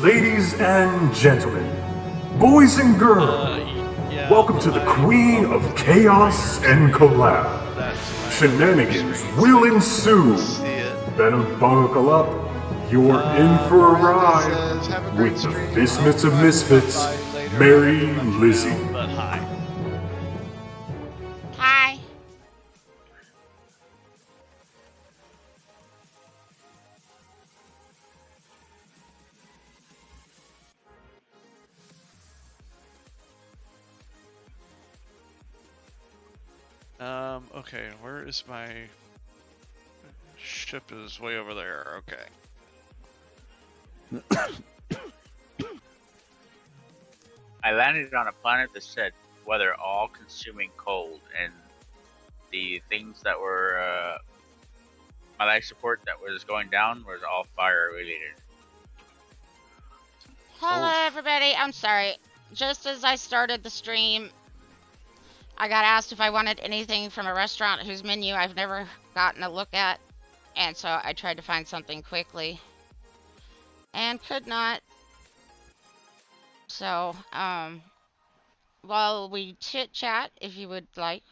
Ladies and gentlemen, boys and girls, welcome to the Queen of Chaos and Collab. Shenanigans will ensue. Better buckle up. You're in for a ride with the Fistmits of Misfits, Mary Lizzie. Hi. Okay, where is my ship? Is way over there. Okay. I landed on a planet that said weather all-consuming cold, and the things that were my life support that was going down was all fire related. Hello, everybody. I'm sorry. Just as I started the stream, I got asked if I wanted anything from a restaurant whose menu I've never gotten a look at, and so I tried to find something quickly and could not. So, while we chit-chat, if you would like,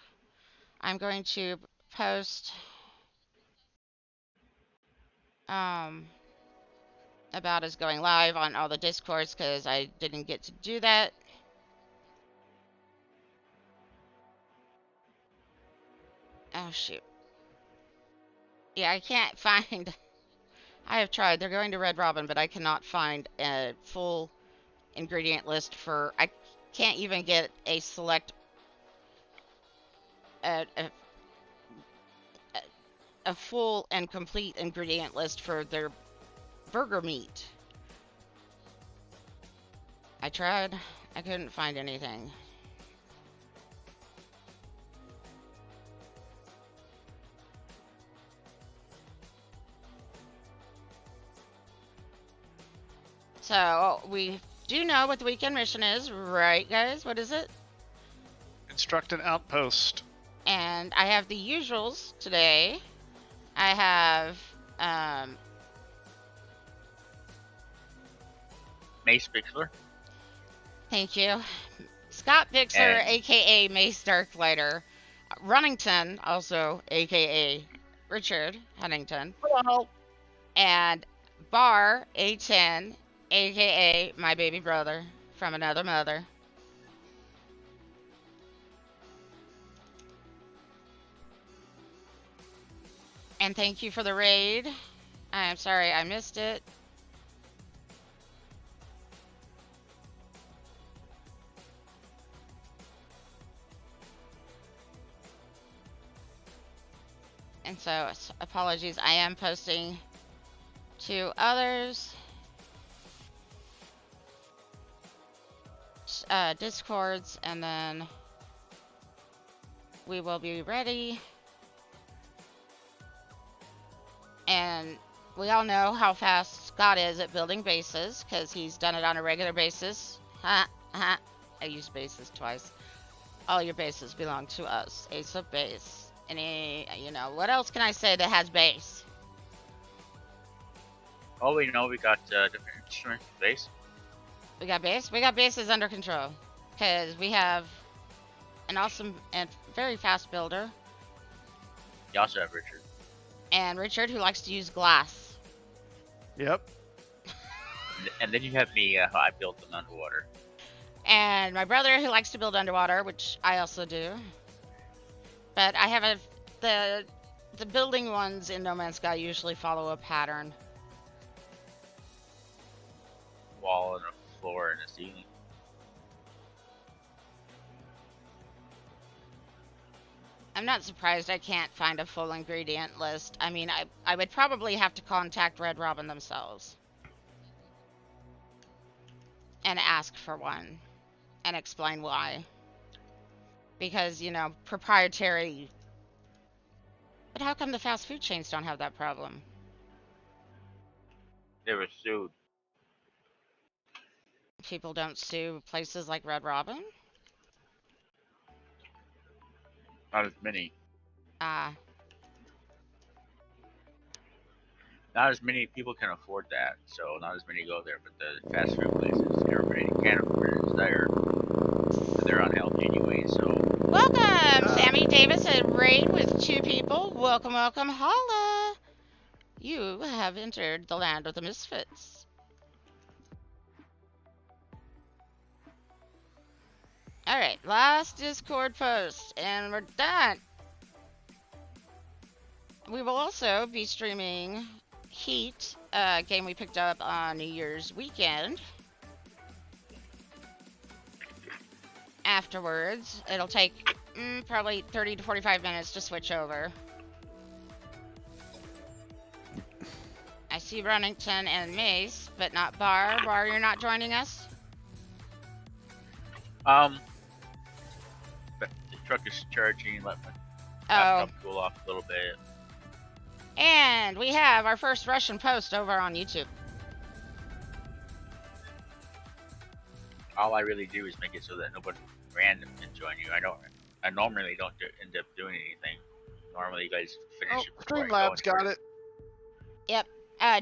I'm going to post about us going live on all the Discords because I didn't get to do that. Oh, shoot. Yeah, I can't find... I have tried. They're going to Red Robin, but I cannot find a full ingredient list for... I can't even get a select... a full and complete ingredient list for their burger meat. I tried. I couldn't find anything. So we do know what the weekend mission is, right, guys? What is it? Construct an outpost. And I have the usuals today. I have, Mace Bixler. thank you. Scott Bixler, And- aka Mace Darklighter. Runnington, also aka Richard Huntington. Hello. And Bar A10, aka my baby brother from another mother. And thank you for the raid. I'm sorry I missed it. And so, apologies, I am posting to others. Discords, and then we will be ready. And we all know how fast Scott is at building bases, because he's done it on a regular basis. Ha, ha. I used bases twice. All your bases belong to us. Ace of base. Any, what else can I say that has base? Oh, we know we got different instruments with base. We got base? We got bases under control. Because we have an awesome and very fast builder. You also have Richard. And Richard, who likes to use glass. Yep. And then you have me, I built them underwater. And my brother, who likes to build underwater, which I also do. But I have the building ones in No Man's Sky usually follow a pattern. Wall and a floor and a ceiling. I'm not surprised I can't find a full ingredient list. I mean, I would probably have to contact Red Robin themselves. And ask for one. And explain why. Because, proprietary... But how come the fast food chains don't have that problem? They were sued. People don't sue places like Red Robin? Not as many. Ah. Not as many people can afford that, so not as many go there. But the fast food places, everybody can afford it. It's there. They're unhealthy anyway, so. Welcome! Sammy Davis at Raid with 2 people. Welcome, welcome. Holla! You have entered the land of the misfits. Alright, last Discord post, and we're done. We will also be streaming Heat, a game we picked up on New Year's weekend. Afterwards, it'll take probably 30 to 45 minutes to switch over. I see Runnington and Mace, but not Bar. Bar, you're not joining us? But the truck is charging. Let my Oh. laptop cool off a little bit. And we have our first Russian post over on YouTube. All I really do is make it so that nobody random can join you. I normally don't end up doing anything. Normally, you guys finish it before I go Streamlabs got anywhere. it. Yep.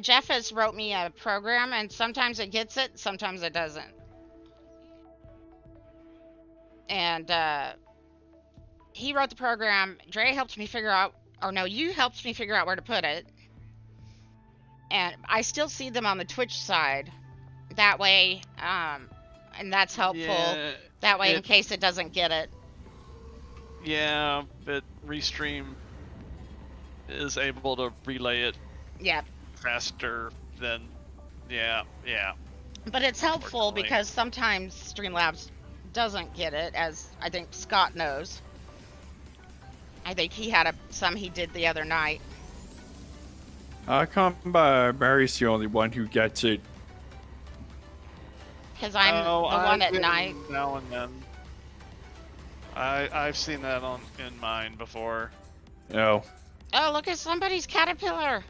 Jeff has wrote me a program, and sometimes it gets it, sometimes it doesn't. And he wrote the program. Dre helped me figure out, or no, you helped me figure out where to put it. And I still see them on the Twitch side. That way, and that's helpful. Yeah, That way, in case it doesn't get it. yeah, but Restream is able to relay it Yep. faster than, yeah. But it's helpful Unfortunately. because sometimes Streamlabs doesn't get it, as I think Scott knows. I think he had some he did the other night. Mary's the only one who gets it. Because I'm the one at night. Now and then. I've seen that in mine before. No. Oh, look at somebody's caterpillar.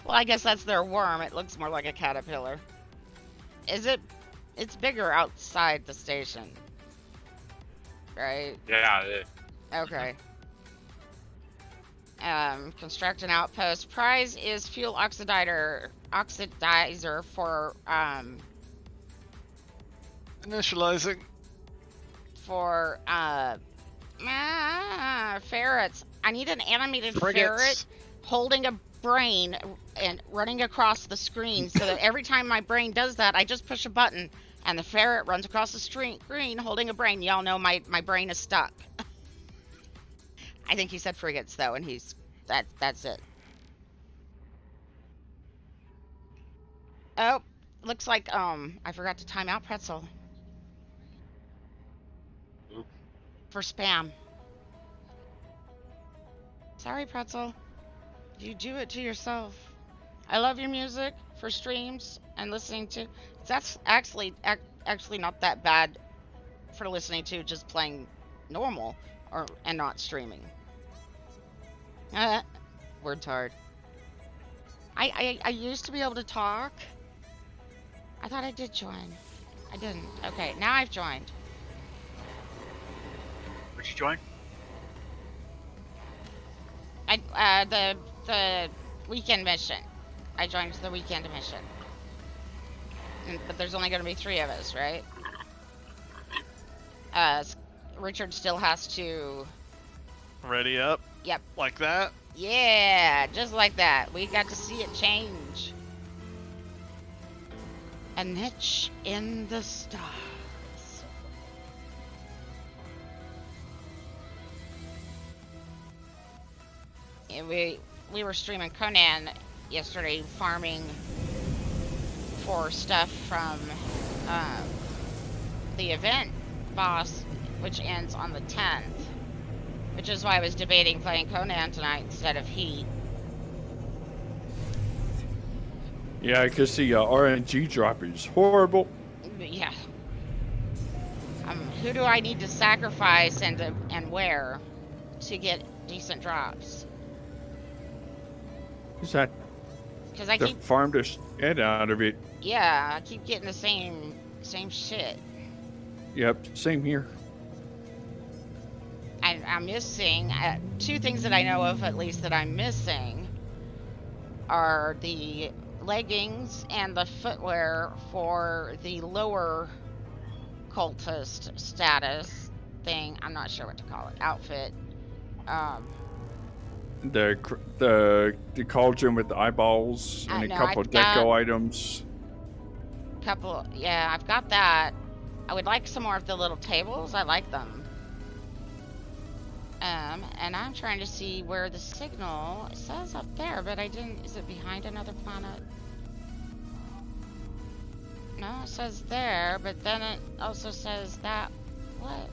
Well, I guess that's their worm. It looks more like a caterpillar. Is it? It's bigger outside the station, right? Yeah. It, Okay. Construct an outpost. Prize is fuel oxidizer for Initializing. ferrets. I need an animated Frigates. ferret holding a brain and running across the screen so that every time my brain does that, I just push a button and the ferret runs across the screen holding a brain. Y'all know my brain is stuck. I think he said frigates though, and that's it. Oh, looks like I forgot to time out Pretzel for spam. Sorry, Pretzel. You do it to yourself. I love your music for streams and listening to. That's actually not that bad for listening to, just playing normal and not streaming. Word's hard. I used to be able to talk. I thought I did join. I didn't. Okay, now I've joined. would you join? The weekend mission. I joined the weekend mission. But there's only going to be 3 of us, right? Richard still has to. Ready up. Yep. Like that. Yeah, just like that. We got to see it change. A niche in the stars. Yeah, we were streaming Conan yesterday, farming for stuff from the event boss, which ends on the 10th. Which is why I was debating playing Conan tonight instead of Heat. Yeah, because the RNG drop is horrible. But yeah. Who do I need to sacrifice and where to get decent drops? Is that Because I the keep, farm to get out of it? yeah, I keep getting the same shit. Yep, same here. I'm missing 2 things that I know of, at least, that I'm missing are the leggings and the footwear for the lower cultist status thing. I'm not sure what to call it. Outfit. The cauldron with the eyeballs and a no, couple I've got- deco items. Yeah, I've got that. I would like some more of the little tables. I like them. And I'm trying to see where the signal, it says up there, but I didn't, is it behind another planet? No, it says there, but then it also says that, what?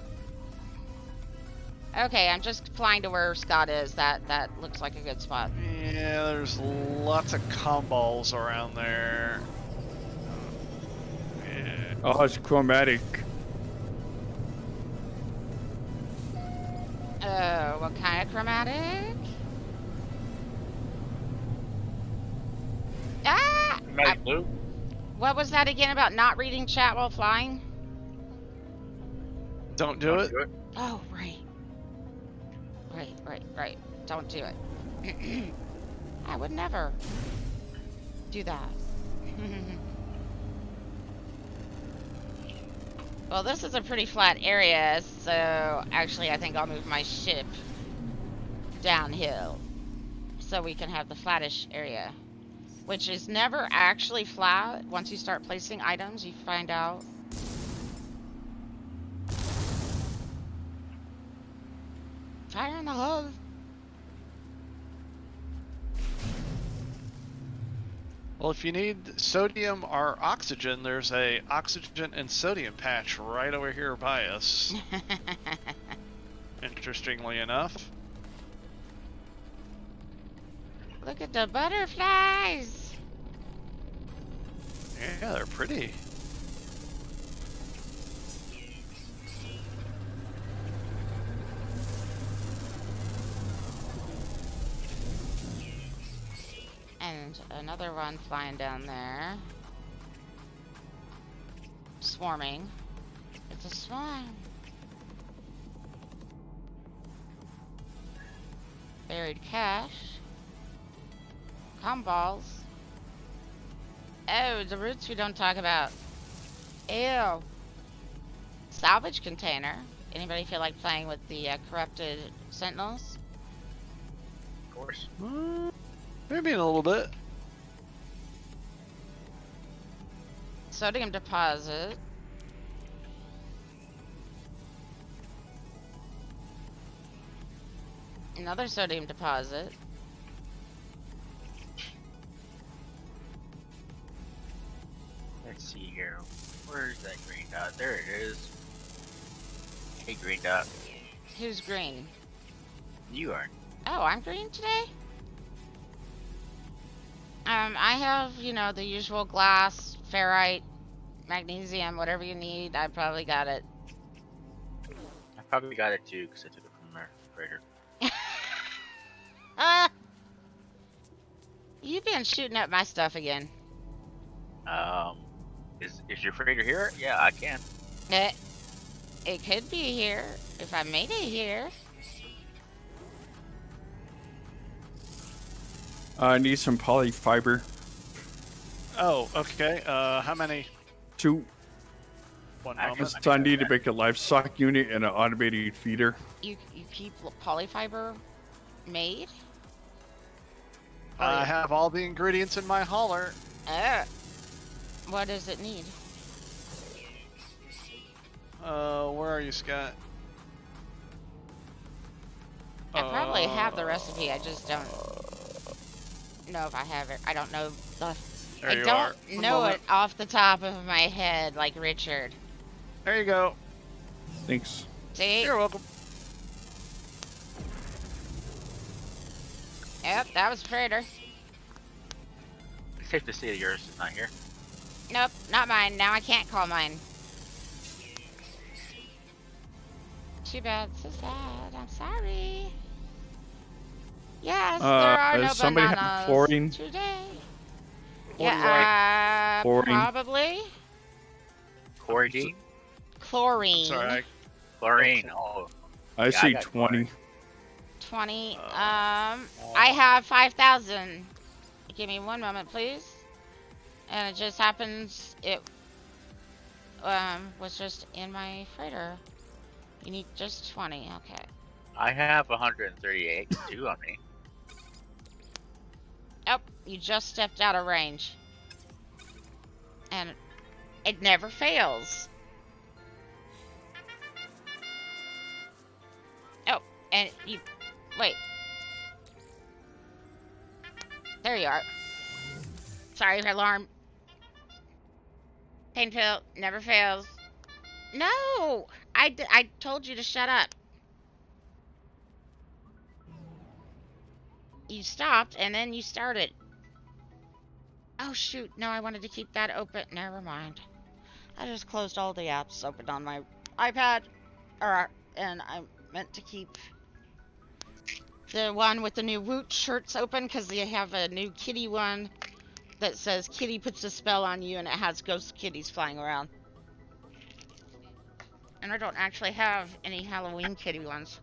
Okay, I'm just flying to where Scott is. That looks like a good spot. Yeah, there's lots of comballs around there. Yeah. Oh, it's chromatic. What kind of chromatic? Ah! Chromatic blue? What was that again about not reading chat while flying? Don't do it. Oh, right. Right. Don't do it. I would never do that. Well, this is a pretty flat area, so actually I think I'll move my ship downhill so we can have the flattish area, which is never actually flat. Once you start placing items, you find out. Fire in the hole. Well, if you need sodium or oxygen, there's a oxygen and sodium patch right over here by us. Interestingly enough. Look at the butterflies. Yeah, they're pretty. And another one flying down there. Swarming. It's a swarm. Buried cache. Balls. Oh, the roots we don't talk about. Ew. Salvage container. Anybody feel like playing with the corrupted sentinels? Of course. Maybe in a little bit. Sodium deposit. Another sodium deposit. Let's see here. Where's that green dot? There it is. Hey, green dot. Who's green? You are. Oh, I'm green today? I have, you know, the usual glass, ferrite, magnesium, whatever you need. I probably got it. I probably got it too, because I took it from our freighter. You've been shooting up my stuff again. Is your freighter here? Yeah, I can. It could be here, if I made it here. I need some polyfiber. Oh, okay. How many? 2. One Actually, moment. So I need to make a livestock unit and an automated feeder. You keep polyfiber made? I have all the ingredients in my hauler. What does it need? Where are you, Scott? I probably have the recipe, I just don't know if I have it. I don't know the... There I you don't are. One know moment. it off the top of my head like Richard. There you go. Thanks. See? You're welcome. Yep, that was Freighter. It's safe to say that yours is not here. Nope, not mine. Now I can't call mine. Too bad. So sad. I'm sorry. Yes, there are no does somebody have bananas chlorine? today. Chlorine. Yeah, Chlorine. probably. Chlorine? Chlorine. Sorry. Chlorine. Oh, I Yeah, I see got 20. 20. I have 5,000. Give me one moment, please. And it just happens it was just in my freighter. You need just 20. Okay. I have 138 too on me. Oh, you just stepped out of range. And it never fails. Oh, and you... Wait. There you are. Sorry, alarm. Pain pill never fails. No! I told you to shut up. You stopped, and then you started. Oh, shoot. No, I wanted to keep that open. Never mind. I just closed all the apps open on my iPad. And I meant to keep the one with the new Woot shirts open, because they have a new kitty one that says Kitty puts a spell on you, and it has ghost kitties flying around. And I don't actually have any Halloween kitty ones.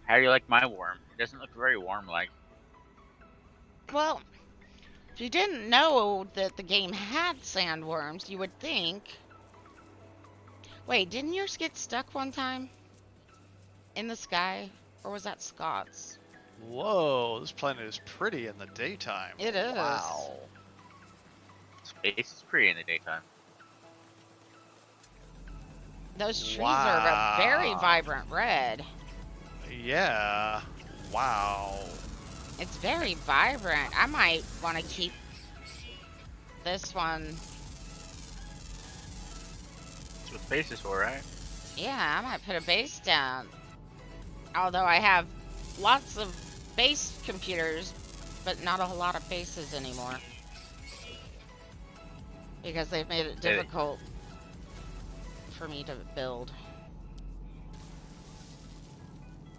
How do you like my worm? It doesn't look very worm-like. Well, if you didn't know that the game had sandworms, you would think... Wait, didn't yours get stuck one time? In the sky? Or was that Scott's? Whoa, this planet is pretty in the daytime. It is. Wow. Space is pretty in the daytime. Those trees are a very Wow. vibrant red. Yeah. Wow. It's very vibrant. I might want to keep this one. That's what space is for, right? Yeah, I might put a base down. Although I have lots of base computers, but not a whole lot of bases anymore. Because they've made it Hey. difficult for me to build.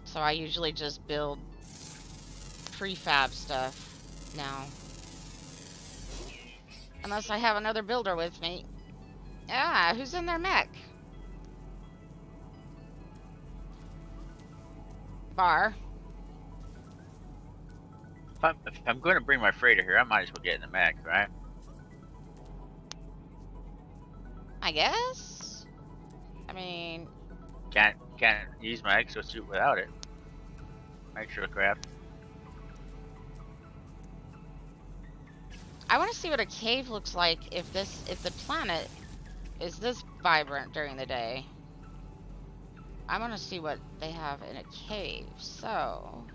So I usually just build prefab stuff. No. Unless I have another builder with me. Ah, who's in their mech? Bar. If I'm going to bring my freighter here, I might as well get in the mech, right? I guess? I mean... Can't use my exosuit without it. Extra crap. I want to see what a cave looks like if the planet is this vibrant during the day. I want to see what they have in a cave. So,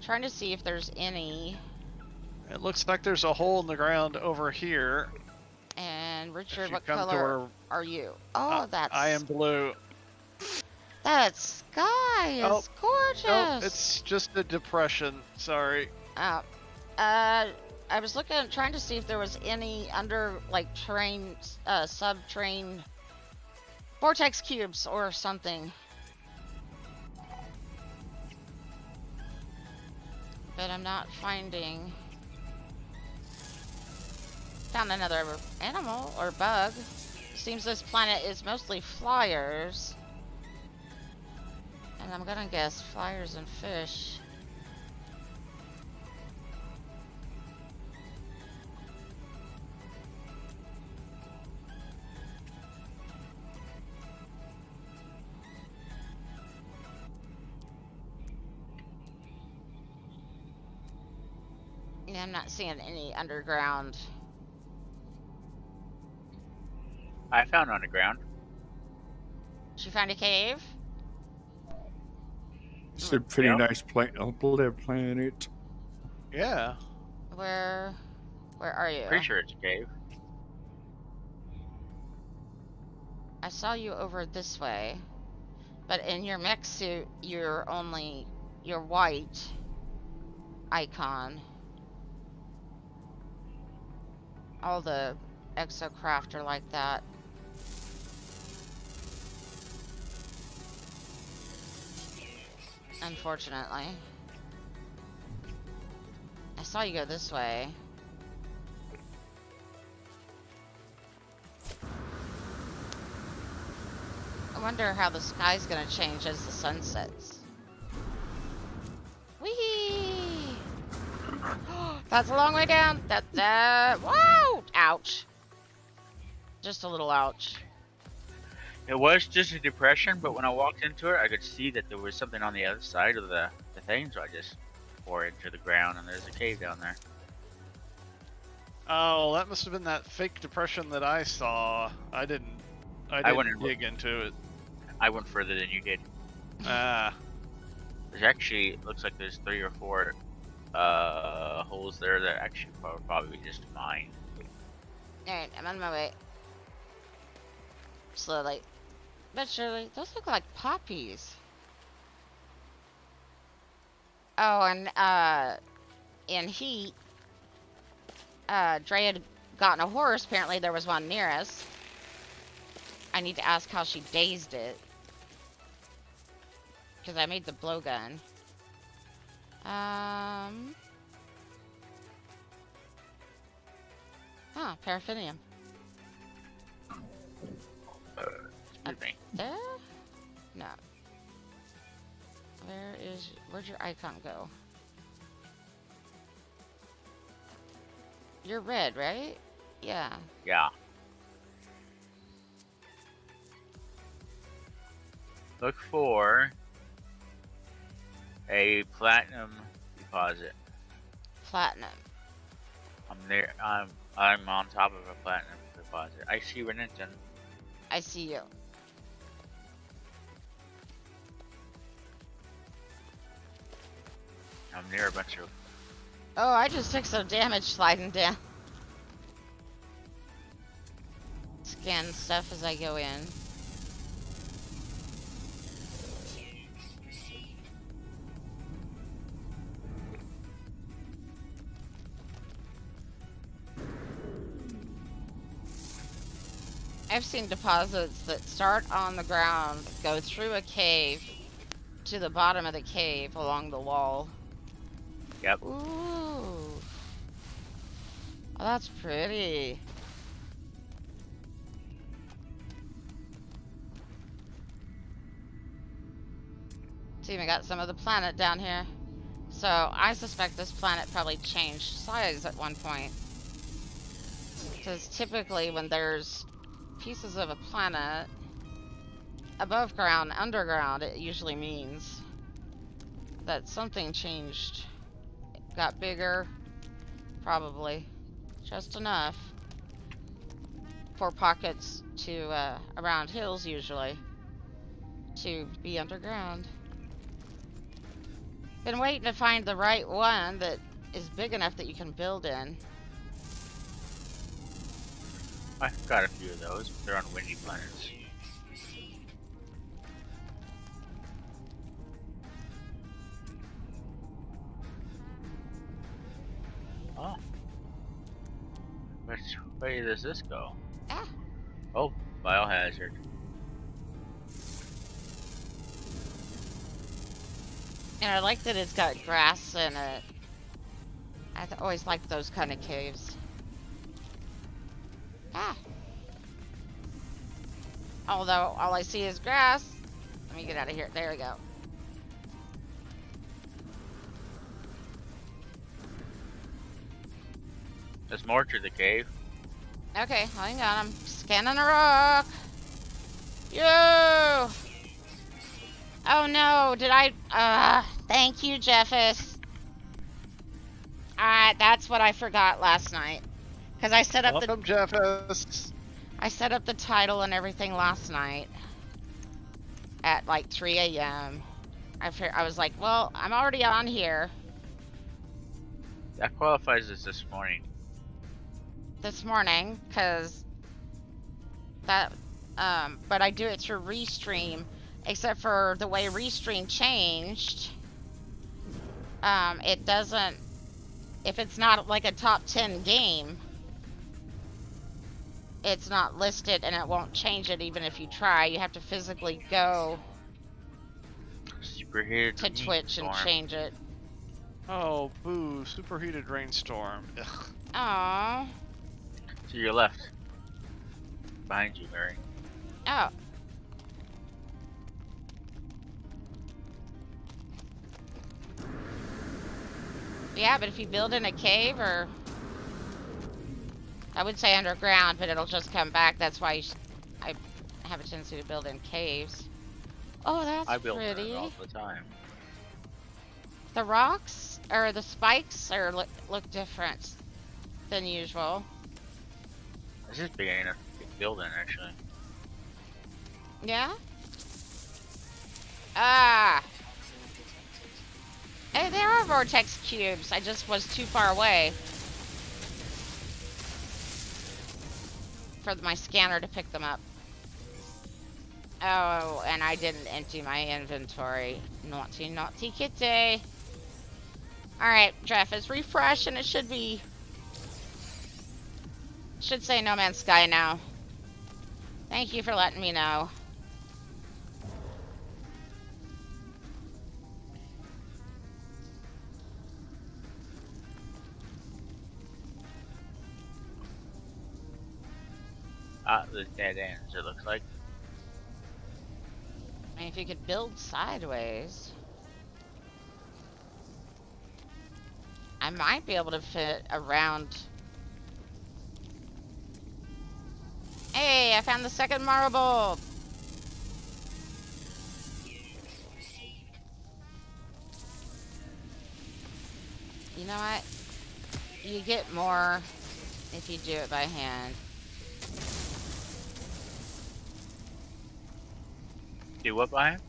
trying to see if there's any. It looks like there's a hole in the ground over here. And Richard, you what come to color our- are you? Oh, that's. I am blue. That sky is Oh, gorgeous. Oh, it's just a depression. Sorry. Oh. I was trying to see if there was any under, like, terrain, sub-terrain vortex cubes or something. But I'm not finding. Found another animal or bug. Seems this planet is mostly flyers. And I'm gonna guess flyers and fish. Yeah, I'm not seeing any underground. I found underground. Did you find a cave? It's a pretty Yep. nice planet. Yeah. Where are you? Pretty sure it's a cave. I saw you over this way, but in your mech suit, you're white icon. All the exocraft are like that. Unfortunately. I saw you go this way. I wonder how the sky's gonna change as the sun sets. Whee! That's a long way down. Whoa! Ouch. Just a little ouch. It was just a depression, but when I walked into it, I could see that there was something on the other side of the thing, so I just pour into the ground, and there's a cave down there. Oh, that must have been that fake depression that I saw. I didn't wouldn't- dig into it. I went further than you did. Ah. There's actually, it looks like there's 3 or 4 holes there that actually probably just mine. Alright, I'm on my way. Slowly. But surely, those look like poppies. Oh, and, in heat, Dre had gotten a horse. Apparently there was one near us. I need to ask how she dazed it. Because I made the blowgun. Oh, paraffinium. Excuse me. There? No. Where'd your icon go? You're red, right? Yeah. Yeah. Look for a platinum deposit. Platinum. I'm there. I'm on top of a platinum deposit. I see Renington. I see you. I'm near a bunch of. Oh, I just took some damage sliding down. Scan stuff as I go in. I've seen deposits that start on the ground, go through a cave, to the bottom of the cave along the wall. Yep. Ooh. Oh, that's pretty. See, we got some of the planet down here. So, I suspect this planet probably changed size at one point. Because typically when there's pieces of a planet above ground, underground, it usually means that something changed. It got bigger, probably. Just enough. For pockets to, around hills usually, to be underground. Been waiting to find the right one that is big enough that you can build in. I've got a few of those, but they're on windy planets. Oh. Which way does this go? Ah. Oh, biohazard. And I like that it's got grass in it. I always liked those kind of caves. Ah. Although all I see is grass. Let me get out of here. There we go. There's more to the cave. Okay, hang on. I'm scanning a rock. Yo! Oh no, did I? Thank you, Jeffus. That's what I forgot last night. Because I set up Welcome, Jeffus. I set up the title and everything last night. At like 3 a.m. I was like, well, I'm already on here. That qualifies as this morning. This morning, because that, but I do it through Restream, except for the way Restream changed, it doesn't, if it's not like a top 10 game, it's not listed and it won't change it even if you try. You have to physically go Superheated to Twitch and change it. Oh, boo. Superheated rainstorm. Ugh. Aww. To your left. Behind you, Mary. Oh. Yeah, but if you build in a cave or... I would say underground, but it'll just come back. That's why I have a tendency to build in caves. Oh, that's I build pretty. it all the time. The rocks, or the spikes, look different than usual. This is big enough to build in, actually. Yeah? Ah! Hey, there are vortex cubes. I just was too far away for my scanner to pick them up. Oh, and I didn't empty my inventory. Naughty, naughty kitty. Alright, Jeff, it's refresh and it should be... Should say No Man's Sky now. Thank you for letting me know. The dead ends, it looks like. I mean, if you could build sideways, I might be able to fit around. Hey, I found the second marble. You know what? You get more if you do it by hand. Do what by him?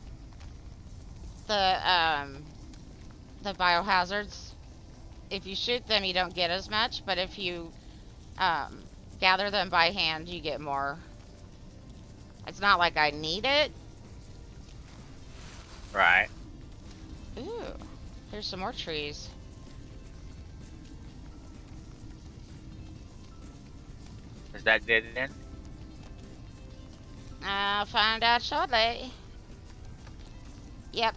The biohazards. If you shoot them, you don't get as much, but if you gather them by hand, you get more. It's not like I need it. Right. Ooh, here's some more trees. Is that dead end? I'll find out shortly. Yep.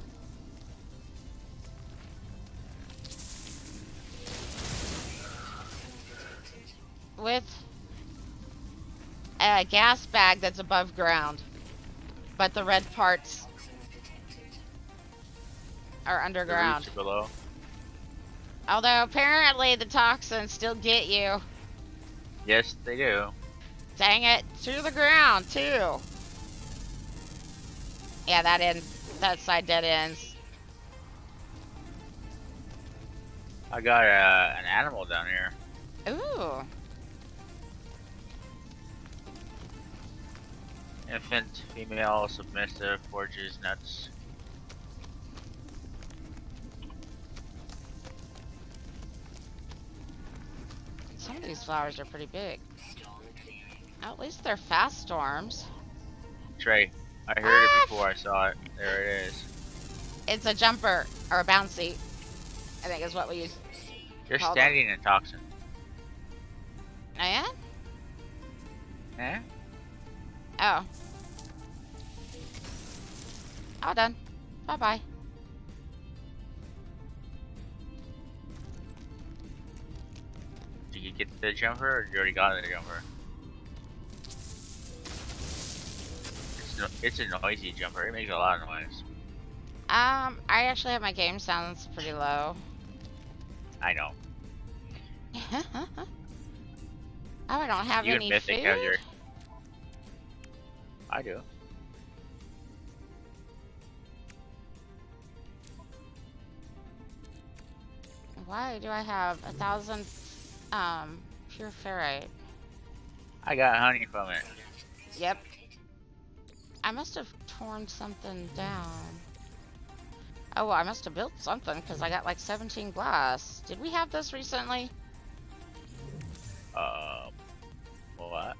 with a gas bag that's above ground, but the red parts are The underground. roots are below. Although apparently the toxins still get you. Yes, they do. Dang it, to the ground too. Yeah, that side dead ends. I got an animal down here. Ooh. Infant, female, submissive, forges nuts. Some of these flowers are pretty big. At least they're fast storms. Trey, I heard it before I saw it. There it is. It's a jumper, or a bouncy, I think is what we use. You're Hold standing in toxin. Oh yeah? Eh? Oh. All done. Bye-bye. Did you get the jumper or you already got the jumper? It's a noisy jumper. It makes a lot of noise. I actually have my game sounds pretty low. I know. Oh, I don't have You and any Mythic food? have your... I do. Why do I have 1,000 pure ferrite? I got honey from it. Yep. I must have torn something down. Oh, well, I must have built something because I got like 17 glass. Did we have this recently? What?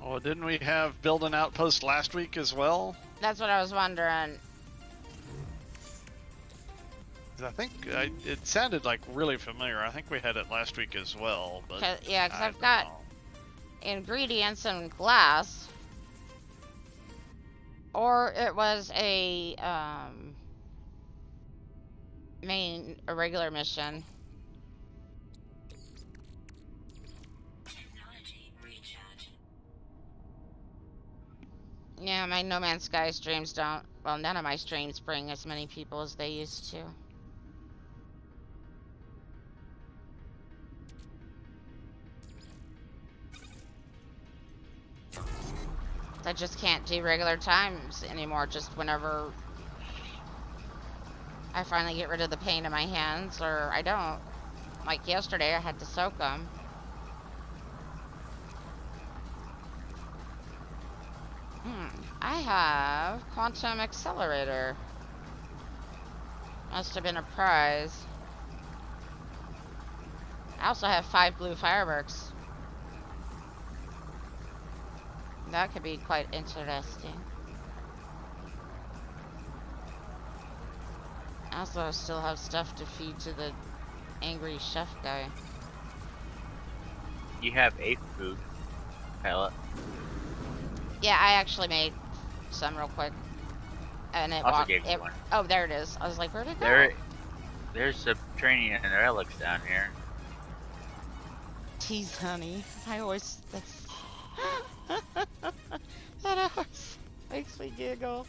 Oh, didn't we have build an outpost last week as well? That's what I was wondering. 'Cause I think it sounded like really familiar. I think we had it last week as well. But Yeah, because I I've don't got know. ingredients and glass. Or it was a a regular mission. Yeah, my No Man's Sky streams don't. Well, none of my streams bring as many people as they used to. I just can't do regular times anymore, just whenever I finally get rid of the pain in my hands, or I don't. Like yesterday, I had to soak them. I have Quantum Accelerator. Must have been a prize. I also have 5 blue fireworks. That could be quite interesting. I also still have stuff to feed to the angry chef guy. You have a food pellet. Yeah, I actually made some real quick. And it Also walked. gave you one. Oh, there it is. I was like, where'd it go? There's some training and relics down here. Tease, honey. I always. That's. That always makes me giggle.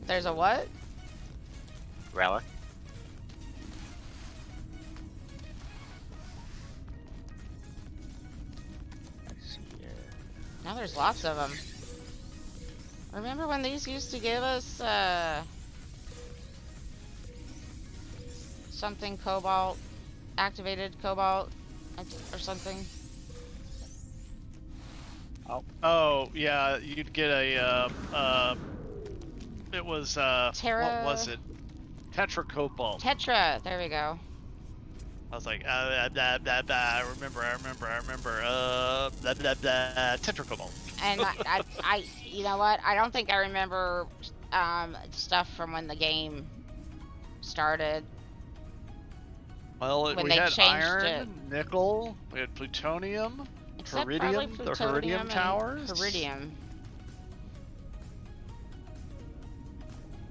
There's a what? Relic. Let's see. Now there's lots of them. Remember when these used to give us something cobalt, activated cobalt, or something? Oh yeah, you'd get a it was Terra. what was it? Tetracobalt. Tetra. There we go. I was like, I remember. Tetracobalt. And I, you know what? I don't think I remember stuff from when the game started. Well, When we they had changed iron, it. nickel, we had plutonium, Except probably Iridium, the plutonium Iridium and towers. Iridium.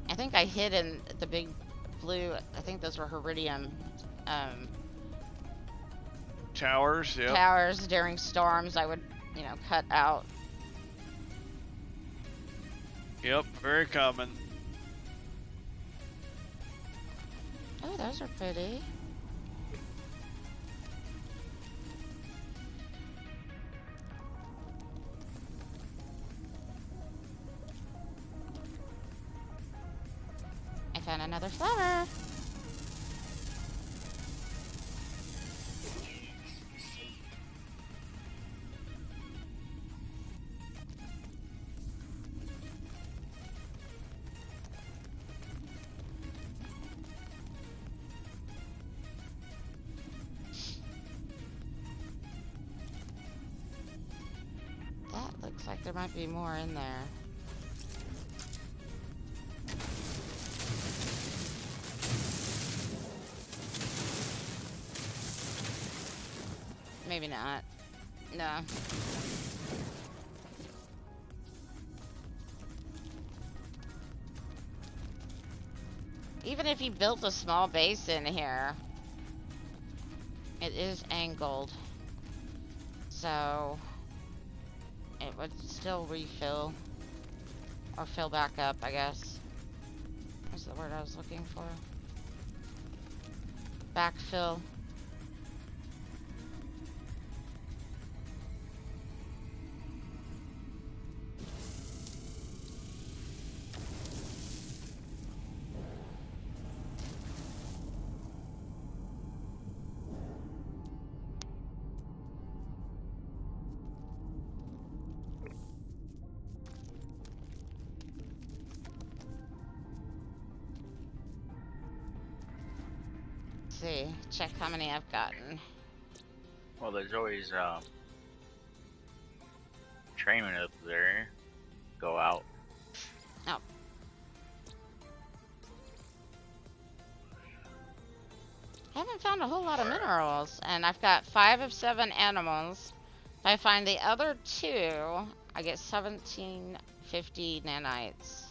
I think I hid in the big blue. I think those were Iridium Towers, yep. towers during storms, I would, you know, cut out. Yep, very common. Oh, those are pretty. I found another flower. That looks like there might be more in there. Maybe not. No. Even if you built a small base in here, it is angled. So it would still refill or fill back up, I guess. What's the word I was looking for? Backfill. See, check how many I've gotten. Well, there's always trainment up there. Go out. Oh. I haven't found a whole lot of minerals, and I've got 5 of 7 animals. If I find the other 2, I get 1750 nanites.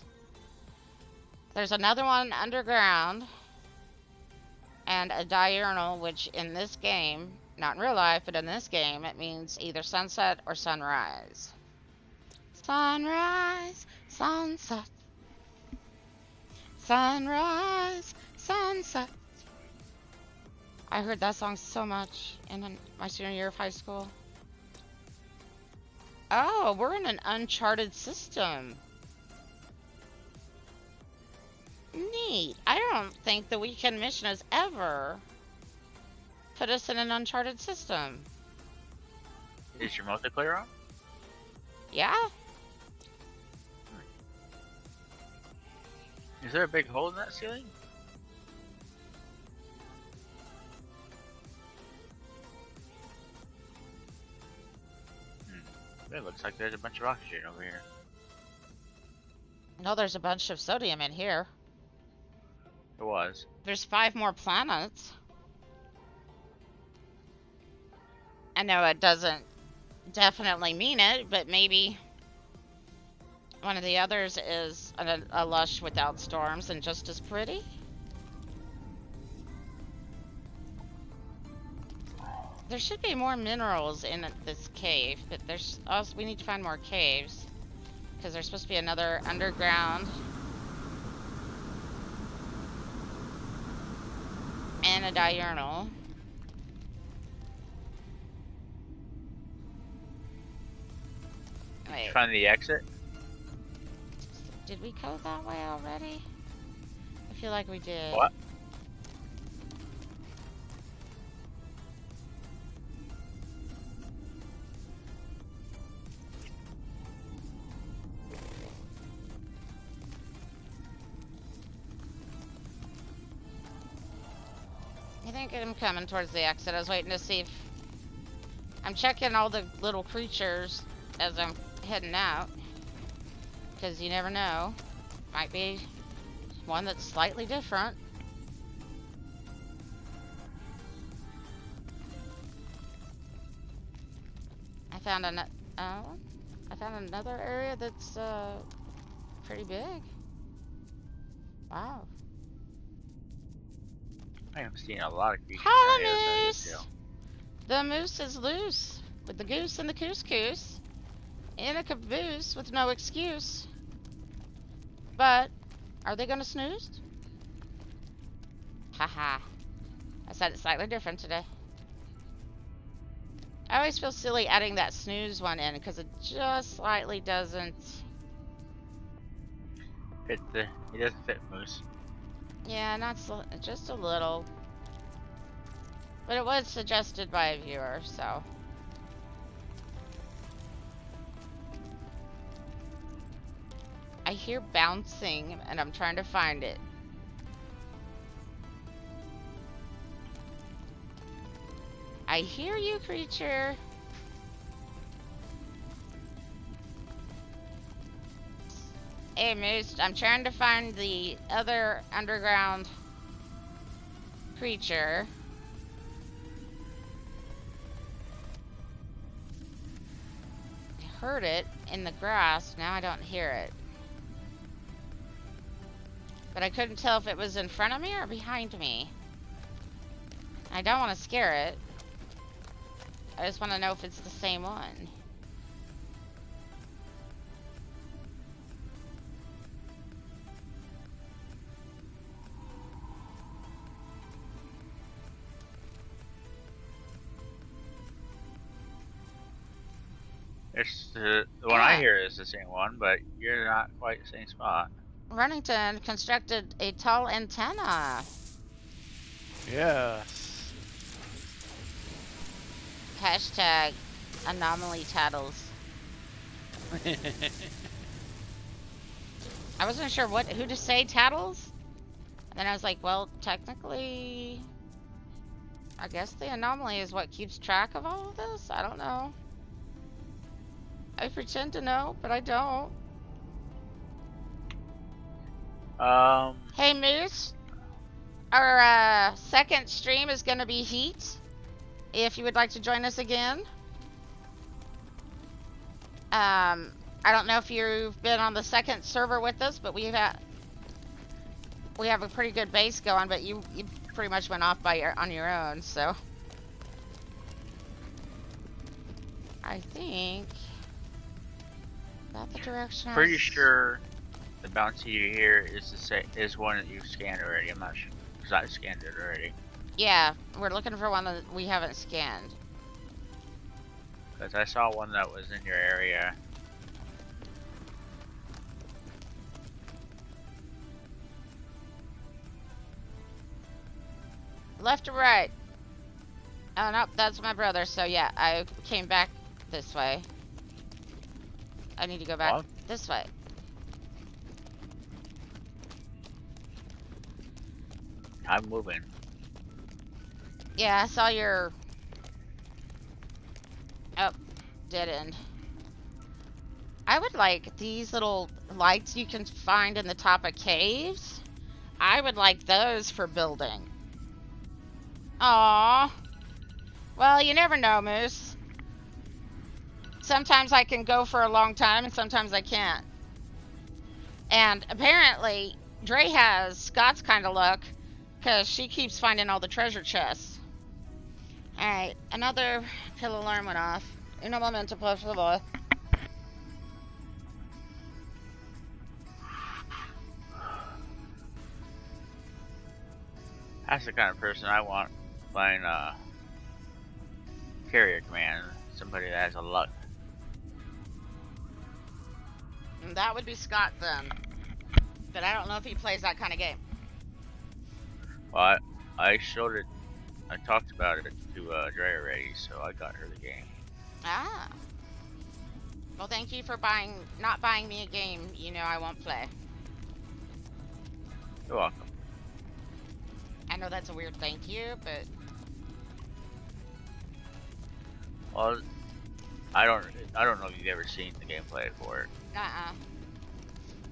There's another one underground, and a diurnal, which in this game, not in real life, but in this game, it means either sunset or sunrise. Sunrise, sunset. Sunrise, sunset. I heard that song so much in my senior year of high school. Oh, we're in an uncharted system. Neat. I don't think the weekend mission has ever put us in an uncharted system. Is your multiplayer on? Yeah? Is there a big hole in that ceiling? It looks like there's a bunch of oxygen over here. No, there's a bunch of sodium in here. It was. There's 5 more planets. I know it doesn't definitely mean it, but maybe one of the others is a lush without storms and just as pretty. There should be more minerals in this cave, but there's also, we need to find more caves because there's supposed to be another underground and a diurnal. Wait, Find the exit. did we go that way already? I feel like we did. What? I think I'm coming towards the exit. I was waiting to see if... I'm checking all the little creatures as I'm heading out. Because you never know. Might be one that's slightly different. I found another area that's pretty big. Wow. I am seeing a lot of creatures. Hello, Moose! The moose is loose, with the goose and the couscous, in a caboose with no excuse. But, are they gonna snooze? Haha. I said it slightly different today. I always feel silly adding that snooze one in, because it just slightly doesn't... It doesn't fit Moose. Yeah, not just a little. But it was suggested by a viewer, so... I hear bouncing, and I'm trying to find it. I hear you, creature. Hey, Moose, I'm trying to find the other underground creature. I heard it in the grass, now I don't hear it. But I couldn't tell if it was in front of me or behind me. I don't want to scare it. I just want to know if it's the same one. It's the one I hear is the same one, but you're not quite the same spot. Runnington constructed a tall antenna. Yes. Hashtag anomaly tattles. I wasn't sure who to say tattles. And then I was like, well, technically, I guess the anomaly is what keeps track of all of this. I don't know. I pretend to know, but I don't. Hey, Moose. Our second stream is going to be Heat. If you would like to join us again. I don't know if you've been on the second server with us, but we have a pretty good base going, but you pretty much went off on your own, so I think that's the direction. Pretty sure the bounty you hear is one that you've scanned already. I'm not sure because I scanned it already. Yeah, we're looking for one that we haven't scanned. Because I saw one that was in your area. Left or right? Oh, no, that's my brother. So, yeah, I came back this way. I need to go back this way. I'm moving. Yeah, I saw your... Oh, dead end. I would like these little lights you can find in the top of caves. I would like those for building. Aww. Well, you never know, Moose. Sometimes I can go for a long time, and sometimes I can't. And apparently, Dre has Scott's kind of luck, because she keeps finding all the treasure chests. Alright, another kill alarm went off. Uno momento, por favor. That's the kind of person I want playing carrier command. Somebody that has a luck. And that would be Scott then. But I don't know if he plays that kind of game. Well, I showed it. I talked about it to Dre already, so I got her the game. Ah. Well, thank you for not buying me a game you know I won't play. You're welcome. I know that's a weird thank you, but... Well, I don't know if you've ever seen the gameplay for it.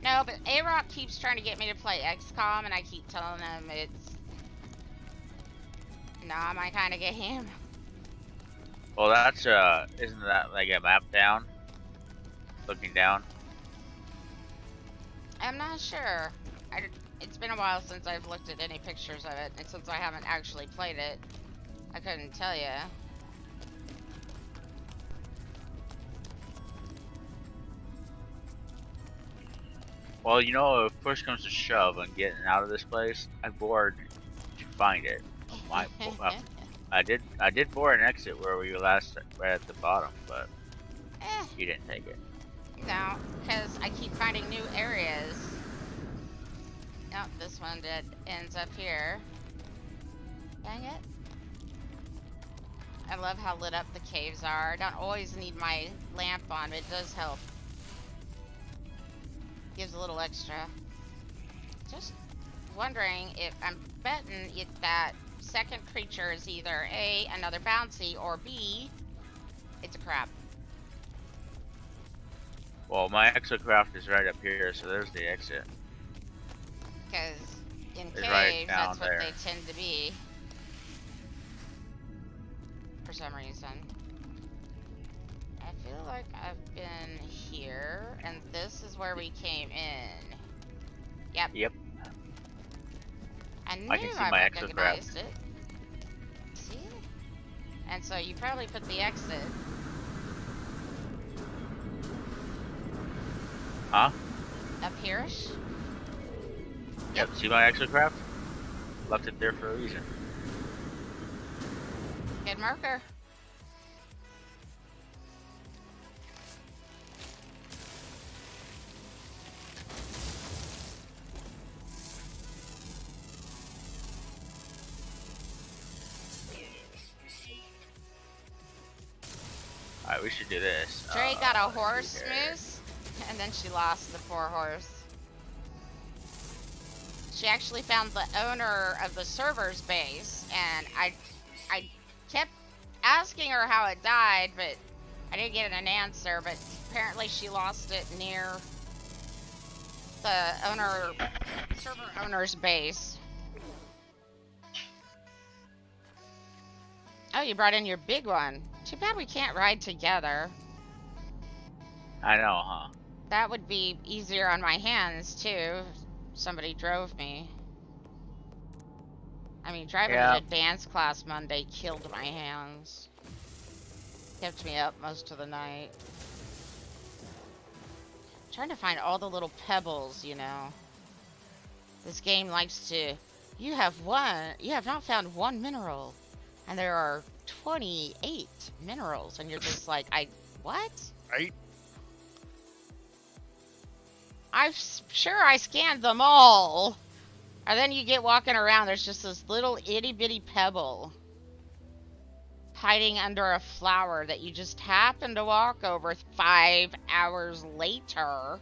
No, but A-Rock keeps trying to get me to play XCOM, and I keep telling him it's not my kind of game. Well, that's isn't that like a map down? Looking down? I'm not sure. It's been a while since I've looked at any pictures of it, and since I haven't actually played it, I couldn't tell you. Well, you know, if push comes to shove and getting out of this place, I bored to find it. I did bore an exit where we were last right at the bottom, but you didn't take it. No, because I keep finding new areas. Nope, this one ends up here. Dang it. I love how lit up the caves are. I don't always need my lamp on, but it does help. Gives a little extra. Just wondering if I'm betting that second creature is either A, another bouncy, or B, it's a crab. Well, my exocraft is right up here, so there's the exit. Because in It's caves, right down that's what there. they tend to be. For some reason. I feel like I've been here, and this is where we came in. Yep. Yep. I knew I can see I my recognized it. See? And so you probably put the exit. Huh? Up here-ish? Yep. See my exocraft? Left it there for a reason. Good marker. Alright, we should do this. Dre got a let's see horse, here. Moose, and then she lost the poor horse. She actually found the owner of the server's base, and I kept asking her how it died, but I didn't get an answer. But apparently she lost it near the server owner's base. Oh, you brought in your big one. Too bad we can't ride together. I know, huh? That would be easier on my hands, too, if somebody drove me. I mean, driving Yeah. an advanced class Monday killed my hands. Kept me up most of the night. Trying to find all the little pebbles, you know. This game likes to... You have not found one mineral. And there are 28 minerals. And you're just like, what? Right? I'm sure I scanned them all. And then you get walking around, there's just this little itty bitty pebble hiding under a flower that you just happen to walk over 5 hours later.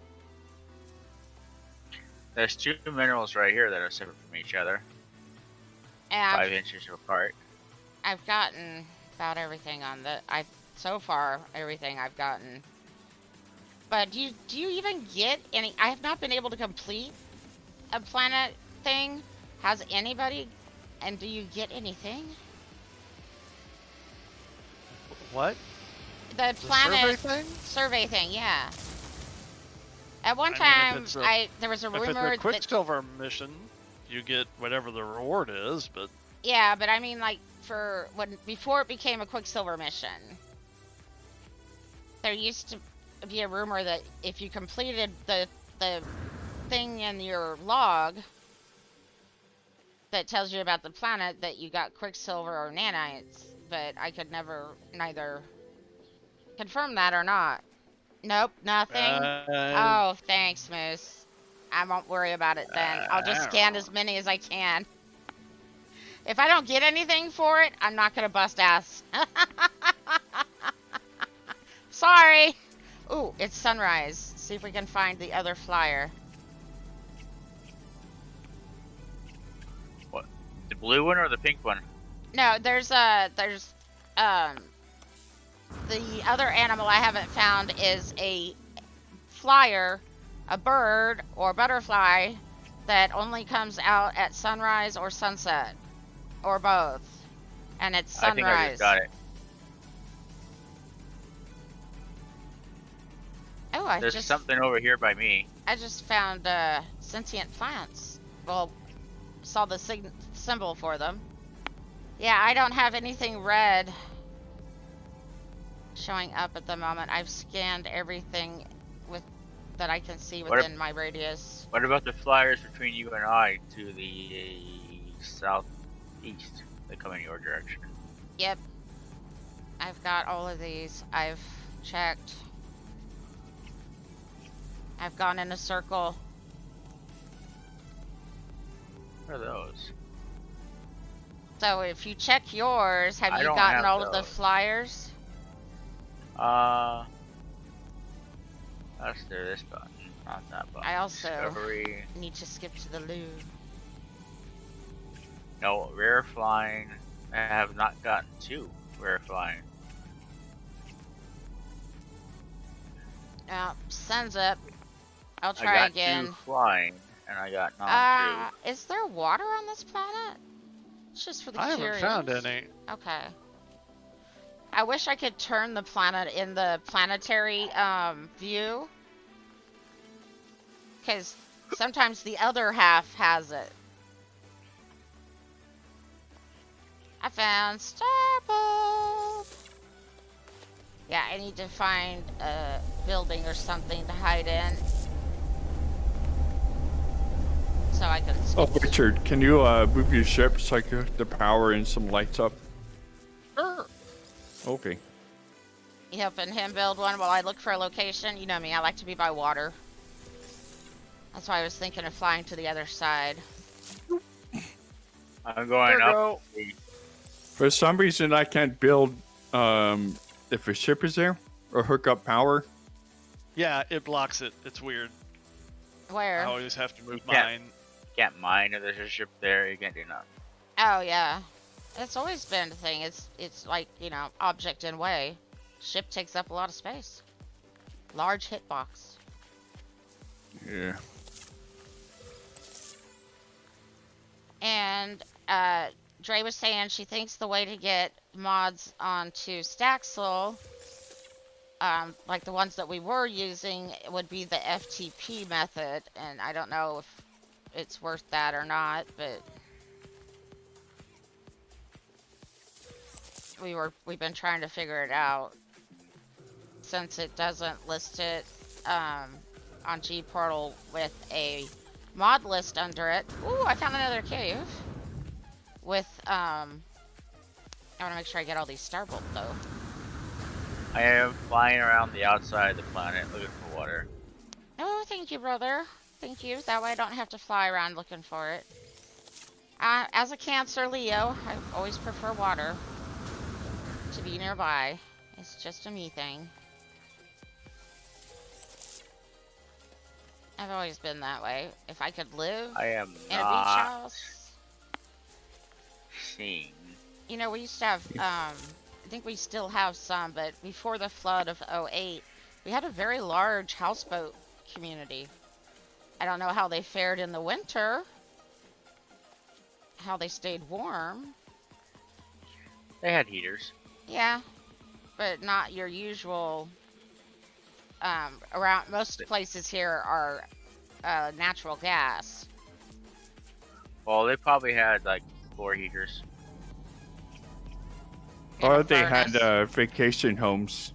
There's two minerals right here that are separate from each other. And 5 inches apart. I've gotten about everything on so far, everything I've gotten. But do you even get any? I have not been able to complete a planet thing. Has anybody? And do you get anything? What? The The planet survey thing? survey thing, yeah. At one I mean, time, if it's there was a If it's rumor a that Quicksilver mission, you get whatever the reward is, but yeah, but I mean like before it became a Quicksilver mission, there used to be a rumor that if you completed the thing in your log that tells you about the planet that you got Quicksilver or nanites, but I could neither confirm that or not. Nope, nothing. Oh, thanks, Moose. I won't worry about it then. I'll just scan as many as I can. If I don't get anything for it, I'm not gonna bust ass. Sorry. Ooh, it's sunrise. See if we can find the other flyer. What? The blue one or the pink one? No, there's the other animal I haven't found is a flyer, a bird or butterfly that only comes out at sunrise or sunset, or both, and it's sunrise. I think I just got it. Oh, There's something over here by me. I just found sentient plants. Well, saw the symbol for them. Yeah, I don't have anything red showing up at the moment. I've scanned everything with that I can see What within my radius. What about the flyers between you and I to the southeast? They come in your direction. Yep. I've got all of these. I've checked. I've gone in a circle. What are those? So if you check yours, have I you don't gotten have all of the those. flyers? That's this button, not that button. I also Discovery. need to skip to the loo. No, rare flying. I have not gotten 2 rare flying. Sun's up. I'll I try got again. 2 flying, and I got not 2. Is there water on this planet? It's just for the I curious. haven't found any. Okay. I wish I could turn the planet in the planetary view. Because sometimes the other half has it. I found Starbulb! Yeah, I need to find a building or something to hide in. So I can Oh, skip. Richard, can you move your ship so I can get the power and some lights up? Sure. Okay. You helping him build one while I look for a location? You know me, I like to be by water. That's why I was thinking of flying to the other side. I'm going There up. go. For some reason, I can't build if a ship is there or hook up power. Yeah, it blocks it. It's weird. Where? I always have to move Yeah. mine. You can't mine if there's a ship there. You can't do nothing. Oh yeah, it's always been a thing. It's like, you know, object in way. Ship takes up a lot of space. Large hitbox. Yeah. And Dre was saying she thinks the way to get mods onto Staxel, like the ones that we were using, would be the FTP method. And I don't know if it's worth that or not, but we've been trying to figure it out since it doesn't list it on G Portal with a mod list under it. Ooh, I found another cave with I want to make sure I get all these Starbulb though. I am flying around the outside of the planet looking for water. Oh, thank you, brother. Thank you. That way I don't have to fly around looking for it. As a Cancer Leo, I always prefer water to be nearby. It's just a me thing. I've always been that way. If I could live I am in a beach not house. seeing. You know, we used to have, I think we still have some, but before the flood of '08, we had a very large houseboat community. I don't know how they fared in the winter, how they stayed warm. They had heaters. Yeah, but not your usual, around, most places here are natural gas. Well, they probably had like 4 heaters. and a Or they had furnace. vacation homes.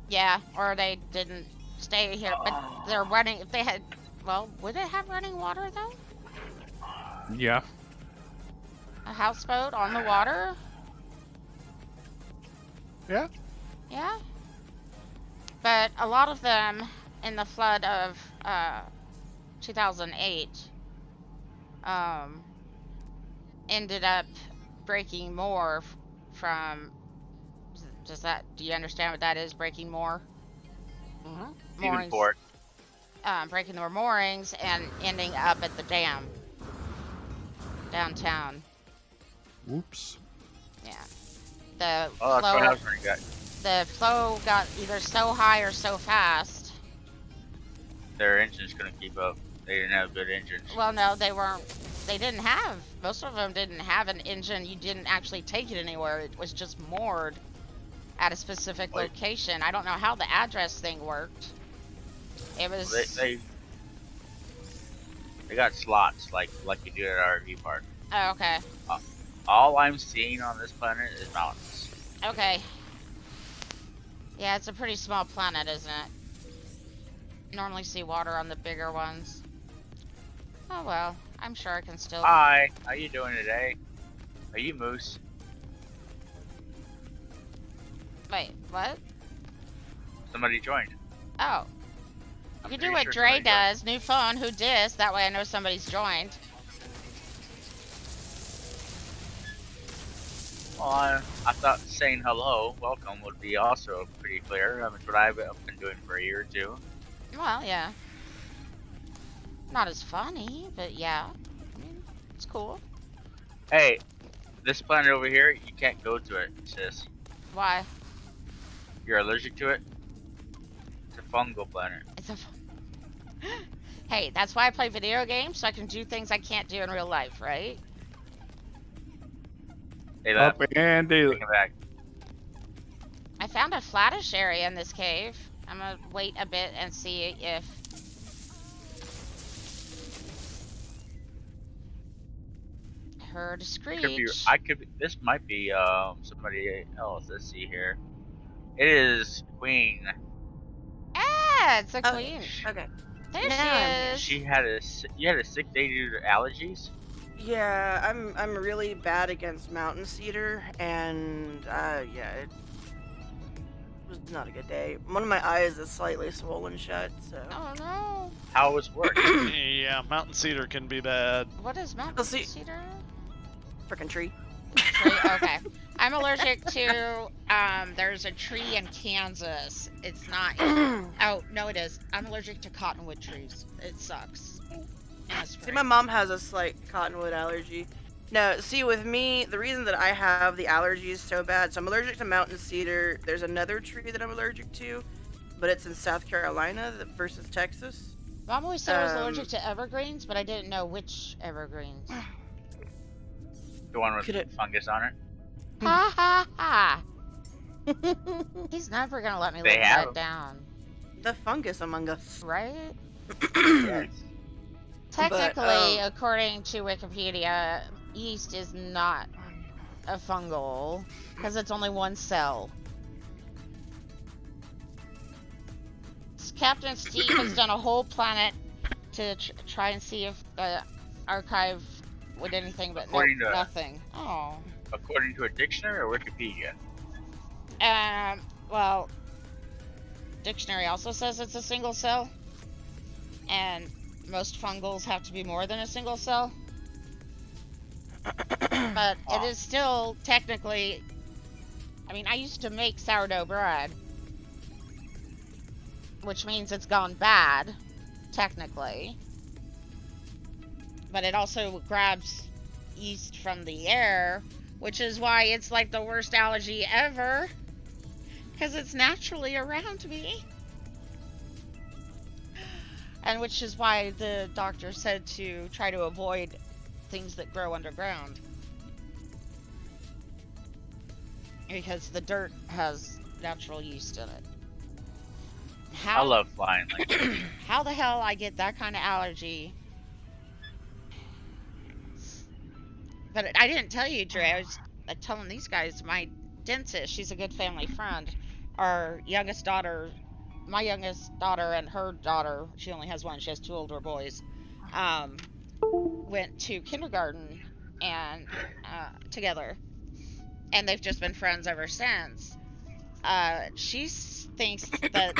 Yeah, or they didn't stay here, but they're running, if they had, well, would it have running water though? Yeah. A houseboat on the water? Yeah. Yeah. But a lot of them in the flood of 2008 ended up breaking more from, do you understand what that is, breaking more? Even port. Breaking their moorings and ending up at the dam downtown. Whoops. Yeah. The Oh, that's flow, what happens when you got the flow got either so high or so fast. their engines couldn't keep up. They didn't have good engines. Well, no, they didn't have, most of them didn't have an engine. You didn't actually take it anywhere. It was just moored at a specific Wait. location. I don't know how the address thing worked. It was, They got slots like you do at our RV park. oh, okay. All I'm seeing on this planet is mountains. Okay. Yeah, it's a pretty small planet, isn't it? normally see water on the bigger ones. Oh well, I'm sure I can still. Hi, how you doing today? Are you Moose? Wait, what? Somebody joined. Oh. I'm You can do pretty what sure Dre somebody joined. does. New phone, who dis? That way I know somebody's joined. Well, I thought saying hello, welcome, would be also pretty clear. That's what I've been doing for a year or two. Well, yeah. Not as funny, but yeah. I mean, it's cool. Hey, this planet over here, you can't go to it, sis. Why? You're allergic to it. It's a fungal planet. It's a. Hey, that's why I play video games, so I can do things I can't do in real life, right? Hey, Up left. and Take it back. I found a flattish area in this cave. I'm gonna wait a bit and see if. Heard a screech. This might be somebody else. Let's see here. It is Queen. Ah, it's a Oh, queen. Okay. There Now she is. You had a sick day due to allergies. Yeah, I'm really bad against mountain cedar, and yeah, it was not a good day. One of my eyes is slightly swollen shut, so. Oh no. How was work? Yeah, mountain cedar can be bad. What is mountain Let's see. cedar? Frickin' tree. Tree? Okay. I'm allergic to, there's a tree in Kansas. It's not, oh, no it is. I'm allergic to cottonwood trees. It sucks. See, my mom has a slight cottonwood allergy. No, see, with me, the reason that I have the allergies so bad, so I'm allergic to mountain cedar. There's another tree that I'm allergic to, but it's in South Carolina versus Texas. Mom always said I was allergic to evergreens, but I didn't know which evergreens. The one with Could it- fungus on it. Ha ha ha! He's never gonna let me They live have that 'em. down. The fungus among us. Right? Yes. Technically, according to Wikipedia, yeast is not a fungal, because it's only one cell. Captain Steve has done a whole planet to try and see if the archive would anything, but According no, to- nothing. Oh. According to a dictionary or Wikipedia? Well, dictionary also says it's a single cell, and most fungals have to be more than a single cell. But it is still technically, I mean, I used to make sourdough bread, which means it's gone bad, technically. But it also grabs yeast from the air, which is why it's like the worst allergy ever, because it's naturally around me. And which is why the doctor said to try to avoid things that grow underground. Because the dirt has natural yeast in it. I love flying like that. How the hell I get that kind of allergy? But I didn't tell you, Dre. I was telling these guys, my dentist, she's a good family friend. Our youngest daughter, my youngest daughter and her daughter, she only has one, she has 2 older boys, went to kindergarten and together. And they've just been friends ever since. She thinks that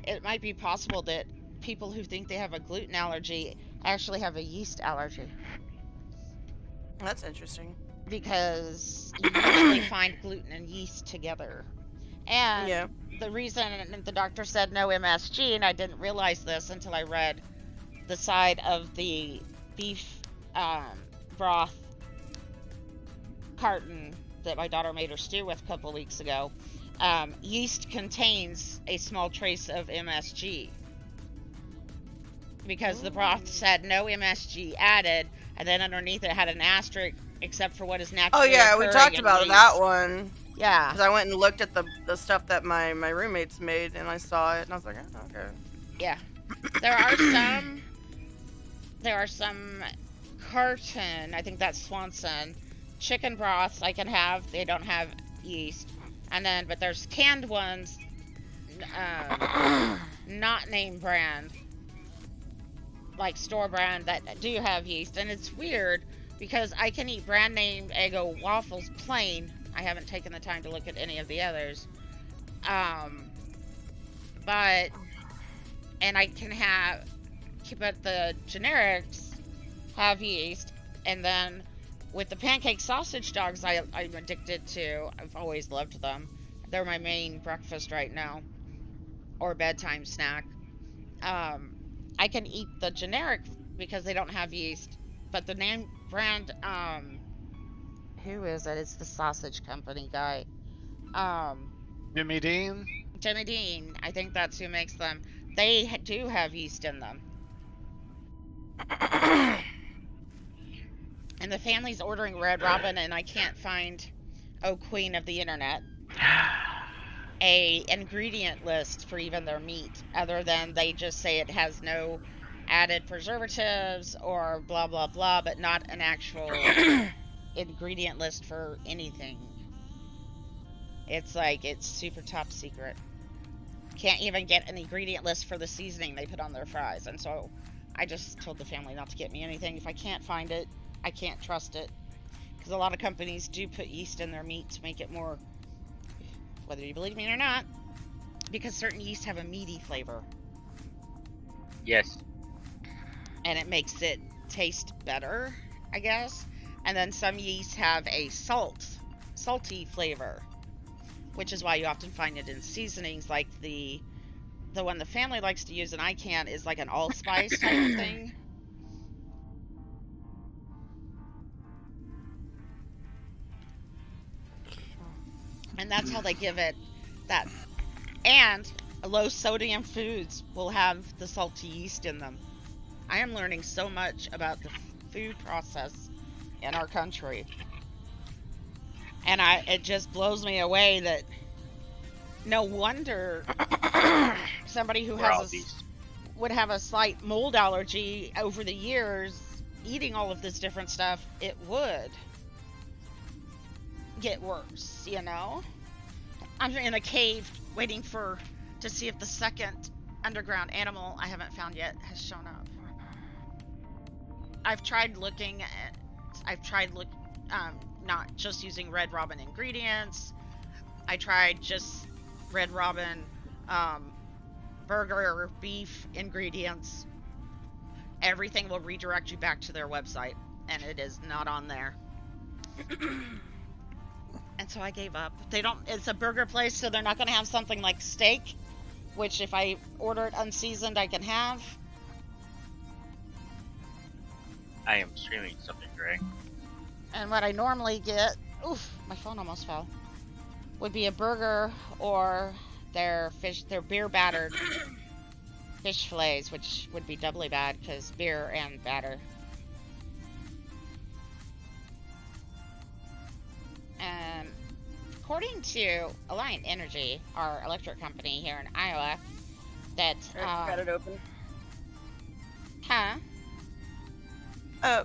it might be possible that people who think they have a gluten allergy actually have a yeast allergy. That's interesting. Because you usually find gluten and yeast together. And Yeah. the reason the doctor said no MSG, and I didn't realize this until I read the side of the beef broth carton that my daughter made her stew with a couple of weeks ago. Yeast contains a small trace of MSG. Because the broth said no MSG added, and then underneath it had an asterisk, except for what is Oh naturally yeah, we occurring talked in about yeast. that one. Yeah. Because I went and looked at the stuff that my roommates made, and I saw it, and I was like, oh, okay. Yeah. There are some carton, I think that's Swanson, chicken broths I can have. They don't have yeast. And then, but there's canned ones not name brand, like store brand, that do have yeast. And it's weird because I can eat brand name Eggo waffles plain. I haven't taken the time to look at any of the others. But, and I can have, but the generics have yeast. And then with the pancake sausage dogs I'm addicted to, I've always loved them. They're my main breakfast right now, or bedtime snack. I can eat the generic because they don't have yeast, but the name brand, who is it? It's the sausage company guy. Jimmy Dean. Jimmy Dean, I think that's who makes them. They do have yeast in them. And the family's ordering Red Robin, and I can't find, oh queen of the internet, a ingredient list for even their meat, other than they just say it has no added preservatives or blah blah blah, but not an actual ingredient list for anything. It's like, it's super top secret. Can't even get an ingredient list for the seasoning they put on their fries. And so I just told the family not to get me anything. If I can't find it, I can't trust it. Because a lot of companies do put yeast in their meat to make it more, whether you believe me or not, because certain yeast have a meaty flavor. Yes. And it makes it taste better, I guess. And then some yeast have a salty flavor, which is why you often find it in seasonings, like the one the family likes to use and I can't is like an allspice type of thing. And that's how they give it that. And low sodium foods will have the salty yeast in them. I am learning so much about the food process in our country. And it just blows me away that no wonder somebody who would have a slight mold allergy over the years eating all of this different stuff, it would get worse, you know? I'm in a cave waiting to see if the second underground animal I haven't found yet has shown up. I've tried not just using Red Robin ingredients. I tried just Red Robin burger or beef ingredients. Everything will redirect you back to their website, and it is not on there. And so I gave up. It's a burger place, so they're not going to have something like steak, which if I order it unseasoned, I can have. I am streaming something, Greg. And what I normally get, oof, my phone almost fell, would be a burger or their beer battered fish fillets, which would be doubly bad because beer and batter. According to Alliant Energy, our electric company here in Iowa, that got it open. Huh?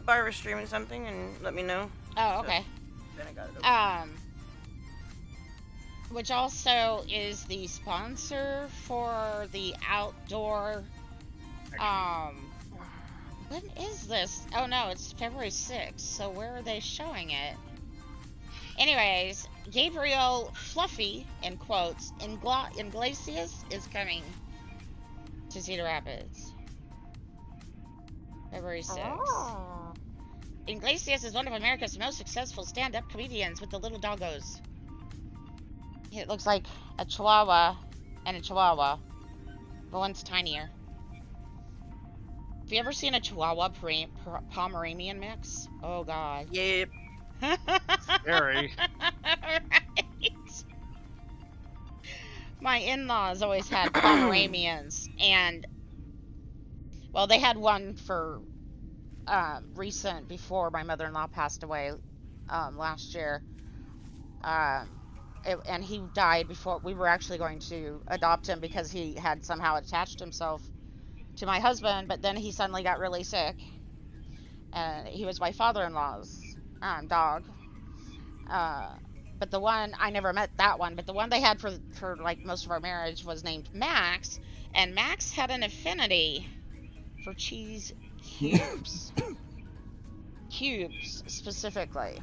Byra's streaming something and let me know. Oh, okay. Then I got it open. Which also is the sponsor for the outdoor. When is this? Oh no, it's February 6th. So where are they showing it? Anyways, Gabriel Fluffy, in quotes, Iglesias is coming to Cedar Rapids. February 6th. Oh. Iglesias is one of America's most successful stand-up comedians with the little doggos. It looks like a Chihuahua and a Chihuahua, but one's tinier. Have you ever seen a Chihuahua Pomeranian mix? Oh god. Yep. Scary. Right. My in-laws always had Pomeranians, and well, they had one for recent before my mother-in-law passed away last year. And he died before we were actually going to adopt him because he had somehow attached himself to my husband, but then he suddenly got really sick. And he was my father-in-law's dog. But the one I never met that one. But the one they had for like most of our marriage was named Max, and Max had an affinity for cheese cubes, cubes specifically.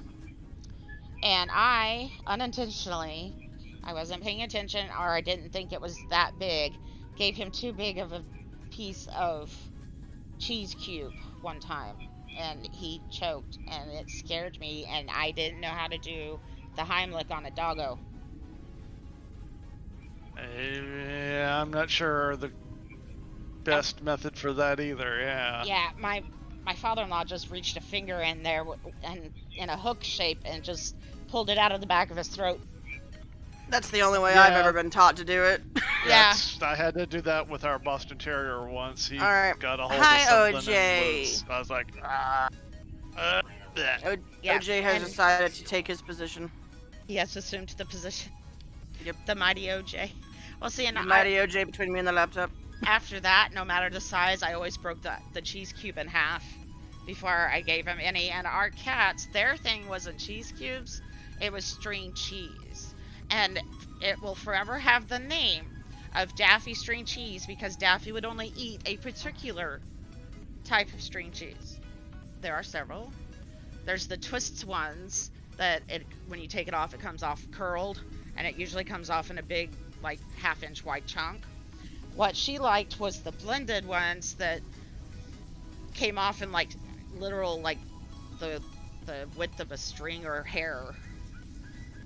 And I unintentionally, I wasn't paying attention, or I didn't think it was that big, gave him too big of a piece of cheese cube one time, and he choked, and it scared me, and I didn't know how to do the Heimlich on a doggo. Yeah, I'm not sure the best method for that either. Yeah. Yeah, my father-in-law just reached a finger in there and in a hook shape and just pulled it out of the back of his throat. That's the only way I've ever been taught to do it. Yeah. I had to do that with our Boston Terrier once. He All right. got a hold Hi, of something OJ. and I was like, bleh. Yeah, OJ has and- decided to take his position. He has assumed the position. Yep. The mighty OJ. Well, see, and The mighty OJ between me and the laptop. after that, no matter the size, I always broke the cheese cube in half before I gave him any. And our cats, their thing wasn't cheese cubes, it was string cheese. And it will forever have the name of Daffy string cheese because Daffy would only eat a particular type of string cheese. There are several. There's the twists ones that when you take it off, it comes off curled, and it usually comes off in a big, like, half-inch wide chunk. What she liked was the blended ones that came off in, like, literal, like, the width of a string or hair.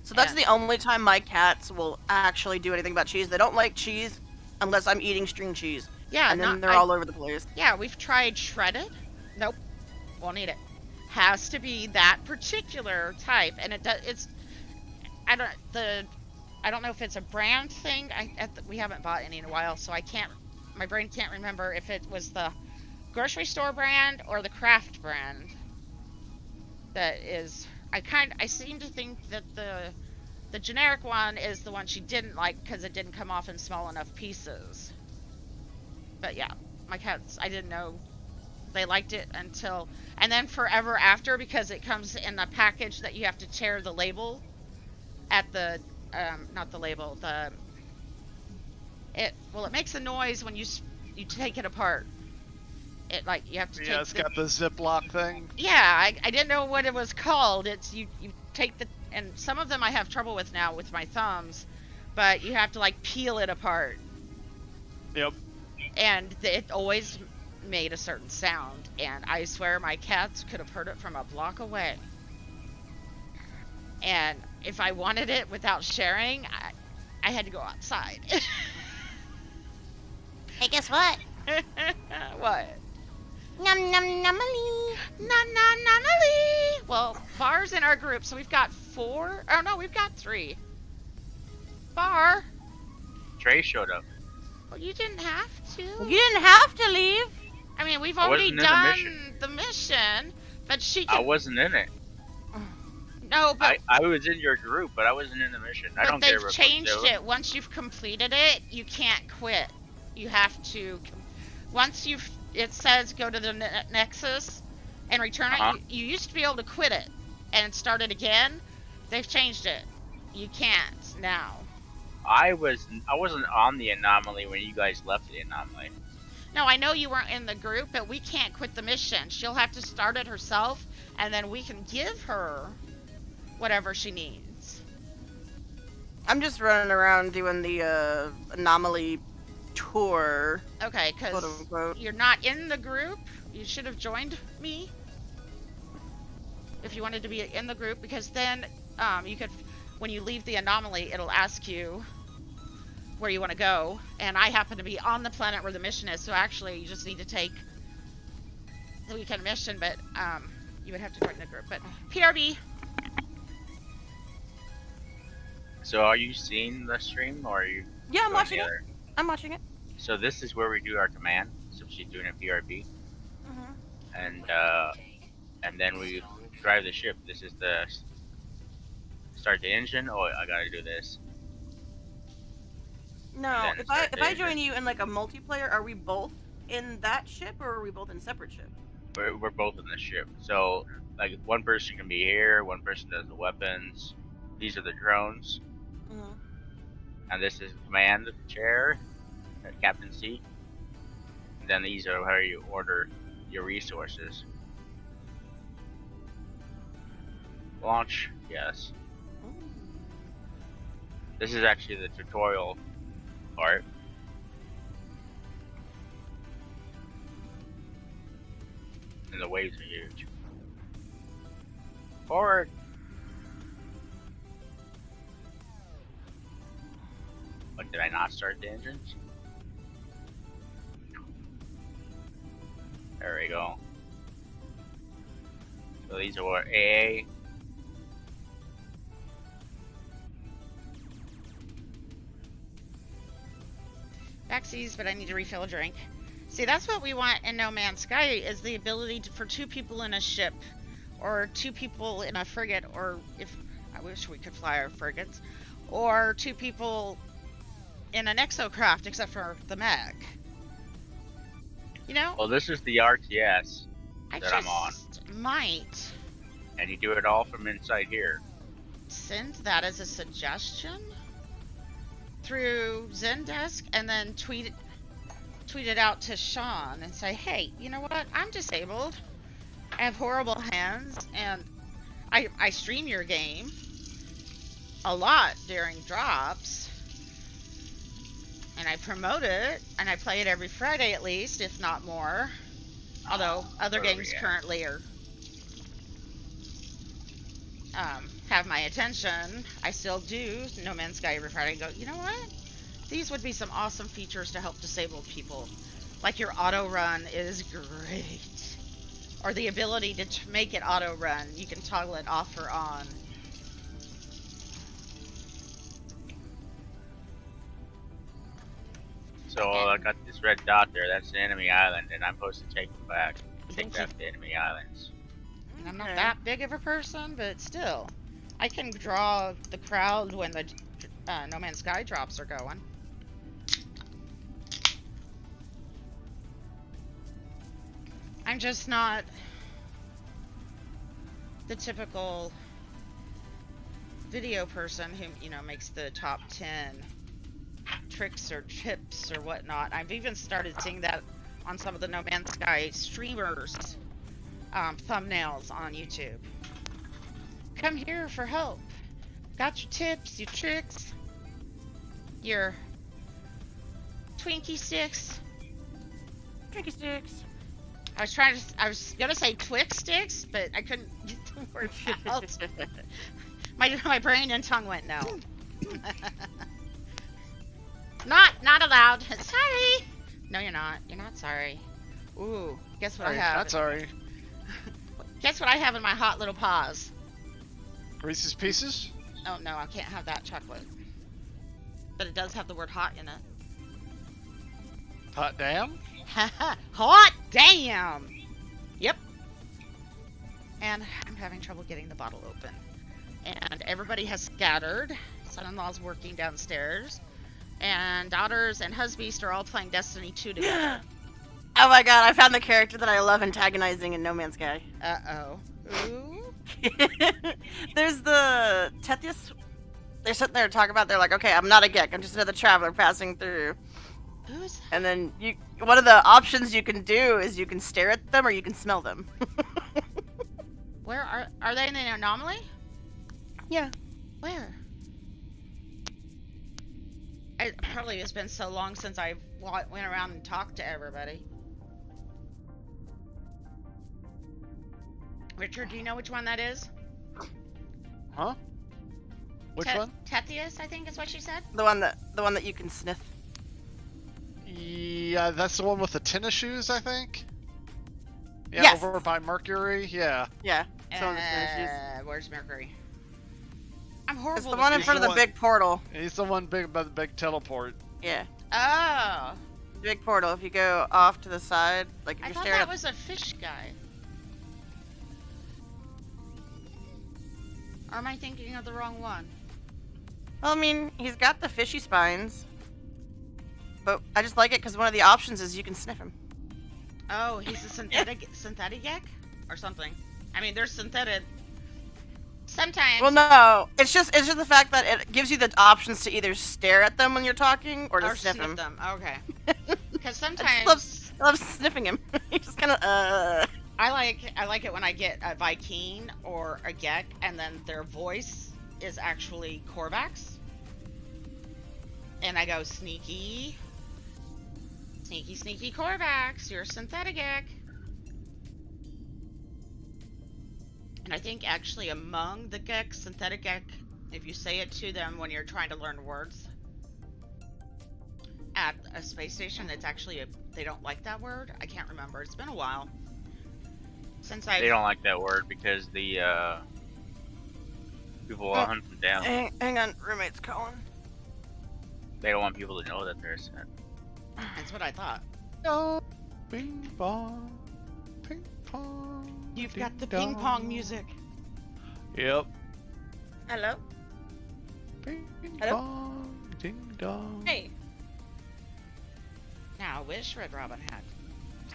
So that's the only time my cats will actually do anything about cheese. They don't like cheese unless I'm eating string cheese. Yeah, and then they're all over the place. Yeah, we've tried shredded. Nope, won't eat it. Has to be that particular type, and it does. It's I don't know if it's a brand thing. We haven't bought any in a while, so I can't. My brain can't remember if it was the grocery store brand or the craft brand. That is, I seem to think that the generic one is the one she didn't like because it didn't come off in small enough pieces. But yeah, my cats, I didn't know they liked it until, and then forever after, because it comes in a package that you have to tear the label at the, not the label, it makes a noise when you take it apart. It, like, you have to take it's got the Ziploc thing. Yeah, I didn't know what it was called. It's, you take and some of them I have trouble with now with my thumbs, but you have to, like, peel it apart. Yep. And it always made a certain sound, and I swear my cats could have heard it from a block away. And if I wanted it without sharing, I had to go outside. Hey, guess what? What? Num num nummily. Nummily. Well, Bar's in our group, so we've got 4. Oh no, we've got 3. Bar. Trey showed up. Well, you didn't have to. You didn't have to leave. I mean, we've I already wasn't in the done mission. the mission, but she I can. wasn't in it. No, but I was in your group, but I wasn't in the mission. I don't care they've about changed Brazil. it. Once you've completed it, you can't quit. You have to. Once it says go to the Nexus and return it. You used to be able to quit it and start it again. They've changed it. You can't now. I wasn't on the anomaly when you guys left the anomaly. No, I know you weren't in the group, but we can't quit the mission. She'll have to start it herself, and then we can give her whatever she needs. I'm just running around doing the anomaly tour. Okay, Quote because unquote. you're not in the group. You should have joined me if you wanted to be in the group, because then you could, when you leave the anomaly, it'll ask you where you want to go, and I happen to be on the planet where the mission is, so actually you just need to take the weekend mission, but you would have to join the group. But PRB. So are you seeing the stream, or are you? Yeah, I'm doing watching the it. other- I'm watching it. So this is where we do our command. So she's doing a PRB, Mhm. and then we drive the ship. This is the start the engine. Oh, I gotta do this. No, And then if I start join the- you in like a multiplayer, are we both in that ship or are we both in separate ships? We're both in the ship. So like one person can be here, one person does the weapons, These are the drones. Mhm. And this is command chair, captain seat. And then these are where you order your resources. Launch, yes. This is actually the tutorial part. And the waves are huge. Forward! What, did I not start the engines? There we go. So these are what, AA. Backsies, but I need to refill a drink. See, that's what we want in No Man's Sky, is the ability for 2 people in a ship, or 2 people in a frigate, or if I wish we could fly our frigates, or 2 people in an exocraft, except for the mech. You know? Well, this is the RTS I that I'm on. Might And you do it all from inside here. send that as a suggestion through Zendesk, and then tweet it out to Sean and say, hey, you know what? I'm disabled. I have horrible hands, and I stream your game a lot during drops, and I promote it, and I play it every Friday at least, if not more. Although other games currently are have my attention, I still do No Man's Sky every Friday and go, you know what? These would be some awesome features to help disabled people. Like your auto run is great. Or the ability to make it auto run. You can toggle it off or on. So I got this red dot there, that's the enemy island, and I'm supposed to take them back. Take back the enemy islands. And I'm not that big of a person, but still. I can draw the crowd when the No Man's Sky drops are going. I'm just not the typical video person who, you know, makes the top 10 tricks or tips or whatnot. I've even started seeing that on some of the No Man's Sky streamers' thumbnails on YouTube. Come here for help. Got your tips, your tricks, your Twinkie sticks. Drinky sticks. I was gonna say Twix sticks, but I couldn't get the word out. my brain and tongue went no. Not allowed. Sorry. No, you're not. You're not sorry. Ooh, guess what I have? Not sorry. Guess what I have in my hot little paws? Reese's Pieces? Oh no, I can't have that chocolate. But it does have the word hot in it. Hot damn? Hot damn! Yep. And I'm having trouble getting the bottle open. And everybody has scattered. Son-in-law's working downstairs. And daughters and husbands are all playing Destiny 2 together. Oh my god, I found the character that I love antagonizing in No Man's Sky. Uh-oh. Ooh. There's the Tethys. They're sitting there talking about, they're like, okay, I'm not a geek, I'm just another traveler passing through. Who's that? And then one of the options you can do is you can stare at them or you can smell them. Where are they in the anomaly? Yeah. Where? It probably has been so long since I went around and talked to everybody. Richard, do you know which one that is? Huh? Which one? Tethys, I think is what she said. The one that you can sniff. Yeah, that's the one with the tennis shoes, I think. Yeah, Yes. over by Mercury. Yeah. Yeah. it's the one with the tennis shoes. Where's Mercury? I'm horrible. It's the with one in He's front of the the one- big portal. He's the one big by the big teleport. Yeah. Oh, Big portal. If you go off to the side, like if I you're thought staring that at was a fish guy. Or am I thinking of the wrong one? Well, I mean, he's got the fishy spines. But I just like it because one of the options is you can sniff him. Oh, he's a synthetic yak or something. I mean, there's synthetic Sometimes. Well, no, it's just the fact that it gives you the options to either stare at them when you're talking or to Or sniff them. Okay. Because I sometimes love sniffing him. He just kind of I like it when I get a Viking or a Gek, and then their voice is actually Korvax, and I go sneaky, sneaky, sneaky Korvax. You're a synthetic Gek. And I think actually among the Gek, synthetic Gek, if you say it to them when you're trying to learn words at a space station, it's actually they don't like that word. I can't remember. It's been a while since I. They don't like that word because the people will hunt them down. hang on, roommate's calling. They don't want people to know that they're a set. That's what I thought. Oh, ping pong, ping pong. You've got the ding ping dong. pong music. Yep. Hello. Ping Hello? pong, ding dong. Hey. Now I wish Red Robin had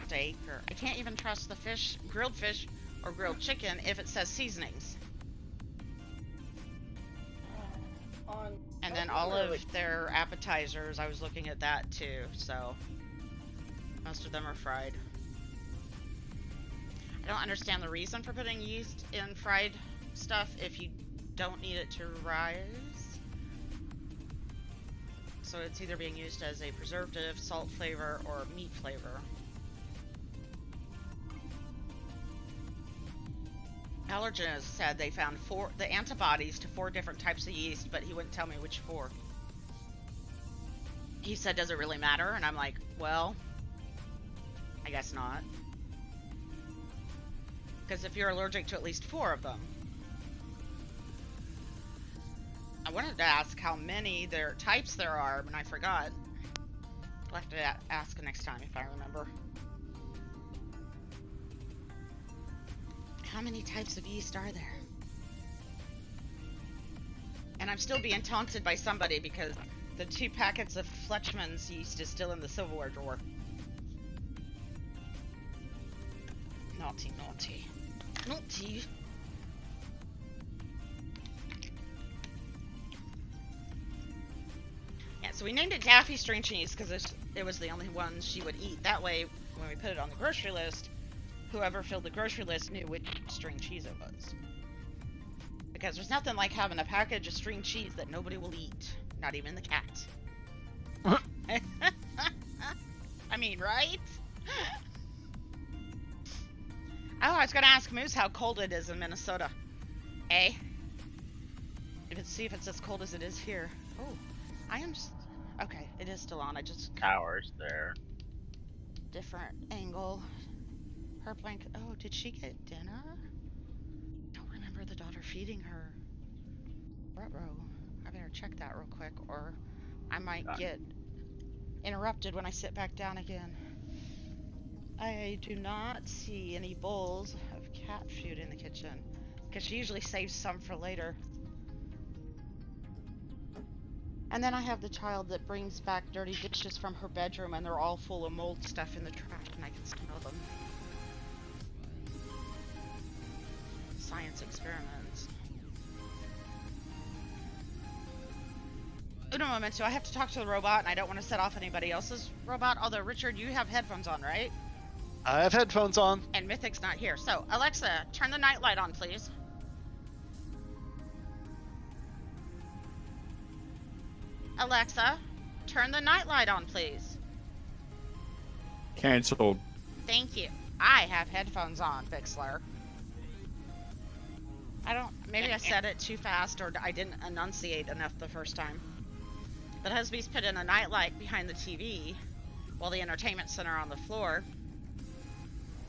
steak, or I can't even trust the fish, grilled fish or grilled chicken if it says seasonings. And then all of their appetizers, I was looking at that too, so most of them are fried. I don't understand the reason for putting yeast in fried stuff if you don't need it to rise. So it's either being used as a preservative, salt flavor, or meat flavor. Allergenist said they found the antibodies to 4 different types of yeast, but he wouldn't tell me which 4. He said, does it really matter? And I'm like, well, I guess not. Because if you're allergic to at least 4 of them. I wanted to ask how many types there are, but I forgot. I'll have to ask next time if I remember. How many types of yeast are there? And I'm still being taunted by somebody because the 2 packets of Fletchman's yeast is still in the silverware drawer. Naughty, naughty. Naughty. Yeah, so we named it Daffy String Cheese because it was the only one she would eat. That way, when we put it on the grocery list, whoever filled the grocery list knew which string cheese it was. Because there's nothing like having a package of string cheese that nobody will eat. Not even the cat. I mean, right? Oh, I was gonna ask Moose how cold it is in Minnesota. Eh? See if it's as cold as it is here. Oh, I am okay, it is still on. I just... Towers there. Different angle. Her blanket. Oh, did she get dinner? I don't remember the daughter feeding her. Ruh-roh. I better check that real quick, or I might get interrupted when I sit back down again. I do not see any bowls of cat food in the kitchen, because she usually saves some for later. And then I have the child that brings back dirty dishes from her bedroom, and they're all full of mold stuff in the trash, and I can smell them. Science experiments. Uno momento, I have to talk to the robot, and I don't want to set off anybody else's robot, although, Richard, you have headphones on, right? I have headphones on. And Mythic's not here. So, Alexa, turn the night light on, please. Alexa, turn the night light on, please. Cancelled. Thank you. I have headphones on, Bixler. Maybe I said it too fast, or I didn't enunciate enough the first time. But husband's put in a night light behind the TV while the entertainment center on the floor.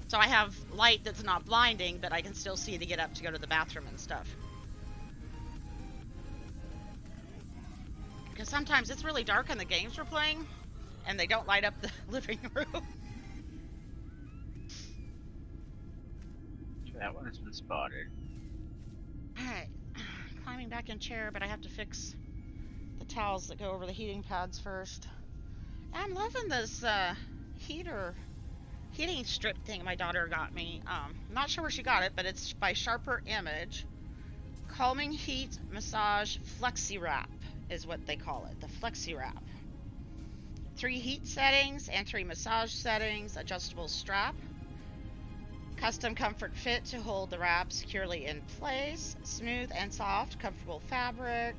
So I have light that's not blinding, but I can still see to get up to go to the bathroom and stuff. Because sometimes it's really dark in the games we're playing, and they don't light up the living room. That one has been spotted. Alright, climbing back in chair, but I have to fix the towels that go over the heating pads first. I'm loving this heating strip thing my daughter got me. I'm not sure where she got it, but it's by Sharper Image, calming heat massage flexi wrap is what they call it, the flexi wrap. 3 heat settings and 3 massage settings, adjustable strap, custom comfort fit to hold the wrap securely in place, smooth and soft, comfortable fabric.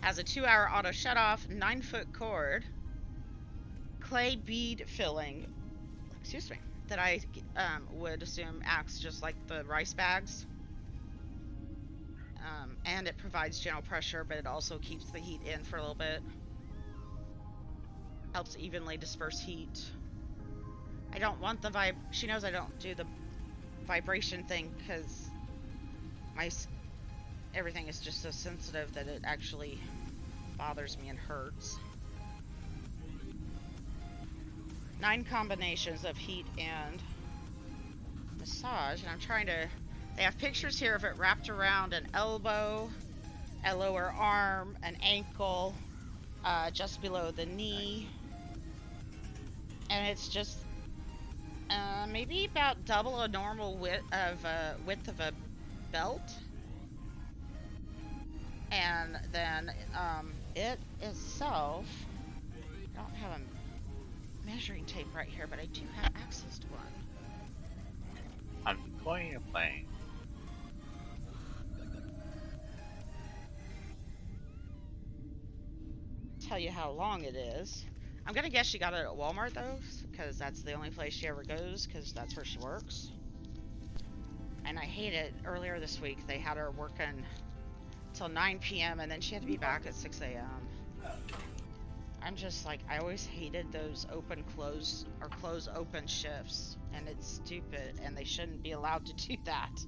Has a 2-hour auto shutoff, 9-foot cord, clay bead filling, excuse me, that I would assume acts just like the rice bags. And it provides gentle pressure, but it also keeps the heat in for a little bit. Helps evenly disperse heat. I don't want the she knows I don't do the vibration thing because everything is just so sensitive that it actually bothers me and hurts. 9 combinations of heat and massage, and I'm trying to. They have pictures here of it wrapped around an elbow, a lower arm, an ankle, just below the knee, and it's just maybe about double a normal width of a belt. And then it itself, I don't have a measuring tape right here, but I do have access to one. I'm going to play. Tell you how long it is. I'm gonna guess she got it at Walmart though, because that's the only place she ever goes, because that's where she works. And I hate it. Earlier this week they had her working till 9 p.m. and then she had to be back at 6 a.m. I'm just like, I always hated those open-close or close-open shifts, and it's stupid, and they shouldn't be allowed to do that.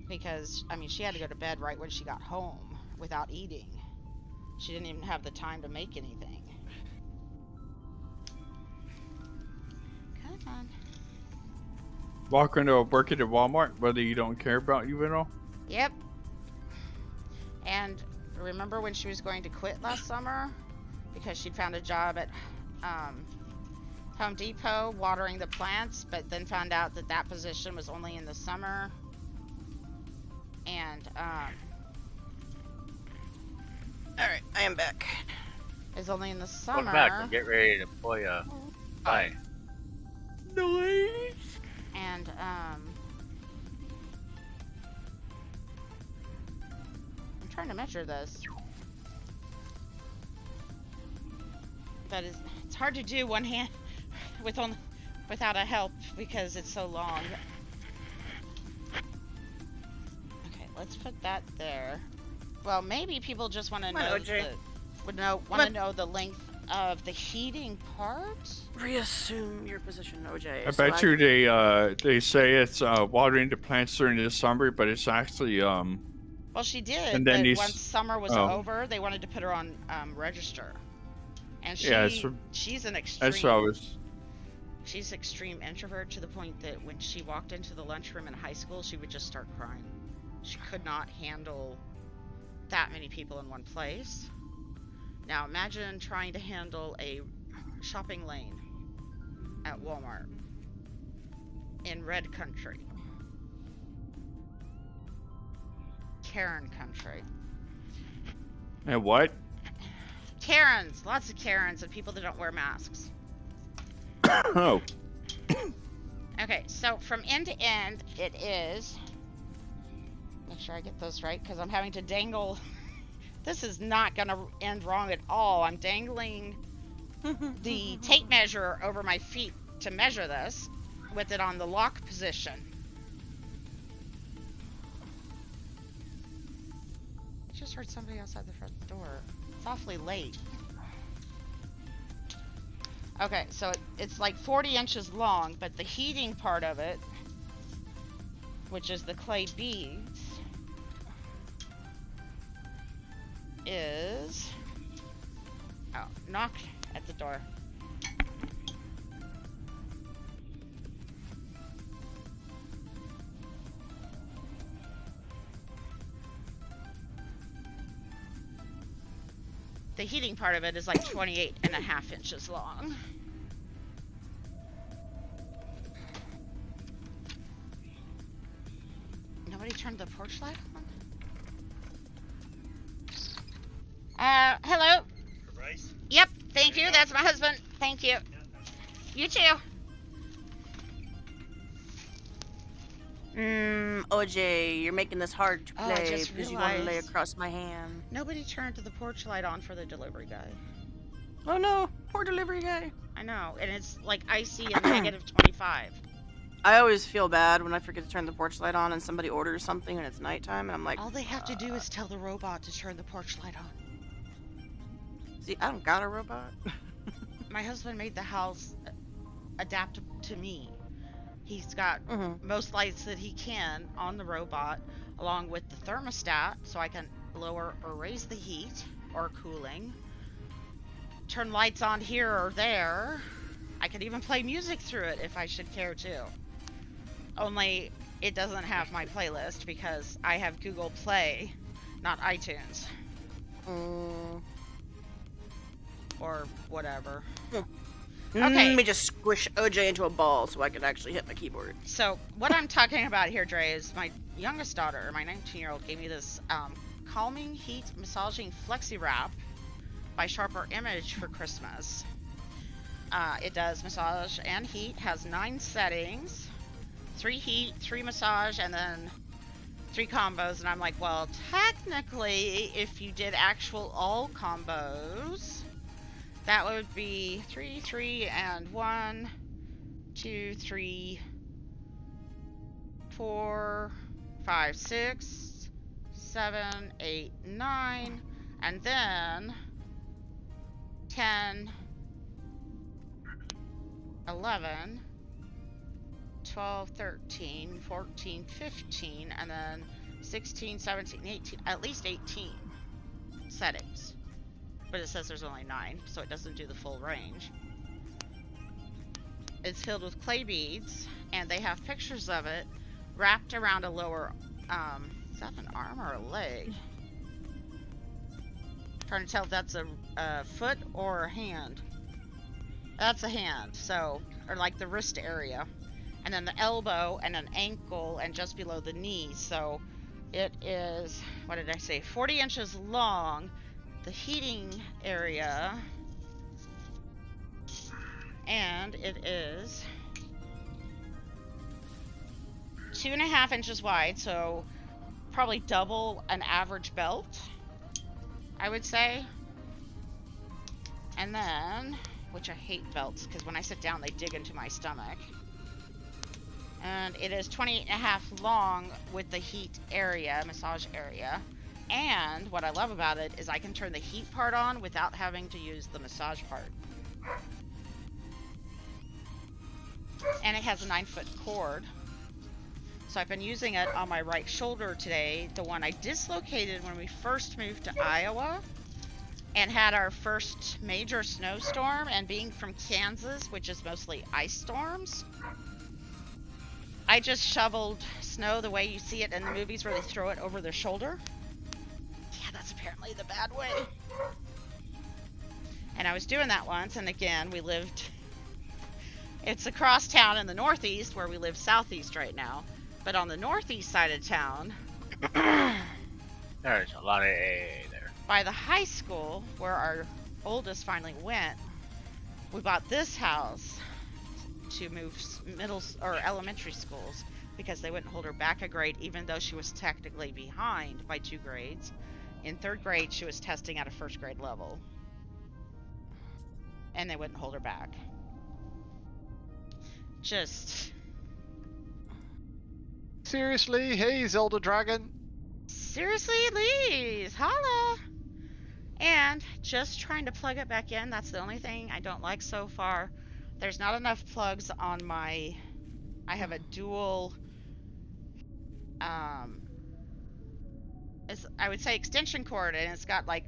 Because, I mean, she had to go to bed right when she got home without eating. She didn't even have the time to make anything. Come on. Walking to work at Walmart, whether you don't care about you at all? Yep. And remember when she was going to quit last summer? Because she'd found a job at Home Depot watering the plants, but then found out that that position was only in the summer. And, Alright, I am back. it's only in the summer. Welcome back. I'm getting ready to play bye. Noise. And, I'm trying to measure this. But it's hard to do one hand without a help because it's so long. Okay, let's put that there. Well, maybe people just want to know want to know the length of the heating part. Reassume your position, OJ. I bet you they say it's watering the plants during the summer, but it's actually Well, she did. And then but once summer was over, they wanted to put her on register, and she's an extreme. That's what I was. She's extreme introvert to the point that when she walked into the lunchroom in high school, she would just start crying. She could not handle that many people in one place. Now imagine trying to handle a shopping lane at Walmart in red country. Karen country. And what? Karens, lots of Karens and people that don't wear masks. Oh. Okay, so from end to end, it is. Make sure I get those right because I'm having to dangle. This is not going to end wrong at all. I'm dangling the tape measure over my feet to measure this with it on the lock position. I just heard somebody outside the front door. It's awfully late. Okay, so it's like 40 inches long, but the heating part of it, which is the clay beads, is... Oh, knock at the door. The heating part of it is like 28.5 inches long. turn the porch light on? Hello? Rice? Yep, thank There you. you go. That's my husband. Thank you. You too. OJ, you're making this hard to Oh, I play just because you want to lay realized- across my hand. Nobody turned the porch light on for the delivery guy. Oh no, poor delivery guy. I know, and it's like icy and negative 25. I always feel bad when I forget to turn the porch light on and somebody orders something and it's nighttime and I'm like, All they have to do is tell the robot to turn the porch light on. see, I don't got a robot. My husband made the house adapt to me. He's got most lights that he can on the robot, along with the thermostat, so I can lower or raise the heat or cooling. Turn lights on here or there. I could even play music through it if I should care to. Only it doesn't have my playlist because I have Google Play, not iTunes. Or whatever. Okay. Let me just squish OJ into a ball so I can actually hit my keyboard. So what I'm talking about here, Dre, is my youngest daughter, my 19-year-old, gave me this calming heat massaging flexi wrap by Sharper Image for Christmas. It does massage and heat, has 9 settings, 3 heat, 3 massage, and then 3 combos. And I'm like, well, technically, if you did actual all combos, that would be 3, 3, and 1, 2, 3, 4, 5, 6, 7, 8, 9, and then 10, 11, 12, 13, 14, 15, and then 16, 17, 18, at least 18 settings. But it says there's only 9, so it doesn't do the full range. It's filled with clay beads, and they have pictures of it wrapped around a lower, is that an arm or a leg? Trying to tell if that's a foot or a hand. That's a hand, so, or like the wrist area. And then the elbow and an ankle and just below the knee. So it is, what did I say, 40 inches long. The heating area, and it is 2.5 inches wide, so probably double an average belt, I would say. And then, which I hate belts because when I sit down they dig into my stomach. And it is 28.5 long with the heat area, massage area. And what I love about it is I can turn the heat part on without having to use the massage part. And it has a 9-foot cord. So I've been using it on my right shoulder today, the one I dislocated when we first moved to Iowa and had our first major snowstorm, and being from Kansas, which is mostly ice storms, I just shoveled snow the way you see it in the movies where they throw it over their shoulder. Yeah, that's apparently the bad way. And I was doing that once, and again, we lived... It's across town in the northeast, where we live southeast right now. But on the northeast side of town... There's a lot of AA there. By the high school, where our oldest finally went, we bought this house to move middle or elementary schools because they wouldn't hold her back a grade, even though she was technically behind by 2 grades. In 3rd grade, she was testing at a 1st grade level. And they wouldn't hold her back. Just... Seriously? Hey, Zelda Dragon? Seriously, Elise, holla! And just trying to plug it back in, that's the only thing I don't like so far. There's not enough plugs on my... I have a dual... I would say extension cord, and it's got like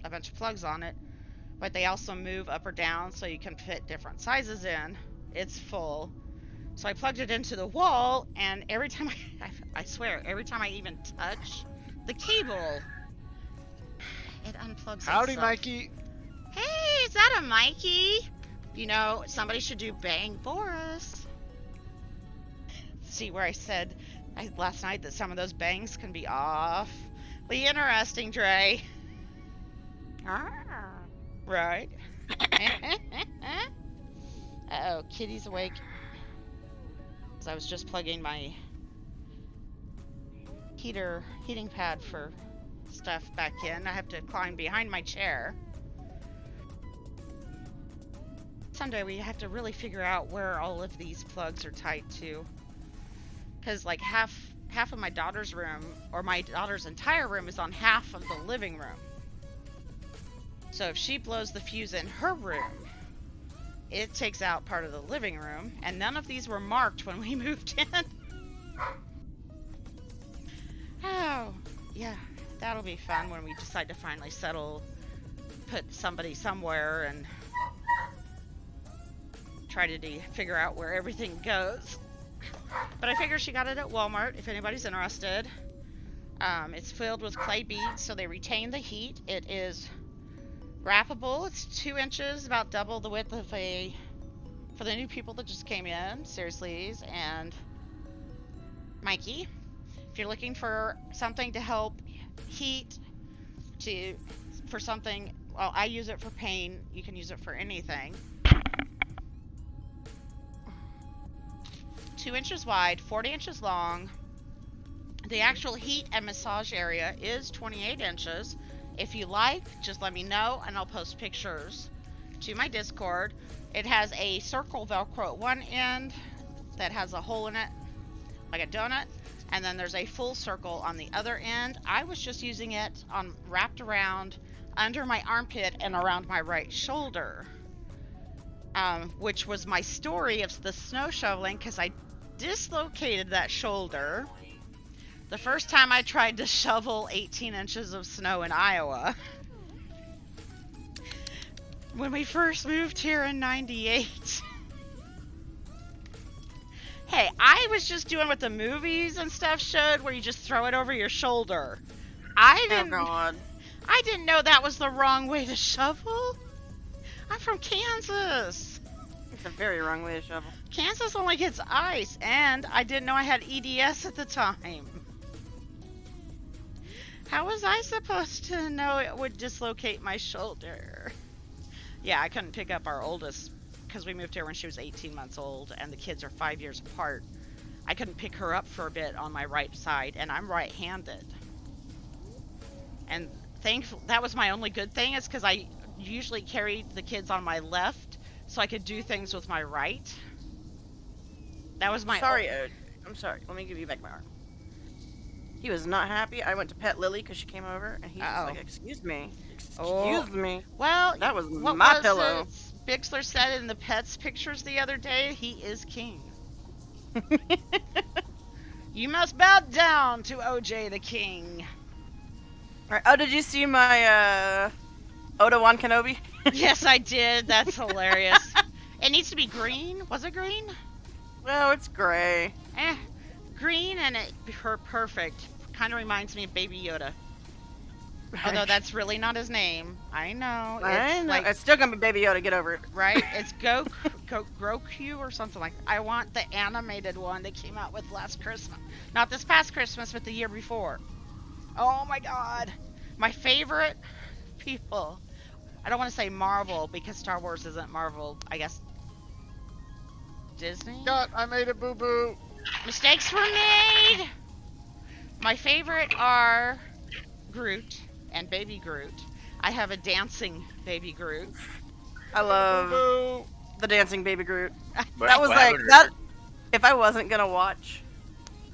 a bunch of plugs on it. But they also move up or down so you can fit different sizes in. It's full. So I plugged it into the wall, and every time I swear, every time I even touch the cable, it unplugs Howdy, itself. Mikey. Hey, is that a Mikey? You know, somebody should do Bang Boris. See where I said last night that some of those bangs can be awfully interesting, Dre. Ah. Right? Uh-oh, Kitty's awake. 'Cause I was just plugging my heating pad for stuff back in. I have to climb behind my chair. Someday we have to really figure out where all of these plugs are tied to. Because like half of my daughter's room, or my daughter's entire room, is on half of the living room. So if she blows the fuse in her room, it takes out part of the living room, and none of these were marked when we moved in. Oh, yeah, that'll be fun when we decide to finally settle, put somebody somewhere, and try to figure out where everything goes. But I figure she got it at Walmart, if anybody's interested. It's filled with clay beads, so they retain the heat. It is wrappable. It's 2 inches, about double the width of for the new people that just came in, Seriously's and Mikey. If you're looking for something to help heat, for something, well, I use it for pain. You can use it for anything. 2 inches wide, 40 inches long. The actual heat and massage area is 28 inches. If you like, just let me know and I'll post pictures to my Discord. It has a circle Velcro at one end that has a hole in it, like a donut, and then there's a full circle on the other end. I was just using it wrapped around under my armpit and around my right shoulder, which was my story of the snow shoveling, because I dislocated that shoulder the first time I tried to shovel 18 inches of snow in Iowa. When we first moved here in '98. Hey, I was just doing what the movies and stuff showed, where you just throw it over your shoulder. I didn't know that was the wrong way to shovel. I'm from Kansas. It's a very wrong way to shovel. Kansas only gets ice, and I didn't know I had EDS at the time. How was I supposed to know it would dislocate my shoulder? Yeah, I couldn't pick up our oldest, because we moved here when she was 18 months old, and the kids are 5 years apart. I couldn't pick her up for a bit on my right side, and I'm right-handed. And that was my only good thing, is because I usually carried the kids on my left, so I could do things with my right. That was my... Sorry, Ode. I'm sorry. Let me give you back my arm. He was not happy. I went to pet Lily because she came over, and he was like, excuse me. Excuse me. Well, that was my pillow. Bixler said in the pets pictures the other day, he is king. You must bow down to OJ the king. Right. Oh, did you see my Oda-Wan Kenobi? Yes, I did. That's hilarious. It needs to be green. Was it green? Well, it's gray. Green and perfect. Kind of reminds me of Baby Yoda. Although that's really not his name. I know. I know. It's still gonna be Baby Yoda. Get over it. Right? It's Groku or something like that. I want the animated one that came out with last Christmas. Not this past Christmas, but the year before. Oh my god. My favorite people. I don't want to say Marvel, because Star Wars isn't Marvel. I guess Disney? God, I made a boo-boo. Mistakes were made! My favorite are Groot and Baby Groot. I have a dancing Baby Groot. I love the dancing Baby Groot. But That was like that. If I wasn't gonna watch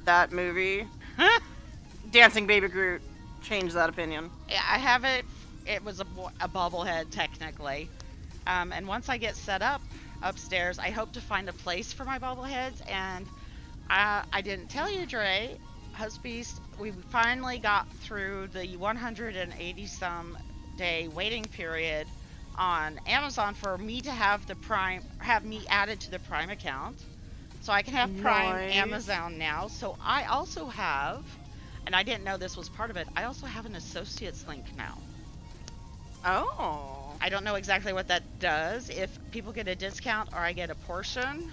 that movie, dancing Baby Groot changed that opinion. Yeah, I have it. It was a bobblehead technically, and once I get set up upstairs, I hope to find a place for my bobbleheads. And I didn't tell you, Dre, Husbeast, we finally got through the 180 some day waiting period on Amazon for me to have me added to the Prime account, so I can have Prime Amazon now. So I also have, and I didn't know this was part of it, I also have an associates link now. Oh. I don't know exactly what that does, if people get a discount or I get a portion.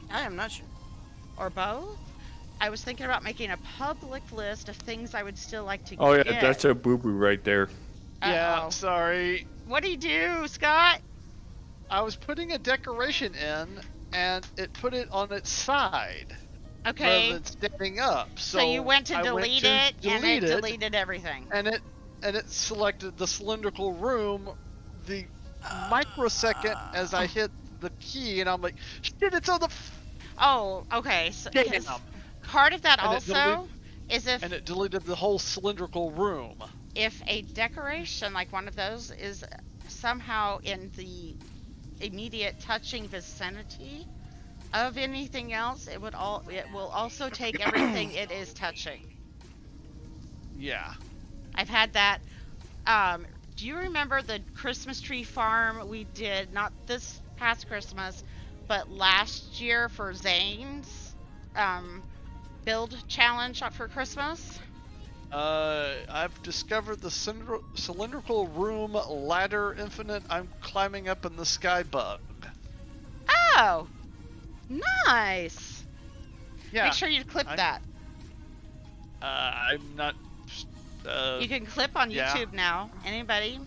I am not sure. or both. I was thinking about making a public list of things I would still like to Oh yeah, get. that's a boo-boo right there. Yeah, Uh-oh. sorry. What do you do, Scott? I was putting a decoration in, and it put it on its side Okay. rather than standing up. So you went to I delete to it, and it deleted everything. and it selected the cylindrical room the microsecond as I hit the key, and I'm like, shit, it's on the Oh, okay. So, 'cause damn. part of that And it also is and it deleted the whole cylindrical room. if a decoration like one of those is somehow in the immediate touching vicinity of anything else, it will also take everything it is touching. Yeah. I've had that. Do you remember the Christmas tree farm we did, not this past Christmas, but last year for Zane's build challenge for Christmas? I've discovered the cylindrical room ladder infinite. I'm climbing up in the sky bug. Oh, nice. Yeah. Make sure you clip that. I'm not. You can clip on yeah. YouTube now. Anybody?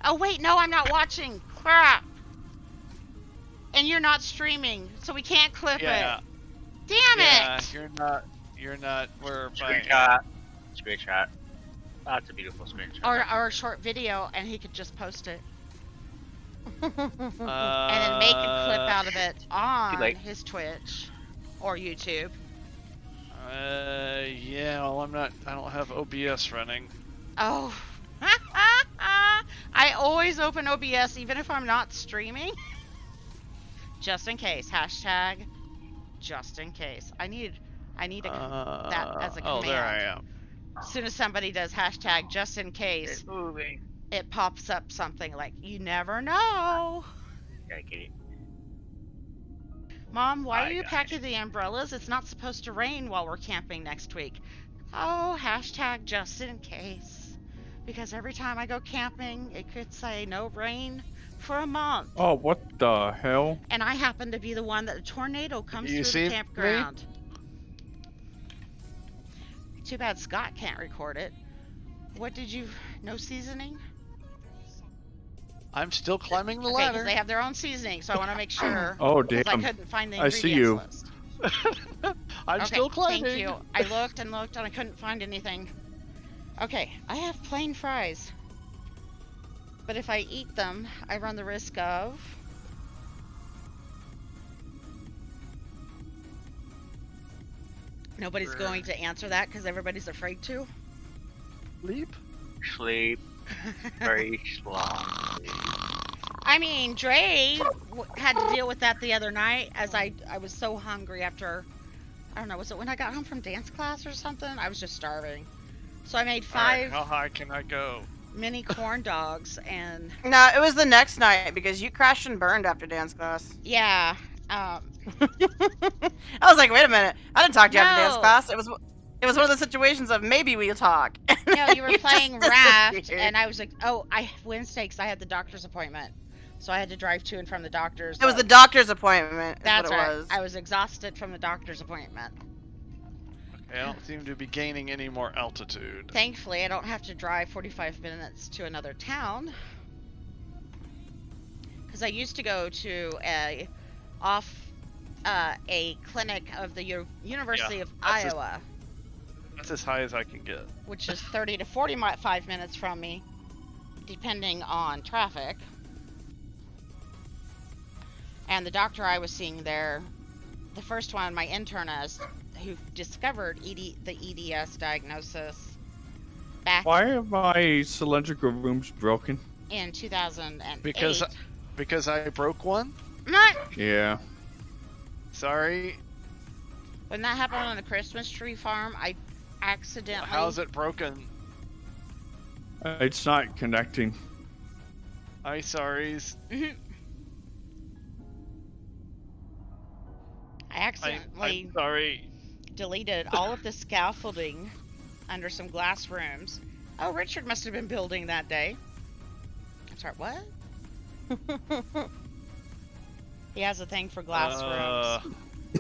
Oh wait, no, I'm not watching. Crap. And you're not streaming, so we can't clip Yeah. it. Damn Yeah, it! you're not where Screenshot. That's a beautiful screenshot. Or a short video, and he could just post it. And then make a clip out of it on his Twitch or YouTube. Yeah, well, I don't have OBS running. Oh. I always open OBS even if I'm not streaming. Just in case. Hashtag just in case. I need that as a command. Oh, there I am. As soon as somebody does hashtag just in case, It's moving. it pops up something like, you never know. Yeah, get it. Mom, why are Hi, you guys. packing the umbrellas? It's not supposed to rain while we're camping next week. Oh, hashtag just in case. Because every time I go camping, it could say no rain for a month. Oh, what the hell? And I happen to be the one that a tornado comes You through see the me? campground. Too bad Scott can't record it. What did you... No seasoning? I'm still climbing the Okay, 'cause ladder. they have their own seasoning, so I want to make sure. Oh, 'cause I damn. couldn't find the I ingredients see you. list. I'm Okay, still climbing. thank you. I looked and looked and I couldn't find anything. Okay, I have plain fries. But if I eat them, I run the risk of... Nobody's going to answer that because everybody's afraid to. Leap. Sleep. Very slowly. I mean, Dre had to deal with that the other night as I was so hungry after, I don't know, was it when I got home from dance class or something? I was just starving. So I made All right, 5 how high can I go? mini corn dogs and No, it was the next night because you crashed and burned after dance class. yeah. I was like, wait a minute. I didn't talk to you after dance No. class. It was one of the situations of maybe we'll talk. No, you were just playing Raft disappeared. and I was like, oh, Wednesday because I had the doctor's appointment. So I had to drive to and from the doctor's. It was the doctor's appointment. Is That's what it right. was. I was exhausted from the doctor's appointment. Okay, I don't seem to be gaining any more altitude. Thankfully, I don't have to drive 45 minutes to another town. Because I used to go to a clinic of the University of that's Iowa, That's as high as I can get. which is 30 to 45 minutes from me, depending on traffic. And the doctor I was seeing there, the first one, my internist, who discovered the EDS diagnosis back Why are my cylindrical rooms broken? in 2008. Because I broke one. Not Yeah. Sorry. when that happened on the Christmas tree farm, I accidentally. How's it broken? It's not connecting. I sorries. Mhm. I accidentally I'm sorry. deleted all of the scaffolding under some glass rooms. Oh, Richard must have been building that day. Sorry, what? He has a thing for glass rooms.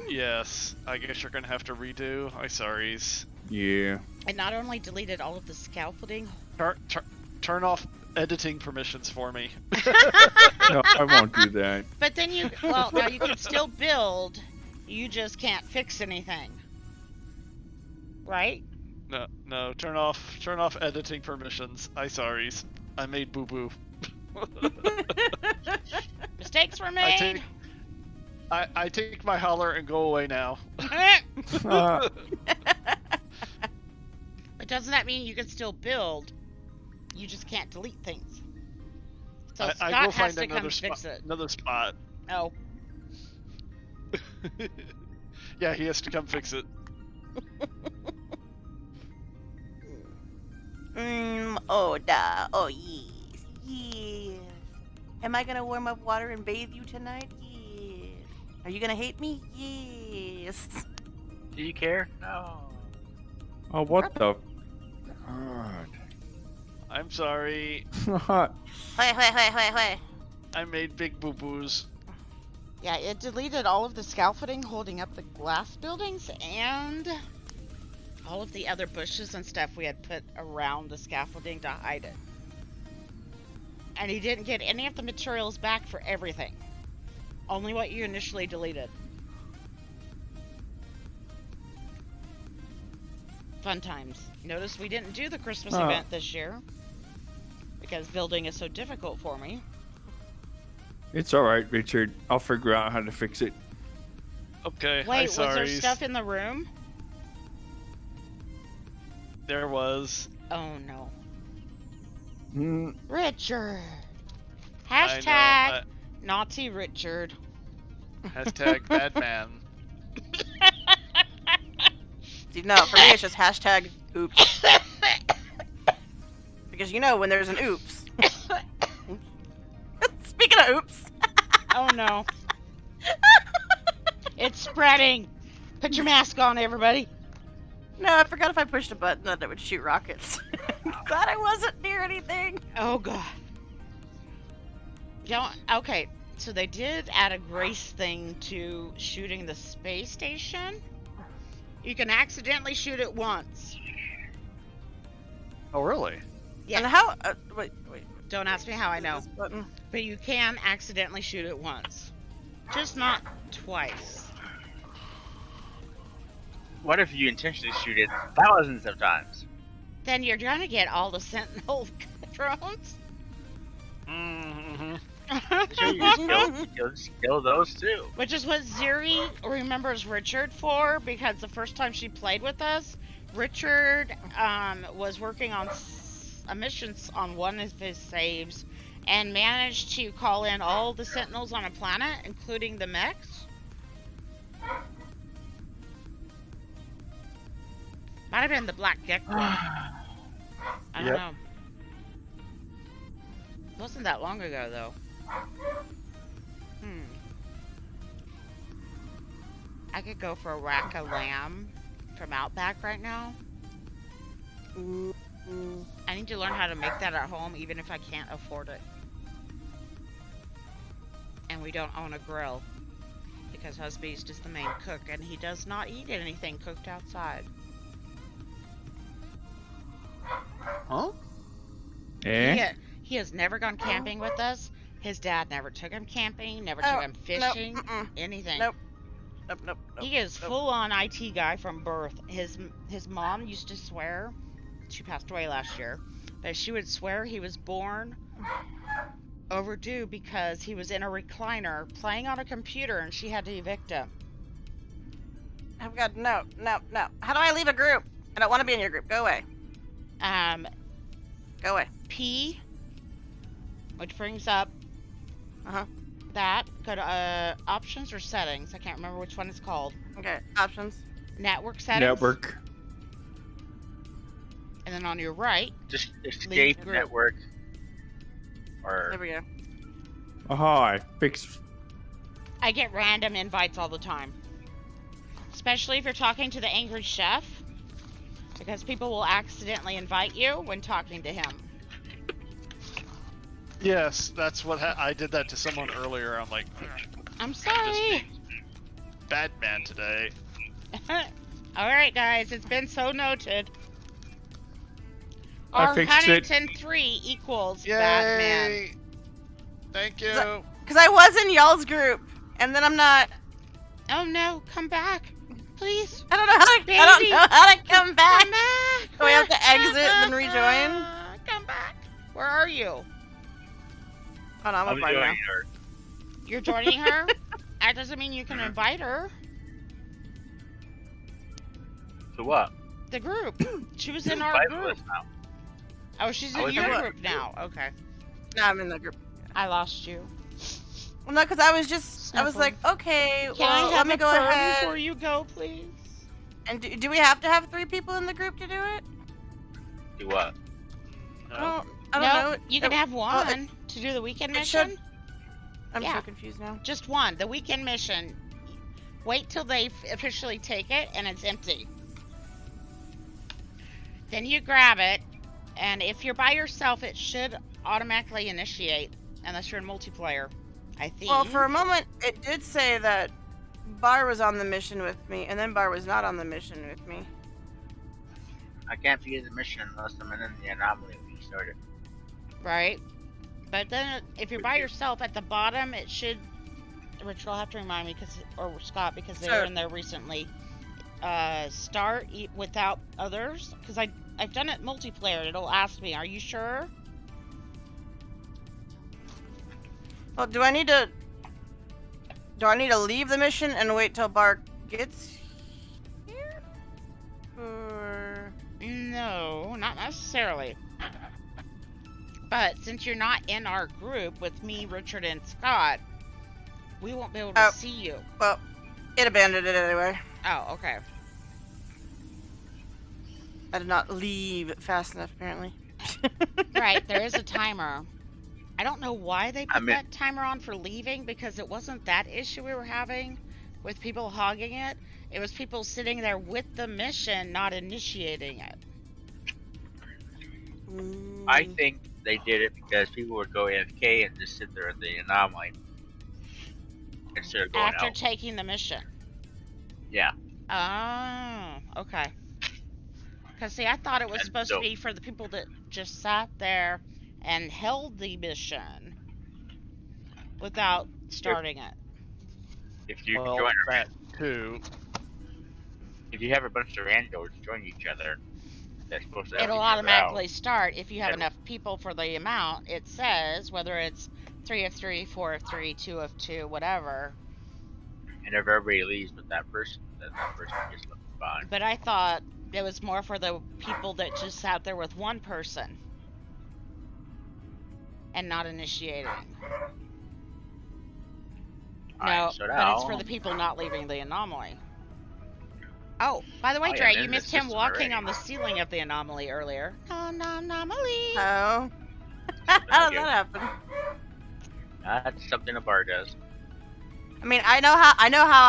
Yes, I guess you're gonna have to redo. I'm sorries. Yeah. It not only deleted all of the scaffolding. Turn off editing permissions for me. No, I won't do that. But then well, now you can still build. You just can't fix anything. Right? No, turn off editing permissions. I sorries. I made boo boo. Mistakes were made. I take my holler and go away now. Uh, But doesn't that mean you can still build? You just can't delete things. So Scott I will has find to come another fix spot. it. Another spot. Oh, Yeah, he has to come fix it. Oh da. Oh yes. Yes. Am I gonna warm up water and bathe you tonight? Yes. Are you gonna hate me? Yes. Do you care? No. oh, what the? God. I'm sorry. Wait. I made big boo boos. yeah, it deleted all of the scaffolding holding up the glass buildings and all of the other bushes and stuff we had put around the scaffolding to hide it. And he didn't get any of the materials back for everything. Only what you initially deleted. Fun times. Notice we didn't do the Christmas Oh. event this year because building is so difficult for me. It's all right, Richard. I'll figure out how to fix it. Okay. Wait, I was there sorries. stuff in the room? There was. Oh no. Mm, Richard. I Hashtag Nazi Richard. know. Hashtag bad man. See, no, for me it's just hashtag oops. Because you know when there's an oops. Speaking of oops. Oh no. It's spreading. Put your mask on, everybody. No, I forgot if I pushed a button that it would shoot rockets. Glad I wasn't near anything. Oh god. Okay, so they did add a grace thing to shooting the space station. You can accidentally shoot it once. Oh really? Yeah. And how? Wait. Don't ask me how I know. This button. But you can accidentally shoot it once. Just not twice. What if you intentionally shoot it thousands of times? Then you're gonna get all the Sentinel drones. Mm-hmm. Sure, you can kill those too. Which is what Ziri remembers Richard for, because the first time she played with us, Richard was working on a mission on one of his saves and managed to call in all the Sentinels on a planet, including the mechs. Might have been the Black Gecko. I don't Yep. know. Wasn't that long ago, though. I could go for a rack of lamb from Outback right now. I need to learn how to make that at home, even if I can't afford it. And we don't own a grill, because Husby's just the main cook, and he does not eat anything cooked outside. Huh? eh? He has never gone camping with us. His dad never took him camping, never Oh, took him fishing, nope, anything. Nope. Nope. He is full-on IT guy from birth. His mom used to swear, she passed away last year, that she would swear he was born overdue because he was in a recliner playing on a computer and she had to evict him. Oh god, no. How do I leave a group? I don't want to be in your group. Go away. Go away. P, which brings up Uh-huh. that. Go to options or settings. I can't remember which one it's called. Okay, options. Network settings. Network. And then on your right, Just Leave escape group. network. There Or we go. Aha, I fixed. I get random invites all the time. Especially if you're talking to the angry chef. Because people will accidentally invite you when talking to him. Yes, that's what I did that to someone earlier. I'm like, I'm sorry. Batman today. Alright, guys, it's been so noted. I Our fixed it. Huntington 3 equals Yay! Batman. Thank you. Because I was in y'all's group, and then I'm not. Oh no, come back. Please. I don't know how to. I don't Baby, know how to come back. Come back. Do we have to exit and then rejoin? Come back. Where are you? Oh no, I'm I'm up right now. joining her. You're joining her? That doesn't mean you can invite her. To what? The group. She was in our Five of group. us now. Oh, she's I in was your in- group now. Okay. No, I'm in the group. I lost you. Well, no, because I was just. I was like, okay, Can well, I let have me a go prayer ahead. before you go, please? And do we have to have 3 people in the group to do it? Do what? I don't No, know. you can It- have well, one to do the weekend it should- mission. I'm yeah. so confused now. Just one. The weekend mission. Wait till they officially take it and it's empty. Then you grab it, and if you're by yourself, it should automatically initiate, unless you're in multiplayer, I think. Well, for a moment, it did say that Bar was on the mission with me, and then Bar was not on the mission with me. I can't begin the mission unless I'm in the anomaly when you start it. Right. But then, if you're by yourself, at the bottom, it should... Rich will have to remind me, or Scott, because they were in there recently. Start without others, because I've done it multiplayer. It'll ask me, are you sure? Well, do I need to leave the mission and wait till Bar gets here? Or... No, not necessarily. But since you're not in our group with me, Richard, and Scott, we won't be able to see you. Well, it abandoned it anyway. Oh, okay. I did not leave fast enough, apparently. Right, there is a timer. I don't know why they put I mean- that timer on for leaving, because it wasn't that issue we were having with people hogging it. It was people sitting there with the mission, not initiating it. I think they did it because people would go AFK and just sit there at the anomaly instead of going After out. taking the mission. Yeah. Oh, okay. Because, see, I thought it was And supposed so- to be for the people that just sat there and held the mission without starting it. If you Well, join that too. if you have a bunch of randos join each other, they're supposed to help It'll each other automatically out. start if you have And- enough people for the amount. It says whether it's 3 of 3, 4 of 3, 2 of 2, whatever. And if everybody leaves but that person, then that person gets left behind. But I thought it was more for the people that just sat there with one person and not initiating. No, so but now, it's for the people not leaving the anomaly. Oh, by the way, I Dre, am you in missed this him system walking already. on the ceiling of the anomaly earlier. Anomaly. Oh. How did Okay. that happen? That's something a bar does. I mean, I know how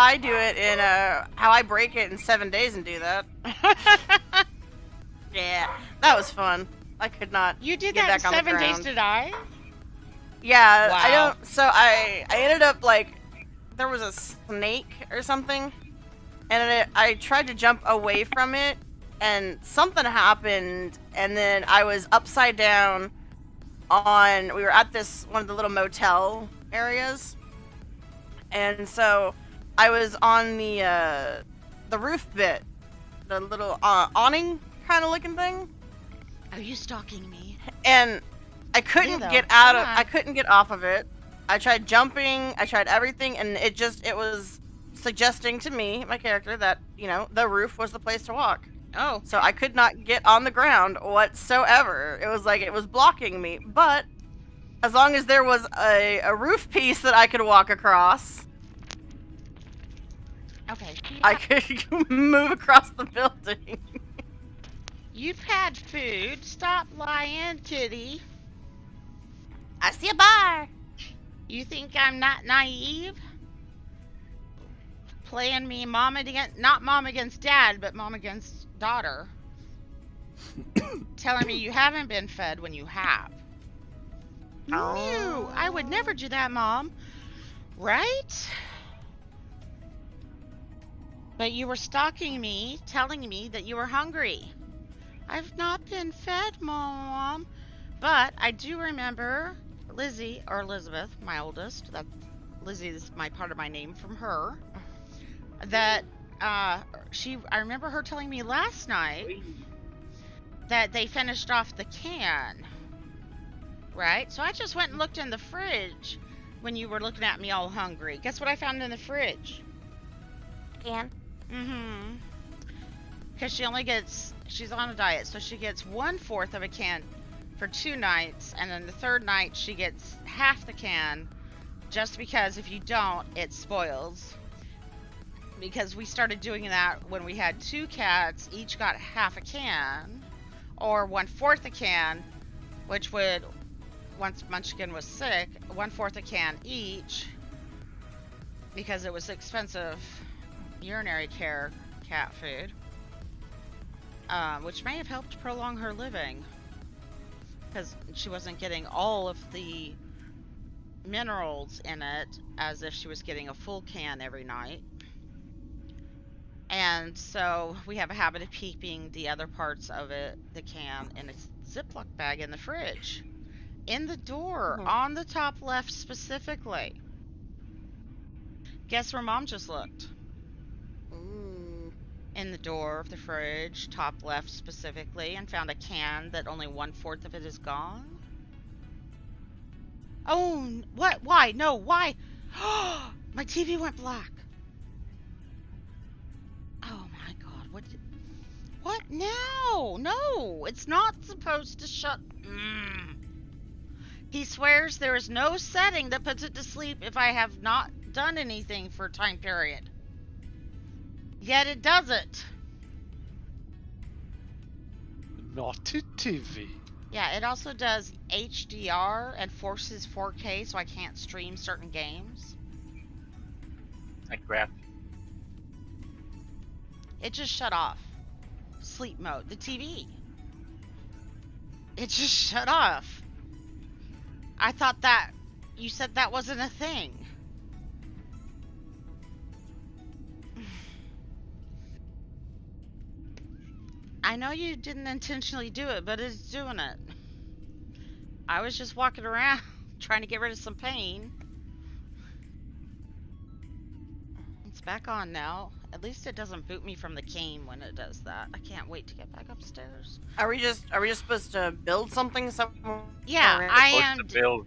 I do it in how I break it in 7 days and do that. Yeah, that was fun. I could not. You did Get that in back on the 7 days, ground. did I? Yeah, I Wow. don't. So I ended up like there was a snake or something, and I tried to jump away from it, and something happened, and then I was upside down on. We were at this one of the little motel areas, and so I was on the roof bit, the little awning kind of looking thing. Are you stalking me? And I couldn't though. get out Come of on. I couldn't get off of it. I tried jumping, I tried everything, and it was suggesting to me, my character, that, you know, the roof was the place to walk. Oh, So I could not get on the ground whatsoever. It was like it was blocking me. But as long as there was a roof piece that I could walk across, okay. I could move across the building. You've had food. Stop lying, Titty. I see a bar. You think I'm not naive? Playing me mom against, not mom against dad, but mom against daughter. Telling me you haven't been fed when you have. No, I would never do that, Mom. Right? But you were stalking me, telling me that you were hungry. I've not been fed, Mom. But I do remember Lizzie, or Elizabeth, my oldest, that Lizzie is part of my name from her, that I remember her telling me last night that they finished off the can. Right? So I just went and looked in the fridge when you were looking at me all hungry. Guess what I found in the fridge? Can. Mm-hmm. Because she's on a diet, so she gets 1/4 of a can for 2 nights, and then the third night she gets half the can, just because if you don't, it spoils. Because we started doing that when we had 2 cats, each got half a can, or 1/4 a can, which would, once Munchkin was sick, 1/4 a can each, because it was expensive urinary care cat food, which may have helped prolong her living, because she wasn't getting all of the minerals in it as if she was getting a full can every night. And so we have a habit of keeping the other parts of it, the can, in a Ziploc bag in the fridge. In the door, on the top left specifically. Guess where Mom just looked? In the door of the fridge, top left specifically, and found a can that only 1/4 of it is gone. Oh, what? Why? No, why? My TV went black. Oh my god, what now? No, it's not supposed to shut. He swears there is no setting that puts it to sleep if I have not done anything for a time period. Yet it does it. Naughty TV. Yeah, it also does HDR and forces 4K, so I can't stream certain games. Like crap. It just shut off. Sleep mode. The TV. It just shut off. I thought that you said that wasn't a thing. I know you didn't intentionally do it, but it's doing it. I was just walking around trying to get rid of some pain. It's back on now. At least it doesn't boot me from the game when it does that. I can't wait to get back upstairs. Are we just supposed to build something somewhere? Yeah, I am. Supposed to build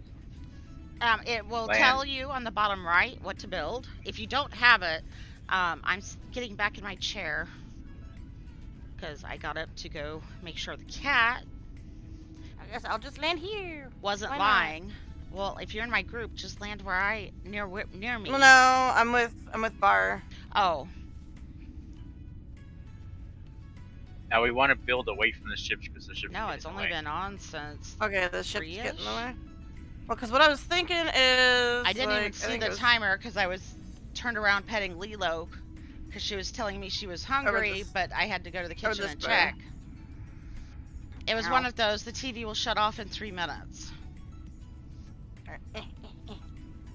It will land. tell you on the bottom right what to build. If you don't have it, I'm getting back in my chair because I got up to go make sure the cat I guess I'll just land here. wasn't Why not? lying. Well, if you're in my group, just land where near me. Well, no, I'm with Bar. Oh, Now we want to build away from the ships because the ships. no, are it's getting only away. been on since. Okay, the ship's Three-ish? getting away. Well, because what I was thinking is I didn't even like, see think the it was- timer because I was turned around petting Lilo because she was telling me she was hungry, this- but I had to go to the over kitchen this and way. check. It was Ow. one of those, the TV will shut off in 3 minutes. 'Cause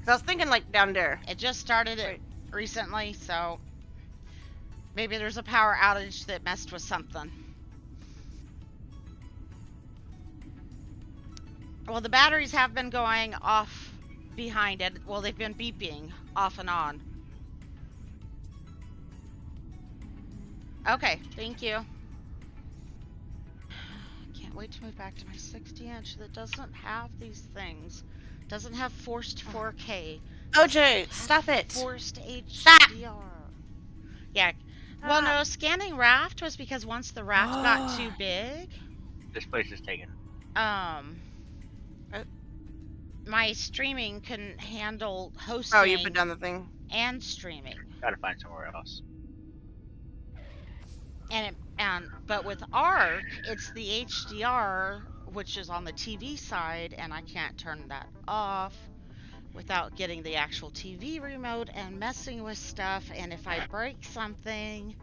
I was thinking like down there. It just started it recently, so maybe there's a power outage that messed with something. Well, the batteries have been going off behind it. Well, they've been beeping off and on. Okay, thank you. Can't wait to move back to my 60-inch that doesn't have these things. Doesn't have forced 4K. OJ, stop it. Forced HDR. Stop. Yeah. Well, no, scanning raft was because once the raft got too big, This place is taken. my streaming couldn't handle hosting Oh, you put down the thing. and streaming. Gotta find somewhere else. But with Arc, it's the HDR, which is on the TV side, and I can't turn that off without getting the actual TV remote and messing with stuff. And if I break something,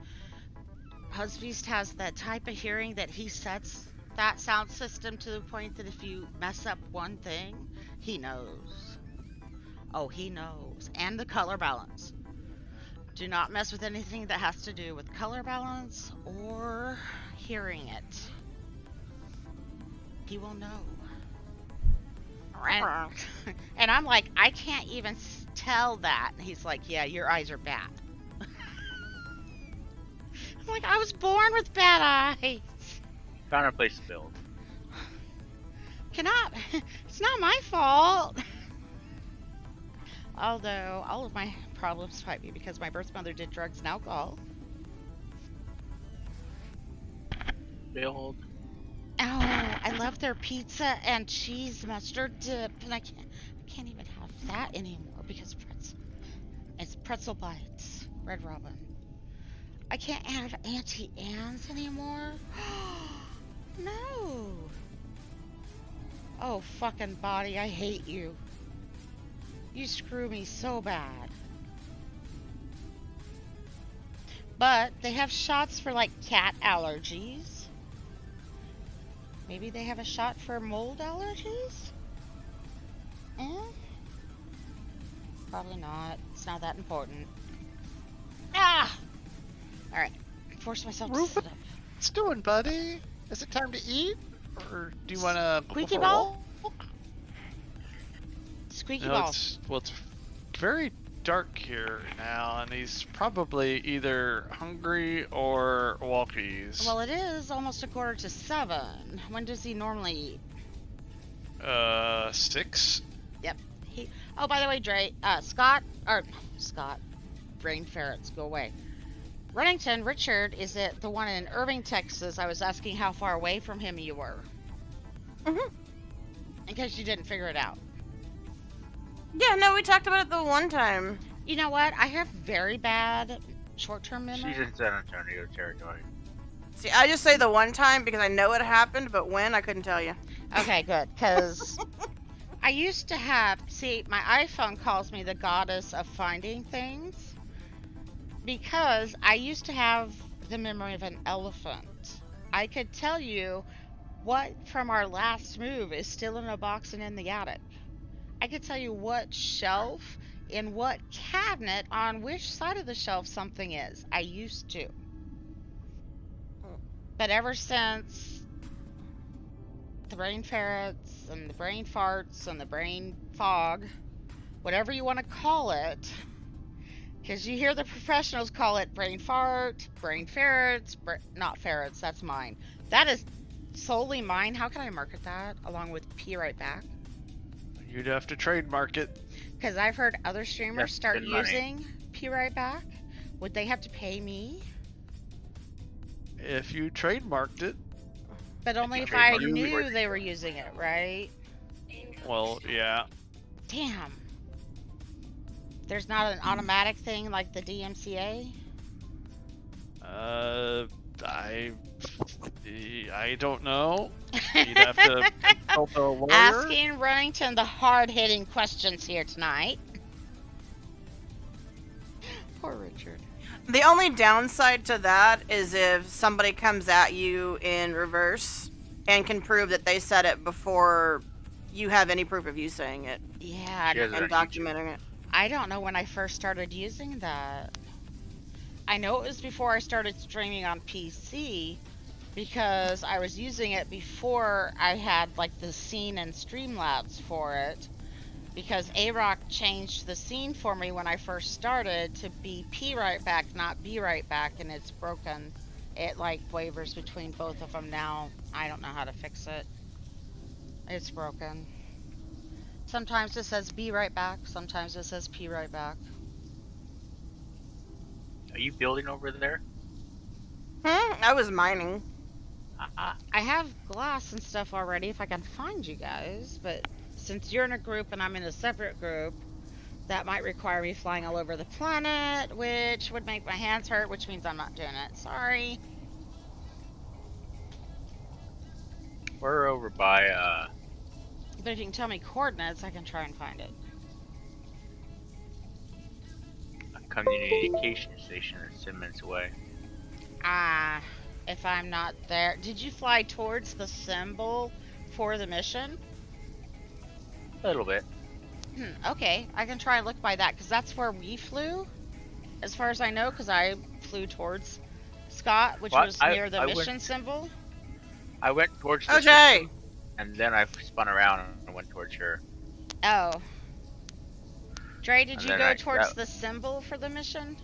Husbeast has that type of hearing that he sets that sound system to the point that if you mess up one thing, he knows. Oh, he knows. And the color balance. Do not mess with anything that has to do with color balance or hearing it. He will know. And I'm like, I can't even tell that. And he's like, yeah, your eyes are bad. I'm like, I was born with bad eyes. Found a place to build. It's not my fault. Although, all of my problems might be because my birth mother did drugs and alcohol. Build. Oh, I love their pizza and cheese mustard dip, and I can't even have that anymore because it's pretzel bites, Red Robin. I can't have Auntie Anne's anymore. No. Oh, fucking body, I hate you. You screw me so bad. But they have shots for like cat allergies. Maybe they have a shot for mold allergies? Probably not. It's not that important. Ah! Alright. Force myself to sit up. What's doing, buddy? Is it time to eat? Or do you want to... Squeaky ball? Squeaky ball. It's very dark here now, and he's probably either hungry or walkies. Well, it is almost 6:45. When does he normally eat? 6? Yep. Oh, by the way, Dre, Scott, brain ferrets, go away. Runnington, Richard, is it the one in Irving, Texas? I was asking how far away from him you were. In case you didn't figure it out. Yeah, no, we talked about it the one time. You know what? I have very bad short-term memory. She's in San Antonio territory. See, I just say the one time because I know it happened, but when, I couldn't tell you. Okay, good, because I used to have... See, my iPhone calls me the goddess of finding things because I used to have the memory of an elephant. I could tell you what from our last move is still in a box and in the attic. I could tell you what shelf in what cabinet on which side of the shelf something is. I used to. But ever since the brain ferrets and the brain farts and the brain fog, whatever you want to call it, because you hear the professionals call it brain fart, brain ferrets, not ferrets, that's mine. That is solely mine. How can I market that along with P right back? You'd have to trademark it. Because I've heard other streamers That's start good money. using P right back. Would they have to pay me? If you trademarked it, But only you if I trademark it, knew or- they were using it, right? well, yeah. Damn. There's not an automatic thing like the DMCA? I don't know. You'd have to consult a lawyer. Asking Runnington the hard-hitting questions here tonight. Poor Richard. The only downside to that is if somebody comes at you in reverse and can prove that they said it before you have any proof of you saying it Yeah, Yes. and documenting it. I don't know when I first started using that. I know it was before I started streaming on PC because I was using it before I had like the scene and Streamlabs for it, because A-Rock changed the scene for me when I first started to be P right back, not B right back, and it's broken. It like wavers between both of them now. I don't know how to fix it. It's broken. Sometimes it says B right back, sometimes it says P right back. Are you building over there? I was mining. I have glass and stuff already if I can find you guys, but since you're in a group and I'm in a separate group, that might require me flying all over the planet, which would make my hands hurt, which means I'm not doing it. Sorry. We're over by, But if you can tell me coordinates, I can try and find it. a communication station that's 10 minutes away. If I'm not there. Did you fly towards the symbol for the mission? A little bit. Okay, I can try and look by that, because that's where we flew. as far as I know, because I flew towards Scott, which Well, was I- near the I mission went- symbol. I went towards the OJ! system, and then I spun around and went towards her. Oh. Dre, did And you then go towards the symbol for the mission?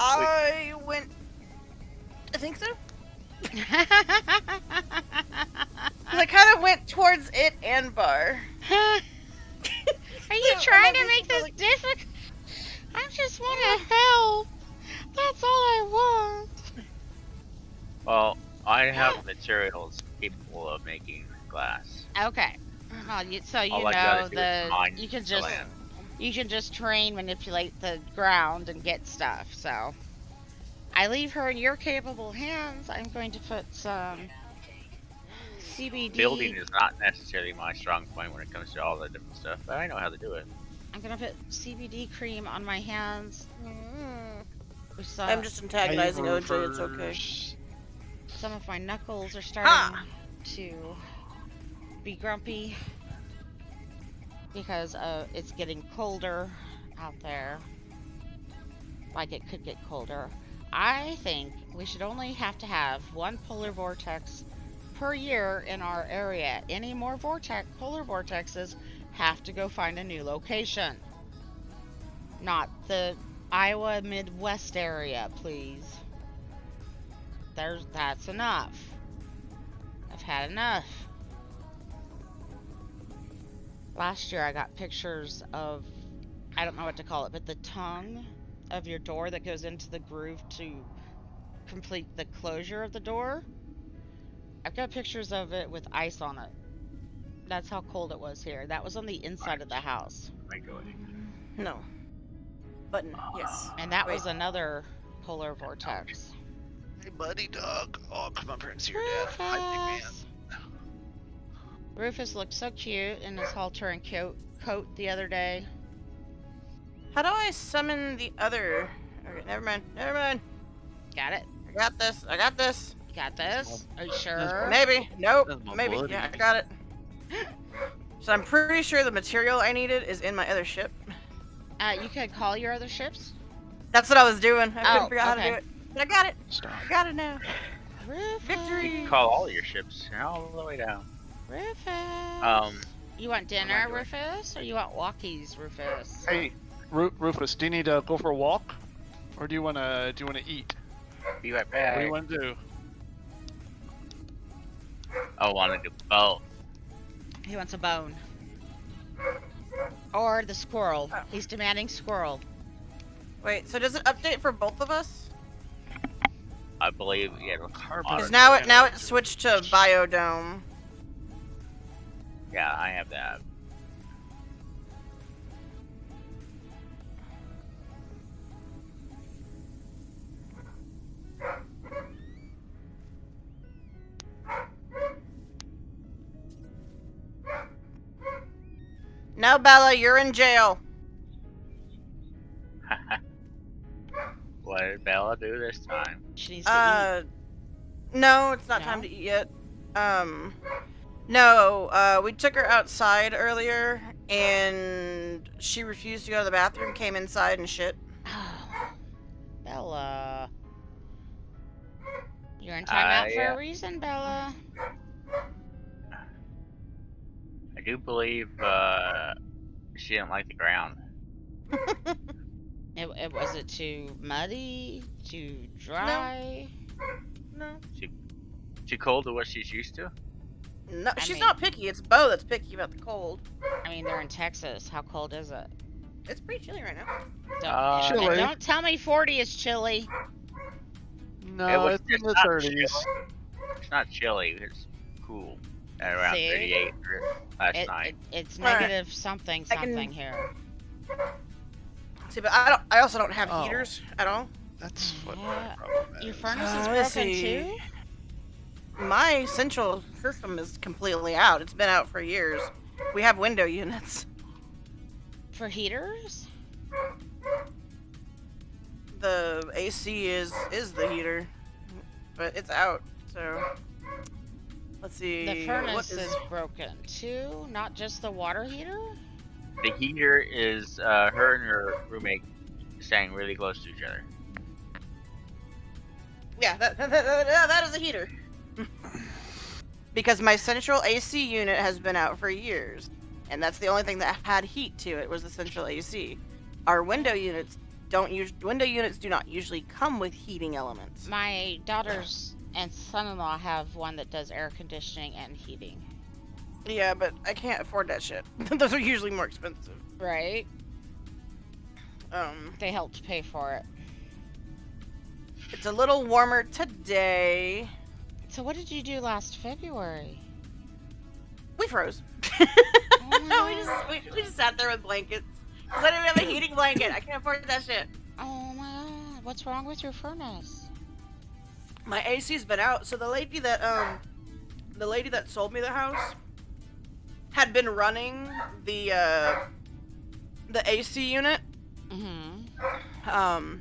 I went. I think so. I kind of went towards it and Bar. Are you I'm trying to over make this like- difficult? I just want to help. That's all I want. Well, I have materials capable of making glass. Okay. Well, so you All I know gotta do is mine you can the just land. train manipulate the ground and get stuff. So I leave her in your capable hands. I'm going to put some CBD. Building is not necessarily my strong point when it comes to all the different stuff, but I know how to do it. I'm gonna put CBD cream on my hands. I'm just antagonizing Hey, OJ. It's okay. Roofers. Some of my knuckles are starting to be grumpy because it's getting colder out there. Like it could get colder. I think we should only have to have one polar vortex per year in our area. Any more polar vortexes have to go find a new location. Not the Iowa Midwest area, please. That's enough. I've had enough. Last year I got pictures of, I don't know what to call it, but the tongue of your door that goes into the groove to complete the closure of the door. I've got pictures of it with ice on it. That's how cold it was here. That was on the inside of the house. No. Button. Yes. And that was another polar vortex. Hey, buddy dog. Oh, come on, Prince, your dad. Hi, big man. Rufus looked so cute in his halter and coat the other day. How do I summon the other? Okay, never mind. Never mind. Got it? I got this. I got this. You got this? Are you sure? Maybe. Nope. That's my Maybe. bloody. Yeah, I got it. So I'm pretty sure the material I needed is in my other ship. You could call your other ships? That's what I was doing. I couldn't figure out how to okay. do it. But I got it. Stop. I got it now. Rufus. You Victory. can call all your ships all the way down. Rufus. You want dinner, doing? Rufus? Or you want walkies, Rufus? Hey, Rufus, do you need to go for a walk, or do you wanna eat? Be right What do you back. wanna do? I want to do both. He wants a bone. Or the squirrel. He's demanding squirrel. Wait, so does it update for both of us? I believe, yeah. Because now it switched to Biodome. Yeah, I have that. No, Bella, you're in jail. What did Bella do this time? She needs to No, it's not time No? to eat yet. No, we took her outside earlier, and she refused to go to the bathroom, came inside and shit. eat. Bella. You're in timeout for yeah. a reason, Bella. I do believe she didn't like the ground. Was it too muddy? Too dry? No. Too cold to what she's used to? No, I she's mean- not picky. It's Bo that's picky about the cold. I mean, they're in Texas. How cold is it? It's pretty chilly right now. Don't, Chilly. don't tell me 40 is chilly. No, it's in the not 30s. chilly. It's not chilly. It's cool. At around See? 38 last night. It's Alright. negative something I can- something here. See, but I also don't have Oh. heaters at all. That's what Yeah, my problem Your is. furnace is Let's broken see. too? My central system is completely out. It's been out for years. We have window units. For heaters? The AC is the heater, but it's out. So let's see. The furnace what is broken too, not just the water heater? The heater is her and her roommate staying really close to each other. Yeah, that is a heater. Because my central AC unit has been out for years, and that's the only thing that had heat to it was the central AC. Our window units do not usually come with heating elements. My daughters and son-in-law have one that does air conditioning and heating. Yeah, but I can't afford that shit. Those are usually more expensive. Right? They helped pay for it. It's a little warmer today. So what did you do last February? We froze. Oh, we just sat there with blankets. Cause I didn't have a heating blanket. I can't afford that shit. oh my god, what's wrong with your furnace? My AC's been out. So the lady that sold me the house had been running the AC unit Mm-hmm.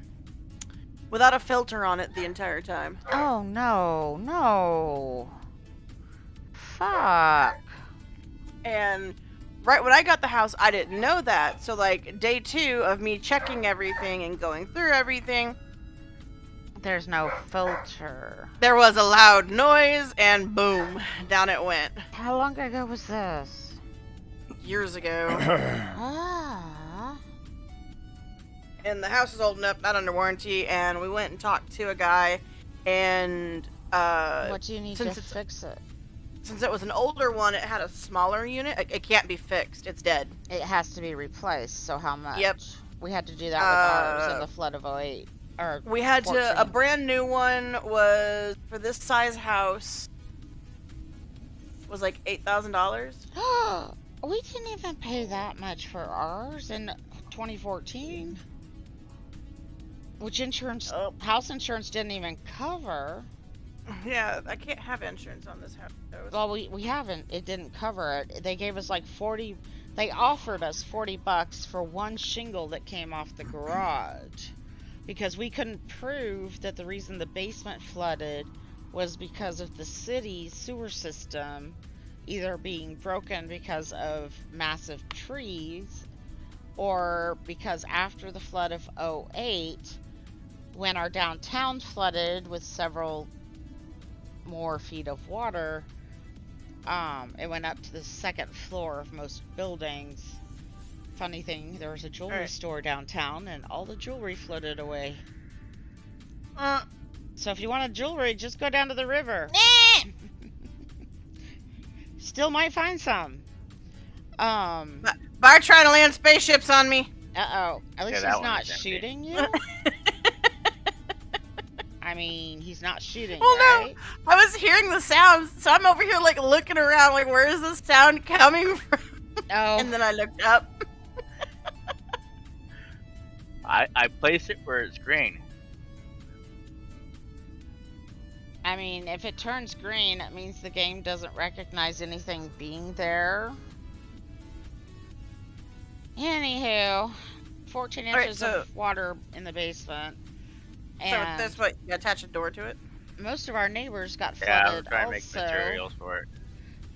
without a filter on it the entire time. Oh no. Fuck. And right when I got the house, I didn't know that. So like day 2 of me checking everything and going through everything, There's no filter. there was a loud noise and boom, down it went. How long ago was this? Years ago. Ah. And the house is old enough, not under warranty, and we went and talked to a guy, and What do you need to since it's- fix it? since it was an older one, it had a smaller unit. It can't be fixed. It's dead. It has to be replaced, so how much? Yep. We had to do that with ours in the flood of 08. Or We had 14. to, a brand new one was, for this size house, was like $8,000. We didn't even pay that much for ours in 2014. Which insurance, Oh. house insurance didn't even cover. Yeah, I can't have insurance on this house. Well, we haven't. It didn't cover it. They gave us like 40. They offered us $40 for one shingle that came off the garage, because we couldn't prove that the reason the basement flooded was because of the city's sewer system either being broken because of massive trees, or because after the flood of 08, when our downtown flooded with several more feet of water, it went up to the second floor of most buildings. Funny thing, there was a jewelry store downtown and all the jewelry floated away. So if you wanted jewelry, just go down to the river. Still might find some. Bar trying to land spaceships on me. Uh-oh. At least that he's one not is empty. shooting you. I mean, he's not shooting, Well, no. right? I was hearing the sounds, so I'm over here like looking around, like where is this sound coming from? Oh. And then I looked up. I place it where it's green. I mean, if it turns green, it means the game doesn't recognize anything being there. Anywho, 14 Alright, inches so- of water in the basement. So And that's what you attach a door to it. most of our neighbors got Yeah, we're flooded trying to make also. materials for it.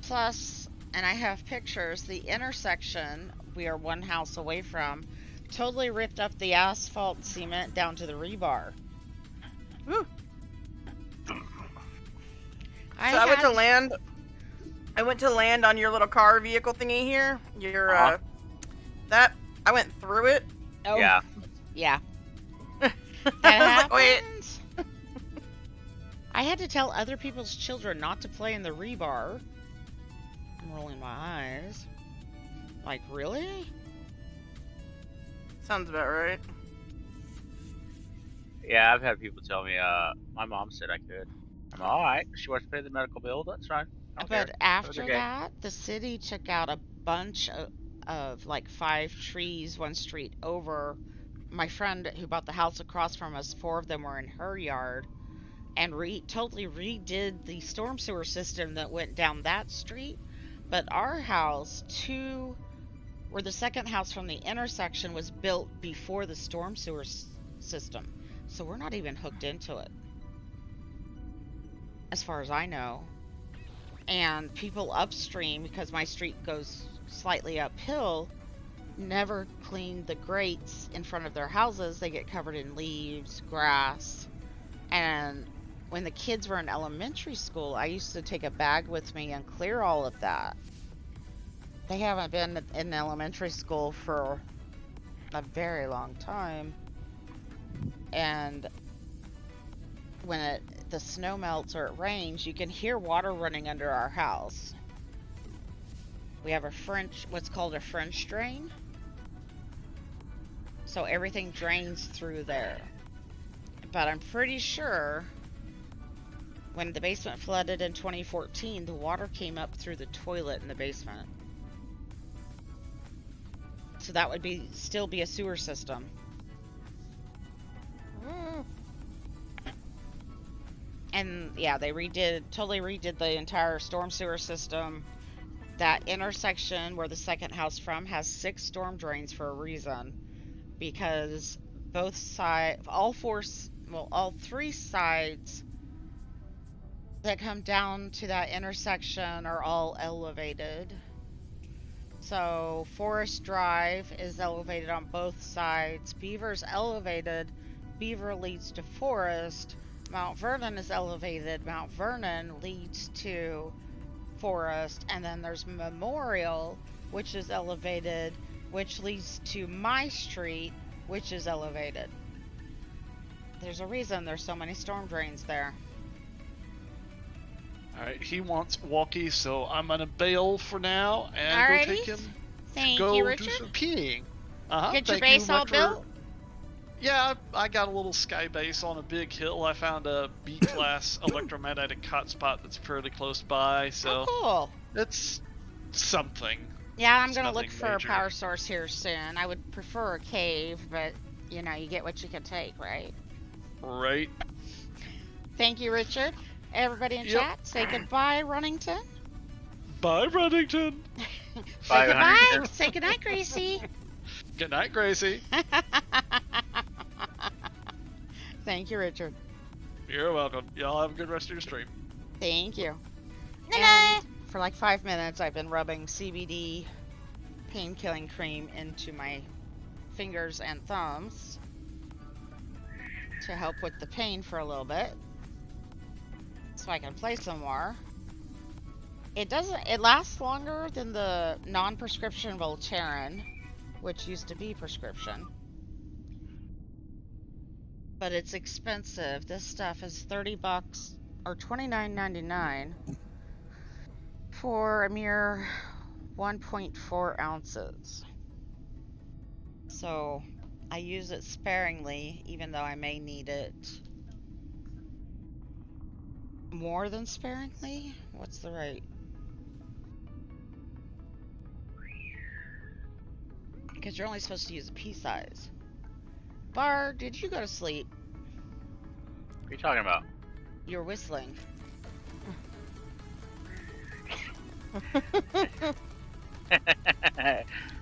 Plus, and I have pictures, the intersection we are one house away from totally ripped up the asphalt and cement down to the rebar. Woo. So I went to land. I went to land on your little car vehicle thingy here. Your Uh-huh. that I went through it. Oh, Yeah. Yeah. I was like, wait. happens. I had to tell other people's children not to play in the rebar. I'm rolling my eyes. Like, really? Sounds about right. Yeah, I've had people tell me, my mom said I could. I'm alright. If she wants to pay the medical bill, that's fine. I don't But care. after okay. that, the city took out a bunch of like 5 trees one street over. My friend who bought the house across from us, 4 of them were in her yard, and totally redid the storm sewer system that went down that street. But our house, where the second house from the intersection was built before the storm sewer system. So we're not even hooked into it, as far as I know. And people upstream, because my street goes slightly uphill, never clean the grates in front of their houses. They get covered in leaves, grass. And when the kids were in elementary school, I used to take a bag with me and clear all of that. They haven't been in elementary school for a very long time. And when the snow melts or it rains, you can hear water running under our house. We have what's called a French drain. So everything drains through there. But I'm pretty sure when the basement flooded in 2014, the water came up through the toilet in the basement. So that would still be a sewer system. And yeah, they totally redid the entire storm sewer system. That intersection where the second house from has 6 storm drains for a reason. Because both sides, all 3 sides that come down to that intersection are all elevated. So Forest Drive is elevated on both sides. Beaver's elevated. Beaver leads to Forest. Mount Vernon is elevated. Mount Vernon leads to Forest. And then there's Memorial, which is elevated, which leads to my street, which is elevated. There's a reason there's so many storm drains there. Alright, he wants walkie, so I'm gonna bail for now and Alrighty. go take him Thank to go you, do Richard. some peeing. Get your Thank base you all much built? Yeah, I got a little sky base on a big hill. I found a B-class electromagnetic hotspot that's fairly close by, so Oh, cool. it's something. Yeah, I'm It's gonna look nothing for major. a power source here soon. I would prefer a cave, but you know, you get what you can take, right? Right. Thank you, Richard. Everybody in Yep. chat, say goodbye, Runnington. Bye, Runnington. Say Bye, goodbye. Runnington. Say goodnight, Gracie. Good night, Gracie. Thank you, Richard. You're welcome. Y'all have a good rest of your stream. Thank you. Night-night. And for like 5 minutes, I've been rubbing CBD pain-killing cream into my fingers and thumbs to help with the pain for a little bit, so I can play some more. It lasts longer than the non-prescription Voltaren, which used to be prescription. But it's expensive. This stuff is $30 or $29.99 for a mere 1.4 ounces. So I use it sparingly, even though I may need it more than sparingly. What's the right? Because you're only supposed to use a pea size. Bar, did you go to sleep? What are you talking about? You're whistling.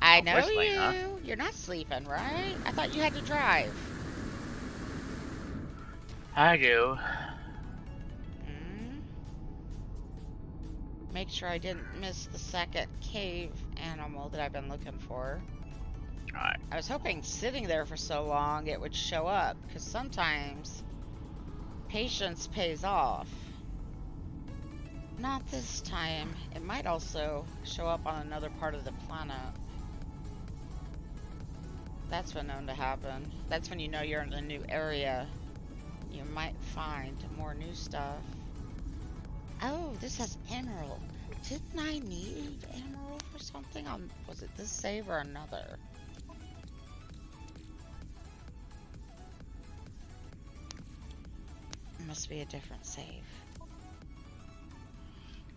I know whistling, you. huh? You're not sleeping, right? I thought you had to drive. I do. Make sure I didn't miss the second cave animal that I've been looking for. Alright. I was hoping sitting there for so long it would show up, because sometimes patience pays off. Not this time. It might also show up on another part of the planet. That's been known to happen. That's when you know you're in a new area. You might find more new stuff. Oh, this has emerald. Didn't I need emerald or something? Was it this save or another? It must be a different save.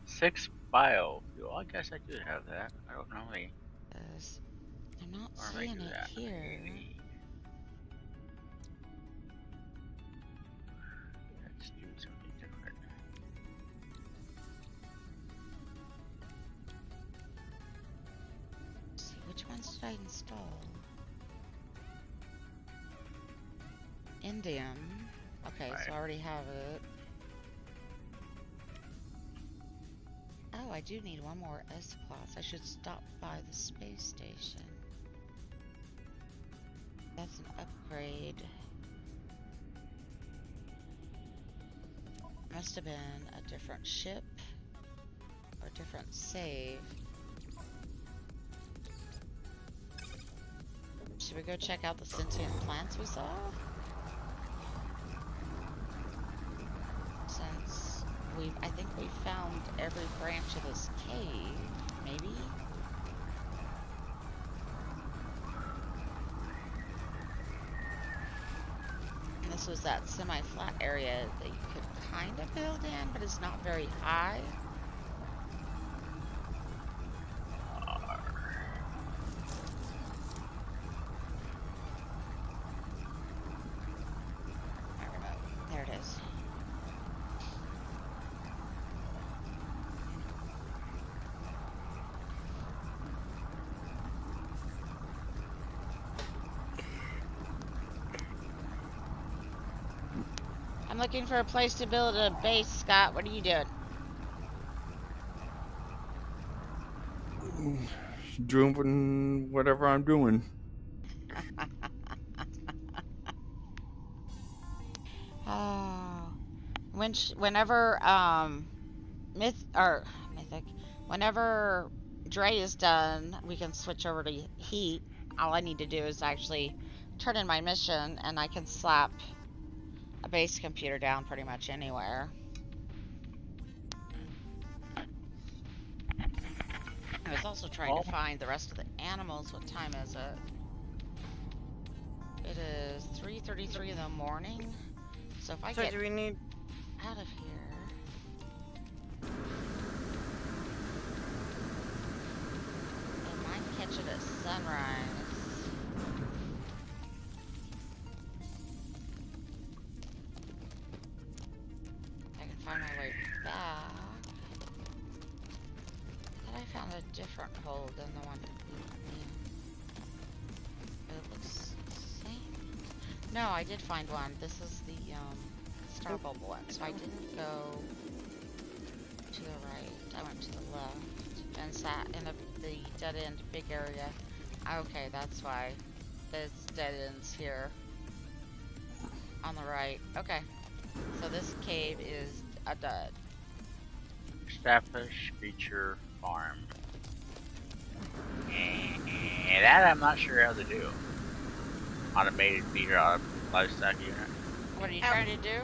6 biofuel. I guess I do have that. I don't normally. I'm not normally seeing do it that. here. Let's do something different. Let's see, which ones did I install? Indium. Okay, so I already have it. Oh, I do need one more S-Class. I should stop by the space station. That's an upgrade. Must have been a different ship or a different save. Should we go check out the sentient plants we saw? Since I think we found every branch of this cave, maybe? And this was that semi-flat area that you could kind of build in, but it's not very high. There it is. I'm looking for a place to build a base, Scott. What are you doing? Doing whatever I'm doing. Oh, whenever mythic, whenever Dre is done, we can switch over to heat. All I need to do is actually turn in my mission, and I can slap a base computer down pretty much anywhere. I was also trying to find the rest of the animals. What time is it? It is 3:33 in the morning. So if I get do we need? out of here. I might catch it at sunrise. I can find my way back. I thought I found a different hole than the one that we but it looks the same. No, I did find one. This is the star bubble one. So I didn't go to the right. I went to the left and sat in the dead end big area. Okay, that's why. There's dead ends here on the right. Okay, so this cave is a dud. Starfish Creature Farm. And that I'm not sure how to do. Automated feeder livestock unit. What are you trying to do?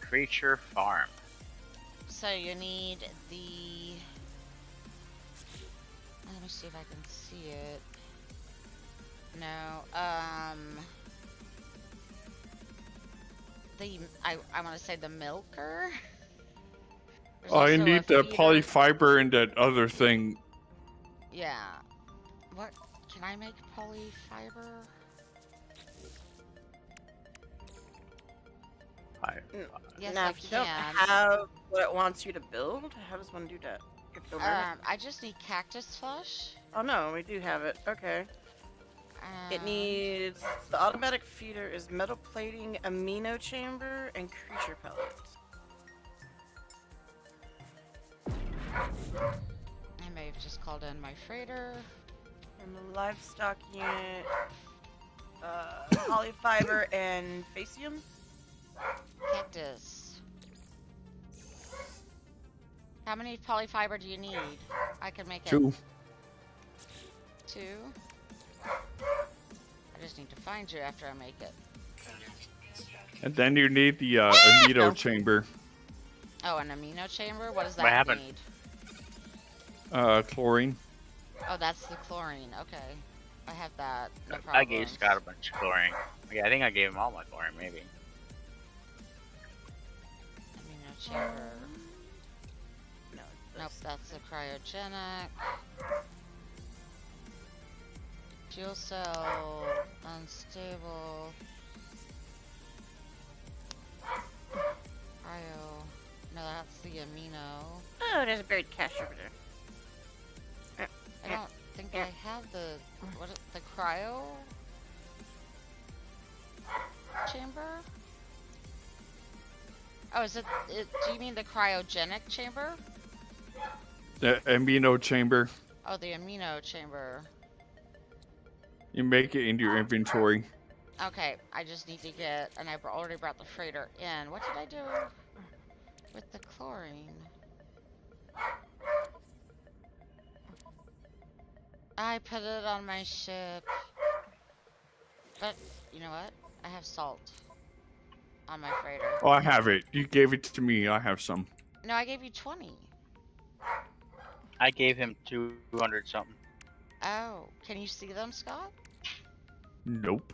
Creature Farm. So you need the. Let me see if I can see it. No, I want to say the milker. There's Oh, I also a need the feeder. polyfiber and that other thing. Yeah. What? Can I make polyfiber? Yes, now, I if you don't can. have what it wants you to build, how does one do that? Get builder? I just need cactus flesh. Oh no, we do have it. Okay. It Um, needs the automatic feeder is metal plating, amino chamber, and creature pellets. I may have just called in my freighter. And the livestock unit, polyfiber and facium. Cactus. How many polyfiber do you need? I can make it. 2. 2? I just need to find you after I make it. And then you need the amino chamber. Oh, an amino chamber? What does What that happened? need? Chlorine. Oh, that's the chlorine. Okay. I have that. No problem. I gave Scott a bunch of chlorine. Yeah, I think I gave him all my chlorine, maybe. Amino chamber. No. Nope, that's the cryogenic. Fuel cell. Unstable. Cryo. No, that's the amino. Oh, there's a buried cache over there. I don't think I have the the cryo chamber. Oh, is it? Do you mean the cryogenic chamber? The amino chamber. Oh, the amino chamber. You make it into your inventory. Okay, I just need to get, and I already brought the freighter in. What did I do with the chlorine? I put it on my ship. But, you know what? I have salt on my freighter. Oh, I have it. You gave it to me. I have some. No, I gave you 20. I gave him 200 something. Oh, can you see them, Scott? Nope.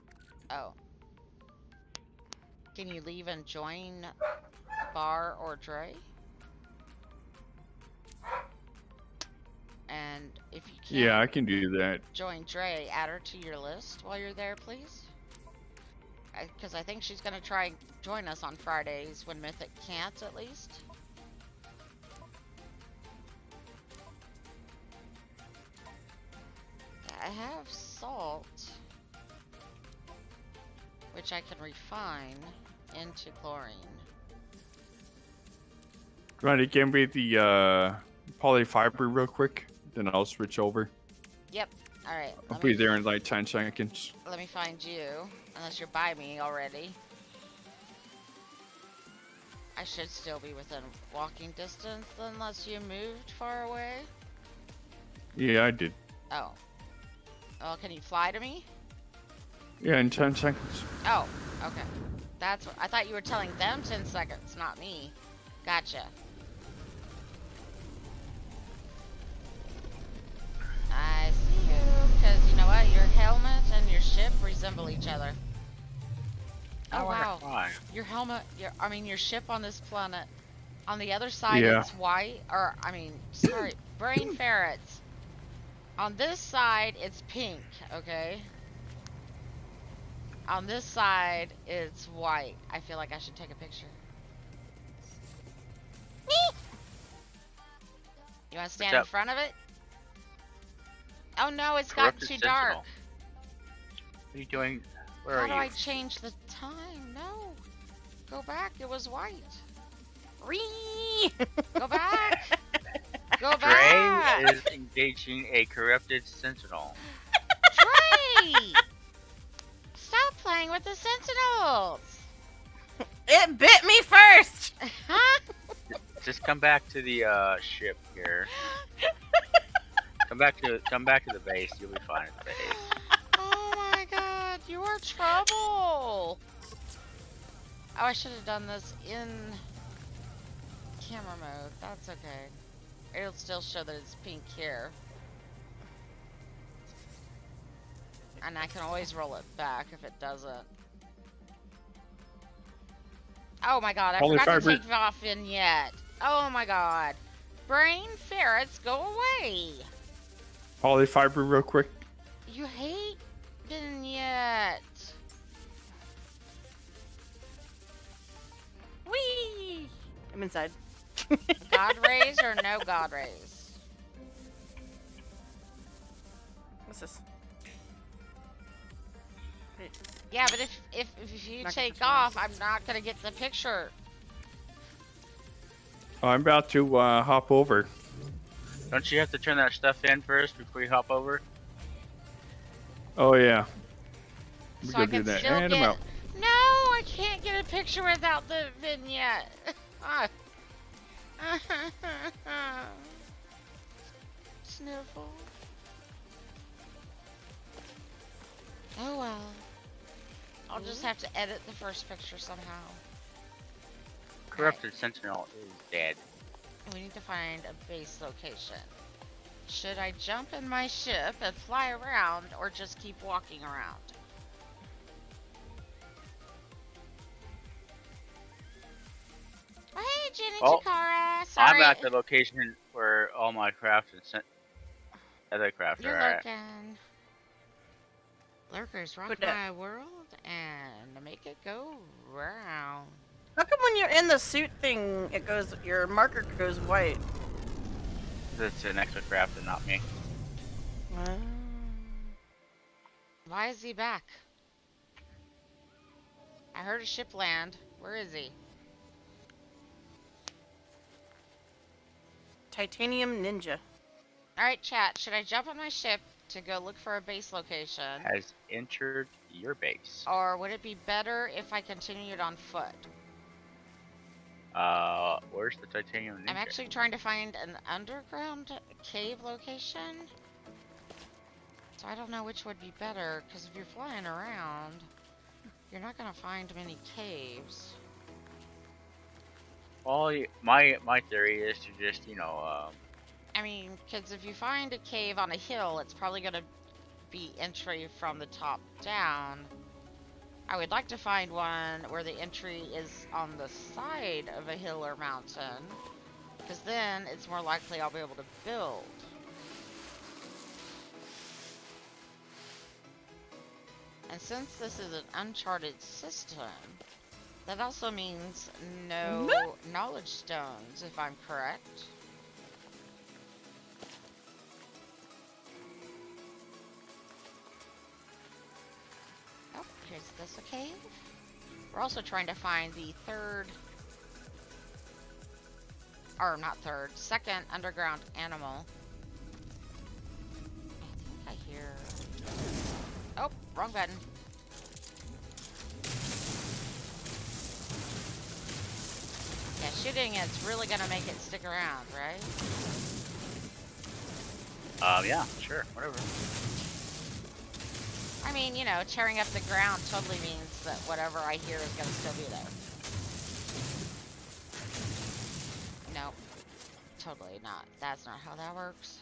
Oh. Can you leave and join Bar or Dre? And if you can't Yeah, I can do that. join Dre, add her to your list while you're there, please. Because I think she's going to try and join us on Fridays when Mythic can't, at least. I have salt, which I can refine into chlorine. You want to give me the polyfiber real quick? Then I'll switch over. Yep. All right. I'll be there in like 10 seconds. Let me find you, unless you're by me already. I should still be within walking distance unless you moved far away. Yeah, I did. Oh. Well, can you fly to me? Yeah, in 10 seconds. Oh, okay. That's what I thought you were telling them 10 seconds, not me. Gotcha. I see you, because you know what? Your helmet and your ship resemble each other. Oh, wow. Why? Your helmet, your ship on this planet, on the other side Yeah. it's white, or, sorry, brain ferrets. On this side, it's pink, okay? On this side, it's white. I feel like I should take a picture. You want to stand in up? front of it? Oh no, it's gotten Corrupted too Sentinel. dark. What are you doing? Where How are do you? I change the time? No. Go back. It was white. Ree! Go back. Go Dre back. is engaging a corrupted sentinel. Dre! Stop playing with the sentinels. It bit me first. Huh? Just come back to the ship here. Come back to the base. You'll be fine at the base. Oh my god, you are trouble. Oh, I should have done this in camera mode. That's okay. It'll still show that it's pink here. And I can always roll it back if it doesn't. Oh my god, I Holy forgot to fiber. take off vignette. Oh my god. Brain ferrets, go away. Polyfiber real quick. You hate vignette. Whee! I'm inside. God rays or no god rays? What's this? Wait, Yeah, but if you Not gonna take touch off, I'm not gonna get the picture. I'm about to hop over. Don't you have to turn that stuff in first before you hop over? Oh, yeah. We So I gotta do can that. still And I'm get. out. No, I can't get a picture without the vignette. Sniffle. Oh well. I'll just have to edit the first picture somehow. Corrupted sentinel is dead. We need to find a base location. Should I jump in my ship and fly around, or just keep walking around? Oh, hey, Jenny Oh, Chikara. Sorry. I'm at the location where all my craft and other craft You're are at. lurking. Lurkers rock Put that- my world and make it go round. How come when you're in the suit thing, it goes, your marker goes white? That's an extra craft and not me. Why is he back? I heard a ship land. Where is he? Titanium Ninja. Alright, chat. Should I jump on my ship to go look for a base location? Has entered your base. Or would it be better if I continued on foot? Where's the titanium ninja? I'm actually trying to find an underground cave location. So I don't know which would be better, because if you're flying around, you're not going to find many caves. Well, my theory is to just, I mean, because if you find a cave on a hill, it's probably going to be entry from the top down. I would like to find one where the entry is on the side of a hill or mountain, because then it's more likely I'll be able to build. And since this is an uncharted system, that also means no knowledge stones, if I'm correct. Oh, here's this a cave. We're also trying to find the second underground animal. I think I hear... Oh, wrong button. Yeah, shooting it's really gonna make it stick around, right? Yeah, sure, whatever. I mean, you know, tearing up the ground totally means that whatever I hear is gonna still be there. Nope. Totally not. That's not how that works.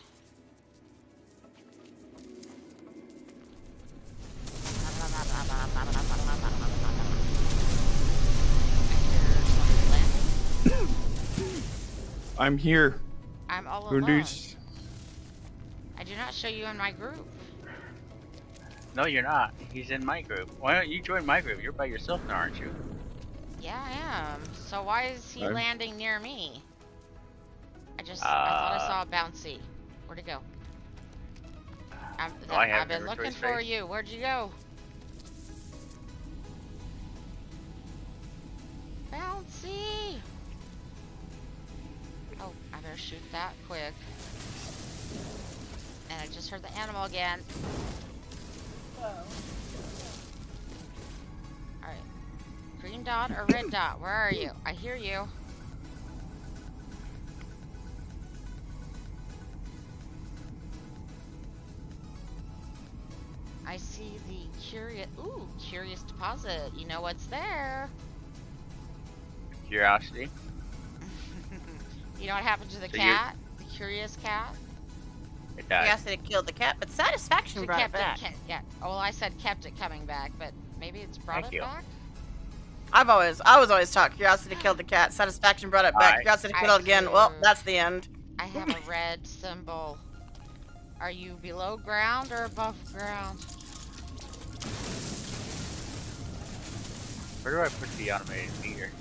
I'm here. I'm all Who alone. needs? I do not show you in my group. No, you're not. He's in my group. Why don't you join my group? You're by yourself now, aren't you? Yeah, I am. So why is he I'm- landing near me? I thought I saw a bouncy. Where'd it go? I've been looking for you. Where'd you go? Bouncy! Oh, I better shoot that quick. And I just heard the animal again. Alright. Green dot or red dot? Where are you? I hear you. I see the curious deposit. You know what's there? Curiosity. You know what happened to the So cat? The curious cat? It died. Curiosity killed the cat, but satisfaction brought it back. Yeah. Oh, well, I said kept it coming back, but maybe it's brought Thank it you. back? I was always taught curiosity killed the cat, satisfaction brought it back, Alright. curiosity killed it again. Well, that's the end. I have a red symbol. Are you below ground or above ground? Where do I put the automated meter?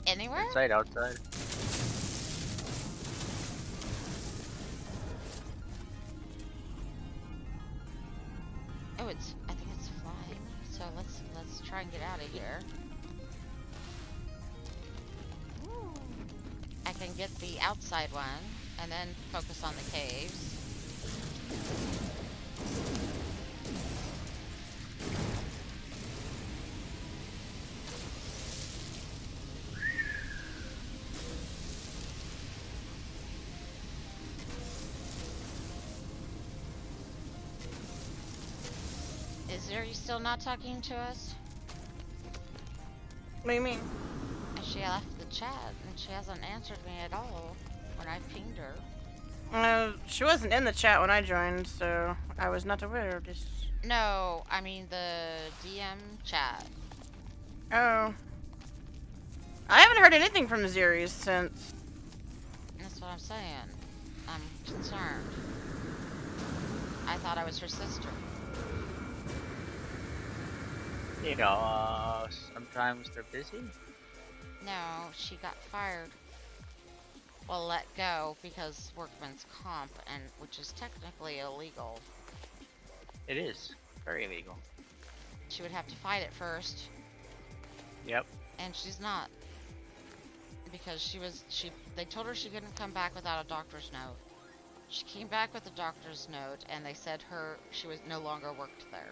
Anywhere? Inside, outside? Oh, I think it's flying. So let's try and get out of here. I can get the outside one and then focus on the caves. Is Zeri still not talking to us? What do you mean? She left the chat and she hasn't answered me at all when I pinged her. She wasn't in the chat when I joined, so I was not aware of this. No, I mean the DM chat. Oh. I haven't heard anything from Zeri since. That's what I'm saying. I'm concerned. I thought I was her sister. You know, sometimes they're busy. No, she got fired. Well, let go because workman's comp, and which is technically illegal. It is. Very illegal. She would have to fight it first, Yep. and she's not. Because they told her she couldn't come back without a doctor's note. She came back with a doctor's note, and they said she was no longer worked there.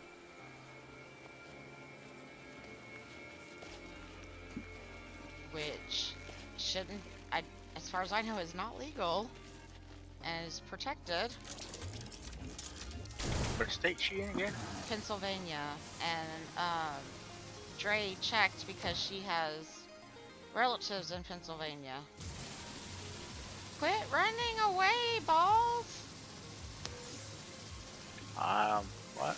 Which shouldn't, as far as I know, is not legal and is protected. What state she in again? Pennsylvania, and Dre checked because she has relatives in Pennsylvania. Quit running away, balls! What?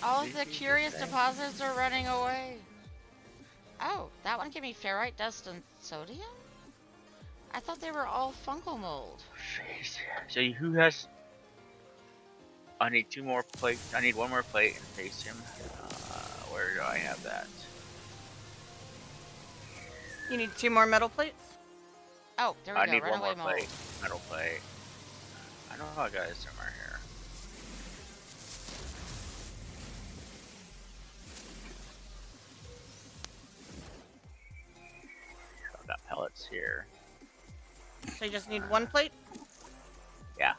All of the curious deposits are running away. Oh, that one gave me ferrite dust and sodium? I thought they were all fungal mold. Jeez. So who has... I need 2 more plates. I need 1 more plate and face him. Where do I have that? You need 2 more metal plates? Oh, there we I go. need 1 Runaway more mold. plate. Metal plate. I know I got it somewhere here. I've got pellets here. So you just need 1 plate? Yeah.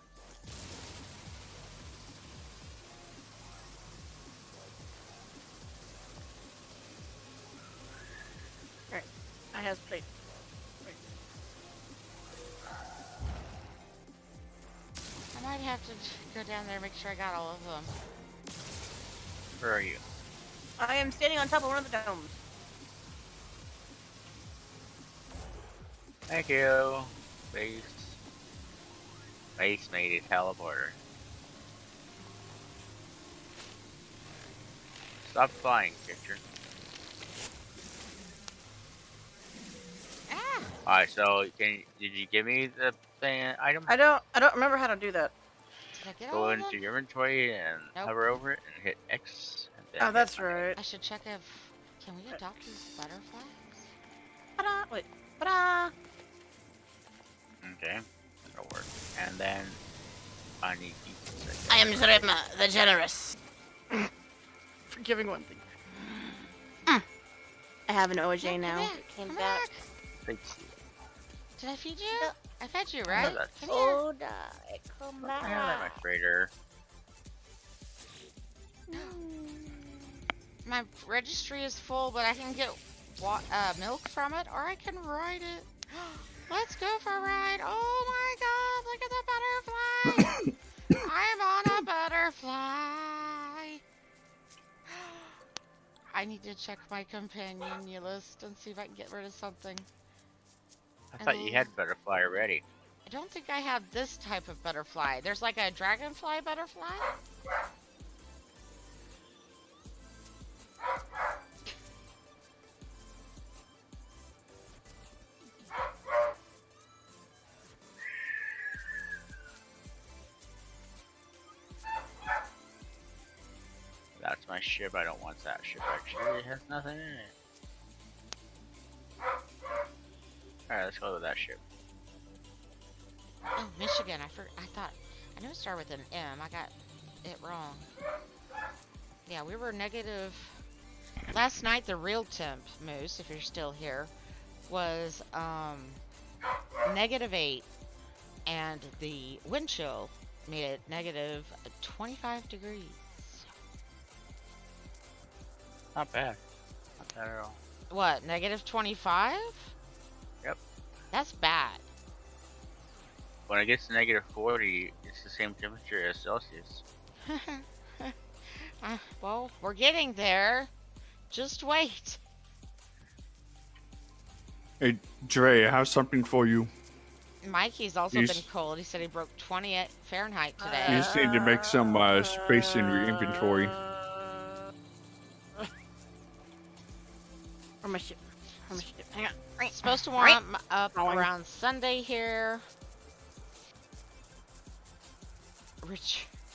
Alright. I has plate. I might have to go down there and make sure I got all of them. Where are you? I am standing on top of one of the domes. Thank you. Base. Base made a teleporter. Stop flying, picture. Ah! Alright, so did you give me the thing item? I don't remember how to do that. Did I get Go all of into them? your inventory and Nope. hover over it and hit X. And then Oh, hit that's Y. right. I should check if... Can we adopt these butterflies? Ta-da! Wait. Ta-da! Okay, that'll work. And then I need these. I am Zrima, the generous. Forgiving one thing. I have an OJ Come now. back, Came come back. Thanks. Did I feed you? I fed you, right? that's- Come here. Oh, come I have back. my freighter. My registry is full, but I can get milk from it, or I can ride it. Let's go for a ride. Oh my god, look at the butterfly. I'm on a butterfly. I need to check my companion list and see if I can get rid of something. I thought you had butterfly already. I don't think I have this type of butterfly. There's like a dragonfly butterfly. That's my ship. I don't want that ship. Actually, it has nothing in it. Alright, let's go with that ship. Oh, Michigan. I knew it started with an M. I got it wrong. Yeah, we were negative. Last night, the real temp, Moose, if you're still here, was -8, and the wind chill made it negative 25 degrees. Not bad. Not bad at all. What, negative 25? Yep. That's bad. When it gets to -40, it's the same temperature as Celsius. Well, we're getting there. Just wait. Hey, Dre, I have something for you. Mikey's also You been s- cold. He said he broke 28 Fahrenheit You today. just need to make some space in your inventory. Where's my ship? Where's my ship? Hang on. It's supposed to warm up Going. around Sunday here.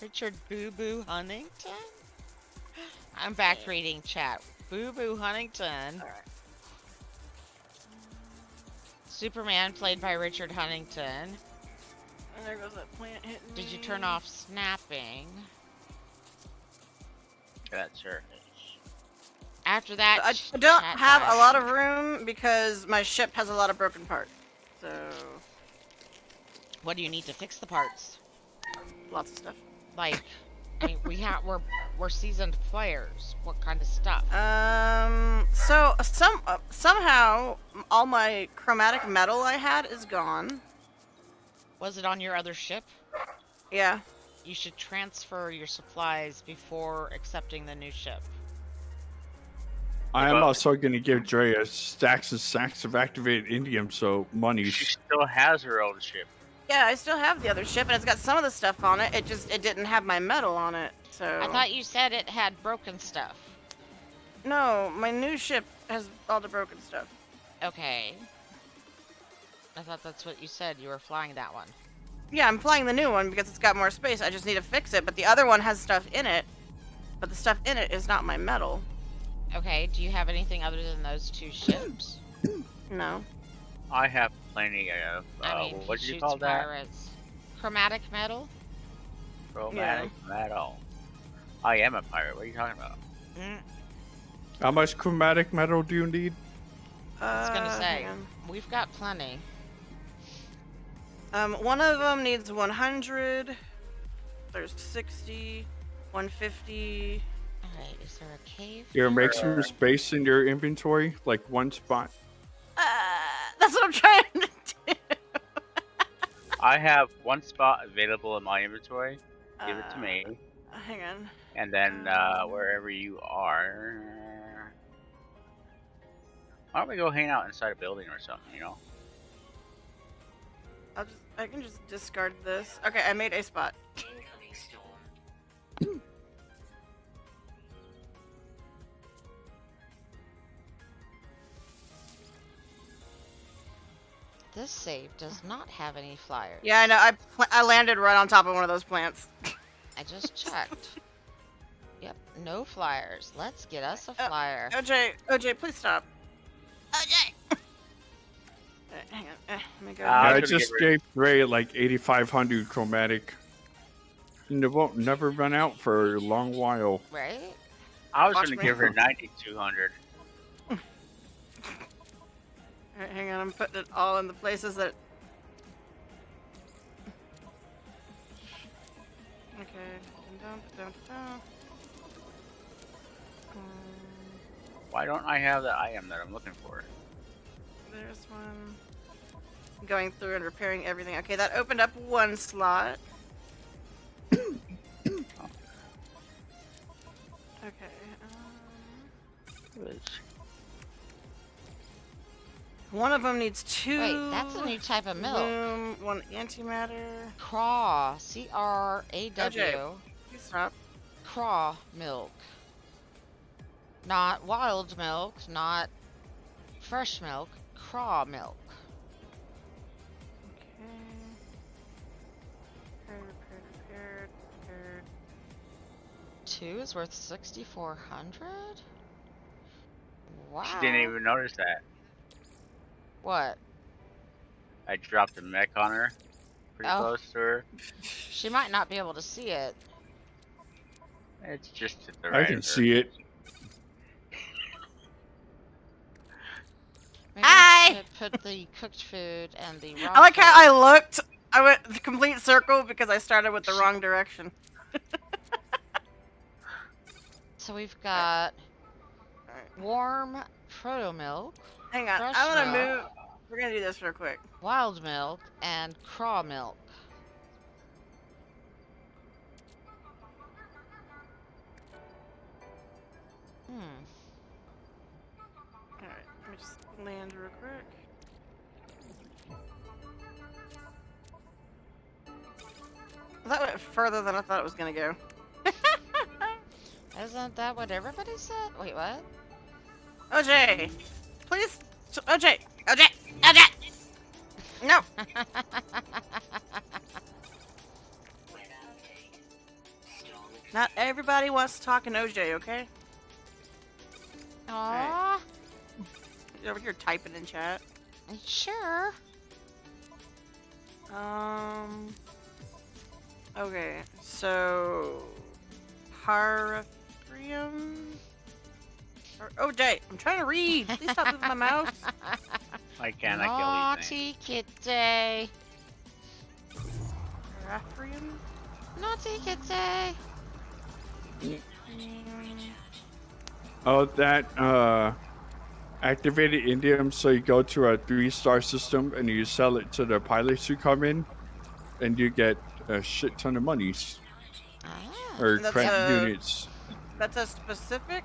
Richard Boo Boo Huntington? I'm back reading chat. Boo Boo Huntington. Alright. Superman played by Richard Huntington. And there goes that plant hitting me. Did you turn off snapping? That's her. After that, I don't chat have died. a lot of room because my ship has a lot of broken parts. So What do you need to fix the parts? Lots of stuff. Like, I mean, we're seasoned players. What kind of stuff? So somehow all my chromatic metal I had is gone. Was it on your other ship? Yeah. You should transfer your supplies before accepting the new ship. I am also going to give Drea stacks and stacks of activated indium, so She money's. still has her own ship. Yeah, I still have the other ship, and it's got some of the stuff on it. It didn't have my metal on it. So. I thought you said it had broken stuff. No, my new ship has all the broken stuff. Okay. I thought that's what you said. You were flying that one. Yeah, I'm flying the new one because it's got more space. I just need to fix it. But the other one has stuff in it. But the stuff in it is not my metal. Okay, do you have anything other than those two ships? No. I have plenty of. I mean, what he do you shoots call that? pirates. Chromatic metal? Chromatic metal. I am a pirate. What are you talking about? How much chromatic metal do you need? I was gonna say, hang on. we've got plenty. One of them needs 100. There's 60, 150. Alright, is there a cave? Here, make some space in your inventory, like one spot. That's what I'm trying to do. I have one spot available in my inventory. Give it to me. Hang on. And then wherever you are, why don't we go hang out inside a building or something? You know. I can just discard this. Okay, I made a spot. This save does not have any flyers. Yeah, I know. I landed right on top of one of those plants. I just checked. Yep, no flyers. Let's get us a flyer. OJ, please stop. OJ! Hang on. Let me go. I I was gonna just get rid- gave Ray like 8,500 chromatic. And it won't never run out for a long while. Right? I was Watch going to me. give her 9,200. Alright, hang on. I'm putting it all in the places that. Okay. Down. Why don't I have the item that I'm looking for? There's one. Going through and repairing everything. Okay, that opened up one slot. Okay. One of them needs 2. Wait, that's a new type of milk. Loom, 1 antimatter. Craw. C-R-A-W. OJ. Please stop. Craw milk. Not wild milk, not fresh milk. Craw milk. Okay. Repaired. 2 is worth 6,400? Wow. She didn't even notice that. What? I dropped a mech on her. Pretty Oh. close to her. She might not be able to see it. It's just to the I right can of her. see it. Maybe Hi! we should put the cooked food and the raw I like how I food- looked. I went the complete circle because I started with the wrong direction. So we've got Alright. warm proto milk, Hang on. Fresh I'm gonna milk. move. We're gonna do this real quick. wild milk, and craw milk. Alright, let me just land real quick. That went further than I thought it was gonna go. Isn't that what everybody said? Wait, what? OJ! Please! OJ! No! Not everybody wants to talk in OJ, okay? Aww. You're over here typing in chat. Sure. Okay, so Parathrium. OJ, I'm trying to read. Please stop moving my mouse. I can't. I kill these Naughty kitty. Parathrium. Naughty kitty. Oh, that activated indium. So you go to a 3-star system and you sell it to the pilots who come in, and you get a shit ton of monies Ah. or And that's credit a- units. That's a specific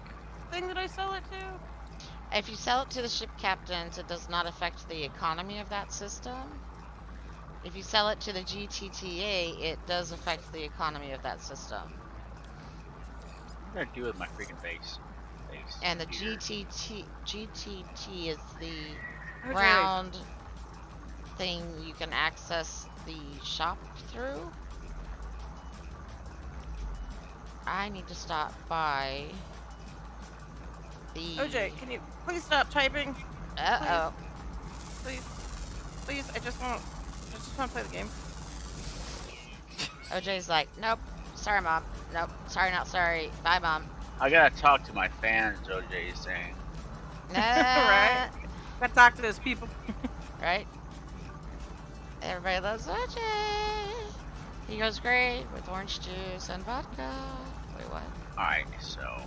thing that I sell it to? If you sell it to the ship captains, it does not affect the economy of that system. If you sell it to the GTTA, it does affect the economy of that system. What did I do with my freaking base? And the computer? GTT is the Okay. round thing you can access the shop through. I need to stop by the... OJ, can you please stop typing? Uh-oh. Please, I just want to play the game. OJ's like, nope. Sorry, Mom. Nope. Sorry, not sorry. Bye, Mom. I gotta talk to my fans, OJ is saying. Right. Gotta talk to those people. Right? Everybody loves OJ. He goes great with orange juice and vodka. Wait, what? Alright, so.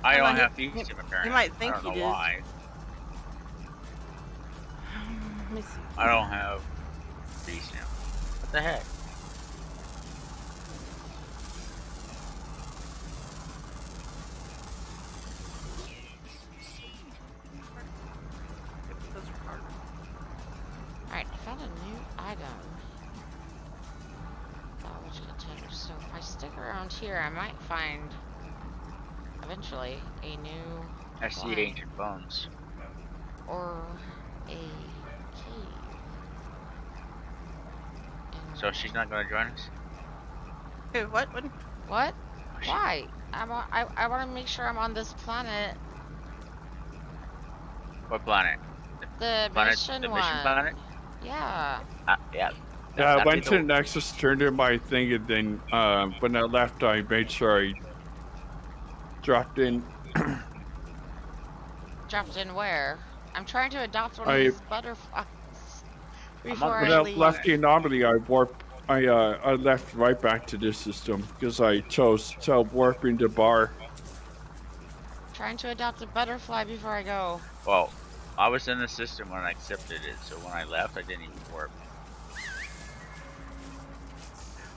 I don't have he- these apparently. might think I don't he know did. why. Let me see. I don't have these now. What the heck? Those are hard. Alright, I found a new item. Knowledge container. So if I stick around here, I might find eventually a new I see Why? ancient bones. or a cave. And- So she's not gonna join us? Who? What? What? What? Oh, she- Why? I want to make sure I'm on this planet. What planet? The Planet? mission The one. mission planet? Yeah. Yeah. Yeah, I That'd went be to the- Nexus, turned in my thing, and then when I left, I made sure I dropped in. Dropped in where? I'm trying to adopt one of I- these butterflies before When I I leave. left the anomaly, I left right back to this system because I chose to warp into bar. Trying to adopt a butterfly before I go. Well, I was in the system when I accepted it, so when I left, I didn't even warp.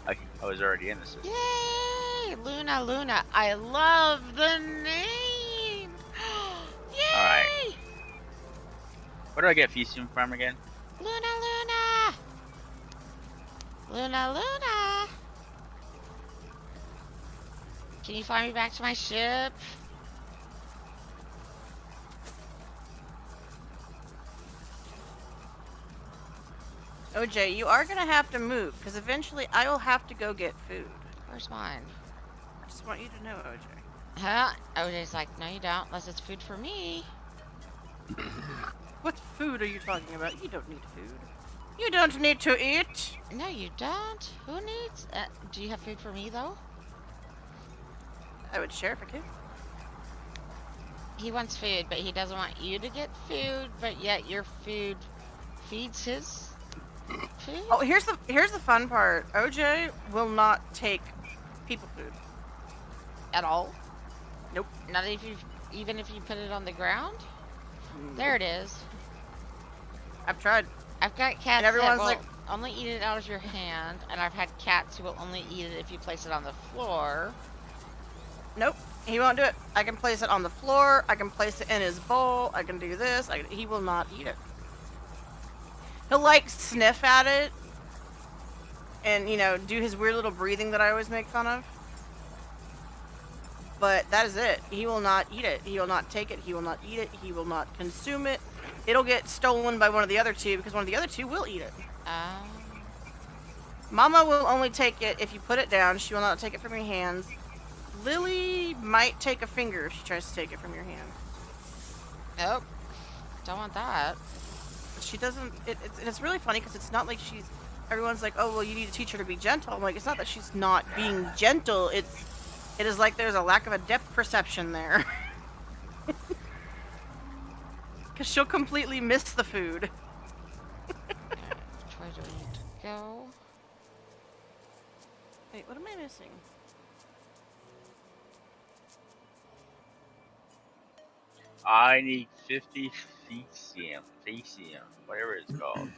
I was already in the system. Yay! Luna, Luna. I love the name! Yay! Alright. Where do I get Fusium from again? Luna, Luna! Luna, Luna! Can you fly me back to my ship? OJ, you are gonna have to move because eventually I will have to go get food. Where's mine? I just want you to know, OJ. Huh? OJ's like, no you don't, unless it's food for me. What food are you talking about? You don't need food. You don't need to eat. No, you don't. Who needs? Do you have food for me though? I would share if I could. He wants food, but he doesn't want you to get food. But yet your food feeds his food. Oh, here's the fun part. OJ will not take people food. At all? Nope. Not if you, even if you put it on the ground. There it is. I've tried. I've got cats And everyone's that will like- only eat it out of your hand, and I've had cats who will only eat it if you place it on the floor. Nope. He won't do it. I can place it on the floor. I can place it in his bowl. I can do this. He will not eat it. He'll like sniff at it and, you know, do his weird little breathing that I always make fun of. But that is it. He will not eat it. He will not take it. He will not eat it. He will not consume it. It'll get stolen by one of the other two because one of the other two will eat it. Mama will only take it if you put it down. She will not take it from your hands. Lily might take a finger if she tries to take it from your hand. Nope. Don't want that. She doesn't. It's really funny because it's not like she's. Everyone's like, oh well, you need to teach her to be gentle. I'm like, it's not that she's not being gentle. It is like there's a lack of a depth perception there. Because she'll completely miss the food. Which way do we need to go? Wait, what am I missing? I need 50 Fecium, whatever it's called.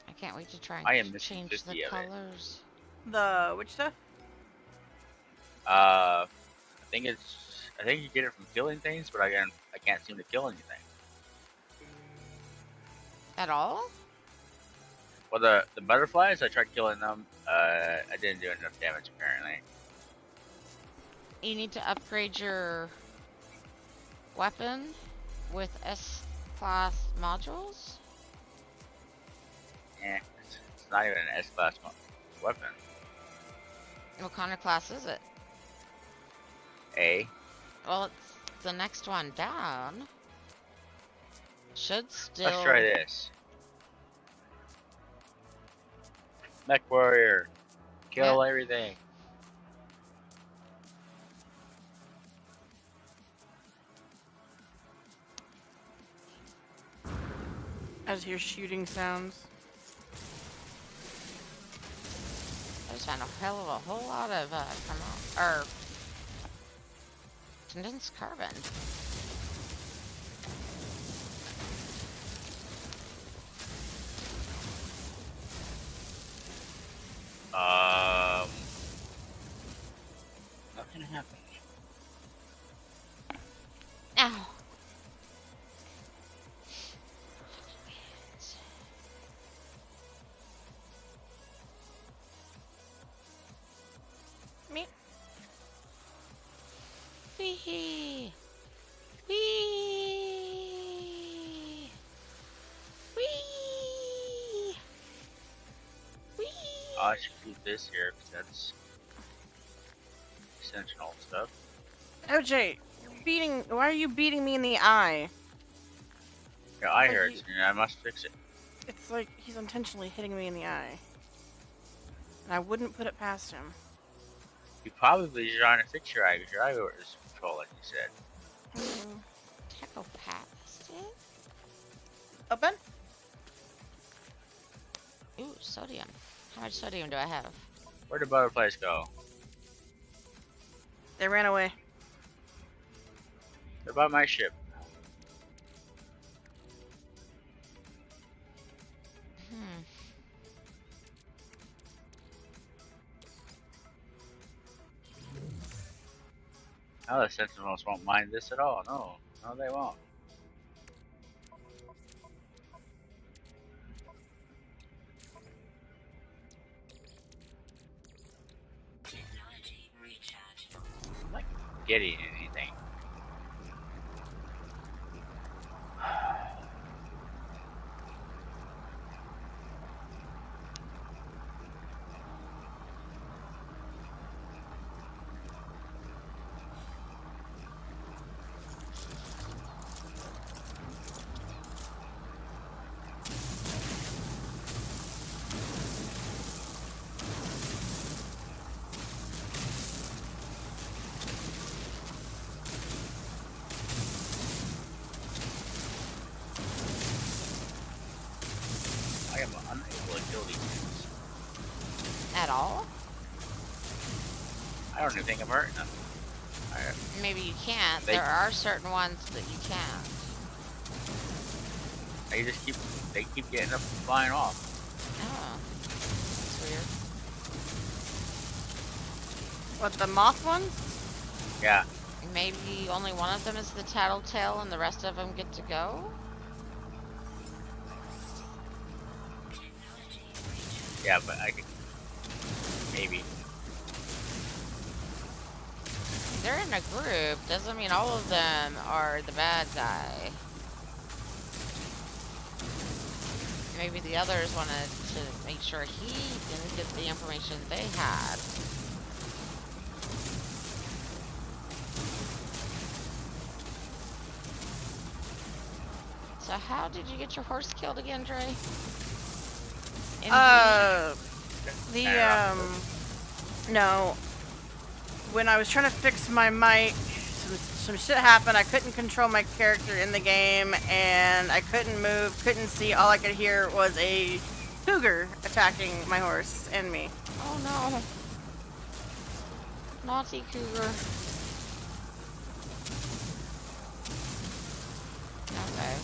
I can't wait to try I am and missing change 50 the of it. colors. The which stuff? I think you get it from killing things, but I can't seem to kill anything. At all? Well, the butterflies, I tried killing them. I didn't do enough damage apparently. You need to upgrade your weapon with S-class modules? It's not even an S-class weapon. What kind of class is it? A. Well, it's the next one down. Should still... Let's try this. Mech warrior. Kill everything. I just hear shooting sounds. I just found a hell of a whole lot of, condensed carbon. Nothing happened. Ow. Me. Wee. Wee. Wee. Wee. I should keep this here because that's sentinel stuff. OJ, why are you beating me in the eye? Your eye Like hurts, and I must fix it. It's like he's intentionally hitting me in the eye. And I wouldn't put it past him. You probably trying to fix your eye because your eye was controlling, you said. Tackle past it? Open? Ooh, sodium. How much sodium do I have? Where'd the butterflies go? They ran away. They're by my ship. Now the sentinels won't mind this at all. No, they won't. I'm not getting anything. I am unable to kill these things. At all? I don't even think I'm hurting them. Maybe you can't. They- There are certain ones that you can't. They keep getting up and flying off. Oh. That's weird. What, the moth one? Yeah. Maybe only one of them is the tattletale and the rest of them get to go? Yeah, but I could... Maybe. They're in a group, doesn't mean all of them are the bad guy. Maybe the others wanted to make sure he didn't get the information they had. So how did you get your horse killed again, Dre? No. When I was trying to fix my mic, some shit happened. I couldn't control my character in the game, and I couldn't move, couldn't see. All I could hear was a cougar attacking my horse and me. Oh no. Naughty cougar. Okay.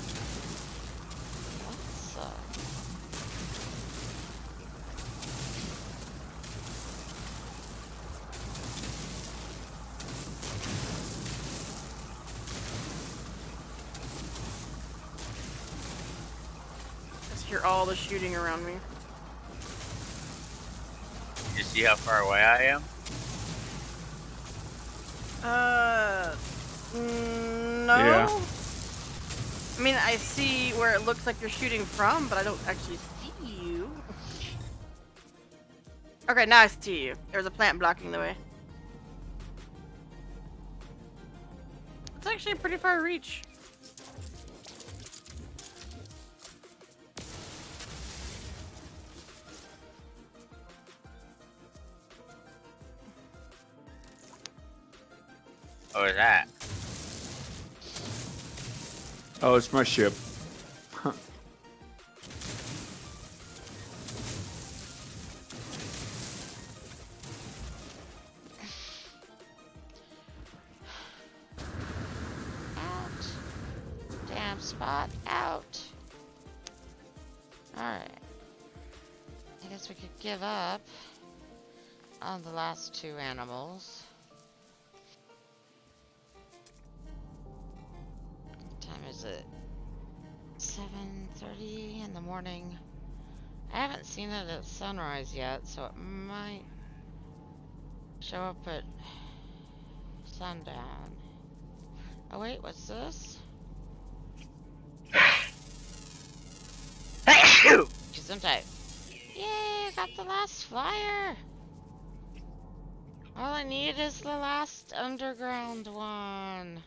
Let's Just hear all the shooting around me. You see how far away I am? No. Yeah. I mean, I see where it looks like you're shooting from, but I don't actually see you. Okay, now I see you. There's a plant blocking the way. It's actually a pretty far reach. What was that? Oh, it's my ship. out. Damn spot out. Alright. I guess we could give up on the last two animals. What time is it? 7:30 in the morning. I haven't seen it at sunrise yet, so it might show up at sundown. Oh wait, what's this? Gesundheit. Yay, I got the last flyer! All I need is the last underground one.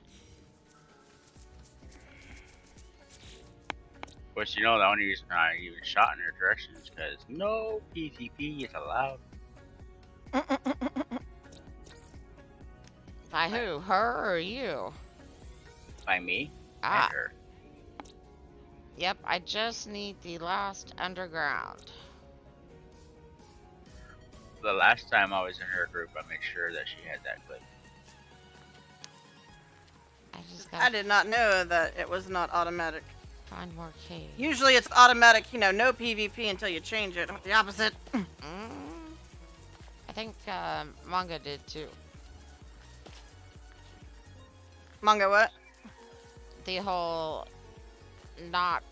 But you know, the only reason I even shot in her direction is because no PvP is allowed. By who? Her or you? By me Ah. and her. Yep, I just need the last underground. The last time I was in her group, I made sure that she had that clip. I just I gotta did not know that it was not automatic. find more caves. Usually it's automatic, you know, no PvP until you change it. The opposite. I think manga did too. Manga what? The whole not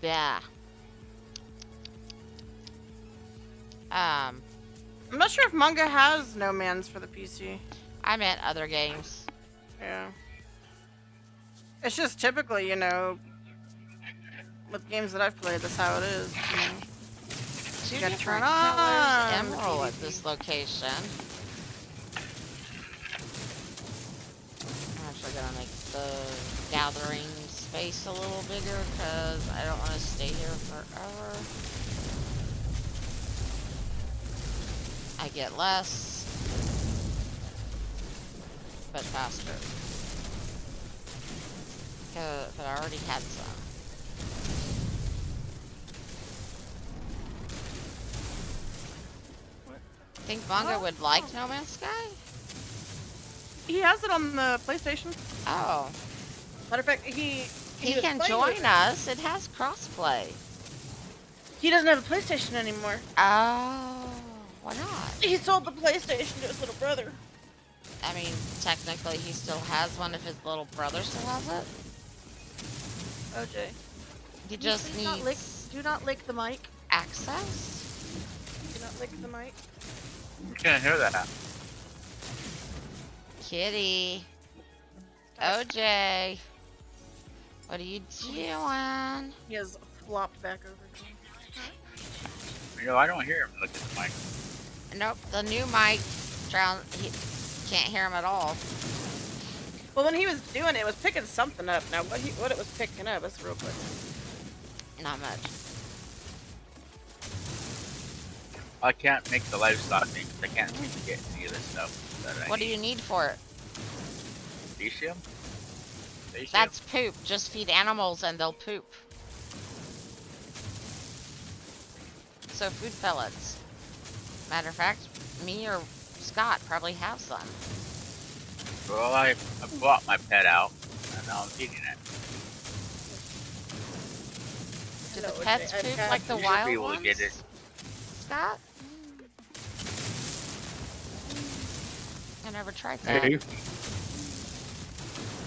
yeah. I'm not sure if manga has no mans for the PC. I meant other games. Yeah. It's just typically, you know, with games that I've played, that's how it is. You know. Two gotta different turn on colors the emerald at PvP. this location. I'm actually gonna make the gathering space a little bigger because I don't want to stay here forever. I get less, but faster. But I already had some. Think manga would like No Man's Sky? He has it on the PlayStation. Oh, Matter of fact, he was can playing join with it. us. It has crossplay. He doesn't have a PlayStation anymore. Oh, why not? He sold the PlayStation to his little brother. I mean, technically, he still has one if his little brother still has it. OJ. He just Do not lick, needs do not lick the mic. access. Do not lick the mic. You can't hear that. Kitty. OJ. What are you doing? He has flopped back over. You know, I don't hear him look at the mic. Nope, the new mic he can't hear him at all. Well, when he was doing it, it was picking something up. Now, what it was picking up, let's real quick. Not much. I can't make the livestock thing because I can't seem to get any of this stuff that I What do need. you need for it? Stasium? Stasium? That's poop. Just feed animals and they'll poop. also food pellets. Matter of fact, me or Scott probably have some. Well, I bought my pet out, and now I'm feeding it. Do Hello, the pets I've poop had- like the You should wild be able ones? to get it. Scott? I never tried that. Hey,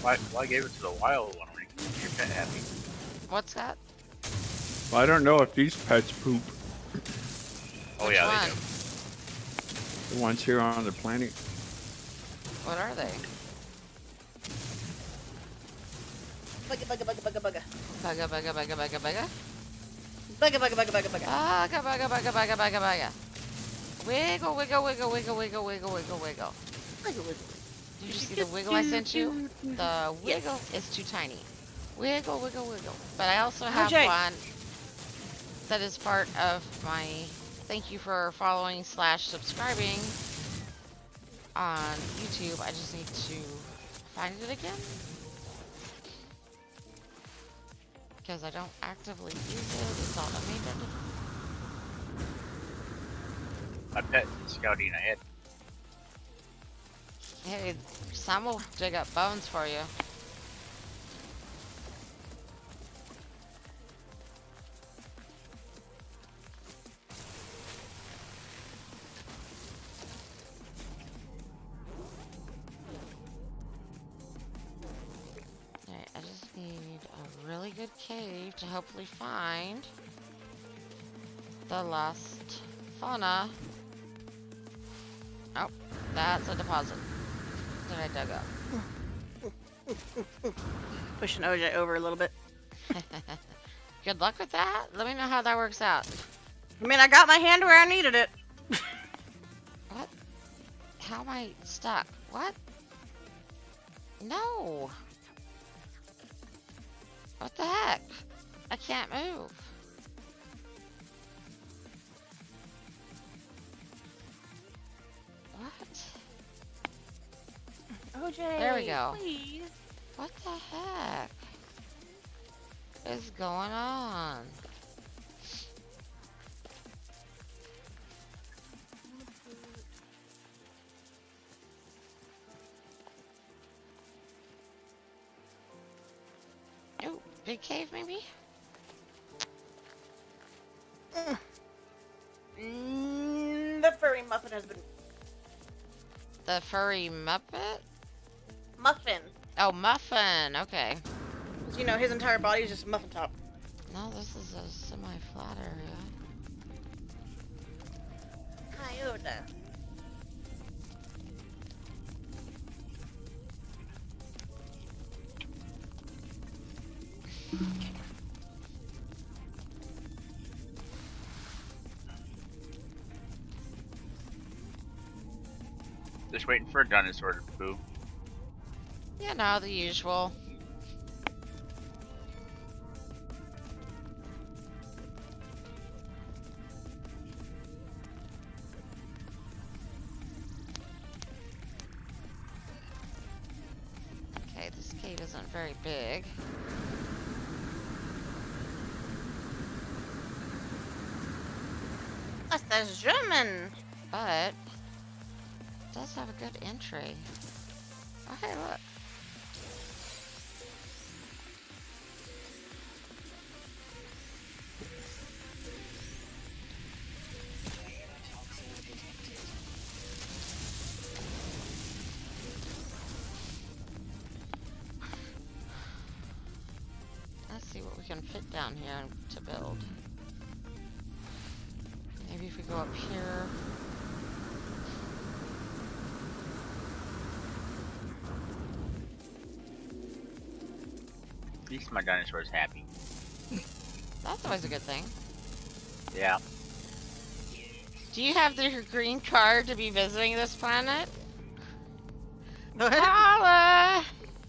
Why give it to the wild one when you can keep your pet happy? What's that? well, I don't know if these pets poop. Oh Which yeah, one? they do. The ones here on the planet. What are they? Bugga, bugga, bugga, bugga, bugga. Bugga, bugga, bugga, bugga, bugga. Bugga, bugga, bugga, bugga, bugga. Bugga, bugga, bugga, bugga, bugga, bugga. Wiggle, wiggle, wiggle, wiggle, wiggle, wiggle, wiggle, wiggle. Bugga, wiggle. Did you see the wiggle I sent you? The Yes. wiggle is too tiny. Wiggle, wiggle, wiggle. But I also have OJ. one that is part of my thank you for following / subscribing on YouTube. I just need to find it again. Because I don't actively use it. It's automated. My pet is scouting ahead. Hey, some will dig up bones for you. Alright, I just need a really good cave to hopefully find the lost fauna. Oh, that's a deposit that I dug up. Pushing OJ over a little bit. Good luck with that. Let me know how that works out. I mean, I got my hand where I needed it. What? How am I stuck? What? No. What the heck? I can't move. What? OJ. There we go. Please. What the heck is going on? Oh, big cave maybe? The furry muffin has been The furry Muppet? muffin. Oh, Muffin. Okay. So, you know, his entire body is just muffin top. No, this is a semi-flat area. Iota. Just waiting for a dinosaur to poop. You know, the usual. Okay, this cave isn't very big. That's German. But it does have a good entry. Oh, hey, look. Let's see what we can fit down here to build. Maybe if we go up here. At least my dinosaur is happy. That's always a good thing. Yeah. Do you have the green card to be visiting this planet? Holla!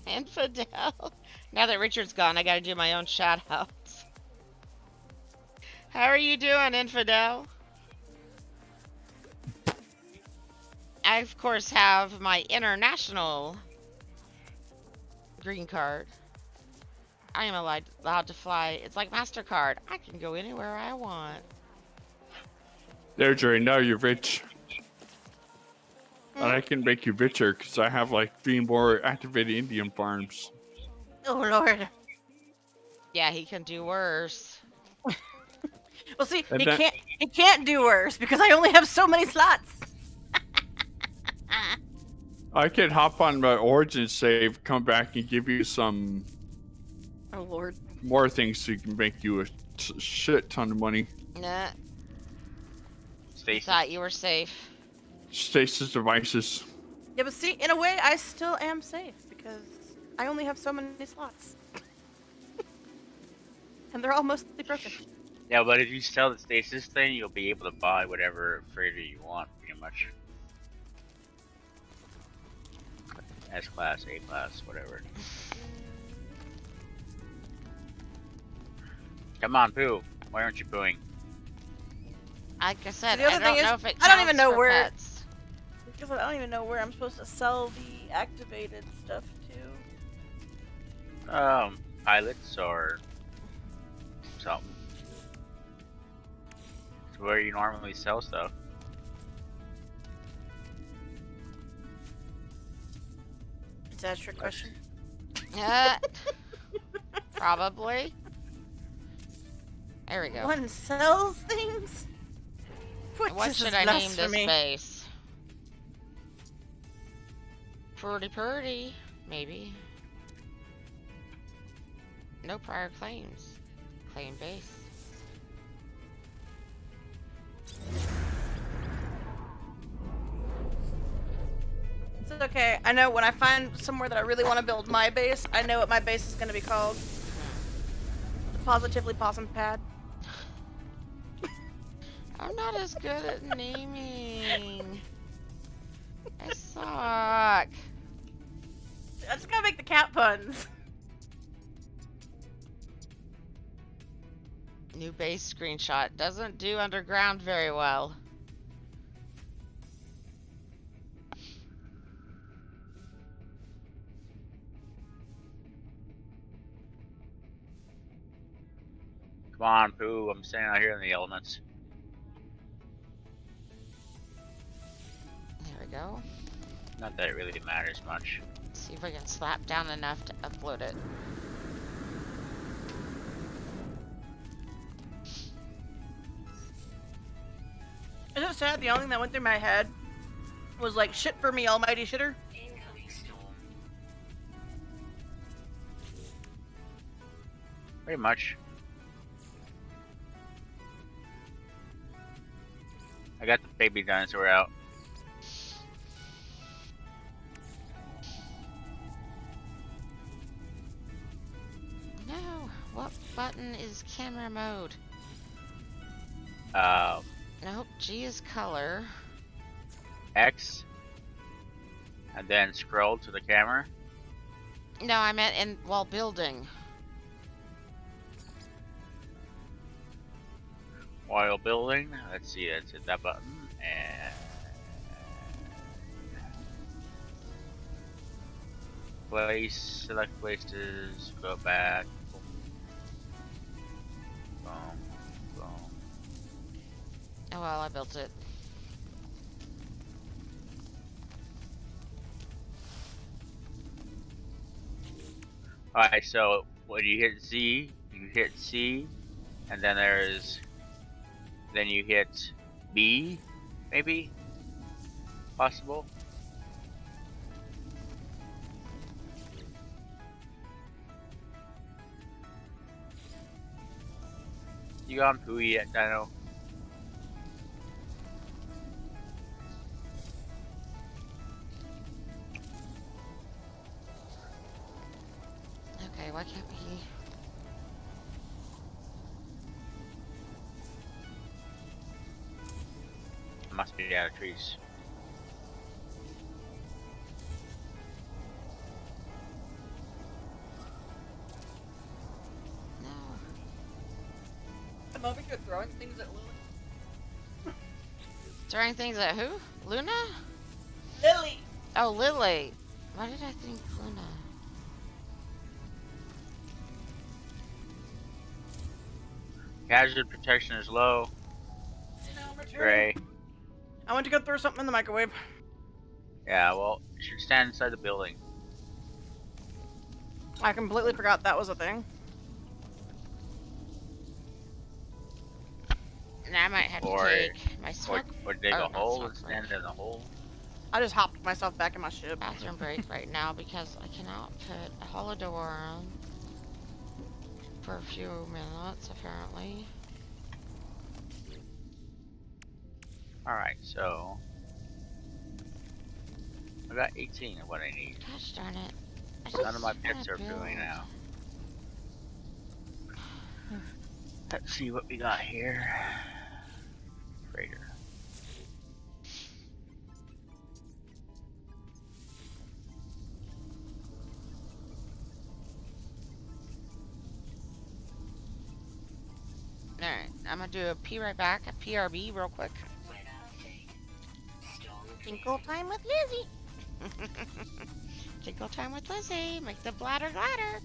Infidel. Now that Richard's gone, I gotta do my own shoutouts. How are you doing, Infidel? I, of course, have my international green card. I am allowed to fly. It's like MasterCard. I can go anywhere I want. There, Jerry, now you're rich. And I can make you richer because I have like 3 more activated Indian farms. Oh lord. Yeah, he can do worse. Well, see, And he that- can't do worse because I only have so many slots. I can hop on my origin save, come back and give you some Oh lord. more things so you can make you a shit ton of money. Nah, Stacy. thought you were safe. Stasis devices. Yeah, but see, in a way, I still am safe because I only have so many slots, and they're all mostly broken. Yeah, but if you sell the stasis thing, you'll be able to buy whatever freighter you want, pretty much. S class, A class, whatever. Come on, poo. Why aren't you pooing? Like I said, the other I thing don't is, know if it I don't even counts know for where- pets. Because I don't even know where I'm supposed to sell the activated stuff to. Pilots or something. It's where you normally sell stuff. Is that a trick question? Probably. There we go. One sells things. What This should is I name this blasphemy. base? Purdy, maybe. No prior claims. Claim base. It's okay. I know when I find somewhere that I really want to build my base, I know what my base is going to be called. The Positively Possum Pad. I'm not as good at naming. I suck. I just gotta make the cat puns. New base screenshot. Doesn't do underground very well. Come on, poo. I'm standing out here in the elements. There we go. Not that it really matters much. See if I can slap down enough to upload it. Isn't it sad? The only thing that went through my head was like, shit for me, almighty shitter. Pretty much. I got the baby dinosaur out. No. What button is camera mode? Nope. G is color. X. And then scroll to the camera. No, I meant while building. While building. Let's see, let's hit that button. And place, select places, go back. Boom. Boom. Oh well, I built it. Alright, so when you hit Z, you hit C, and then then you hit B, maybe? Possible? You on Pooey yet, Dino? Okay, why can't we? Must be out of trees. No. I'm over here throwing things at Lily. Throwing things at who? Luna? Lily! Oh, Lily. Why did I think Luna? Hazard protection is low. You know, we're opportunity. Gray. I went to go throw something in the microwave. Yeah, well, you should stand inside the building. I completely forgot that was a thing. And I might have Or- to take my smoke. Or dig or a not hole smoke and break. stand in the hole. I just hopped myself back in my ship. Bathroom break right now because I cannot put a hollow door on for a few minutes apparently. Alright, so... I got 18 of what I need. Gosh darn it. I None of just my wanna pets are build. doing now. Let's see what we got here. Freighter. Alright, I'm gonna do a P right back, a PRB real quick. Tinkle time with Lizzie. Tinkle time with Lizzie, make the bladder gladder.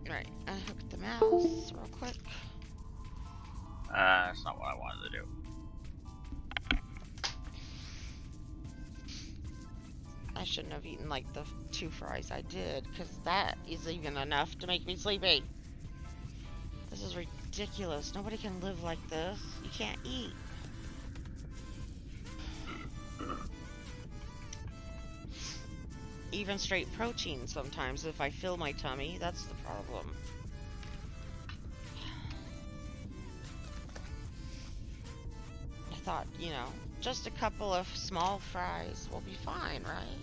Alright, unhook the mouse real quick. That's not what I wanted to do. I shouldn't have eaten like the 2 fries I did, because that is even enough to make me sleepy. This is ridiculous. Nobody can live like this. You can't eat. Even straight protein sometimes if I fill my tummy, that's the problem. I thought, you know, just a couple of small fries will be fine, right?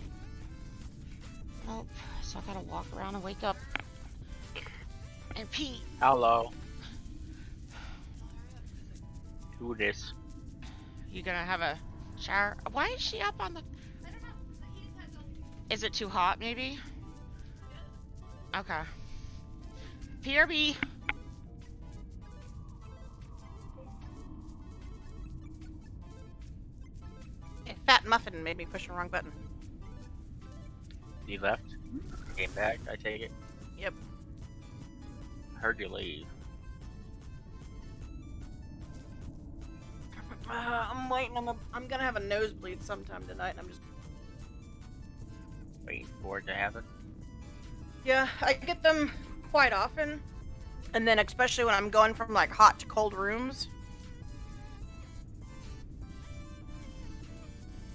Nope. So I gotta walk around and wake up and pee. Hello. Who this? You gonna have a shower? Why is she up on the... Is it too hot, maybe? Okay. PRB. A fat muffin made me push the wrong button. You left? Came back, I take it? Yep. Heard you leave. I'm waiting. I'm gonna have a nosebleed sometime tonight, and I'm just... Waiting for it to happen. Yeah, I get them quite often, and then especially when I'm going from like hot to cold rooms.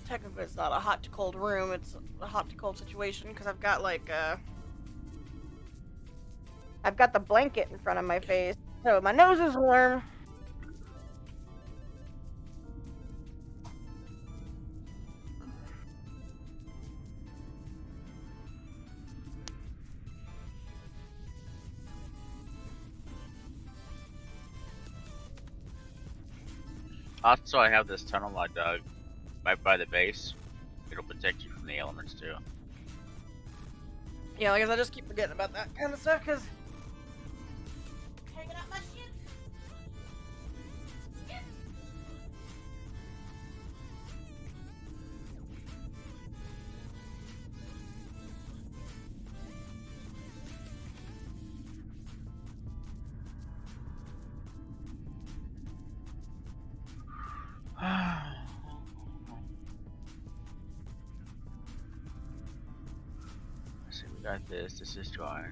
Technically, it's not a hot to cold room; it's a hot to cold situation because I've got like I've got the blanket in front of my face, so my nose is warm. Also, I have this tunnel I dug right by the base. It'll protect you from the elements too. Yeah, like I just keep forgetting about that kind of stuff because hanging out my shit. Let's see, we got this. This is dry.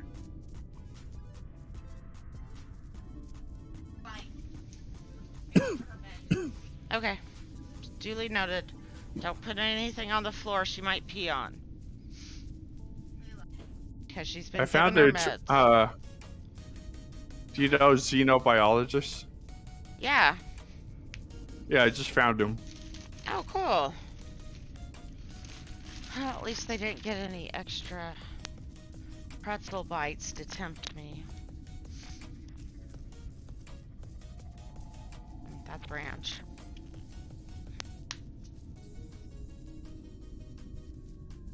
Okay. Duly noted. Don't put anything on the floor she might pee on. Because she's been I found taking it. her meds. Do you know xenobiologists? Yeah. Yeah, I just found him. Oh, cool. Well, at least they didn't get any extra pretzel bites to tempt me. That branch.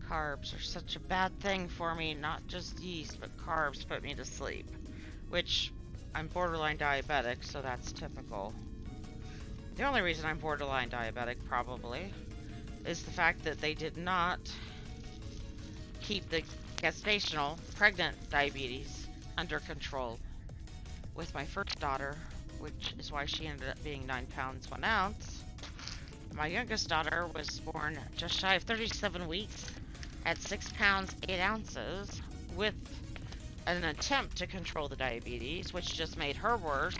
Carbs are such a bad thing for me. Not just yeast, but carbs put me to sleep. which I'm borderline diabetic, so that's typical. The only reason I'm borderline diabetic, probably, is the fact that they did not keep the gestational pregnant diabetes under control with my first daughter, which is why she ended up being 9 pounds 1 ounce. My youngest daughter was born just shy of 37 weeks at 6 pounds 8 ounces with an attempt to control the diabetes, which just made her worse,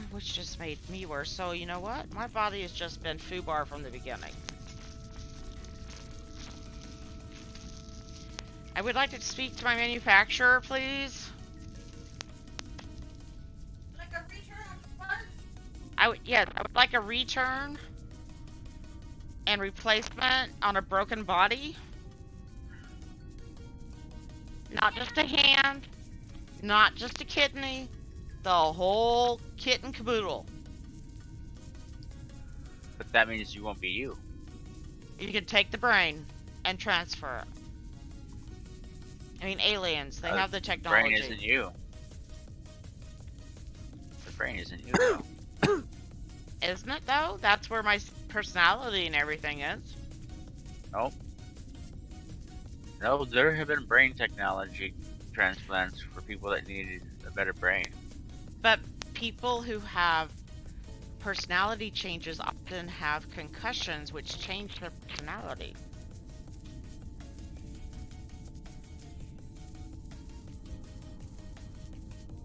which just made me worse. So you know what? My body has just been foobar from the beginning. I would like to speak to my manufacturer, please. Like a return on parts? I would like a return and replacement on a broken body. Not just a hand, not just a kidney, the whole kit and caboodle. But that means you won't be you. You can take the brain and transfer it. I mean, aliens, they have the technology. The brain isn't you. The brain isn't you, though. Isn't it, though? That's where my personality and everything is. Nope. No, there have been brain technology transplants for people that needed a better brain. But people who have personality changes often have concussions, which change their personality.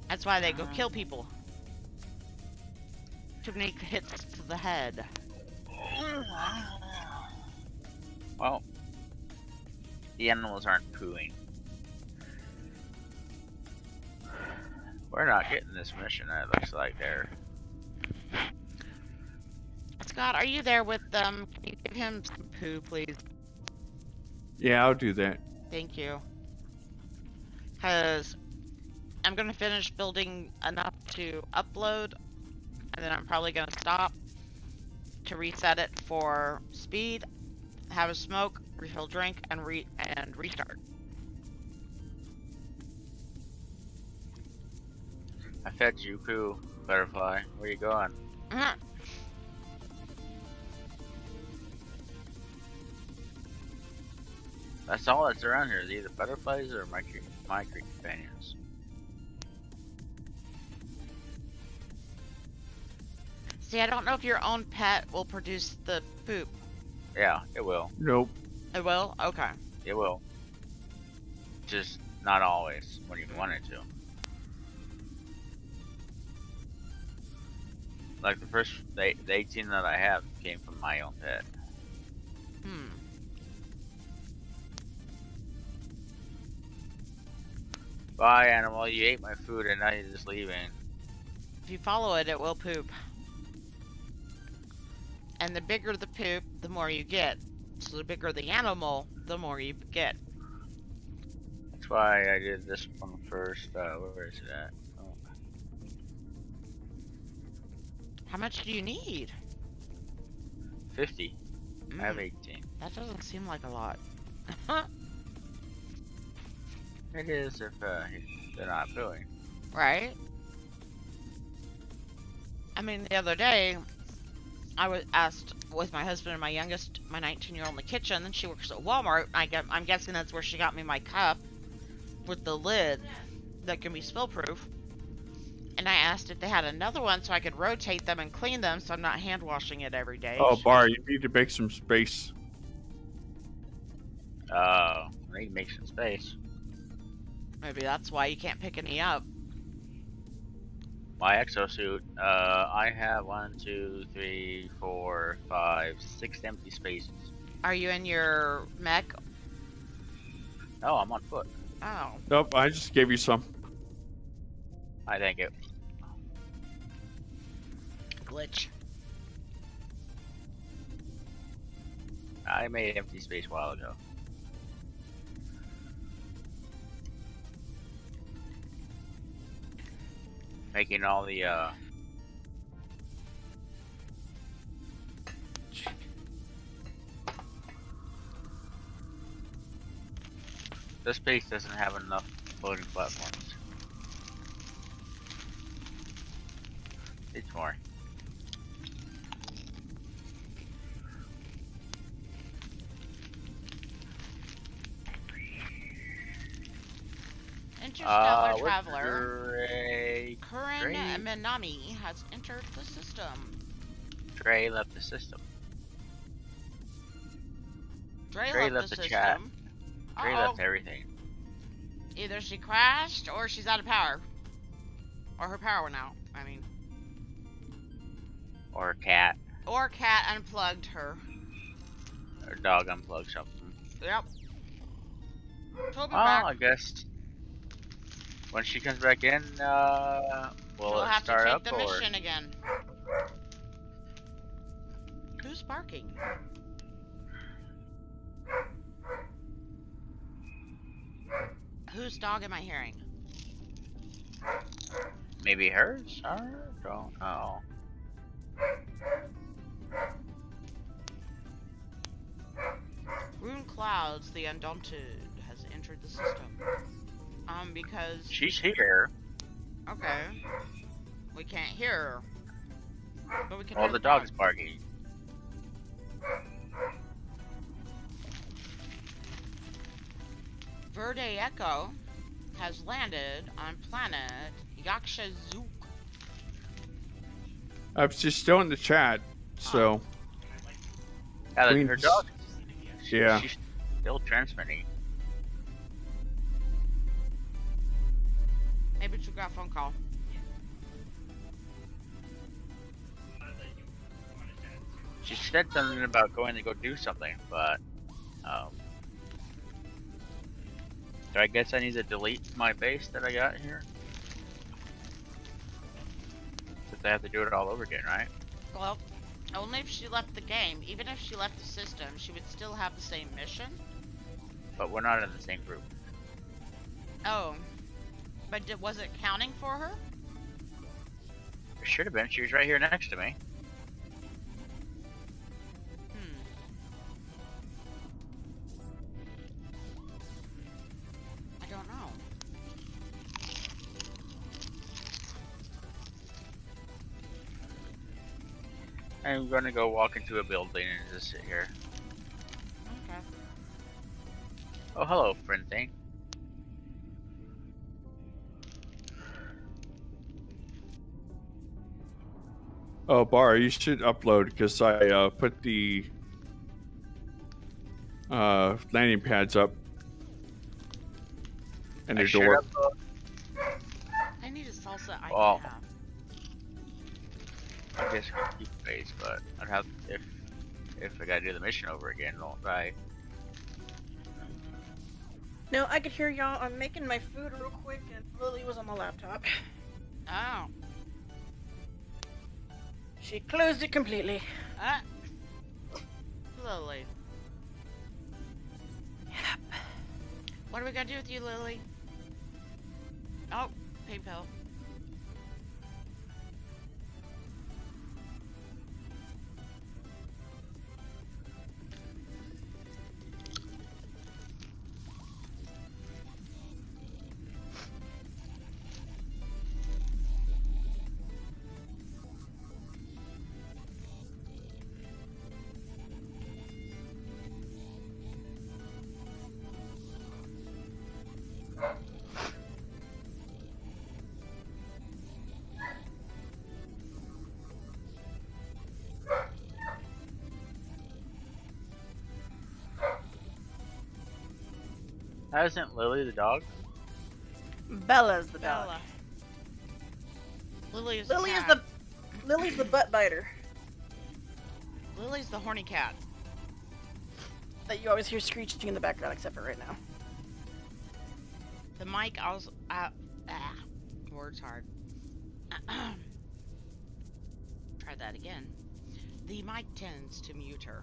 That's why they go kill people. Too many hits to the head. Well, the animals aren't pooing. We're not getting this mission, it looks like there. Scott, are you there with them? Can you give him some poo, please? Yeah, I'll do that. Thank you. Because I'm going to finish building enough to upload, and then I'm probably going to stop to reset it for speed, have a smoke, refill drink, and restart. I fed you poo, butterfly. Where you going? That's all that's around here, is either butterflies or my companions. See, I don't know if your own pet will produce the poop. Yeah, it will. Nope. It will? Okay. It will. Just not always when you want it to. Like the 18 that I have came from my own pet. Bye, animal. You ate my food and now you're just leaving. If you follow it, it will poop. And the bigger the poop, the more you get. So the bigger the animal, the more you get. That's why I did this one first. Where is it at? Oh. How much do you need? 50. I have 18. That doesn't seem like a lot. It is if they're not pooing. Right? I mean, the other day, I was asked with my husband and my youngest, my 19-year-old, in the kitchen, and she works at Walmart. I'm guessing that's where she got me my cup with the lid that can be spill-proof. And I asked if they had another one so I could rotate them and clean them so I'm not hand washing it every day. Oh, Bar, you need to make some space. I need to make some space. Maybe that's why you can't pick any up. My exosuit, I have 1, 2, 3, 4, 5, 6 empty spaces. Are you in your mech? No, I'm on foot. Oh. Nope, I just gave you some. I think it. Glitch. I made an empty space a while ago. Making all the this space doesn't have enough floating platforms. more. Interstellar Traveler. Dre Conan Minami has entered the system. left the system. Dre left the the chat. system. Dre Uh-oh. left everything. Either she crashed or she's out of power. Or her power went out. I mean. Or a cat. Or cat unplugged her. Or a dog unplugged something. Yep. She'll be Well, back. I guess when she comes back in, will She'll it have to start take up the or? mission again. Who's barking? Whose dog am I hearing? Maybe hers? I don't know. Rune Clouds, the Undaunted, has entered the system. Because... She's here. Okay. We can't hear her. But we can Well, hear the dog's barking. Verde Echo has landed on planet Yakshazuk. She's still in the chat, so Yeah, her Queen's- dog. yeah. She's still transmitting. Maybe she got a phone call. She said something about going to go do something, but do I guess I need to delete my base that I got here? Since I have to do it all over again, right? Well, only if she left the game. Even if she left the system, she would still have the same mission. But we're not in the same group. Oh. But was it counting for her? It should have been. She was right here next to me. I don't know. I'm gonna go walk into a building and just sit here. Okay. Oh, hello, friend thing. Oh, Bar, you should upload because I put the landing pads up and I the should door. upload. I need a salsa I Well, can have. I guess I could keep base, but I'd have if I gotta do the mission over again, don't I? No, I could hear y'all. I'm making my food real quick, and Lily was on the laptop. Oh. She closed it completely. Ah. Lily. Yep. What are we gonna do with you, Lily? Oh, pain pill. That isn't Lily the dog? Bella's the dog. Bella. Lily is Lily is cat. Lily's the butt biter Lily's the horny cat. that you always hear screeching in the background, except for right now. The mic also words hard. Try that again. The mic tends to mute her.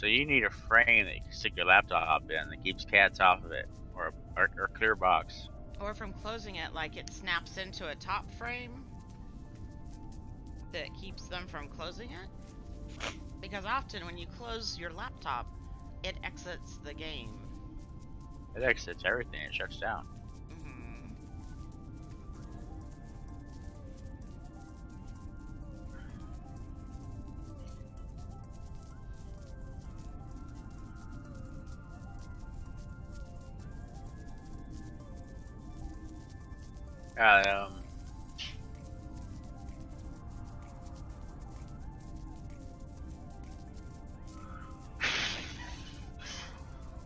So you need a frame that you can stick your laptop in that keeps cats off of it, or a clear box. Or from closing it, like it snaps into a top frame that keeps them from closing it. Because often when you close your laptop, it exits the game. It exits everything. It shuts down.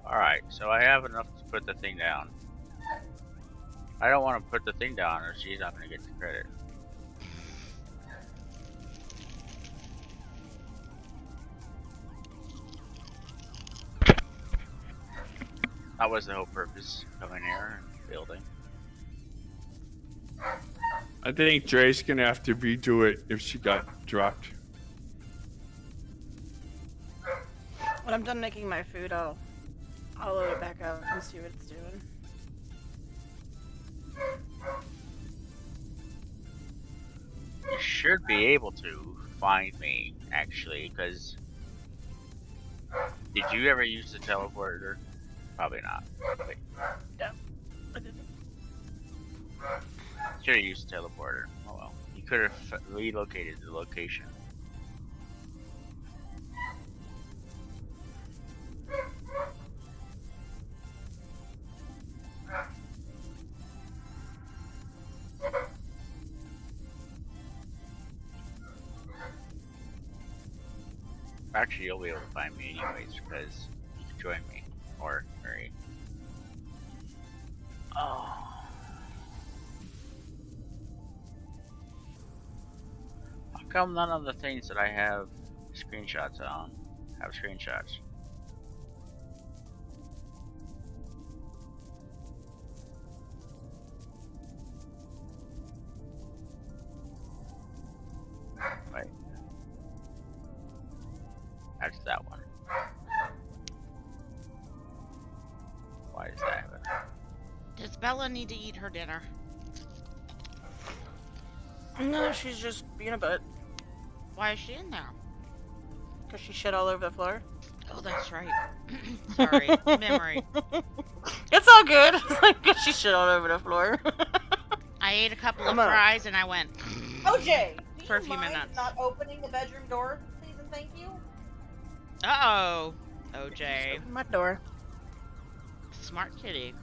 Alright, so I have enough to put the thing down. I don't want to put the thing down or she's not going to get the credit. That was the whole purpose of coming here and building. I think Dre's gonna have to redo it if she got dropped. When I'm done making my food, I'll load it back up and see what it's doing. You should be able to find me, actually, because... Did you ever use the teleporter? Probably not. Wait. Yeah, I didn't. Should have used the teleporter. Oh well. You could have relocated the location. Actually, you'll be able to find me anyways because you can join me. Or Mary. Oh. How come none of the things that I have screenshots on have screenshots? Wait. That's that one. Why does that happen? Does Bella need to eat her dinner? No, she's just being a butt. Why is she in there? Because she shit all over the floor. Oh, that's right. Sorry, memory. It's all good. Because she shit all over the floor. I ate a couple of Come on. fries and I went OJ, do for a you few mind minutes. not opening the bedroom door, please and thank you? Uh-oh, OJ. Open my door. Smart kitty.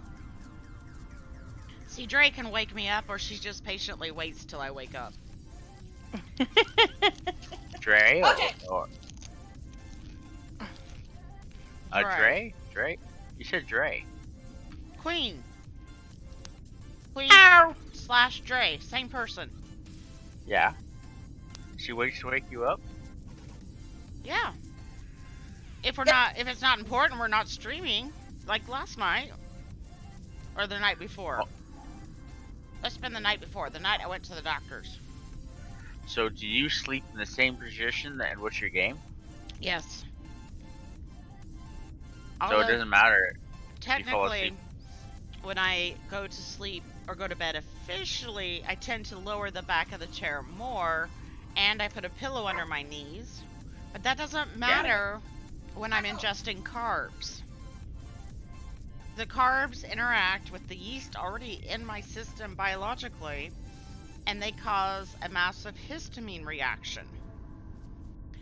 See, Dre can wake me up or she just patiently waits till I wake up. Dre? Okay. Or Dre. Dre? Dre? You said Dre. Queen. Queen Ow! slash Dre, same person. Yeah. She waits to wake you up? Yeah. If it's not important, we're not streaming like last night or the night before. Oh. Let's spend the night before. The night I went to the doctor's. So do you sleep in the same position in which your game? Yes. So it Although, doesn't matter. technically, asleep. when I go to sleep or go to bed officially, I tend to lower the back of the chair more, and I put a pillow under my knees. But that doesn't matter when I'm ingesting carbs. The carbs interact with the yeast already in my system biologically, and they cause a massive histamine reaction.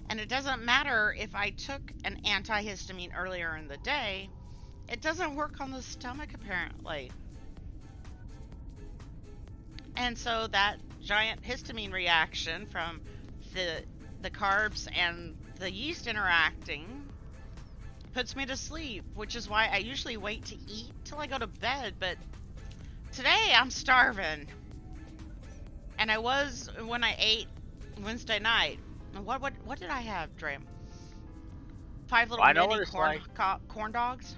And it doesn't matter if I took an antihistamine earlier in the day, it doesn't work on the stomach apparently. And so that giant histamine reaction from the carbs and the yeast interacting puts me to sleep, which is why I usually wait to eat till I go to bed, but today I'm starving. And I was when I ate Wednesday night. What did I have, Dre? 5 little I know what mini it's corn, like. corn dogs?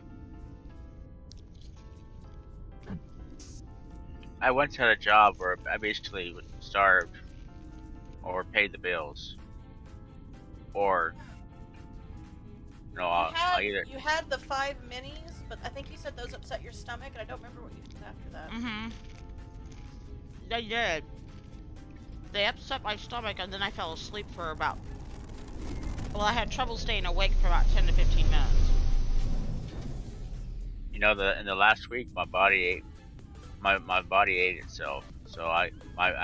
I once had a job where I basically was starved or paid the bills or No, I'll either. You had the 5 minis, but I think you said those upset your stomach, and I don't remember what you did after that. Mm-hmm. They did. They upset my stomach, and then I fell asleep for about... Well, I had trouble staying awake for about 10 to 15 minutes. You know, in the last week, my body ate. My body ate itself. So I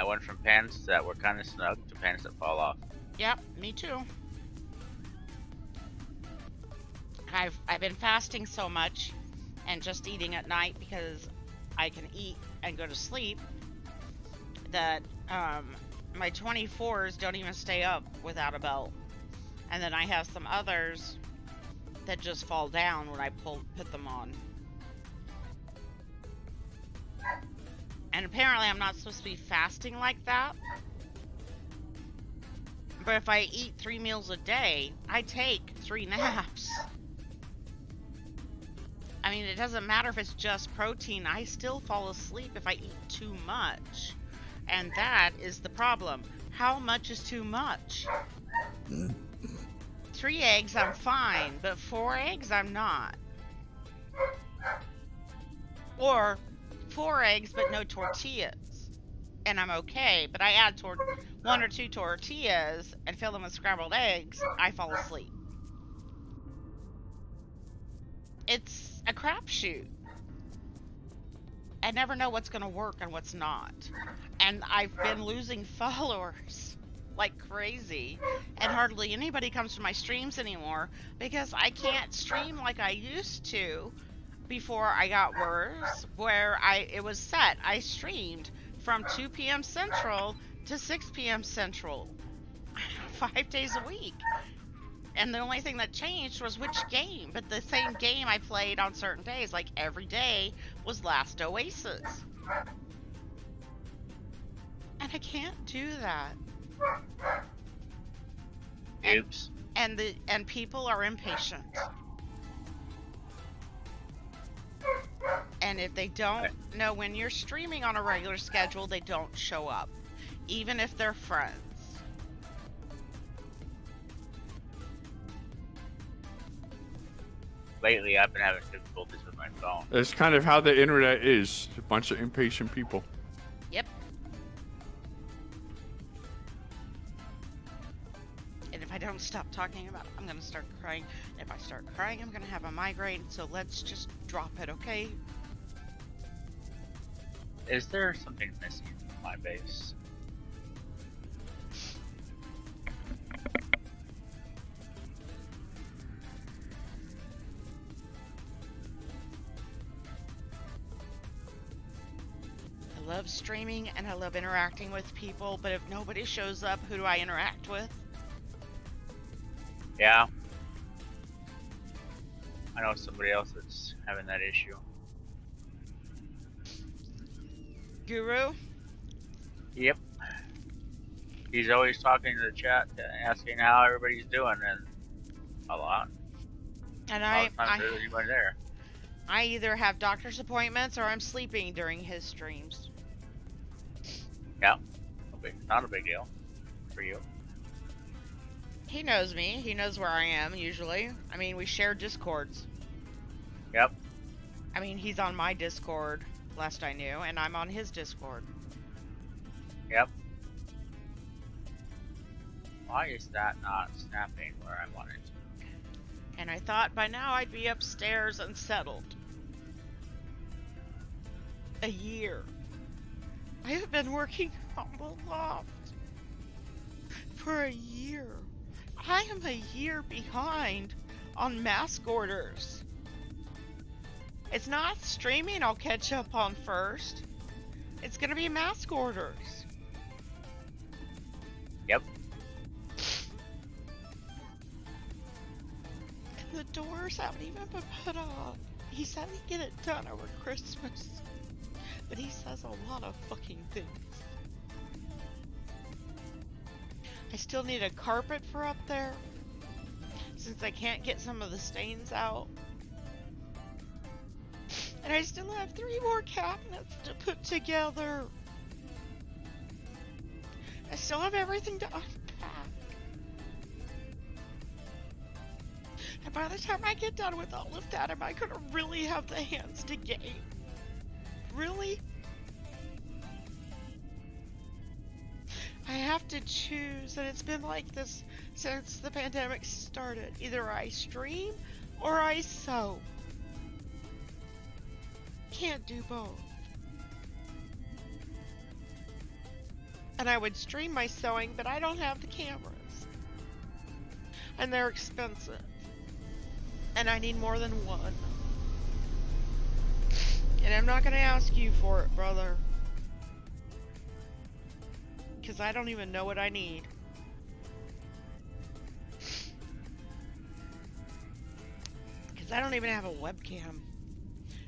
went from pants that were kind of snug to pants that fall off. Yep, me too. I've been fasting so much and just eating at night because I can eat and go to sleep that my 24s don't even stay up without a belt. And then I have some others that just fall down when I put them on. And apparently I'm not supposed to be fasting like that. But if I eat 3 meals a day, I take 3 naps. I mean, it doesn't matter if it's just protein. I still fall asleep if I eat too much. And that is the problem. How much is too much? 3 eggs, I'm fine. But 4 eggs, I'm not. Or 4 eggs, but no tortillas. And I'm okay. But I add 1 or 2 tortillas and fill them with scrambled eggs, I fall asleep. It's a crapshoot. I never know what's going to work and what's not. And I've been losing followers like crazy. And hardly anybody comes to my streams anymore because I can't stream like I used to before I got worse, where it was set. I streamed from 2 p.m. Central to 6 p.m. Central 5 days a week. And the only thing that changed was which game, but the same game I played on certain days, like every day was Last Oasis. And I can't do that. Oops. And people are impatient. And if they don't know when you're streaming on a regular schedule, they don't show up, even if they're friends. Lately, I've been having difficulties with my phone. That's kind of how the internet is. A bunch of impatient people. Yep. And if I don't stop talking about it, I'm going to start crying. If I start crying, I'm going to have a migraine. So let's just drop it, okay? Is there something missing from my base? I love streaming and I love interacting with people, but if nobody shows up, who do I interact with? Yeah. I know somebody else that's having that issue. Guru? Yep. He's always talking to the chat, asking how everybody's doing, and a lot. And A lot of times there's anybody there. I either have doctor's appointments or I'm sleeping during his streams. Yeah. Not a big deal for you. He knows me. He knows where I am, usually. I mean, we share Discords. Yep. I mean, he's on my Discord, last I knew, and I'm on his Discord. Yep. Why is that not snapping where I want it to? And I thought by now I'd be upstairs and settled. A year. I have been working on the loft for a year. I am a year behind on mask orders. It's not streaming I'll catch up on first. It's gonna be mask orders. Yep. And the doors haven't even been put on. He said he'd get it done over Christmas. But he says a lot of fucking things. I still need a carpet for up there, since I can't get some of the stains out. And I still have 3 more cabinets to put together. I still have everything to unpack. And by the time I get done with all of that, am I gonna really have the hands to game? Really? I have to choose, and it's been like this since the pandemic started. Either I stream or I sew. Can't do both. And I would stream my sewing, but I don't have the cameras. And they're expensive. And I need more than one. And I'm not gonna ask you for it, brother. Because I don't even know what I need. Because I don't even have a webcam.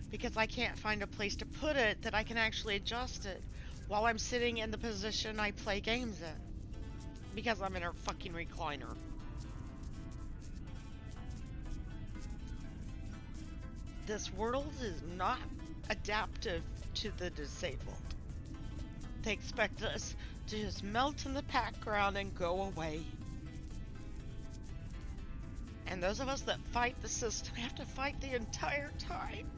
Because I can't find a place to put it that I can actually adjust it while I'm sitting in the position I play games in. Because I'm in a fucking recliner. This world is not adaptive to the disabled. They expect us to just melt in the background and go away. And those of us that fight the system have to fight the entire time.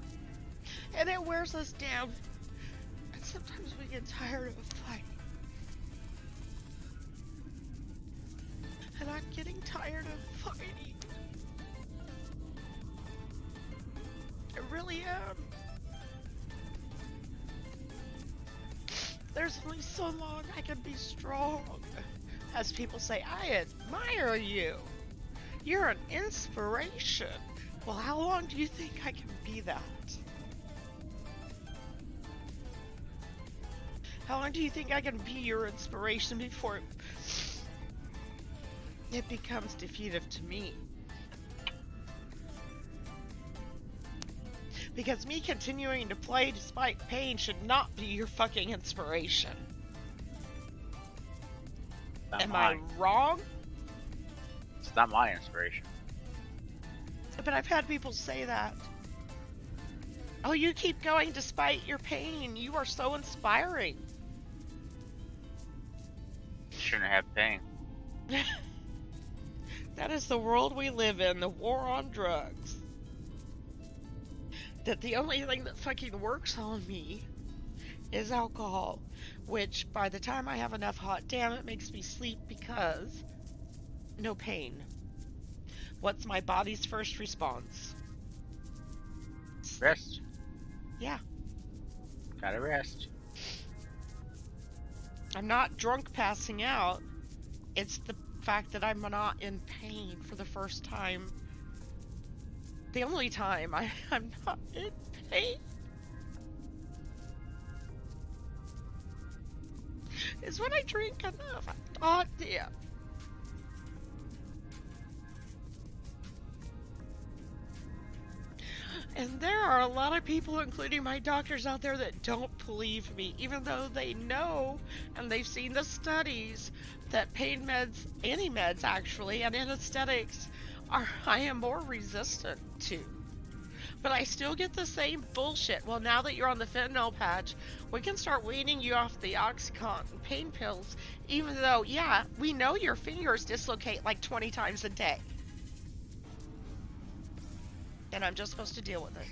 And it wears us down. And sometimes we get tired of fighting. And I'm getting tired of fighting. I really am. There's only so long I can be strong. As people say, I admire you. You're an inspiration. Well, how long do you think I can be that? How long do you think I can be your inspiration before it becomes defeative to me? Because me continuing to play despite pain should not be your fucking inspiration. Am I wrong? It's not my inspiration. But I've had people say that. Oh, you keep going despite your pain. You are so inspiring. You shouldn't have pain. That is the world we live in, the war on drugs. That the only thing that fucking works on me is alcohol, which by the time I have enough hot damn it makes me sleep because no pain. What's my body's first response? Rest. Yeah. Gotta rest. I'm not drunk passing out. It's the fact that I'm not in pain for the first time. The only time I'm not in pain is when I drink enough. God damn. And there are a lot of people, including my doctors out there, that don't believe me, even though they know and they've seen the studies that pain meds, any meds actually, and anesthetics I am more resistant to. But I still get the same bullshit. Well, now that you're on the fentanyl patch, we can start weaning you off the Oxycontin pain pills, even though, yeah, we know your fingers dislocate like 20 times a day. And I'm just supposed to deal with it.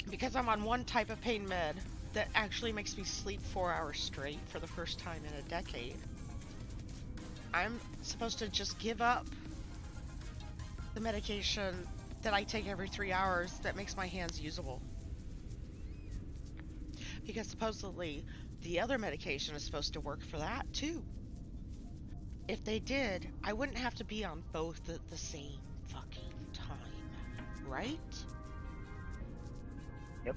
Because I'm on one type of pain med that actually makes me sleep 4 hours straight for the first time in a decade. I'm supposed to just give up the medication that I take every 3 hours that makes my hands usable. Because supposedly the other medication is supposed to work for that too. If they did, I wouldn't have to be on both at the same fucking time, right? Yep.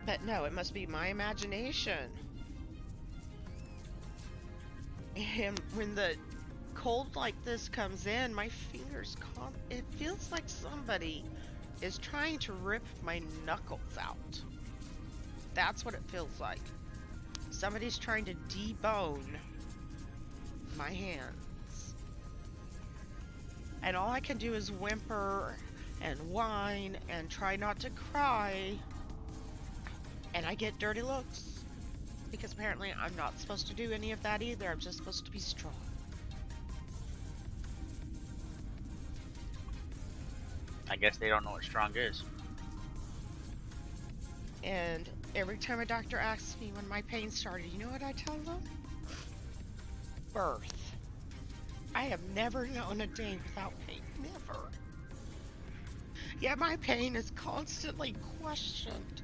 But no, it must be my imagination. And when the cold like this comes in, my fingers it feels like somebody is trying to rip my knuckles out. That's what it feels like. Somebody's trying to debone my hands. And all I can do is whimper and whine and try not to cry And I get dirty looks. Because apparently I'm not supposed to do any of that either. I'm just supposed to be strong. I guess they don't know what strong is. And every time a doctor asks me when my pain started, you know what I tell them? Birth. I have never known a day without pain. Never. Yet my pain is constantly questioned.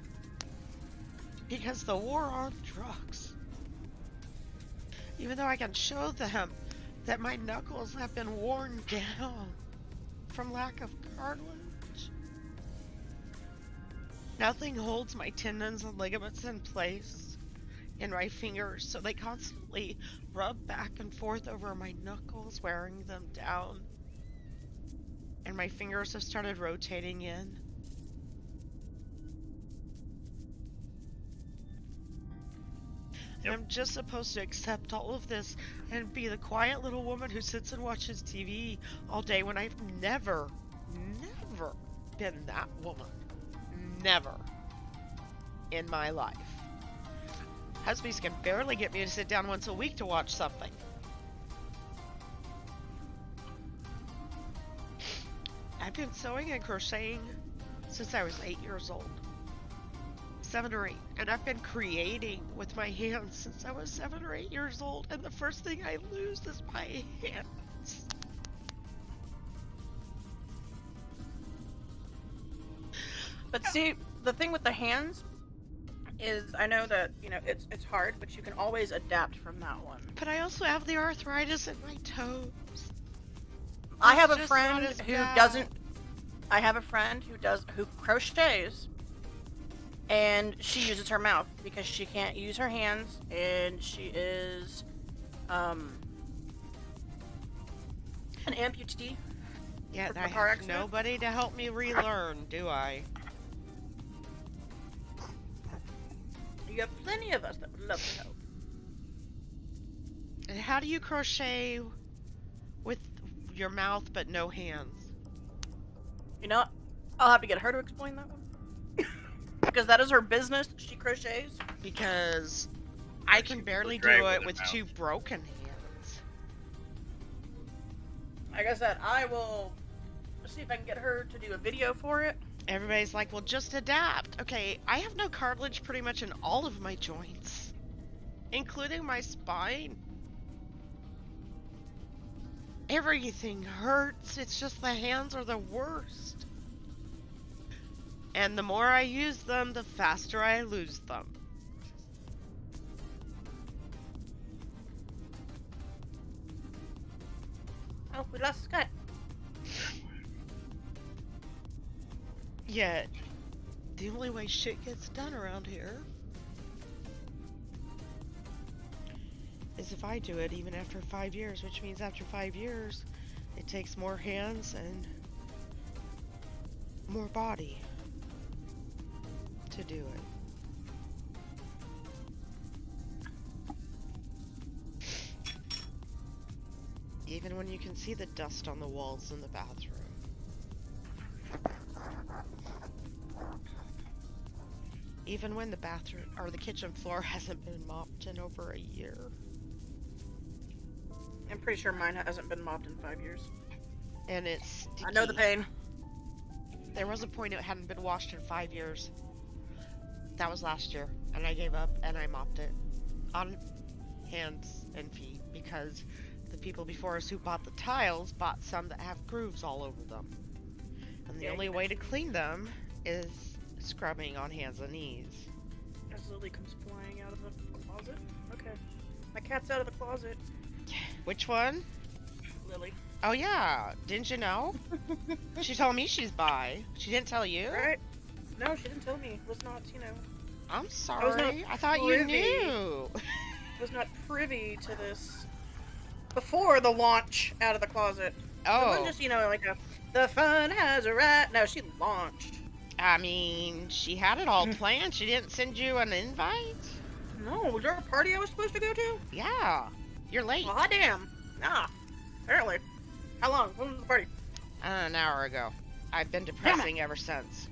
Because the war on drugs. Even though I can show them that my knuckles have been worn down from lack of cartilage. Nothing holds my tendons and ligaments in place in my fingers, so they constantly rub back and forth over my knuckles, wearing them down. And my fingers have started rotating in. And I'm just supposed to accept all of this and be the quiet little woman who sits and watches TV all day when I've never been that woman. Never in my life. Husbands can barely get me to sit down once a week to watch something. I've been sewing and crocheting since I was 8 years old. 7 or 8. And I've been creating with my hands since I was 7 or 8 years old. And the first thing I lose is my hands. But see, the thing with the hands is, I know that, you know, it's hard, but you can always adapt from that one. But I also have the arthritis in my toes. I have a just friend not as who bad. doesn't. I have a friend who crochets, and she uses her mouth because she can't use her hands, and she is an amputee. Yeah, from I a car have accident. nobody to help me relearn, do I? You have plenty of us that would love to help. And how do you crochet with your mouth but no hands? You know, I'll have to get her to explain that one. Because that is her business. She crochets. Because I can barely do Right, it with with a mouth. 2 broken hands. Like I said, I will see if I can get her to do a video for it. Everybody's like, well, just adapt. Okay, I have no cartilage pretty much in all of my joints, including my spine. Everything hurts. It's just the hands are the worst. And the more I use them, the faster I lose them. Oh, we lost Scott. Yet, the only way shit gets done around here is if I do it, even after 5 years, which means after 5 years, it takes more hands and more body to do it. Even when you can see the dust on the walls in the bathroom. Even when the bathroom or the kitchen floor hasn't been mopped in over a year. I'm pretty sure mine hasn't been mopped in 5 years. And it's sticky. I know the pain. There was a point it hadn't been washed in 5 years. That was last year. And I gave up and I mopped it. On hands and feet. Because the people before us who bought the tiles bought some that have grooves all over them. And the Yeah, only you way to clean them is scrubbing on hands and knees. As Lily comes flying out of the closet. Okay. My cat's out of the closet. Which one? Lily. Oh yeah, didn't you know? She told me she's bi. She didn't tell you? Right? No, she didn't tell me. Was not, you know, I'm sorry. not I thought you privy. knew. was not privy to this before the launch out of the closet. It Oh, wasn't just, you know, like the fun has arrived. No, she launched. I mean, she had it all planned. She didn't send you an invite? No, was there a party I was supposed to go to? Yeah. You're late. Well, hot damn. Ah, apparently. How long? When was the party? An hour ago. I've been depressing ever since.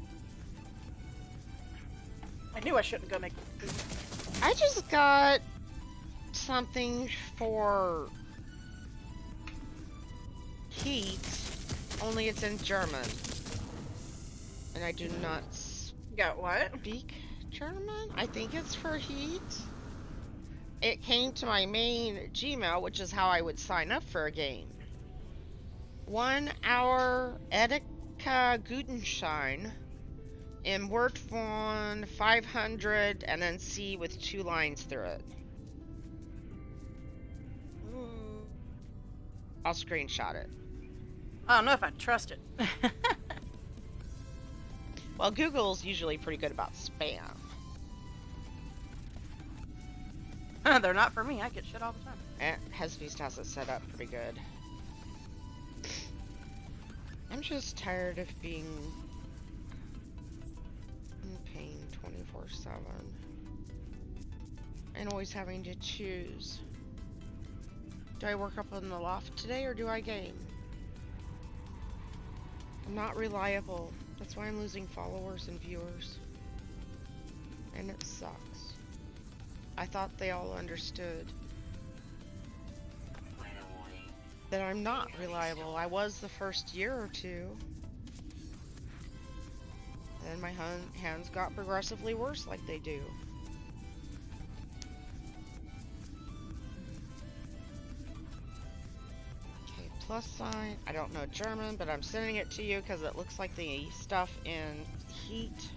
I knew I shouldn't go make food. I just got something for heat, only it's in German. And I do not Got what? speak German. I think it's for heat. It came to my main Gmail, which is how I would sign up for a game. 1 hour Edeka Gutenschein in Word font 500 and then C with 2 lines through it. I'll screenshot it. I don't know if I trust it. Well, Google's usually pretty good about spam. They're not for me. I get shit all the time. And Hesfeast has it set up pretty good. I'm just tired of being in pain 24/7 and always having to choose. Do I work up in the loft today or do I game? I'm not reliable. That's why I'm losing followers and viewers. And it sucks. I thought they all understood that I'm not reliable. I was the first year or two. Then my hands got progressively worse like they do. Okay, plus sign. I don't know German, but I'm sending it to you because it looks like the stuff in heat.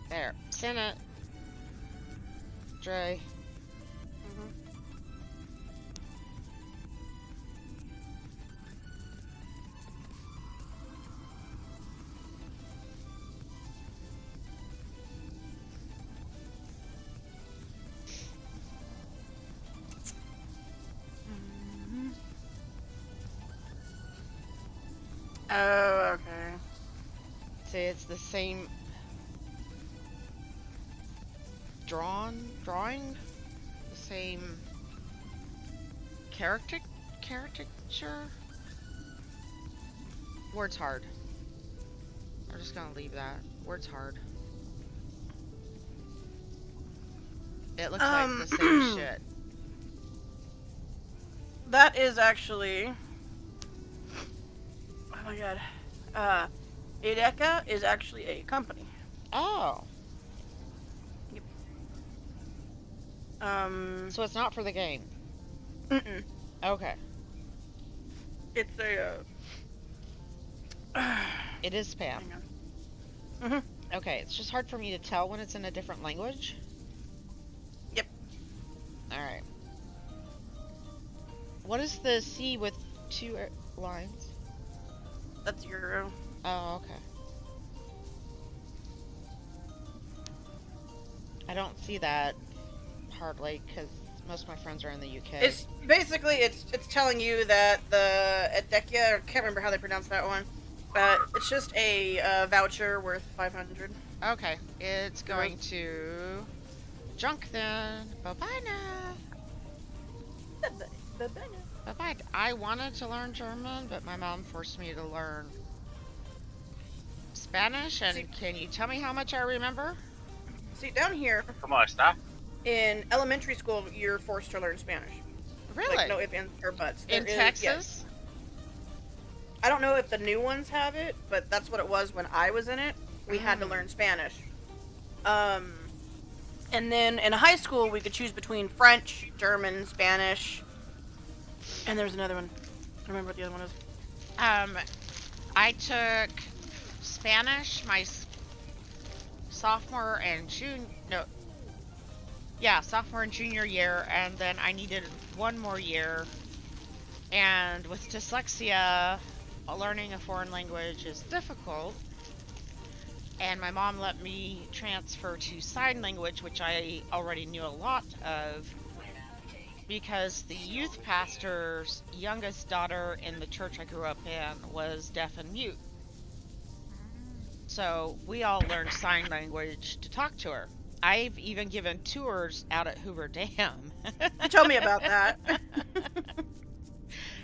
There, send it. Dre. Oh, okay. See, it's the same drawing, the same caricature. Word's hard. I'm just gonna leave that. Word's hard. It looks like the same shit. That is actually. Oh my god. Edeka is actually a company. Oh. Yep. So it's not for the game. Mm-mm. Okay. It's a. It is spam. Hang on. Mhm. Okay, it's just hard for me to tell when it's in a different language. Yep. Alright. What is the C with 2 lines? That's Euro. Oh, okay. I don't see that hardly because most of my friends are in the UK. It's basically it's telling you that the Edeka, I can't remember how they pronounce that one, but it's just a voucher worth 500. Okay, it's going to junk then. Bye bye now. Bye bye. I wanted to learn German, but my mom forced me to learn Spanish. And can you tell me how much I remember? See, down here Come on, stop. in elementary school, you're forced to learn Spanish. Really? Like no ifs, ands, or buts. In There is- Texas? yes. I don't know if the new ones have it, but that's what it was when I was in it. We had to learn Spanish. And then in high school, we could choose between French, German, Spanish, and there's another one. I don't remember what the other one is. I took Spanish my sophomore and sophomore and junior year, and then I needed one more year. And with dyslexia, learning a foreign language is difficult. And my mom let me transfer to sign language, which I already knew a lot of, because the youth pastor's youngest daughter in the church I grew up in was deaf and mute. So we all learned sign language to talk to her. I've even given tours out at Hoover Dam. Tell me about that.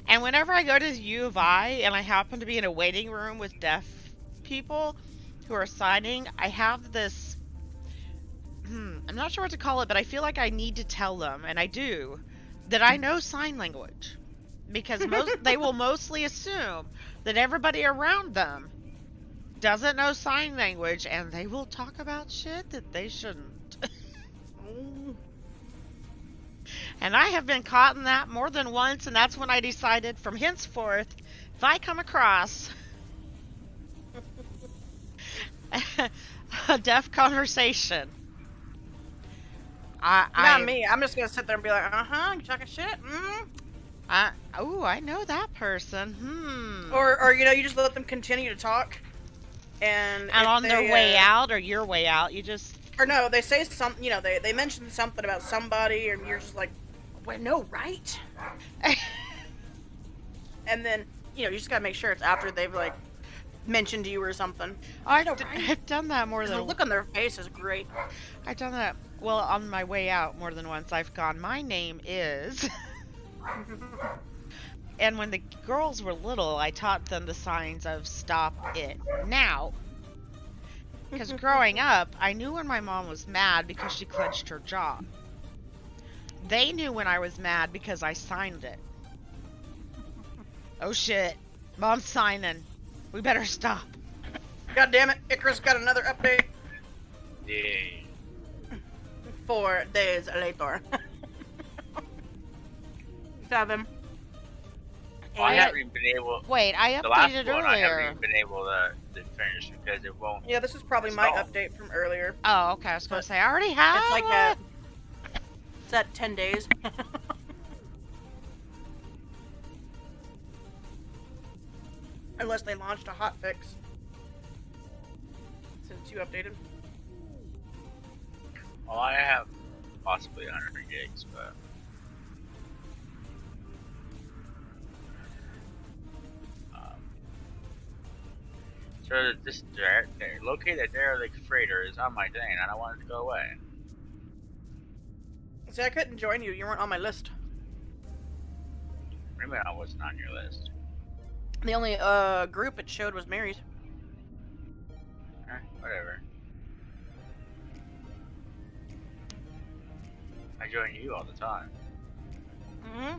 And whenever I go to the U of I and I happen to be in a waiting room with deaf people who are signing, I have this. I'm not sure what to call it, but I feel like I need to tell them, and I do, that I know sign language. Because they will mostly assume that everybody around them doesn't know sign language, and they will talk about shit that they shouldn't. And I have been caught in that more than once, and that's when I decided from henceforth, if I come across a deaf conversation, Not me. I'm just gonna sit there and be like, you talking shit? I know that person. Or you know, you just let them continue to talk, and on their way out or your way out, you just. Or no, they say something. You know, they mention something about somebody, and you're just like, wait, no, right? And then you just gotta make sure it's after they've like mentioned you or something. I've done that more than. The look on their face is great. I've done that. Well, on my way out more than once, I've gone, my name is. And when the girls were little, I taught them the signs of stop it now. Because growing up, I knew when my mom was mad because she clenched her jaw. They knew when I was mad because I signed it. Oh shit, Mom's signing. We better stop. God damn it, Icarus got another update. Yeah. 4 days later. 7. Well, I haven't even been able. Wait, I The last updated one I haven't earlier. even been able to finish because it won't. Yeah, this is probably my Stall. update from earlier. Oh, okay. I was gonna But say I already have It's like it. it's at 10 days. Unless they launched a hotfix. Since you updated. Well, I have possibly 100 gigs, but. So this located derelict freighter is on my thing, and I don't want it to go away. See, I couldn't join you. You weren't on my list. Maybe I wasn't on your list. The only group it showed was Mary's. Whatever. I join you all the time. Mm-hmm.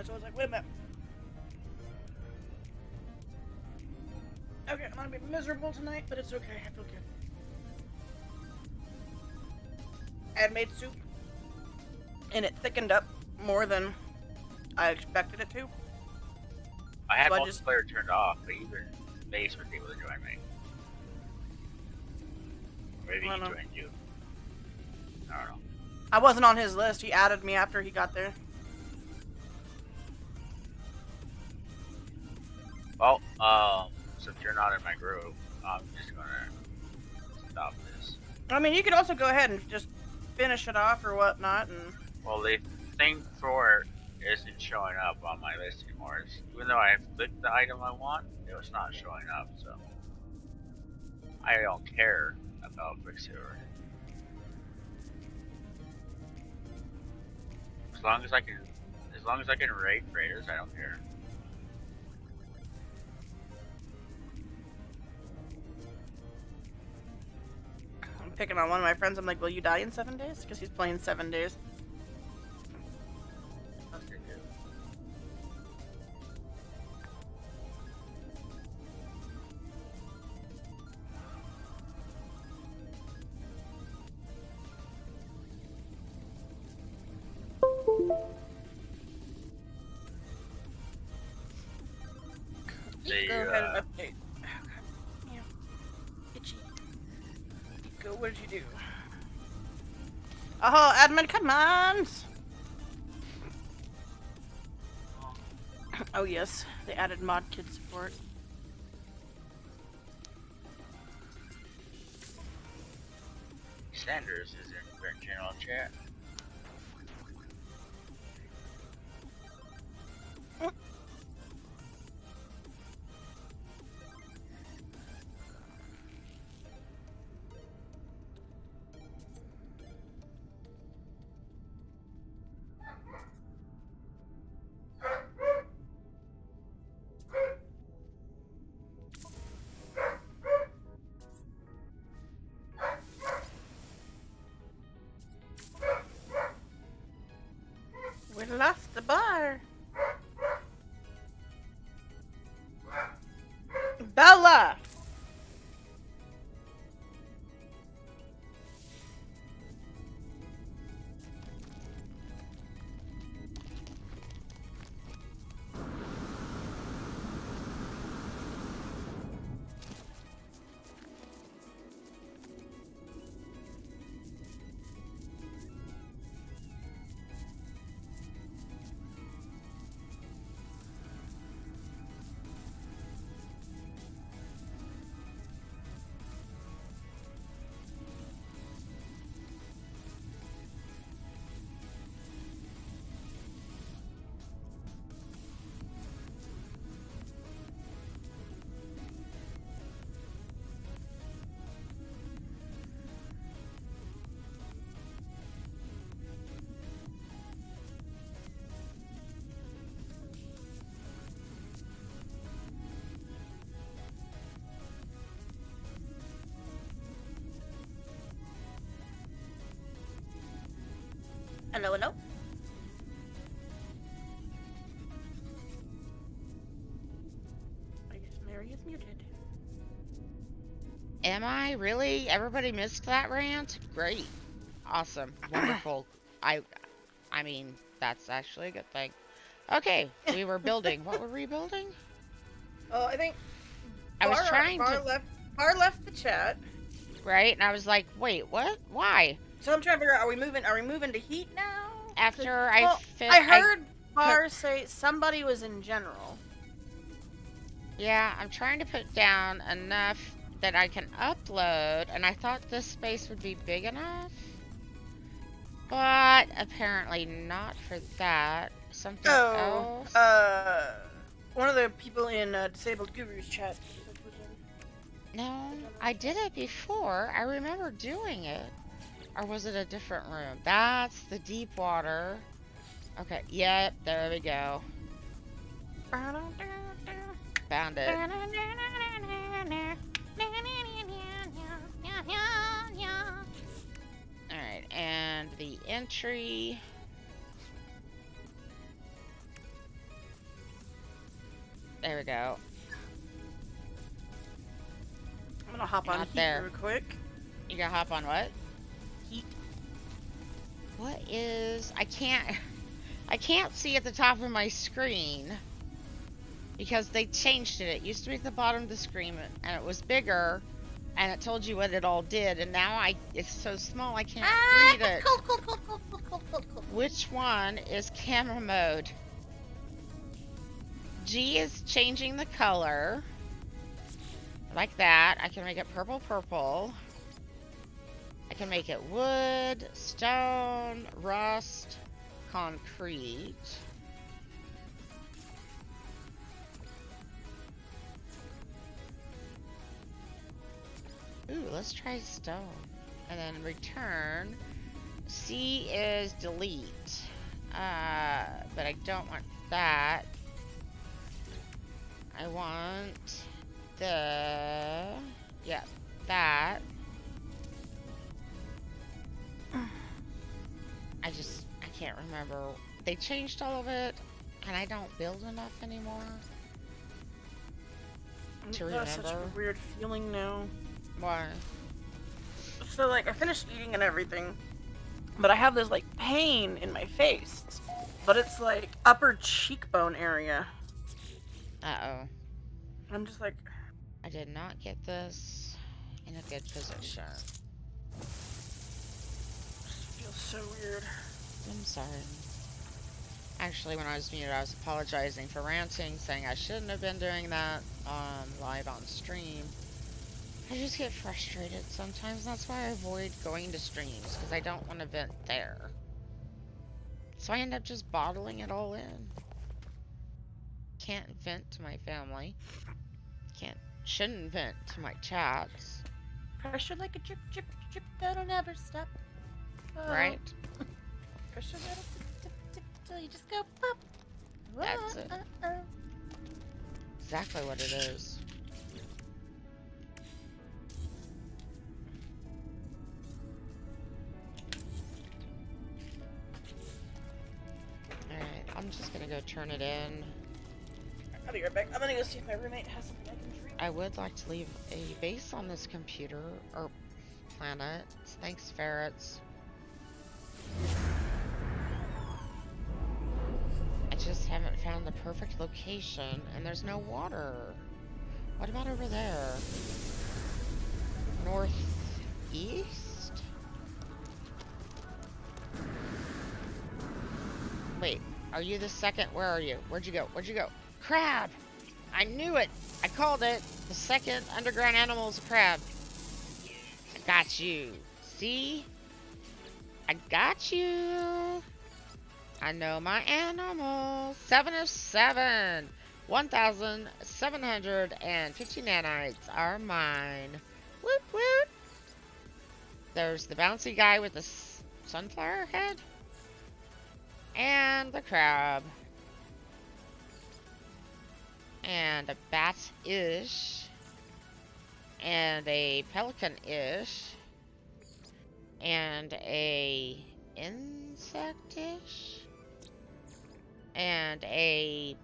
So I was like, wait a minute. Okay, I'm gonna be miserable tonight, but it's okay. I feel good. I had made soup, and it thickened up more than I expected it to. I had So I multiplayer turned off, but even Mace was able to join me. Maybe he I don't know. joined you. I don't know. I wasn't on his list. He added me after he got there. Well, since you're not in my group, I'm just gonna stop this. I mean, you could also go ahead and just finish it off or whatnot, and Well, the thing for it isn't showing up on my list anymore. Even though I have clicked the item I want, it was not showing up, so I don't care about Quicksilver. As long as I can raid freighters, I don't care. I'm picking on one of my friends. I'm like, will you die in 7 days? Because he's playing 7 days. Okay, good. Go ahead and update. Yeah. Itchy. Go, what did you do? Oh, admin commands! Oh yes, they added mod kid support. Sanders is in general chat. Hello, hello. I guess Mary is muted. Am I really? Everybody missed that rant? Great. Awesome. Wonderful. I mean, that's actually a good thing. Okay, we were building. What were we building? Oh, I think I was trying Bar to... Bar left the chat. Right? And I was like, wait, what? Why? So I'm trying to figure out, are we moving to heat now? After Well, I I heard Bar say somebody was in general. Yeah, I'm trying to put down enough that I can upload, and I thought this space would be big enough. But apparently not for that. Something else. One of the people in Disabled Guru's chat. No, I did it before. I remember doing it. Or was it a different room? That's the deep water. Okay, yep, there we go. Found it. Alright, and the entry. There we go. I'm gonna hop on Not heat there. real quick. You gotta hop on what? Heat. What is... I can't see at the top of my screen. Because they changed it. It used to be at the bottom of the screen, and it was bigger, and it told you what it all did, and now it's so small I can't read it. Cool. Which one is camera mode? G is changing the color. Like that. I can make it purple. I can make it wood, stone, rust, concrete. Ooh, let's try stone. And then return. C is delete. But I don't want that. I want the... yeah, that. I can't remember. They changed all of it, and I don't build enough anymore to remember. That's such a weird feeling now. Why? So, like, I finished eating and everything, but I have this, like, pain in my face. But it's, like, upper cheekbone area. Uh-oh. I'm just like... I did not get this in a good position. Feels so weird. I'm sorry. Actually, when I was muted, I was apologizing for ranting, saying I shouldn't have been doing that live on stream. I just get frustrated sometimes. That's why I avoid going to streams, because I don't want to vent there. So I end up just bottling it all in. Can't vent to my family. Shouldn't vent to my chats. Pressure like a drip, drip, drip that'll never stop. Oh. Right? Pressure that'll dip, dip, till you just go pop. That's it. Exactly what it is. Alright, I'm just gonna go turn it in. I'll be right back. I'm gonna go see if my roommate has something I can drink. I would like to leave a base on this computer, or planet. Thanks, ferrets. I just haven't found the perfect location, and there's no water. What about over there? Northeast? Wait, are you the second? Where are you? Where'd you go? Where'd you go? Crab! I knew it! I called it! The second underground animal is a crab. I got you. See? I got you! I know my animals. 7 of 7! 1,750 nanites are mine. Woot woot! There's the bouncy guy with the sunflower head. And the crab. And a bat-ish. And a pelican-ish. And a insect-ish. And a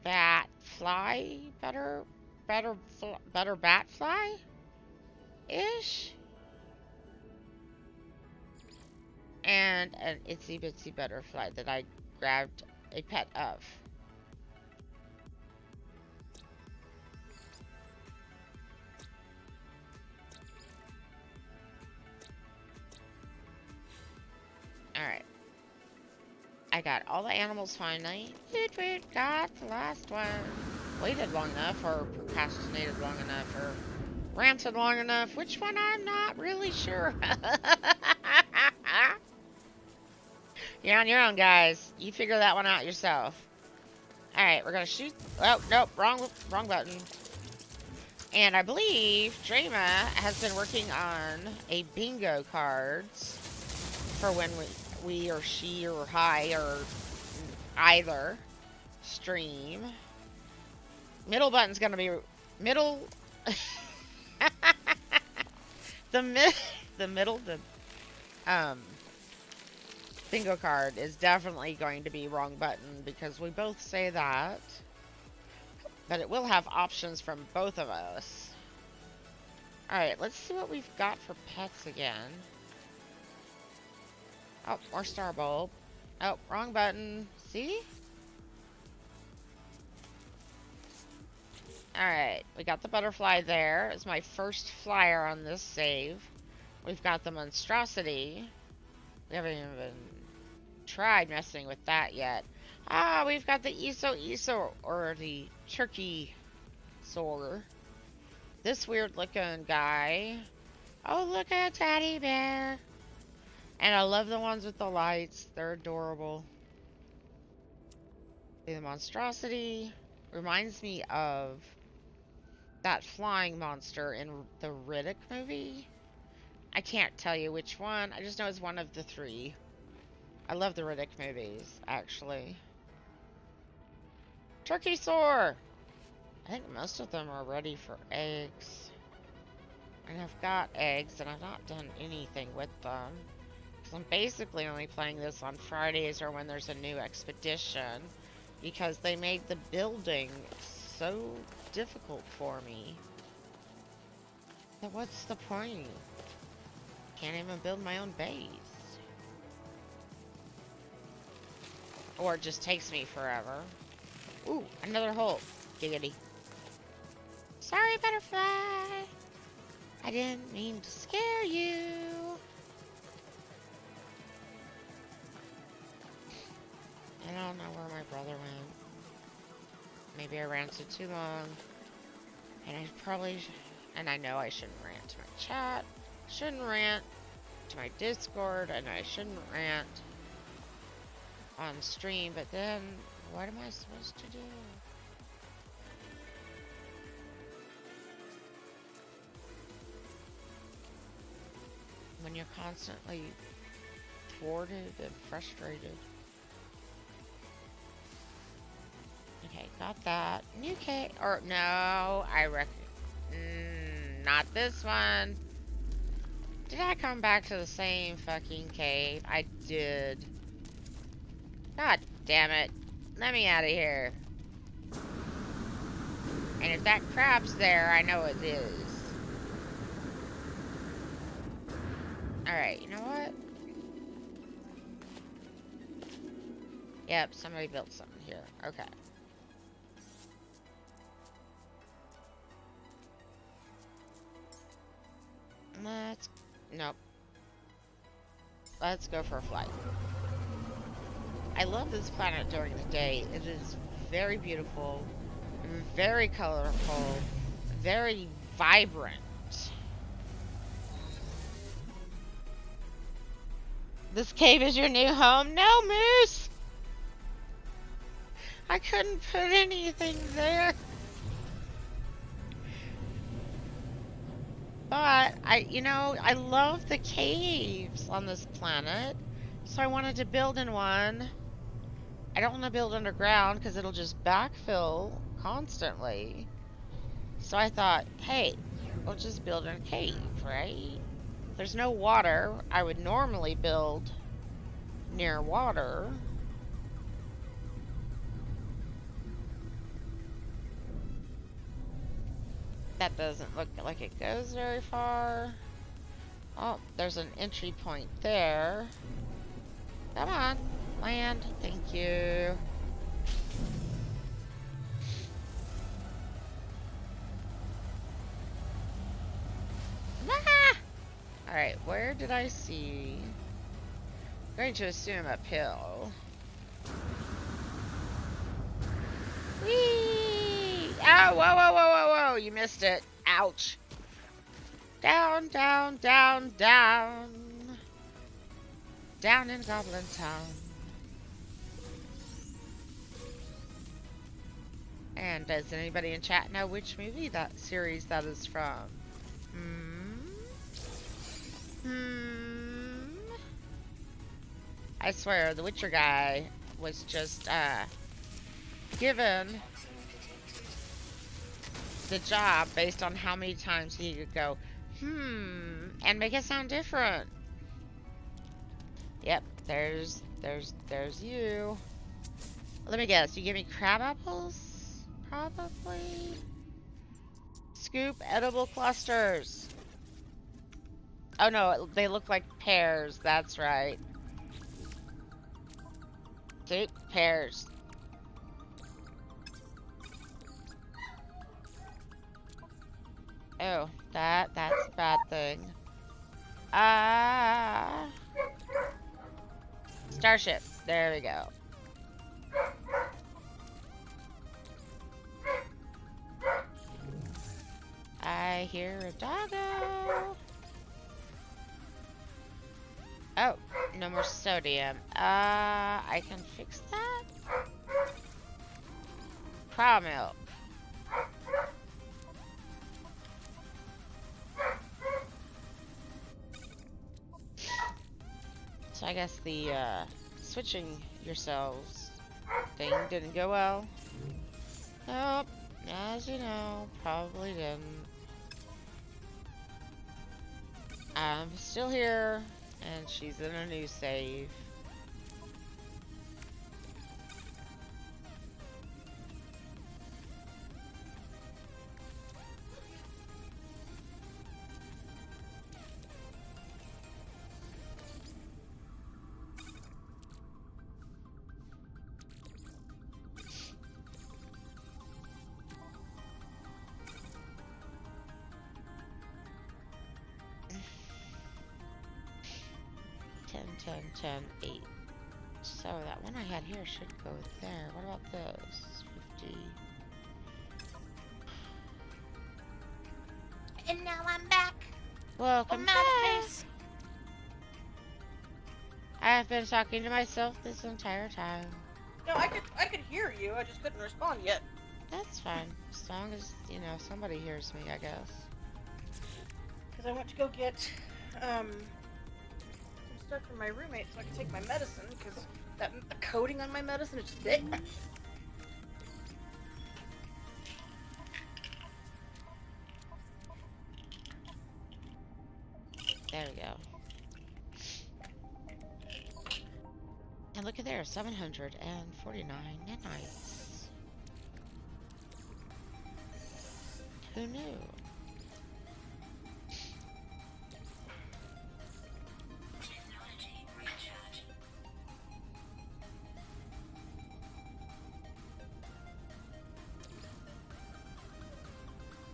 bat fly, better bat fly ish, and an itsy bitsy butterfly that I grabbed a pet of. Alright. I got all the animals finally. Got the last one. Waited long enough, or procrastinated long enough, or ranted long enough. Which one I'm not really sure. You're on your own, guys. You figure that one out yourself. Alright, we're gonna shoot. Oh, nope, wrong button. And I believe Drama has been working on a bingo cards for when we or she or I or either stream. Middle button's gonna be middle. the bingo card is definitely going to be wrong button because we both say that, but it will have options from both of us. Alright, let's see what we've got for pets again. Oh, more star bulb. Oh, wrong button. See? Alright, we got the butterfly there. It's my first flyer on this save. We've got the monstrosity. We haven't even tried messing with that yet. Ah, we've got the Eso, or the turkey soar. This weird looking guy. Oh, look at a teddy bear. And I love the ones with the lights. They're adorable. The monstrosity reminds me of that flying monster in the Riddick movie. I can't tell you which one. I just know it's one of the three. I love the Riddick movies, actually. Turkey soar! I think most of them are ready for eggs. And I've got eggs, and I've not done anything with them. Because I'm basically only playing this on Fridays or when there's a new expedition. Because they made the building so difficult for me. But what's the point? Can't even build my own base. Or it just takes me forever. Ooh, another hole. Giggity. Sorry, butterfly. I didn't mean to scare you. I don't know where my brother went. Maybe I ranted too long. And I probably... And I know I shouldn't rant to my chat. Shouldn't rant to my Discord. And I shouldn't rant on stream. But then, what am I supposed to do? When you're constantly thwarted and frustrated. Okay, got that. New cave. Or, no, I reckon. Not this one. Did I come back to the same fucking cave? I did. God damn it. Let me out of here. And if that crab's there, I know it is. Alright, you know what? Yep, somebody built something here. Okay. Nope. Let's go for a flight. I love this planet during the day. It is very beautiful, very colorful, very vibrant. This cave is your new home? No, Moose! I couldn't put anything there. But, I love the caves on this planet. So I wanted to build in one. I don't want to build underground because it'll just backfill constantly. So I thought, hey, we'll just build in a cave, right? There's no water. I would normally build near water. That doesn't look like it goes very far. Oh, there's an entry point there. Come on, land. Thank you. Ah! Alright, where did I see? I'm going to assume uphill. Whee! Oh, whoa, whoa, whoa, whoa, whoa! You missed it. Ouch. Down, down, down, down. Down in Goblin Town. And does anybody in chat know which movie that series that is from? I swear, the Witcher guy was just given the job based on how many times he could go, and make it sound different. Yep, there's you. Let me guess, you give me crab apples? Probably. Scoop edible clusters. Oh no, they look like pears, that's right. Scoop pears. Oh, that's a bad thing. Starship. There we go. I hear a doggo. Oh, no more sodium. I can fix that? Cow milk. So I guess the switching yourselves thing didn't go well. Nope, as you know, probably didn't. I'm still here, and she's in a new save. Ten, 8. So that one I had here should go there. What about those? 50. And now I'm back. Welcome back. Face. I have been talking to myself this entire time. No, I could hear you. I just couldn't respond yet. That's fine. As long as, you know, somebody hears me, I guess. Because I went to go get some stuff from my roommate so I can take my medicine, because that the coating on my medicine is just thick. There we go. And look at there, 749 nanites. Who knew?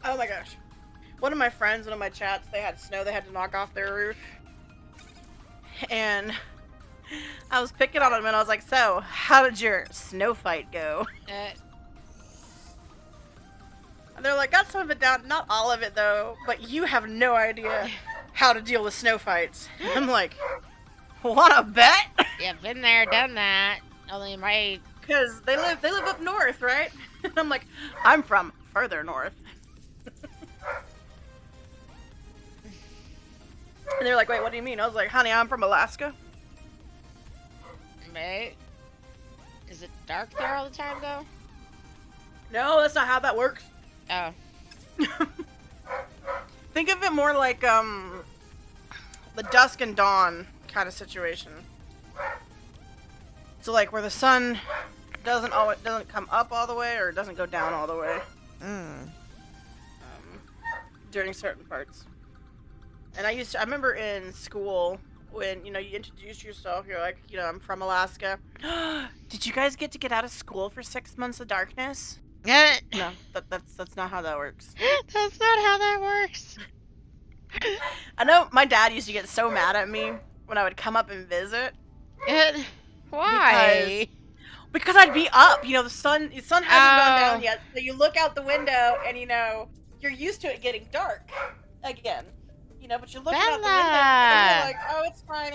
Oh my gosh. One of my friends, one of my chats, they had snow they had to knock off their roof. And I was picking on them and I was like, so, how did your snow fight go? And they're like, got some of it down, not all of it though, but you have no idea how to deal with snow fights. And I'm like, wanna bet? Yeah, been there, done that. Only my... Because they live up north, right? And I'm like, I'm from further north. And they're like, wait, what do you mean? I was like, honey, I'm from Alaska. Mate, is it dark there all the time though? No, that's not how that works. Oh. Think of it more like, the dusk and dawn kind of situation. So like where the sun doesn't come up all the way or doesn't go down all the way during certain parts. And I remember in school when, you introduce yourself, you're like, I'm from Alaska. Did you guys get out of school for 6 months of darkness? No, that's not how that works. That's not how that works. I know my dad used to get so mad at me when I would come up and visit. Why? Because I'd be up, the sun hasn't gone down yet, so you look out the window and you're used to it getting dark again, but you're looking out the window and you're like, oh, it's fine.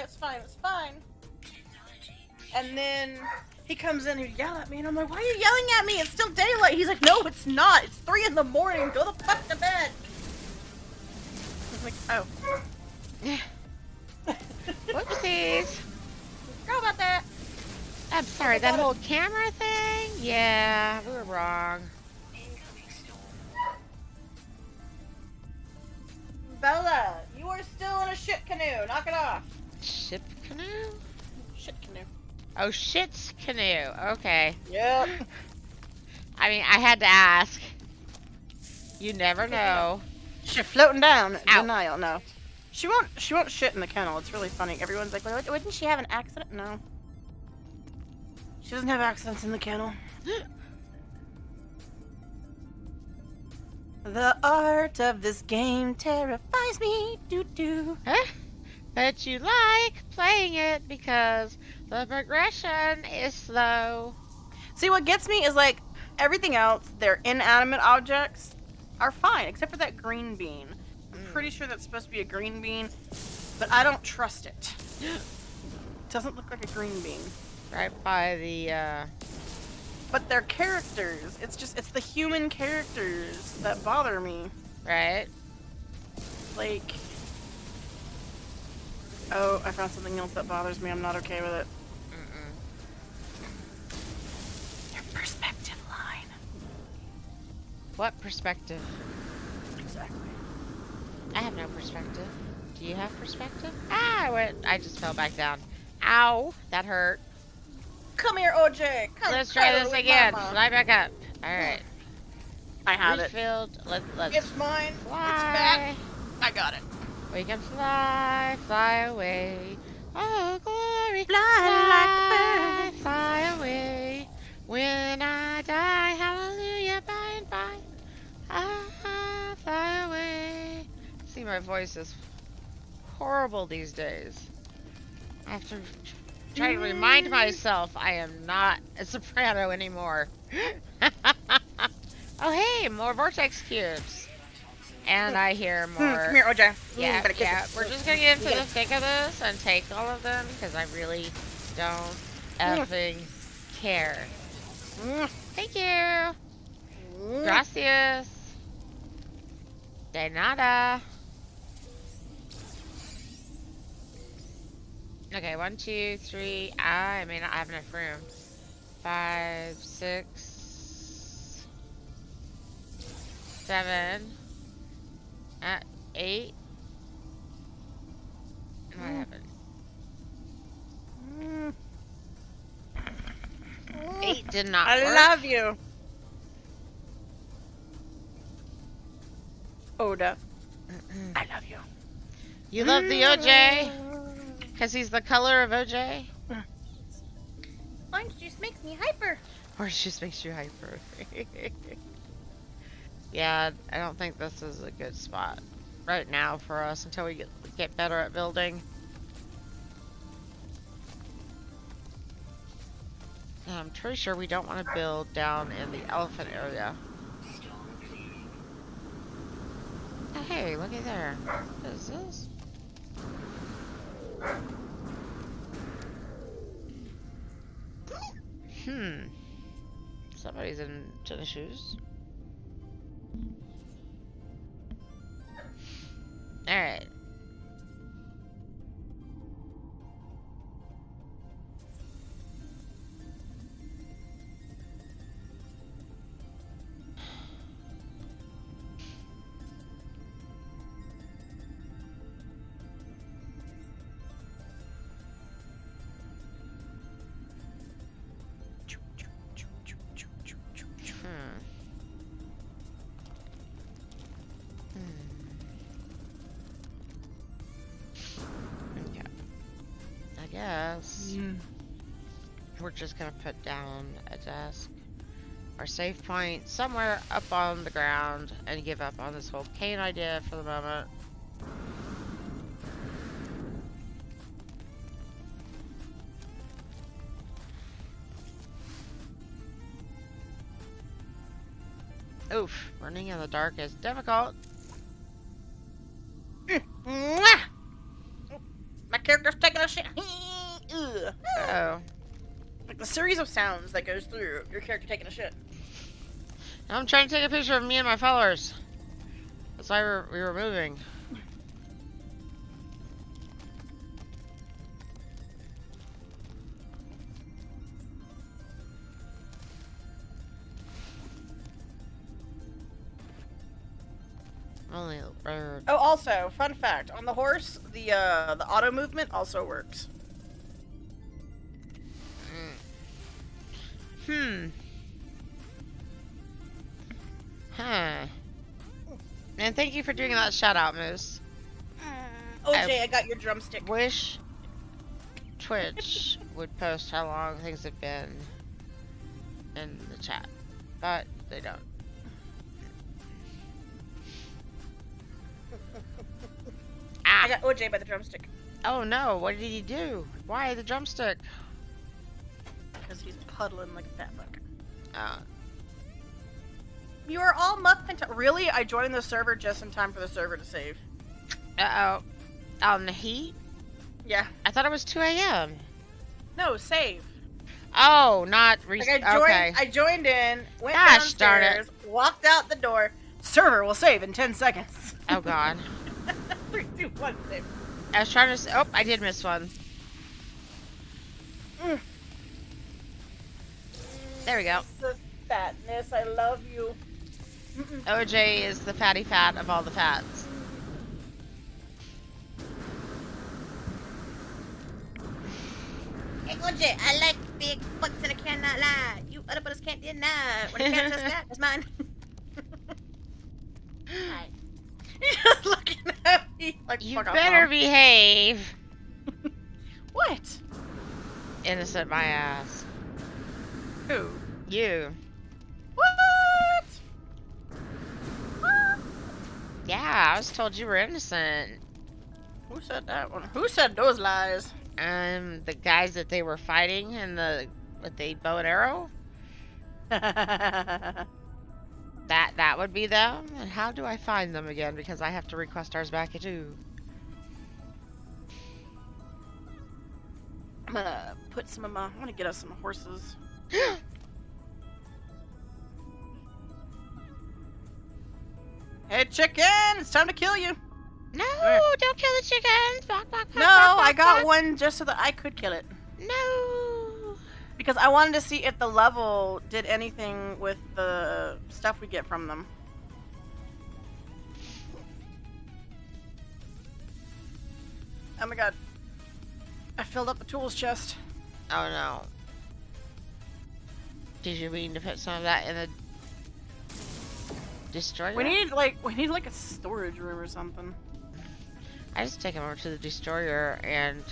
And then he comes in and he yell at me and I'm like, why are you yelling at me? It's still daylight. He's like, no, it's not. It's 3 in the morning. Go the fuck to bed. I was like, oh. Whoopsies. How about that? I'm sorry, that whole camera thing? Yeah, we were wrong. Bella, you are still in a shit canoe. Knock it off. Ship canoe? Shit canoe. Oh, shit's canoe. Okay. Yep. I mean, I had to ask. You never know. She's floating down. Ow. Denial. No. She won't shit in the kennel. It's really funny. Everyone's like, well, wouldn't she have an accident? No. She doesn't have accidents in the kennel. The art of this game terrifies me. Doo-doo. Huh? But you like playing it because the progression is slow. See, what gets me is like everything else, their inanimate objects are fine, except for that green bean. I'm pretty sure that's supposed to be a green bean, but I don't trust it. It doesn't look like a green bean. Right by the, But they're characters. It's the human characters that bother me. right? Like, oh, I found something else that bothers me. I'm not okay with it. Your perspective line. What perspective? Exactly. I have no perspective. Do you have perspective? Ah, I just fell back down. Ow, that hurt. Come here, OJ. Come Let's try cuddle this with again. Mama. Fly back up. All right. I have it. Refilled. Let's It's mine. fly. It's back. I got it. We can fly away. Oh, glory. Fly like a bird. Fly away. When I die, hallelujah, by and by. Ah, fly away. See, my voice is horrible these days. I have to try to remind myself I am not a soprano anymore. Oh, hey, more vortex cubes. And I hear more. Come here, OJ. Yeah, Gotta kiss yeah. it. We're just gonna get into the thick of this and take all of them because I really don't effing care. Thank you. Gracias. De nada. Okay, 1, 2, 3. I may not have enough room. 5, 6, 7, 8. What happened? 8 did not work. I love you. Oda. I love you. You love the OJ? Because he's the color of OJ? Orange juice makes me hyper. Orange juice makes you hyper. Yeah, I don't think this is a good spot right now for us until we get better at building. And I'm pretty sure we don't want to build down in the elephant area. Oh, hey, looky there. What is this? Somebody's in tennis shoes. Alright. guess we're just gonna put down a desk or save point somewhere up on the ground and give up on this whole cane idea for the moment. Oof, running in the dark is difficult. Mwah! My character's taking a shit. Ugh. Oh. Like the series of sounds that goes through your character taking a shit. Now I'm trying to take a picture of me and my followers. That's why we were moving. Only a bird. Oh, also, fun fact: on the horse, the auto movement also works. Huh. And thank you for doing that shout out, Moose. OJ, I got your drumstick. Wish Twitch would post how long things have been in the chat, but they don't. I got OJ by the drumstick. Oh no, what did he do? Why the drumstick? Because he's puddling like a fat fuck. Oh. You are all muffin. Really? I joined the server just in time for the server to save. Uh-oh. On the heat? Yeah. I thought it was 2 a.m. No, save. Oh, not Like okay. I joined in, went Gosh, darn downstairs, walked out the door. Server will save in 10 seconds. Oh god. 3, 2, 1, save. I was trying to. Oh, I did miss one. There we go. The fatness, I love you. OJ is the fatty fat of all the fats. Hey, OJ, I like big butts and I cannot lie. You other brothers can't deny. When I can't trust that, it's mine. Hi. You're looking at me like You fuck off, better Mom. behave. What? Innocent my ass. Who? You. What? Yeah, I was told you were innocent. Who said that one? Who said those lies? The guys that they were fighting in with the bow and arrow. That would be them. And how do I find them again? Because I have to request ours back too. I'm gonna put some of my. I'm gonna get us some horses. Hey, chicken! It's time to kill you. No, Where? don't kill the chickens. Bark, bark, bark, No, bark, bark, I got bark. one just so that I could kill it. No. Because I wanted to see if the level did anything with the stuff we get from them. Oh my god. I filled up the tools chest. Oh no. Did you mean to put some of that in the destroyer? We need like a storage room or something. I just take him over to the destroyer and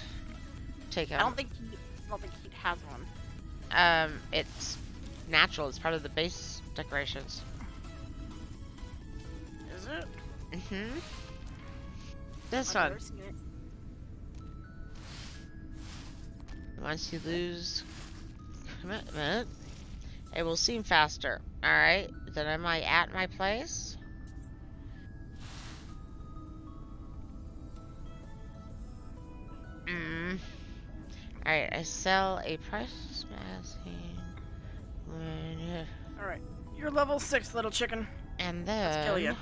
take him. I don't think he has one. It's natural. It's part of the base decorations. Is it? Mm-hmm. This I've one. never seen it. Once you lose commitment, it will seem faster. Alright, then am I at my place? Alright, I sell a price magazine. Alright. You're level 6, little chicken. And then... Let's kill you.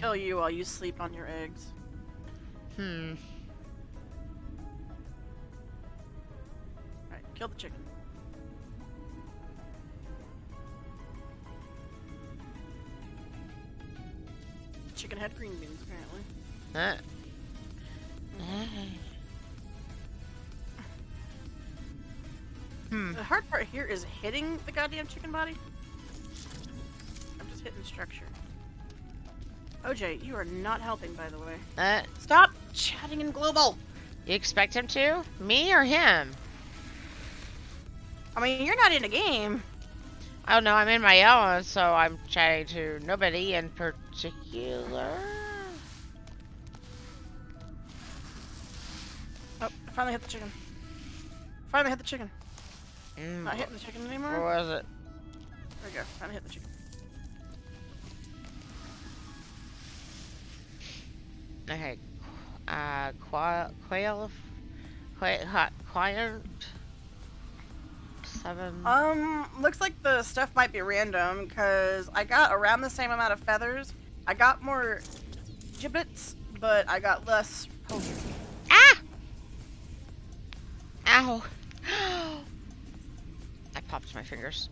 Kill you while you sleep on your eggs. Alright, kill the chicken. Chicken had green beans, apparently. Huh? The hard part here is hitting the goddamn chicken body. I'm just hitting structure. OJ, you are not helping, by the way. Stop chatting in global. You expect him to? Me or him? I mean, you're not in a game. Oh no, I'm in my own, so I'm chatting to nobody in particular. Oh, I finally hit the chicken. Finally hit the chicken. Not hitting the chicken anymore. Where was it? There we go. Finally hit the chicken. Okay. Quiet. 7. Looks like the stuff might be random because I got around the same amount of feathers. I got more giblets, but I got less poultry. Ah! Ow. I popped my fingers.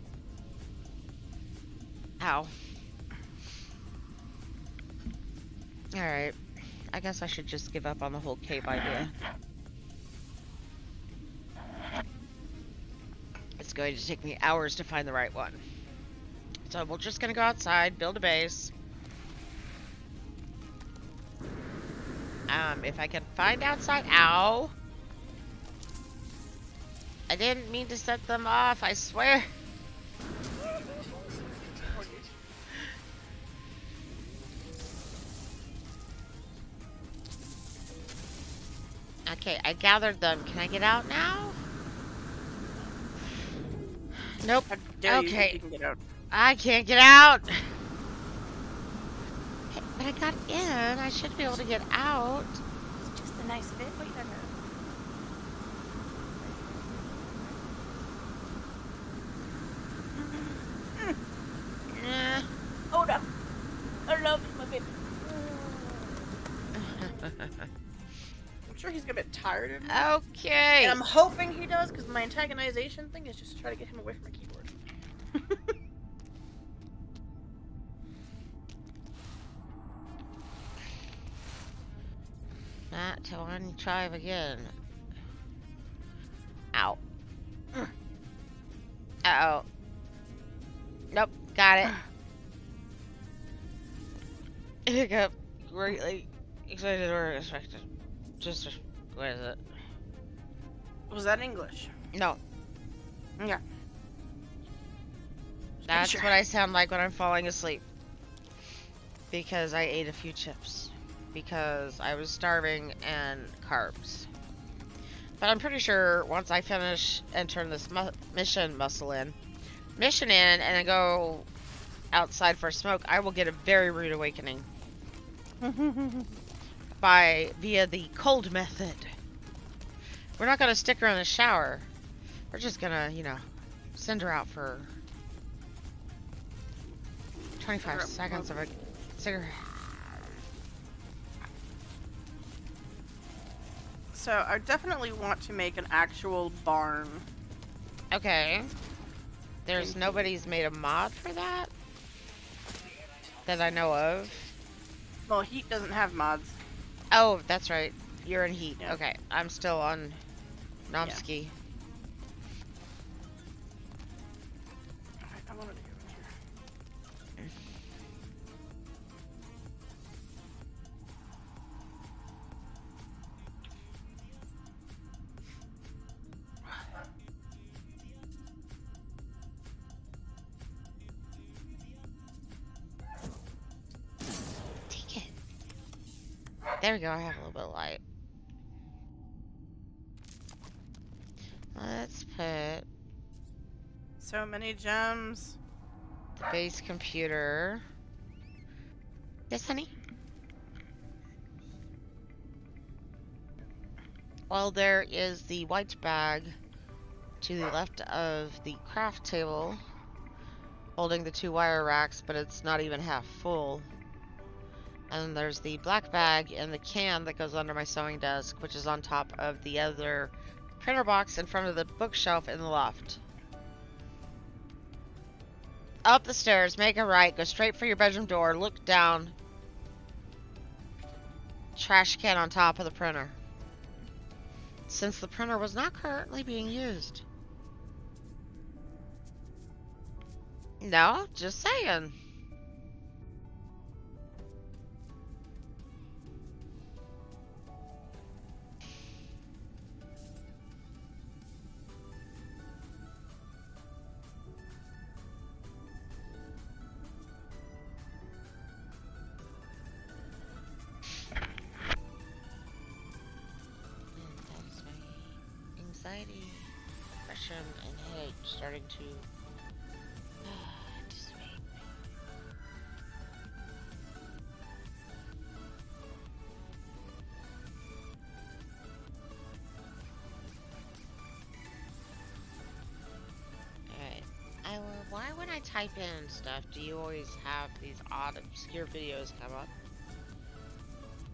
Ow. Alright. I guess I should just give up on the whole cave idea. It's going to take me hours to find the right one. So we're just gonna go outside, build a base. If I can find outside. Ow! I didn't mean to set them off, I swear. Okay, I gathered them. Can I get out now? Nope. How dare you Okay. think you can get out? I can't get out. Hey, but I got in. I should be able to get out. It's just a nice fit. Wait a minute. Eh. Hold up. I love you, my baby. I'm sure he's gonna get tired of me. Okay. And I'm hoping he does, because my antagonization thing is just to try to get him away from my keyboard. Not till I try again. Ow. Uh-oh. Nope, got it. Hiccup. Greatly excited or expected. Just, what is it? Was that English? No, Yeah. that's Sure. what I sound like when I'm falling asleep. Because I ate a few chips. Because I was starving and carbs. But I'm pretty sure once I finish and turn this mission in, and then go outside for a smoke, I will get a very rude awakening. Via the cold method. We're not gonna stick her in the shower. We're just gonna, send her out for 25 seconds of a cigarette. So I definitely want to make an actual barn. Okay. There's nobody's made a mod for that I know of. Well, Heat doesn't have mods. Oh, that's right. You're in Heat. Yeah. Okay, I'm still on Nomsky. Alright, I wanted to go in here. Take it. There we go. I have a little bit of light. Let's put So many gems. the base computer. Yes, honey? Well, there is the white bag to the left of the craft table, holding the 2 wire racks, but it's not even half full. And there's the black bag and the can that goes under my sewing desk, which is on top of the other printer box in front of the bookshelf in the loft. Up the stairs, make a right, go straight for your bedroom door, look down. Trash can on top of the printer. Since the printer was not currently being used. No, just saying. anxiety, depression, and headache starting to dissipate. Alright. Why when I type in stuff do you always have these odd obscure videos come up?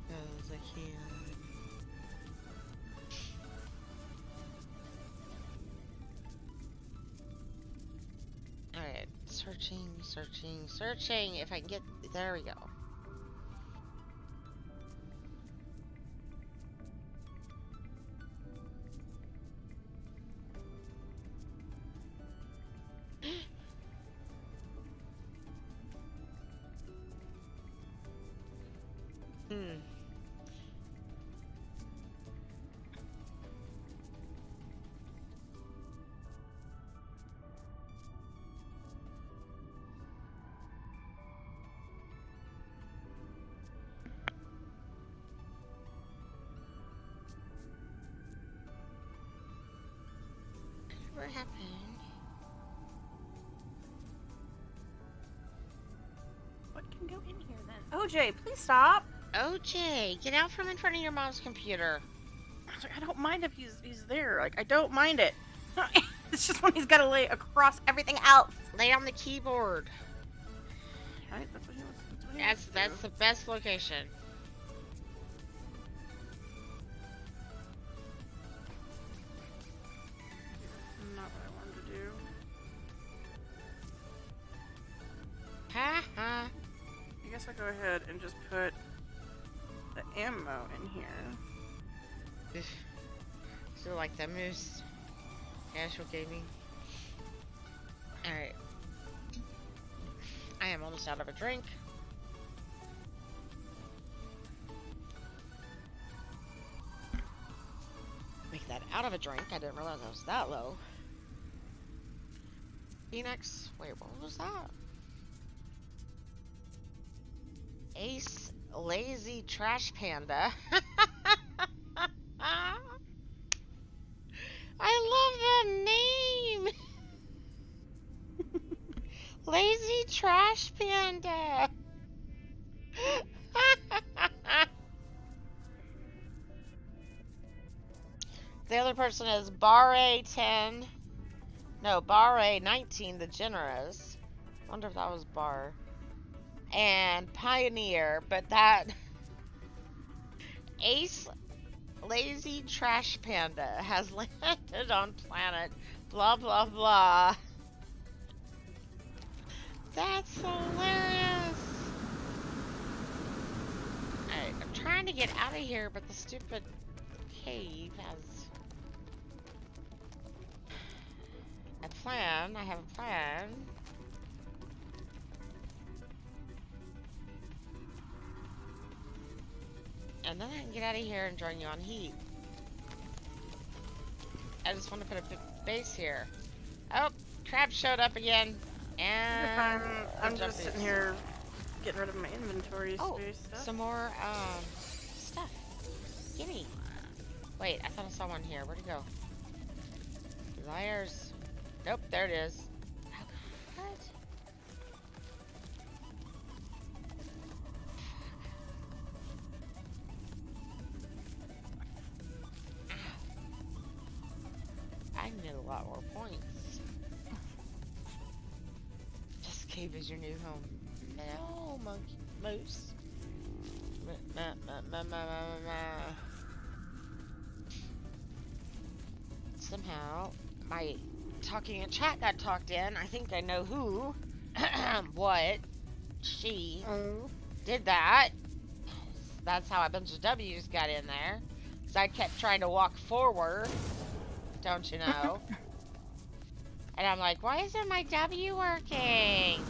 Because I can't. Alright, searching. If I can get, there we go. What happened? What can go in here then? OJ, please stop. OJ, get out from in front of your mom's computer. I don't mind if he's there. Like, I don't mind it. It's just when he's got to lay across everything else. Lay on the keyboard. Right? That's what he wants. That's the best location. Not what I wanted to do. Ha ha. I guess I'll go ahead and just put the ammo in here. So like the moose. Casual gaming. Alright. I am almost out of a drink. Make that out of a drink. I didn't realize I was that low. Phoenix. Wait, what was that? Ace Lazy Trash Panda. I love that name. Lazy Trash Panda. The other person is Barre 10. No, Barre 19, the generous. Wonder if that was Bar. And Pioneer, but that Ace Lazy Trash Panda has landed on planet blah blah blah. That's hilarious. Alright, I'm trying to get out of here, but the stupid cave has a plan. I have a plan. And then I can get out of here and join you on Heat. I just want to put a base here. Oh, crab showed up again. And I'm just sitting here getting rid of my inventory space stuff. Some more stuff. Gimme. Wait, I thought I saw one here. Where'd it go? Liars. Nope, there it is. What? I need a lot more points. This cave is your new home. No, monkey. Moose. Somehow, my talking in chat got talked in. I think I know who. What? She did that. That's how a bunch of W's got in there. So I kept trying to walk forward. Don't you know? And I'm like, why isn't my W working?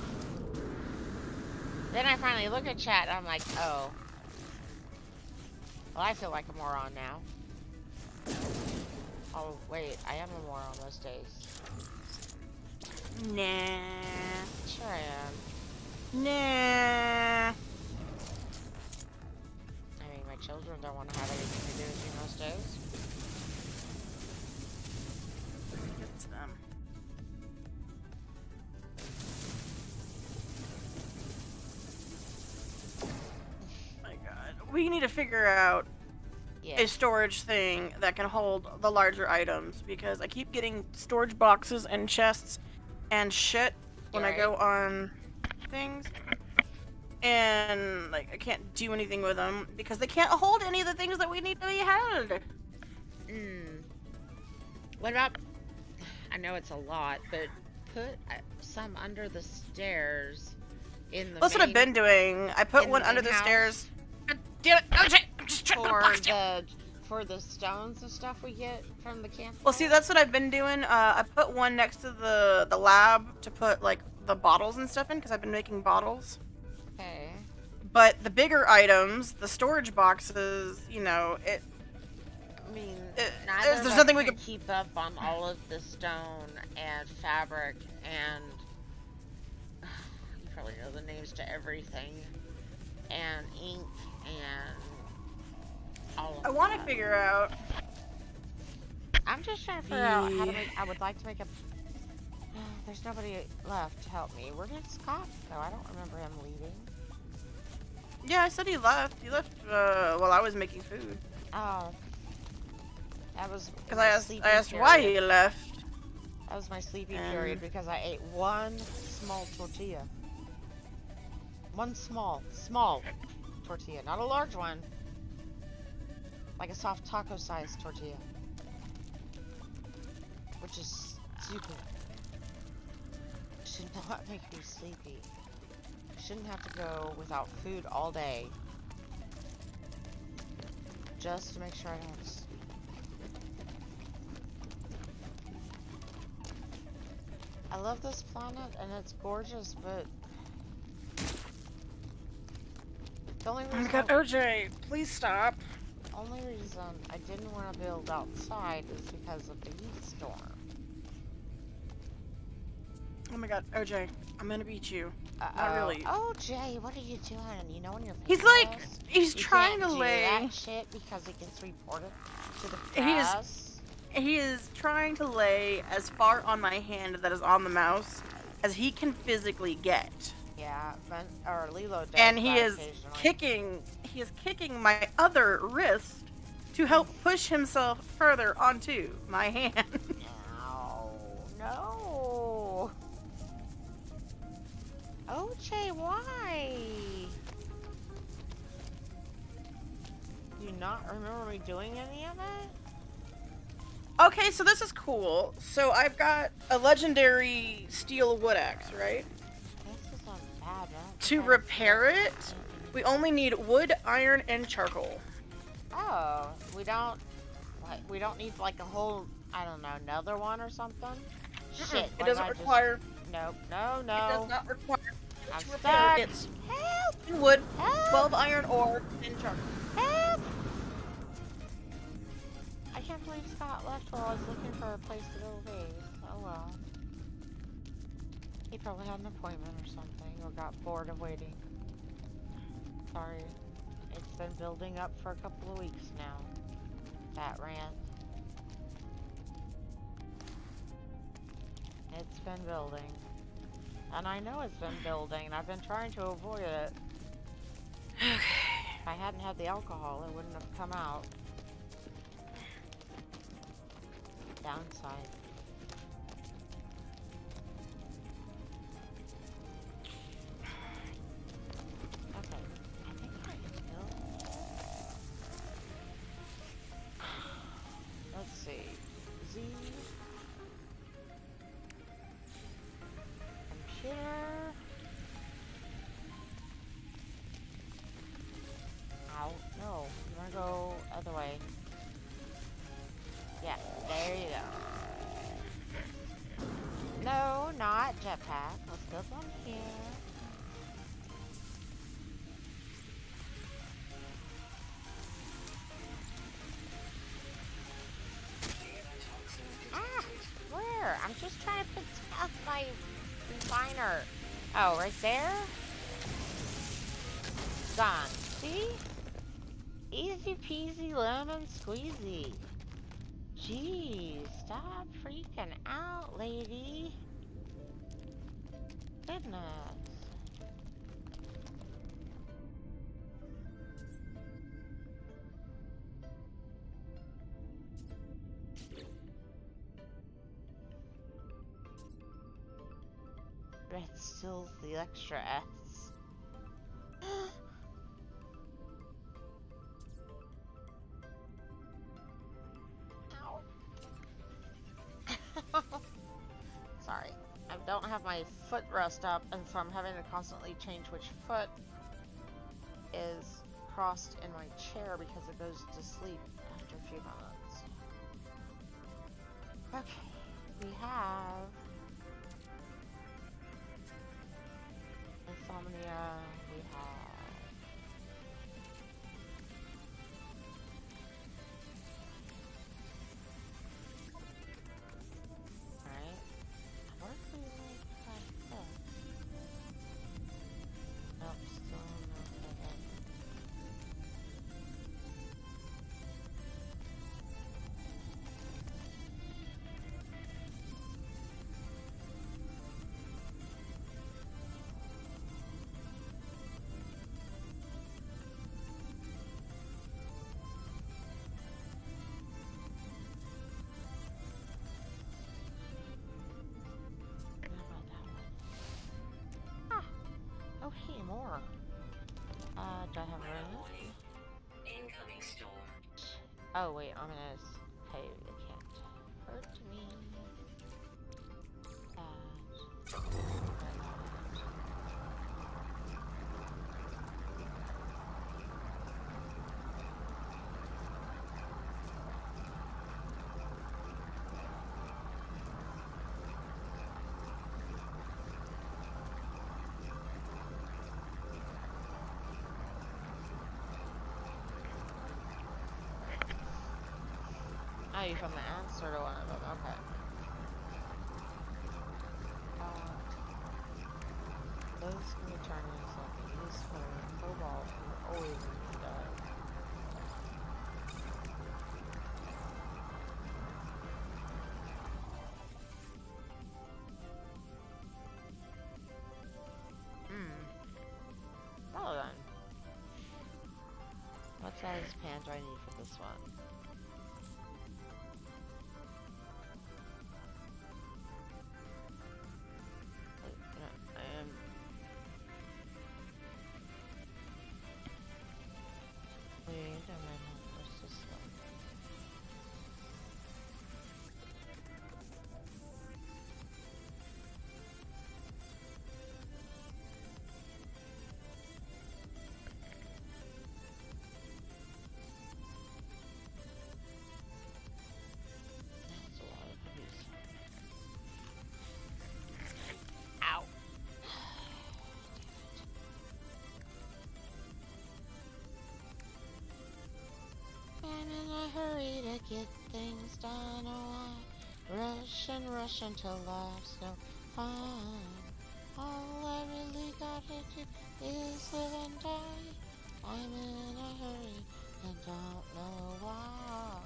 Then I finally look at chat and I'm like, oh. Well, I feel like a moron now. Oh, wait, I am a moron most days. Nah. Sure I am. Nah. I mean, my children don't want to have anything to do with me most days. we need to figure out Yeah. a storage thing that can hold the larger items because I keep getting storage boxes and chests and shit when I go on things. And like I can't do anything with them because they can't hold any of the things that we need to be held. What about? I know it's a lot, but put some under the stairs. In the That's what I've been doing. I put in one the under main the house? stairs. God damn it! OJ, I'm just trying to box you. for the stones and stuff we get from the camp. Well, see, that's what I've been doing. I put one next to the lab to put like the bottles and stuff in because I've been making bottles. Okay. But the bigger items, the storage boxes, you know, it. I mean, there's nothing we can can keep up on all of the stone and fabric and you probably know the names to everything and ink and all of I want to that. figure out. I'm just trying to figure out how to make. I would like to make a. There's nobody left to help me. Where did Scott go? I don't remember him leaving. Yeah, I said he left. He left while I was making food. Oh. That was Because my I asked sleeping why period. he left. That was my sleeping period because I ate one small tortilla. One small tortilla, not a large one. Like a soft taco-sized tortilla. Which is stupid. Should not make me sleepy. Shouldn't have to go without food all day. Just to make sure I don't sleep. I love this planet and it's gorgeous, but the only Oh reason my god, OJ, please stop. only reason I didn't want to build outside is because of the heat storm. Oh my god, OJ, I'm gonna beat you. Uh-oh. Not really. Oh, Jay, what are you doing? You know when you're He's like, famous, he's you trying can't to do lay. that shit because it gets reported to the He is- press. He is trying to lay as far on my hand that is on the mouse as he can physically get. Yeah, or Lilo does And he that is occasionally. kicking my other wrist to help push himself further onto my hand. No. OJ, why? Do you not remember me doing any of it? Okay, so this is cool. So I've got a legendary steel wood axe, right? This isn't bad, no? To repair it, we only need wood, iron, and charcoal. Oh, we don't need like a whole, I don't know, another one or something? Shit, It why doesn't not just- require. Nope, no. It does not require I'm to repair. stuck. It's Help! wood, Help! 12 iron ore, and charcoal. Help! I can't believe Scott left while I was looking for a place to build a base. Oh well. He probably had an appointment or something, or got bored of waiting. Sorry. It's been building up for a couple of weeks now. That rant. It's been building. And I know it's been building, and I've been trying to avoid it. If I hadn't had the alcohol, it wouldn't have come out. Downside. Okay, I think I can build. Let's see. Z. Computer. Ow, no. You wanna go other way. Yeah, there you go. No, not jetpack. Let's build one here. Ah, where? I'm just trying to protect my refiner. Oh, right there? Gone. See? Easy peasy lemon squeezy. Jeez, stop freaking out, lady. Goodness. seals the extra S. Ow. Sorry. I don't have my footrest up, and so I'm having to constantly change which foot is crossed in my chair because it goes to sleep after a few minutes. Okay, we have insomnia, we have alright. What if we like this? Nope, still no pivot. Oh, hey, more. Do I have room? Incoming storm. Oh, wait, I'm gonna. Hey, it can't hurt me. Oh, you found the answer to one of them. Okay. Those can be turned into something useful. Cobalt, you're always in need of. Well then. What size pan do I need for this one? I'm in a hurry to get things done, oh I rush until life's no fun. All I really gotta do is live and die. I'm in a hurry and don't know why.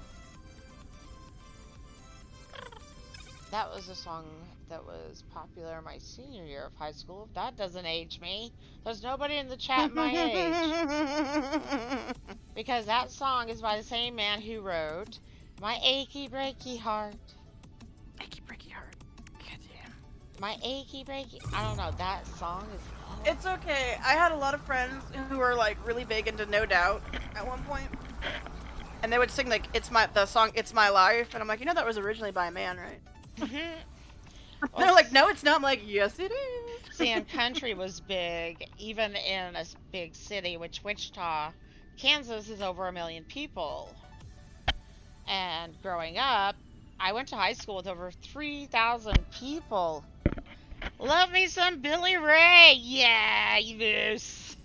That was a song that was popular my senior year of high school. That doesn't age me. There's nobody in the chat my age. Because that song is by the same man who wrote My Achy Breaky Heart. Achy breaky heart. Goddamn. My Achy Breaky... I don't know, that song is... It's okay. I had a lot of friends who were like really big into No Doubt at one point. And they would sing like the song It's My Life, and I'm like, you know that was originally by a man, right? They're like, no, it's not. I'm like, yes, it is. See, and country was big, even in a big city, which Wichita, Kansas is over 1 million people. And growing up, I went to high school with over 3,000 people. Love me some Billy Ray, yeah, yes.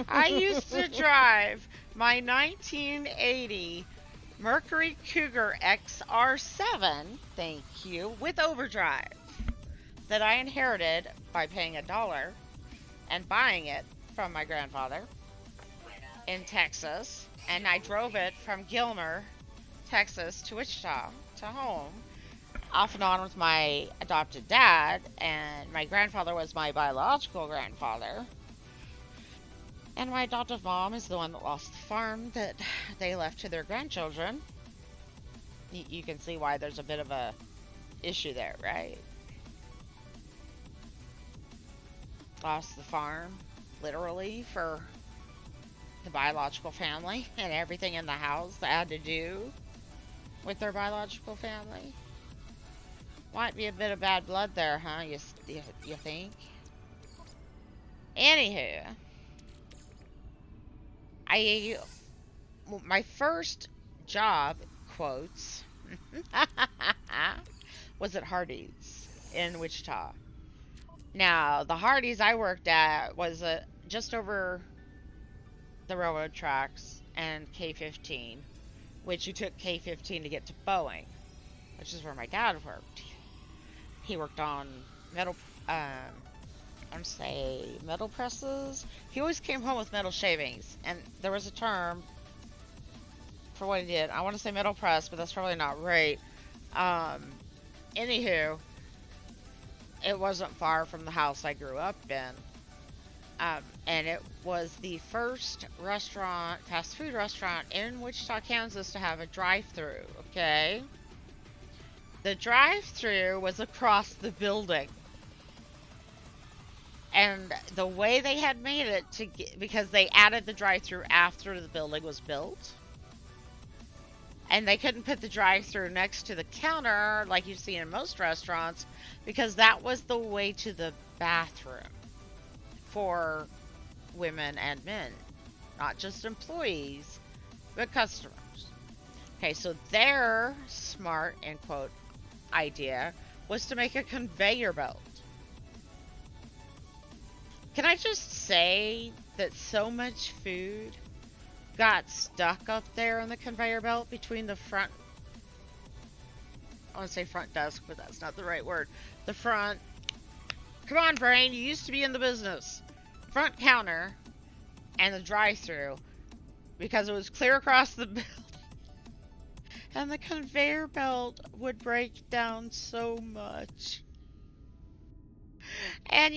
I used to drive my 1980 Mercury Cougar XR7, thank you, with overdrive, that I inherited by paying $1 and buying it from my grandfather in Texas. And I drove it from Gilmer, Texas to Wichita to home, off and on with my adopted dad, and my grandfather was my biological grandfather. And my adoptive mom is the one that lost the farm that they left to their grandchildren. You can see why there's a bit of a issue there, right? lost the farm, literally, for the biological family and everything in the house that had to do with their biological family. Might be a bit of bad blood there, huh? You think? Anywho, my first job, quotes, was at Hardee's in Wichita. Now, the Hardee's I worked at was just over the railroad tracks and K-15, which you took K-15 to get to Boeing, which is where my dad worked. He worked on metal, metal presses. He always came home with metal shavings, and there was a term for what he did. I want to say metal press, but that's probably not right. Anywho, it wasn't far from the house I grew up in. And it was the first fast food restaurant in Wichita, Kansas to have a drive-through, okay? The drive-through was across the building. And the way they had made it because they added the drive-through after the building was built. And they couldn't put the drive-through next to the counter like you see in most restaurants because that was the way to the bathroom for women and men, not just employees, but customers. Okay, so their smart, end quote, idea was to make a conveyor belt. Can I just say that so much food got stuck up there in the conveyor belt between the front, I want to say front desk, but that's not the right word. The front, come on brain, you used to be in the business. Front counter and the drive-through because it was clear across the building. And the conveyor belt would break down so much. And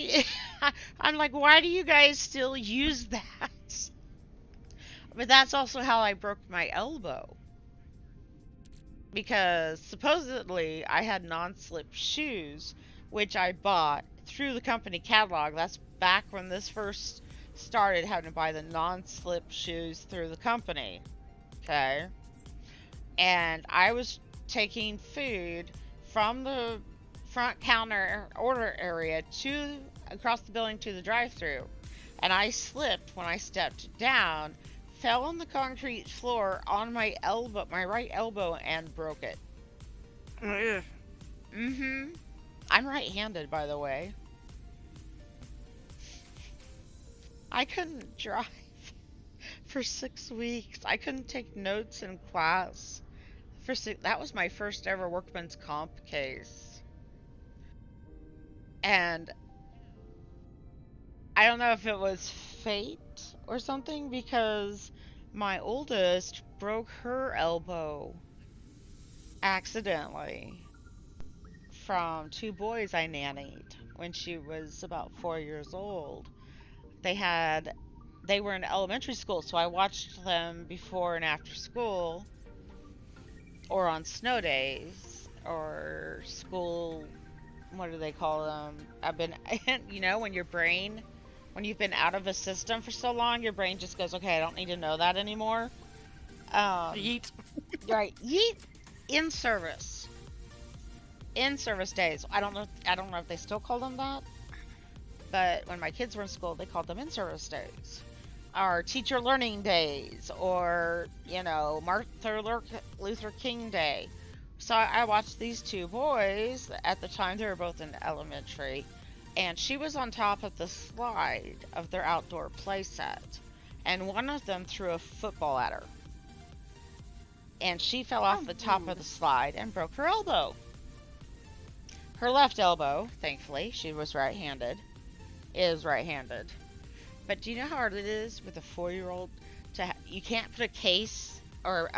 I'm like, why do you guys still use that? But that's also how I broke my elbow. Because supposedly I had non-slip shoes, which I bought through the company catalog. That's back when this first started, having to buy the non-slip shoes through the company. Okay? And I was taking food from the front counter order area across the building to the drive-thru, and I slipped when I stepped down, fell on the concrete floor on my elbow, my right elbow, and broke it. I'm right-handed, by the way. I couldn't drive for 6 weeks. I couldn't take notes in class. That was my first ever workman's comp case. And I don't know if it was fate or something, because my oldest broke her elbow accidentally from 2 boys I nannied when she was about 4 years old. They were in elementary school, so I watched them before and after school, or on snow days, or school, what do they call them? When you've been out of a system for so long, your brain just goes, okay, I don't need to know that anymore. Yeet. Right, yeet. In service days. I don't know if they still call them that, but when my kids were in school, they called them in-service days. Or teacher learning days, or, Martin Luther King Day. So I watched these 2 boys. At the time, they were both in elementary. And she was on top of the slide of their outdoor play set. And one of them threw a football at her. And she fell off the top of the slide and broke her elbow. Her left elbow, thankfully, she was right-handed, is right-handed. But do you know how hard it is with a 4-year-old you can't put a case, or,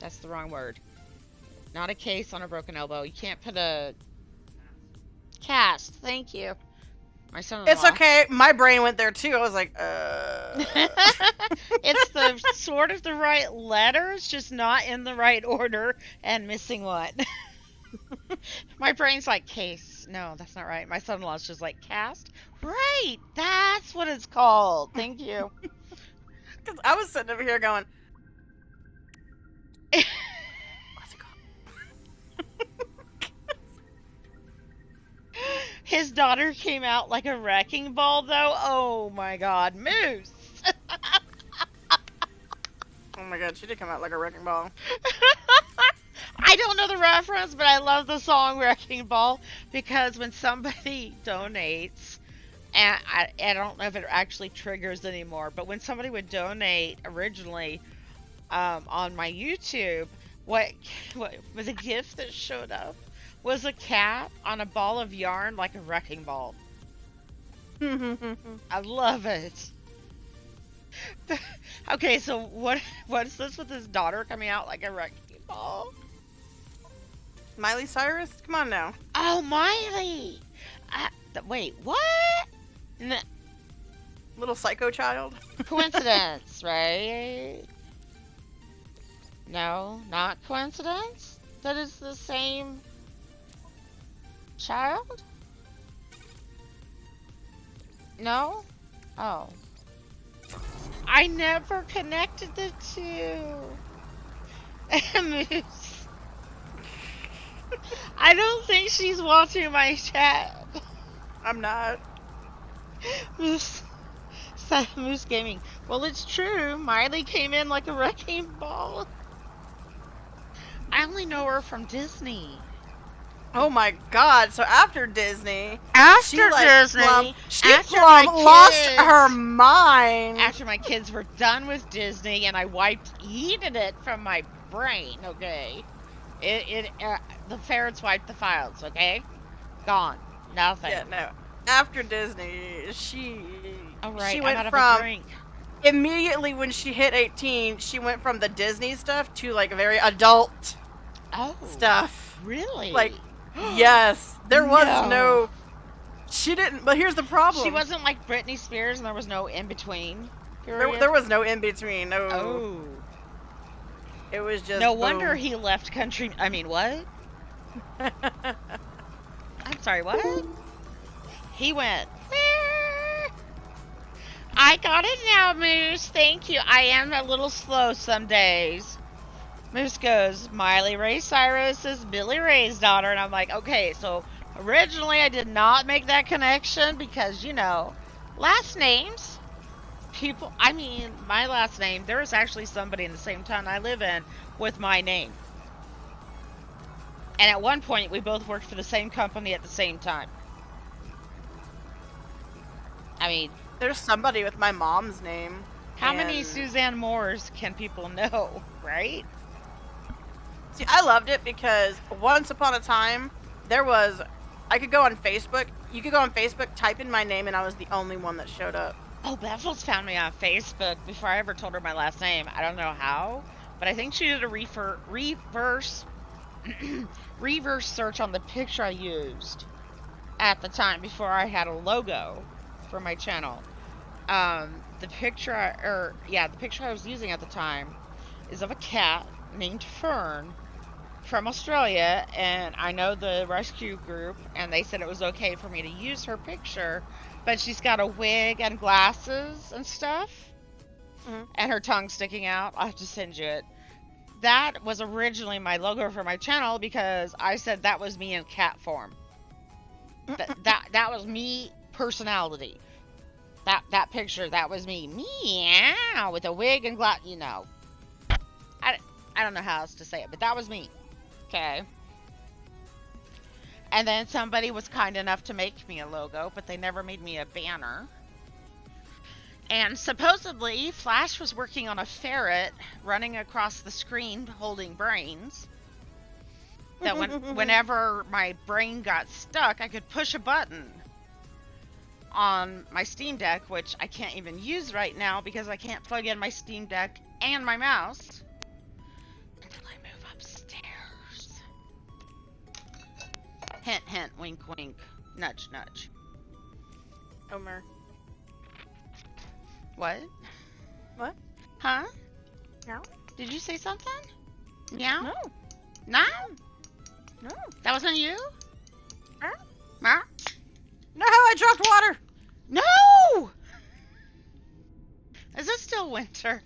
that's the wrong word. Not a case on a broken elbow. You can't put a cast. Thank you. My son-in-law. It's okay. My brain went there too. I was like, It's the sort of the right letters, just not in the right order and missing one. My brain's like, case. No, that's not right. My son-in-law's just like, cast? Right! That's what it's called. Thank you. Because I was sitting over here going, what's it called? His daughter came out like a wrecking ball, though. Oh my god, Moose! Oh my god, she did come out like a wrecking ball. I don't know the reference, but I love the song Wrecking Ball because when somebody donates, and I don't know if it actually triggers anymore, but when somebody would donate originally on my YouTube, what was a gift that showed up was a cat on a ball of yarn like a wrecking ball. I love it. Okay, so what's this with his daughter coming out like a wrecking ball? Miley Cyrus? Come on now. Oh, Miley! Wait, what? Little psycho child? Coincidence, right? No, not coincidence? That is the same child? No? Oh. I never connected the two. Moose. I don't think she's watching my chat. I'm not. Moose Gaming. Well, it's true. Miley came in like a wrecking ball. I only know her from Disney. Oh my god, so after Disney, After she Disney, after my lost kids- her mind. After my kids were done with Disney and I yeeted it from my brain, okay? The ferrets wiped the files, okay? Gone. Nothing. Yeah, no. After Disney, she Alright, went I'm out of from a drink. immediately when she hit 18, she went from the Disney stuff to like very adult Oh. stuff. Really? Like, yes, there was No. no. She didn't. But here's the problem. She wasn't like Britney Spears and there was no in-between. There was no in between. No. Oh. It was just. No wonder boom. he left country. I mean, what? I'm sorry, what? He went. I got it now, Moose. Thank you. I am a little slow some days. Moose goes, Miley Ray Cyrus is Billy Ray's daughter. And I'm like, okay, so originally I did not make that connection because, you know, last names. People, I mean, my last name, there is actually somebody in the same town I live in with my name. And at one point, we both worked for the same company at the same time. I mean, There's somebody with my mom's name. how many and- Suzanne Moores can people know, right? See, I loved it because once upon a time, I could go on Facebook. You could go on Facebook, type in my name, and I was the only one that showed up. Oh, Bevel's found me on Facebook before I ever told her my last name. I don't know how, but I think she did a reverse search on the picture I used at the time before I had a logo for my channel. The picture I was using at the time is of a cat named Fern from Australia, and I know the rescue group, and they said it was okay for me to use her picture, but she's got a wig and glasses and stuff, and her tongue sticking out. I'll have to send you it. That was originally my logo for my channel because I said that was me in cat form. That was me personality. That picture, that was me. Meow, with a wig and glass, you know. I don't know how else to say it, but that was me. Okay. And then somebody was kind enough to make me a logo, but they never made me a banner. And supposedly, Flash was working on a ferret running across the screen holding brains. That whenever my brain got stuck, I could push a button on my Steam Deck, which I can't even use right now because I can't plug in my Steam Deck and my mouse until I move upstairs. Hint, hint, wink, wink, nudge, nudge. Omer. What? What? Huh? No. Did you say something? Meow? No. No? No. That wasn't you? Huh? Huh? No, I dropped water. No! Is it still winter?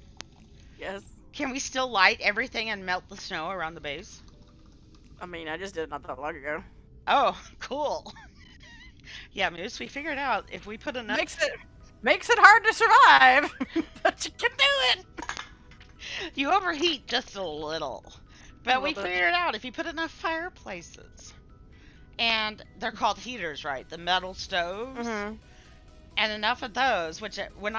Yes. Can we still light everything and melt the snow around the base? I mean, I just did it not that long ago. Oh, cool. Yeah, Moose, we figured out if we put enough... Makes it hard to survive, but you can do it. You overheat just a little. But we Little bit. figured out if you put enough fireplaces, and they're called heaters, right? The metal stoves, Mhm. and enough of those. Which when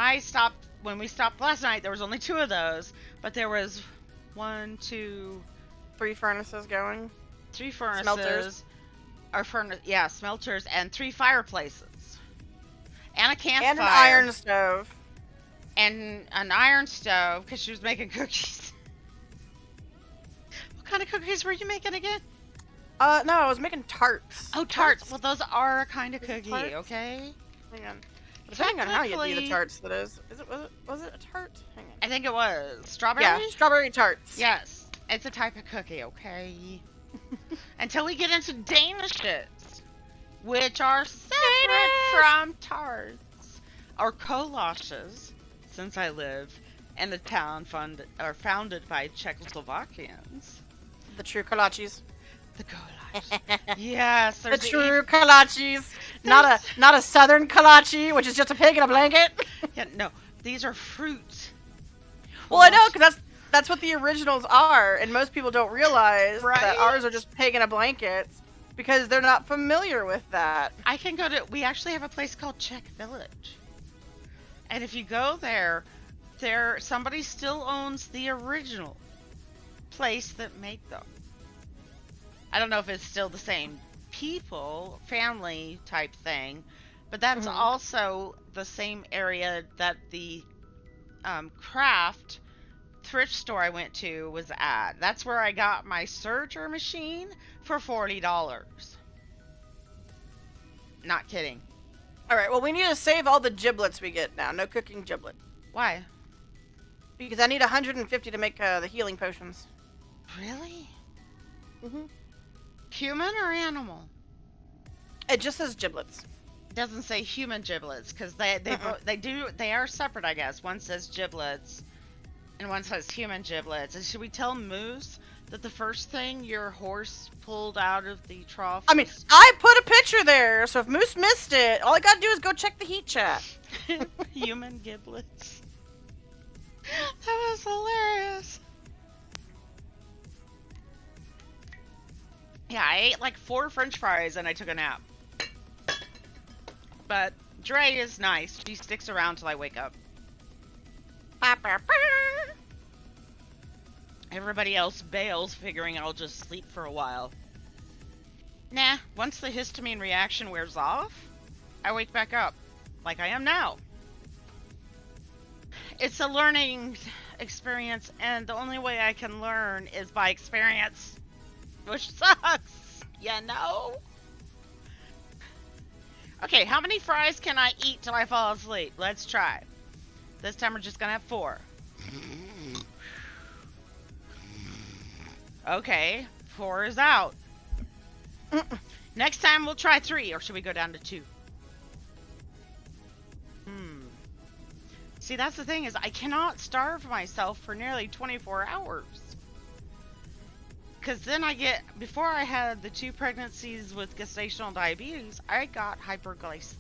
we stopped last night, there was only 2 of those, but there was 1, 2, 3 furnaces going. 3 furnaces, Smelters. Smelters, and 3 fireplaces, and a campfire, And an iron stove. and an iron stove because she was making cookies. What kind of cookies were you making again? No, I was making tarts. Oh, tarts. Well, those are a kind of cookie, Tarts? okay? Hang on. Depending on how you do the Technically- tarts, that is. Was it a tart? Hang on. I think it was strawberry. Yeah, strawberry tarts. Yes, it's a type of cookie, okay? Until we get into Danishes, which are separate from tarts or collages, since I live in a town founded by Czechoslovakians. The true kolaches. The collages. Yes, The there's the true kolaches. Not a southern kolache, which is just a pig in a blanket. Yeah, no, these are fruit. Well, I know, because that's what the originals are, and most people don't realize Right? that ours are just pig in a blanket because they're not familiar with that. I can go to. We actually have a place called Czech Village, and if you go there, somebody still owns the original place that made them. I don't know if it's still the same people, family type thing, but that's Mhm. also the same area that the craft thrift store I went to was at. That's where I got my serger machine for $40. Not kidding. All right, well, we need to save all the giblets we get now. No cooking giblet. Why? Because I need 150 to make the healing potions. Really? Mhm. Human or animal? It just says giblets. It doesn't say human giblets because they are separate, I guess. One says giblets and one says human giblets. And should we tell Moose that the first thing your horse pulled out of the trough? I mean, I put a picture there, so if Moose missed it, all I gotta do is go check the heat chat. Human giblets. That was hilarious. Yeah, I ate like 4 French fries and I took a nap. But Dre is nice. She sticks around till I wake up. Everybody else bails, figuring I'll just sleep for a while. Nah, once the histamine reaction wears off, I wake back up, like I am now. It's a learning experience, and the only way I can learn is by experience, which sucks, you know? Okay, how many fries can I eat till I fall asleep? Let's try. This time we're just gonna have 4. Okay, 4 is out. Next time we'll try 3, or should we go down to 2? See, that's the thing, is I cannot starve myself for nearly 24 hours. Because then I get, before I had the 2 pregnancies with gestational diabetes, I got hyperglycemic.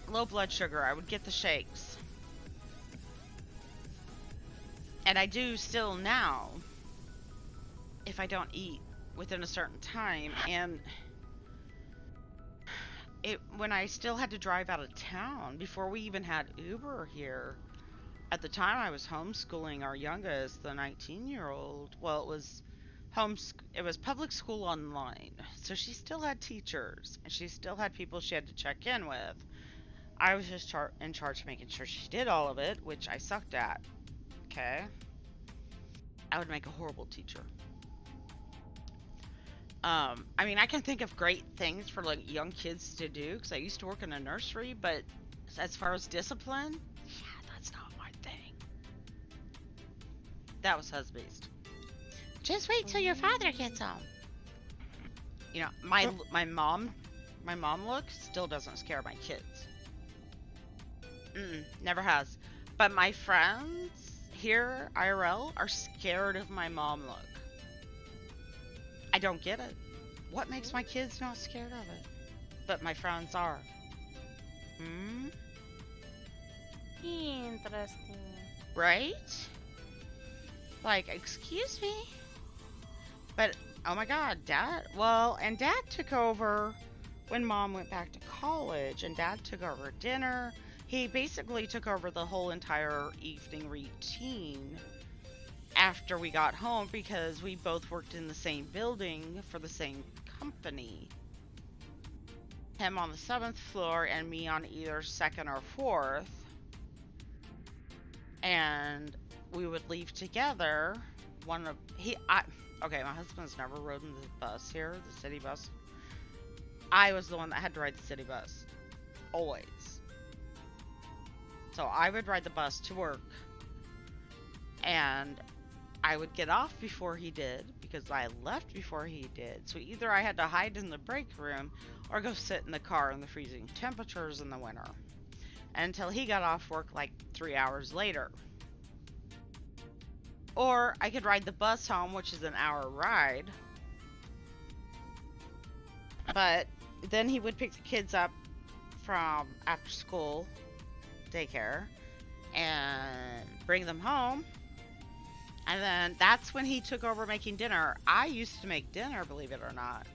Low blood sugar. I would get the shakes. And I do still now, if I don't eat within a certain time. And when I still had to drive out of town, before we even had Uber here, at the time I was homeschooling our youngest, the 19-year-old. Well, it was public school online, so she still had teachers, and she still had people she had to check in with. I was just in charge of making sure she did all of it, which I sucked at. Okay? I would make a horrible teacher. I mean, I can think of great things for like young kids to do, because I used to work in a nursery, but as far as discipline, yeah, that's not my thing. That was Husbeast. Just wait till your father gets home. You know, my mom look still doesn't scare my kids. Never has. But my friends here, IRL, are scared of my mom look. I don't get it. What makes my kids not scared of it? But my friends are. Interesting. Right? Like, excuse me? But, oh my god, Dad took over when Mom went back to college, and Dad took over dinner. He basically took over the whole entire evening routine after we got home because we both worked in the same building for the same company. Him on the 7th floor and me on either 2nd or 4th. And we would leave together. Okay, my husband's never ridden the bus here, the city bus. I was the one that had to ride the city bus. Always. So I would ride the bus to work. And I would get off before he did because I left before he did. So either I had to hide in the break room or go sit in the car in the freezing temperatures in the winter until he got off work like 3 hours later. Or I could ride the bus home, which is an hour ride. But then he would pick the kids up from after school daycare and bring them home. And then that's when he took over making dinner. I used to make dinner, believe it or not.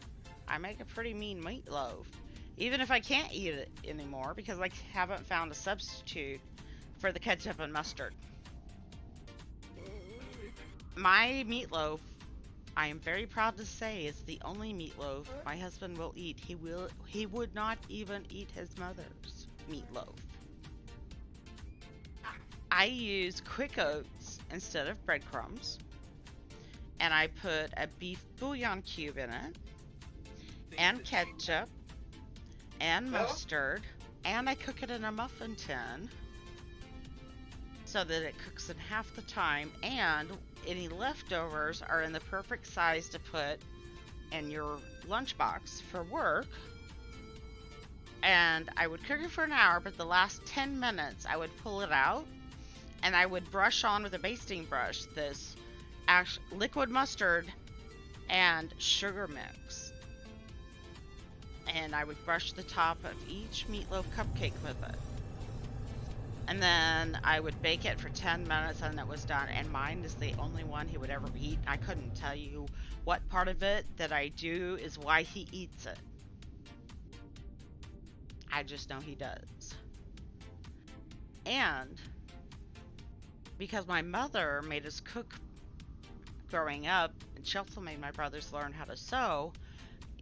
I make a pretty mean meatloaf. Even if I can't eat it anymore because I haven't found a substitute for the ketchup and mustard. My meatloaf, I am very proud to say, is the only meatloaf my husband will eat. He would not even eat his mother's meatloaf. I use quick oats instead of breadcrumbs. And I put a beef bouillon cube in it. And ketchup. And mustard. And I cook it in a muffin tin. So that it cooks in half the time. And any leftovers are in the perfect size to put in your lunchbox for work. And I would cook it for an hour, but the last 10 minutes I would pull it out and I would brush on with a basting brush this liquid mustard and sugar mix. And I would brush the top of each meatloaf cupcake with it. And then I would bake it for 10 minutes and it was done. And mine is the only one he would ever eat. I couldn't tell you what part of it that I do is why he eats it. I just know he does. And because my mother made us cook growing up, and she also made my brothers learn how to sew,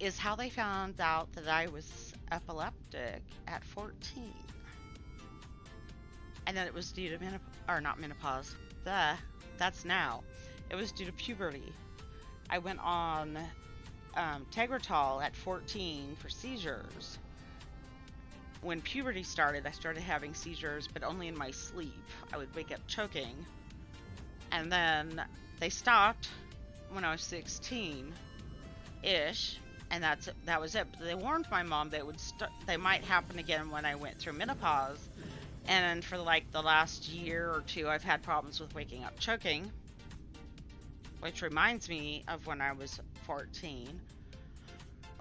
is how they found out that I was epileptic at 14. And then it was due to menopause. That's now. It was due to puberty. I went on Tegretol at 14 for seizures. When puberty started, I started having seizures, but only in my sleep. I would wake up choking. And then they stopped when I was 16-ish, and that was it. But they warned my mom that they might happen again when I went through menopause. And for like the last year or two, I've had problems with waking up choking, which reminds me of when I was 14.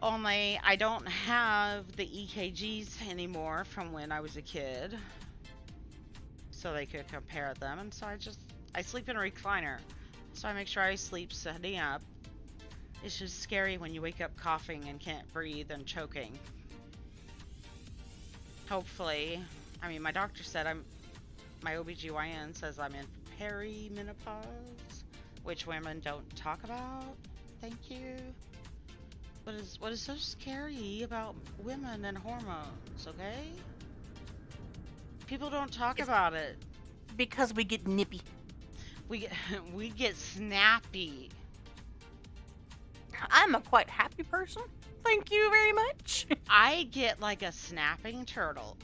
Only I don't have the EKGs anymore from when I was a kid, so they could compare them. And so I sleep in a recliner, so I make sure I sleep sitting up. It's just scary when you wake up coughing and can't breathe and choking. Hopefully, I mean, my doctor said my OBGYN says I'm in perimenopause, which women don't talk about. Thank you. What is so scary about women and hormones, okay? People don't talk about it. Because we get nippy. We get snappy. I'm a quite happy person. Thank you very much. I get like a snapping turtle.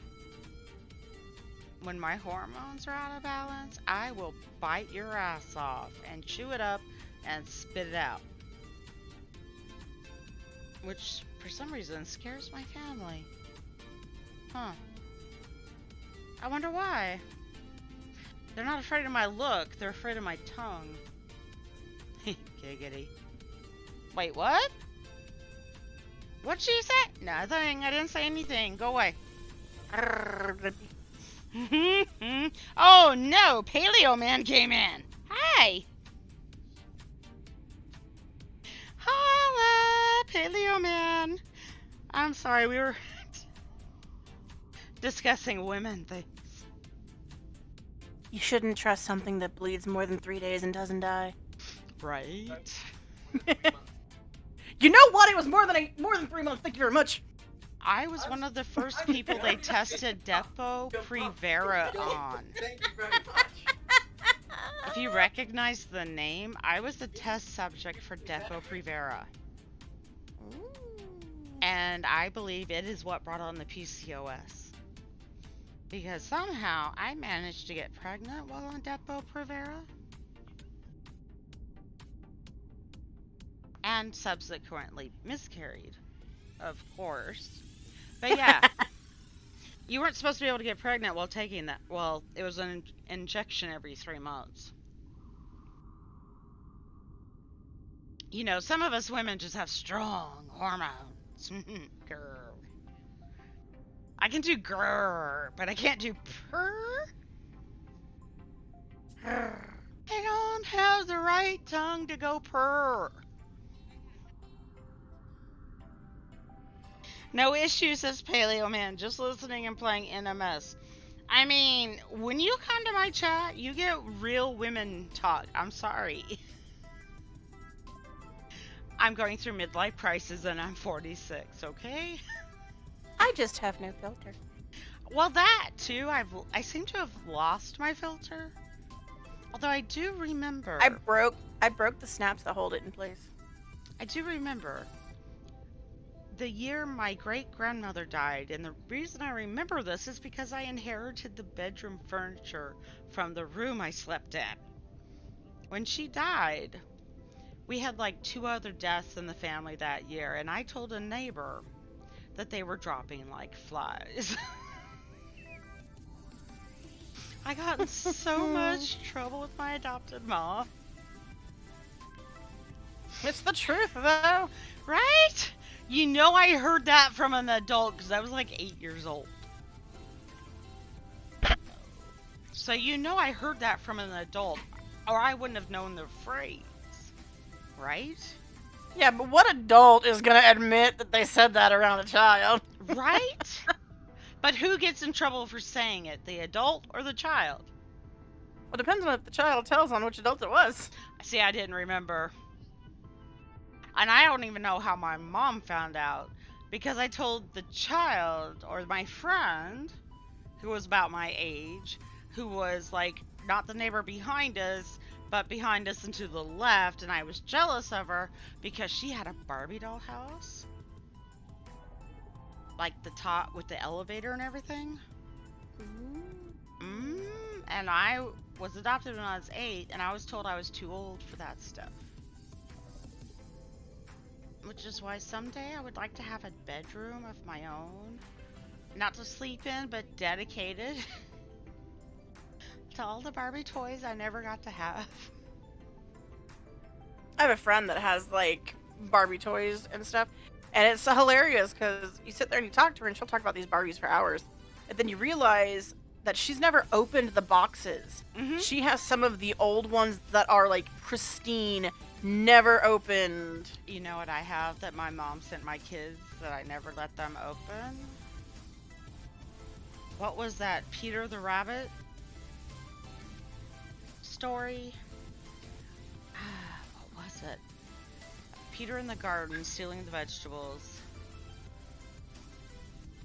When my hormones are out of balance, I will bite your ass off and chew it up and spit it out. Which, for some reason, scares my family. Huh. I wonder why. They're not afraid of my look, they're afraid of my tongue. Giggity. Wait, what? What'd she say? Nothing. I didn't say anything. Go away. Oh no! Paleo Man came in. Hi. Holla, Paleo Man. I'm sorry, we were discussing women things. You shouldn't trust something that bleeds more than 3 days and doesn't die. Right. You know what? It was more than 3 months. Thank you very much. I was one of the first people they tested Depo-Provera on. Thank you very much. If you recognize the name, I was the test subject for Depo-Provera. And I believe it is what brought on the PCOS. Because somehow I managed to get pregnant while on Depo-Provera. And subsequently miscarried, of course. But yeah, you weren't supposed to be able to get pregnant while taking that. Well, it was an injection every 3 months. You know, some of us women just have strong hormones. Grr. I can do grr, but I can't do purr. I don't have the right tongue to go purr. No issues, says Paleo Man. Just listening and playing NMS. I mean, when you come to my chat, you get real women talk. I'm sorry. I'm going through midlife crisis and I'm 46, okay? I just have no filter. Well, that too. I seem to have lost my filter. Although I do remember. I broke the snaps that hold it in place. I do remember the year my great-grandmother died, and the reason I remember this is because I inherited the bedroom furniture from the room I slept in. When she died, we had like 2 other deaths in the family that year, and I told a neighbor that they were dropping like flies. I got in so much trouble with my adopted mom. It's the truth, though. Right? You know I heard that from an adult because I was like 8 years old. So you know I heard that from an adult, or I wouldn't have known the phrase. Right? Yeah, but what adult is gonna admit that they said that around a child? Right? But who gets in trouble for saying it? The adult or the child? Well, it depends on if the child tells on which adult it was. See, I didn't remember. And I don't even know how my mom found out. Because I told the child, or my friend, who was about my age, who was like, not the neighbor behind us, but behind us and to the left, and I was jealous of her because she had a Barbie doll house. Like the top with the elevator and everything. And I was adopted when I was 8, and I was told I was too old for that stuff. Which is why someday I would like to have a bedroom of my own. Not to sleep in, but dedicated to all the Barbie toys I never got to have. I have a friend that has, like, Barbie toys and stuff. And it's so hilarious because you sit there and you talk to her and she'll talk about these Barbies for hours. And then you realize that she's never opened the boxes. She has some of the old ones that are, like, pristine, never opened. You know what I have that my mom sent my kids that I never let them open? What was that? Peter the Rabbit story? What was it? Peter in the garden stealing the vegetables.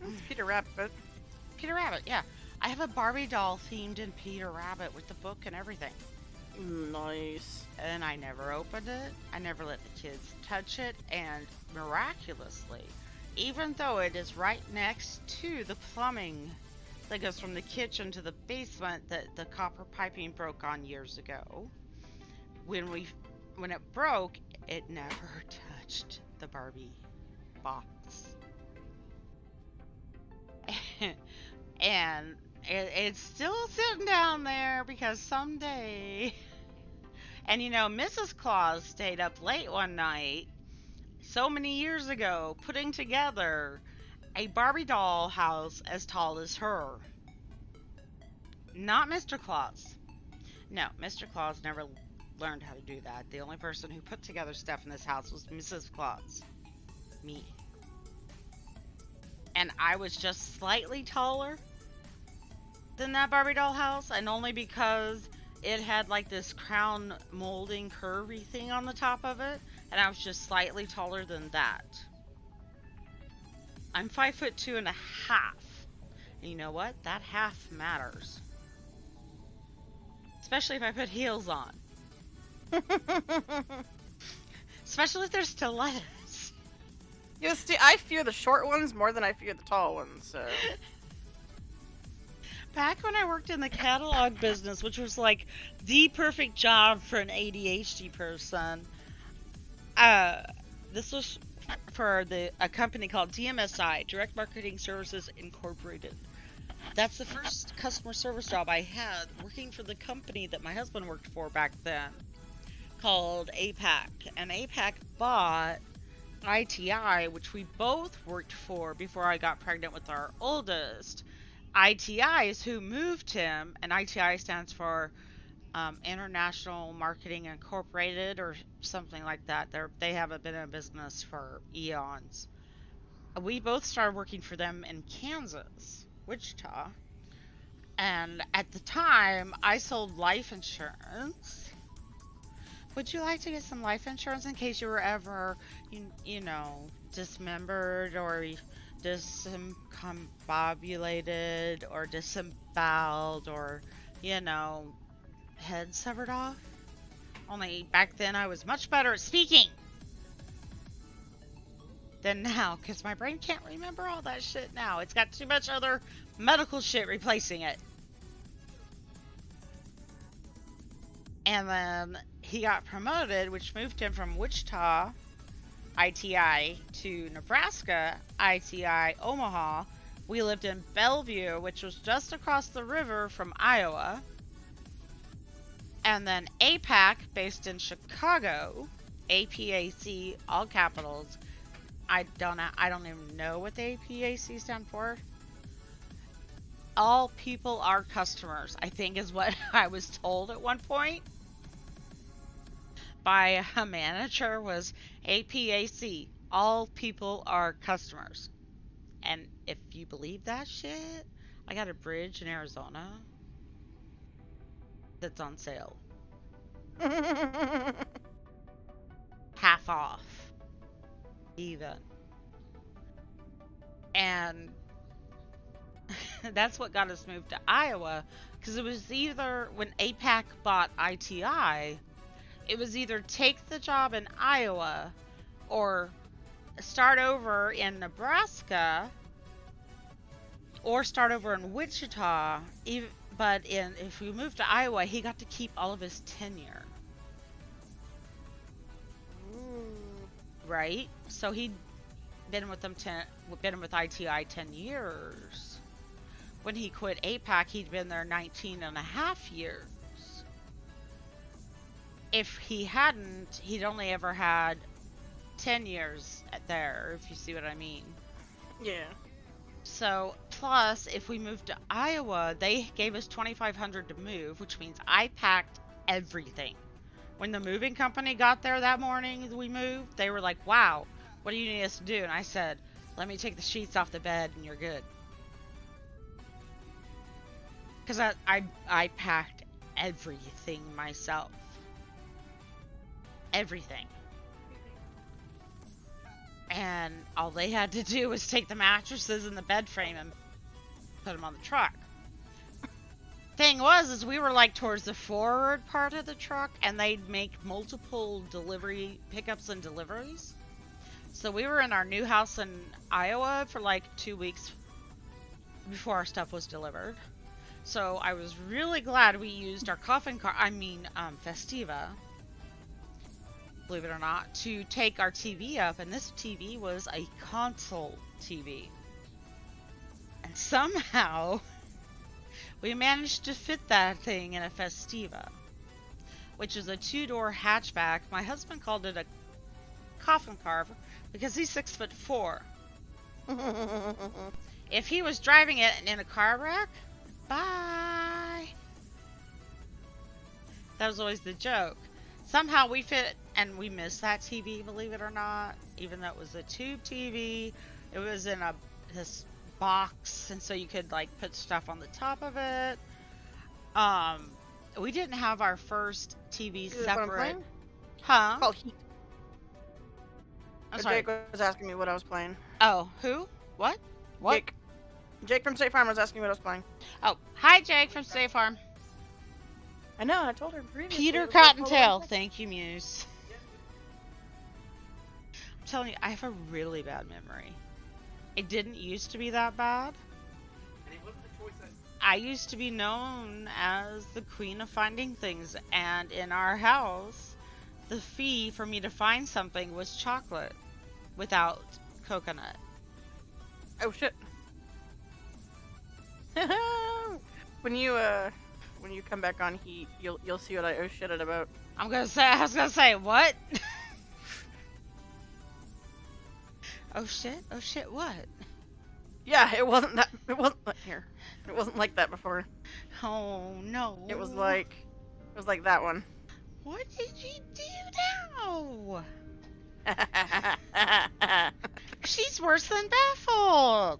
It's Peter Rabbit. Peter Rabbit, yeah. I have a Barbie doll themed in Peter Rabbit with the book and everything. Nice. And I never opened it. I never let the kids touch it. And miraculously, even though it is right next to the plumbing that goes from the kitchen to the basement that the copper piping broke on years ago, when we when it broke, it never touched the Barbie box. And it's still sitting down there because someday. And you know, Mrs. Claus stayed up late one night, so many years ago, putting together a Barbie doll house as tall as her. Not Mr. Claus. No, Mr. Claus never learned how to do that. The only person who put together stuff in this house was Mrs. Claus. Me. And I was just slightly taller than that Barbie doll house, and only because it had like this crown molding curvy thing on the top of it, and I was just slightly taller than that. I'm 5'2.5". And you know what? That half matters. Especially if I put heels on. Especially if they're stilettos. You see, I fear the short ones more than I fear the tall ones, so. Back when I worked in the catalog business, which was like the perfect job for an ADHD person, this was for a company called DMSI, Direct Marketing Services Incorporated. That's the first customer service job I had, working for the company that my husband worked for back then, called APAC. And APAC bought ITI, which we both worked for before I got pregnant with our oldest. ITI is who moved him, and ITI stands for International Marketing Incorporated or something like that. They haven't been in business for eons. We both started working for them in Kansas, Wichita, and at the time I sold life insurance. Would you like to get some life insurance in case you were ever, you know, dismembered or discombobulated or disemboweled or, you know, head severed off? Only back then I was much better at speaking than now, because my brain can't remember all that shit now. It's got too much other medical shit replacing it. And then he got promoted, which moved him from Wichita, ITI, to Nebraska, ITI, Omaha. We lived in Bellevue, which was just across the river from Iowa. And then APAC, based in Chicago, APAC, all capitals. I don't even know what the APAC stand for. All people are customers, I think is what I was told at one point by a manager, was APAC, all people are customers. And if you believe that shit, I got a bridge in Arizona that's on sale. Half off. Even. And that's what got us moved to Iowa, because it was either, when APAC bought ITI, it was either take the job in Iowa or start over in Nebraska or start over in Wichita. But if we moved to Iowa, he got to keep all of his tenure. Right? So he'd been with ITI 10 years. When he quit APAC, he'd been there 19 and a half years. If he hadn't, he'd only ever had 10 years there, if you see what I mean. Yeah. So, plus, if we moved to Iowa, they gave us $2,500 to move, which means I packed everything. When the moving company got there that morning we moved, they were like, wow, what do you need us to do? And I said, let me take the sheets off the bed and you're good. Because I packed everything myself. Everything. And all they had to do was take the mattresses and the bed frame and put them on the truck. Thing was, is we were like towards the forward part of the truck, and they'd make multiple pickups and deliveries. So we were in our new house in Iowa for like 2 weeks before our stuff was delivered. So I was really glad we used our Festiva. believe it or not, to take our TV up, and this TV was a console TV. And somehow, we managed to fit that thing in a Festiva, which is a 2-door hatchback. My husband called it a coffin carver because he's 6'4". If he was driving it in a car wreck, bye. That was always the joke. Somehow we fit, and we missed that TV, believe it or not. Even though it was a tube TV, it was in this box, and so you could like put stuff on the top of it. We didn't have our first TV separate. Huh? It's called Heat. I'm sorry. Jake was asking me what I was playing. Oh, who? What? What? Jake from State Farm was asking me what I was playing. Oh, hi, Jake from State Farm. I know, I told her previously. Peter it was Cottontail. Thank you, Muse. I'm telling you, I have a really bad memory. It didn't used to be that bad. I used to be known as the queen of finding things, and in our house, the fee for me to find something was chocolate without coconut. Oh shit. when you come back on Heat, you'll see what I oh shitted about. I was gonna say what? Oh shit, what? Yeah, it wasn't like that before. Oh no. It was like that one. What did you do now? She's worse than baffled.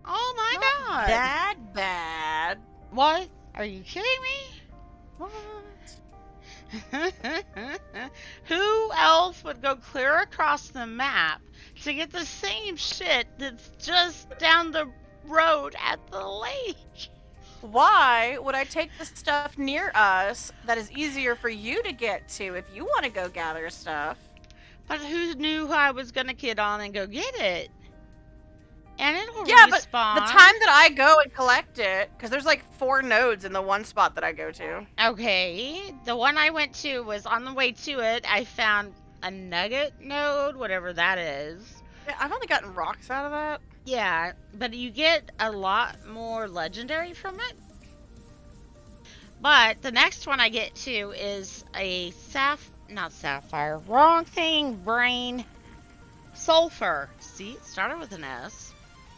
Oh my god. That bad. What? Are you kidding me? What? Who else would go clear across the map to get the same shit that's just down the road at the lake? Why would I take the stuff near us that is easier for you to get to if you want to go gather stuff? But who knew I was gonna get on and go get it? And it'll Yeah, respawn. but the time that I go and collect it, because there's like 4 nodes in the one spot that I go to. Okay, the one I went to was on the way to it. I found a nugget node, whatever that is. Yeah, I've only gotten rocks out of that. Yeah, but you get a lot more legendary from it. But the next one I get to is a not sapphire, wrong thing, brain. Sulfur. See, it started with an S.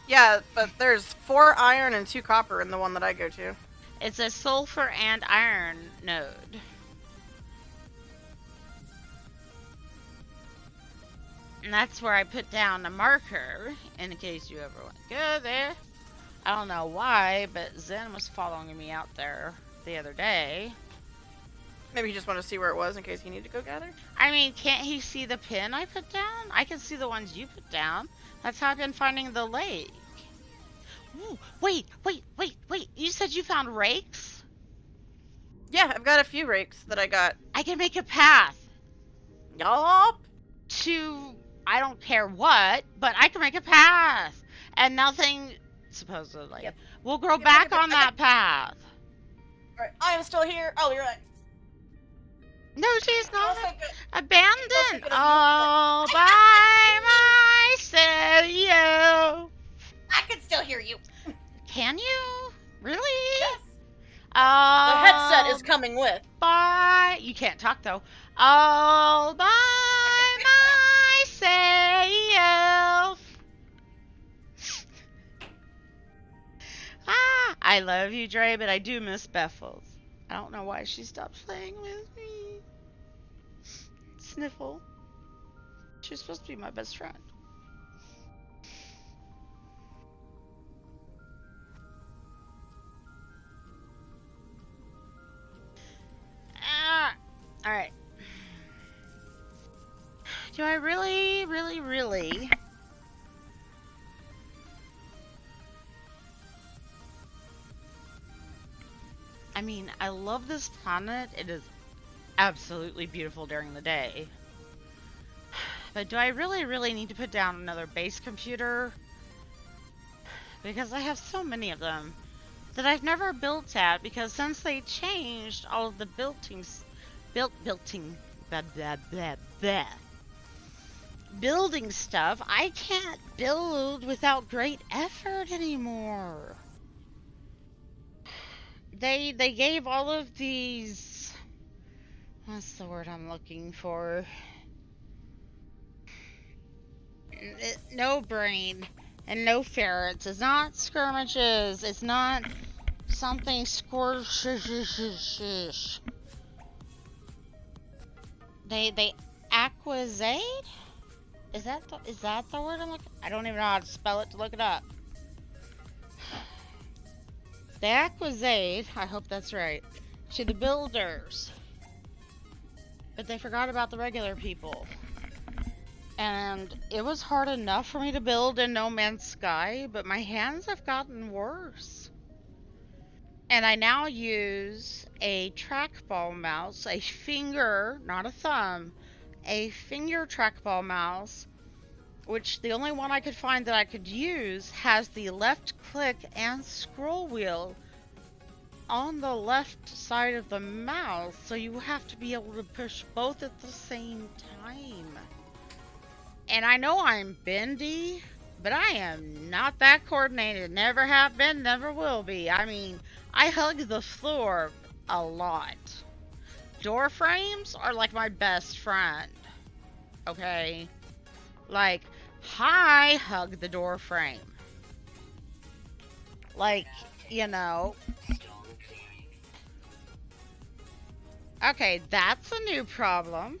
Yeah, but there's 4 iron and 2 copper in the one that I go to. It's a sulfur and iron node. And that's where I put down a marker in case you ever want to go there. I don't know why, but Zen was following me out there the other day. Maybe he just wanted to see where it was in case he needed to go gather. I mean, can't he see the pin I put down? I can see the ones you put down. That's how I've been finding the lake. Ooh, wait. You said you found rakes? Yeah, I've got a few rakes that I got. I can make a path. Yup. To, I don't care what, but I can make a path. And nothing, supposedly, Yep. will grow back on that path. Alright, I am still here. I'll be right. No, she's not Also good. abandoned good. all by myself. I can still hear you. Can you? Really? Yes. The The headset is coming with. by. You can't talk though. All by myself. I love you, Dre, but I do miss Beffles. I don't know why she stopped playing with me. Sniffle. She's supposed to be my best friend. Alright. Do I really? I mean, I love this planet. It is absolutely beautiful during the day. But do I really need to put down another base computer? Because I have so many of them that I've never built at, because since they changed all of the building blah, blah, blah, blah. Building stuff, I can't build without great effort anymore. They gave all of these, what's the word I'm looking for? No brain and no ferrets. It's not skirmishes. It's not something squish. They acquisite? Is that the word I'm looking? I don't even know how to spell it to look it up. They acquisite, I hope that's right, to the builders. But they forgot about the regular people. And it was hard enough for me to build in No Man's Sky, but my hands have gotten worse. And I now use a trackball mouse, a finger, not a thumb, a finger trackball mouse, which the only one I could find that I could use has the left click and scroll wheel on the left side of the mouse, so you have to be able to push both at the same time. And I know I'm bendy, but I am not that coordinated. Never have been, never will be. I mean, I hug the floor a lot. Door frames are like my best friend. Okay? Like, I hug the door frame. Like, you know. Okay, that's a new problem.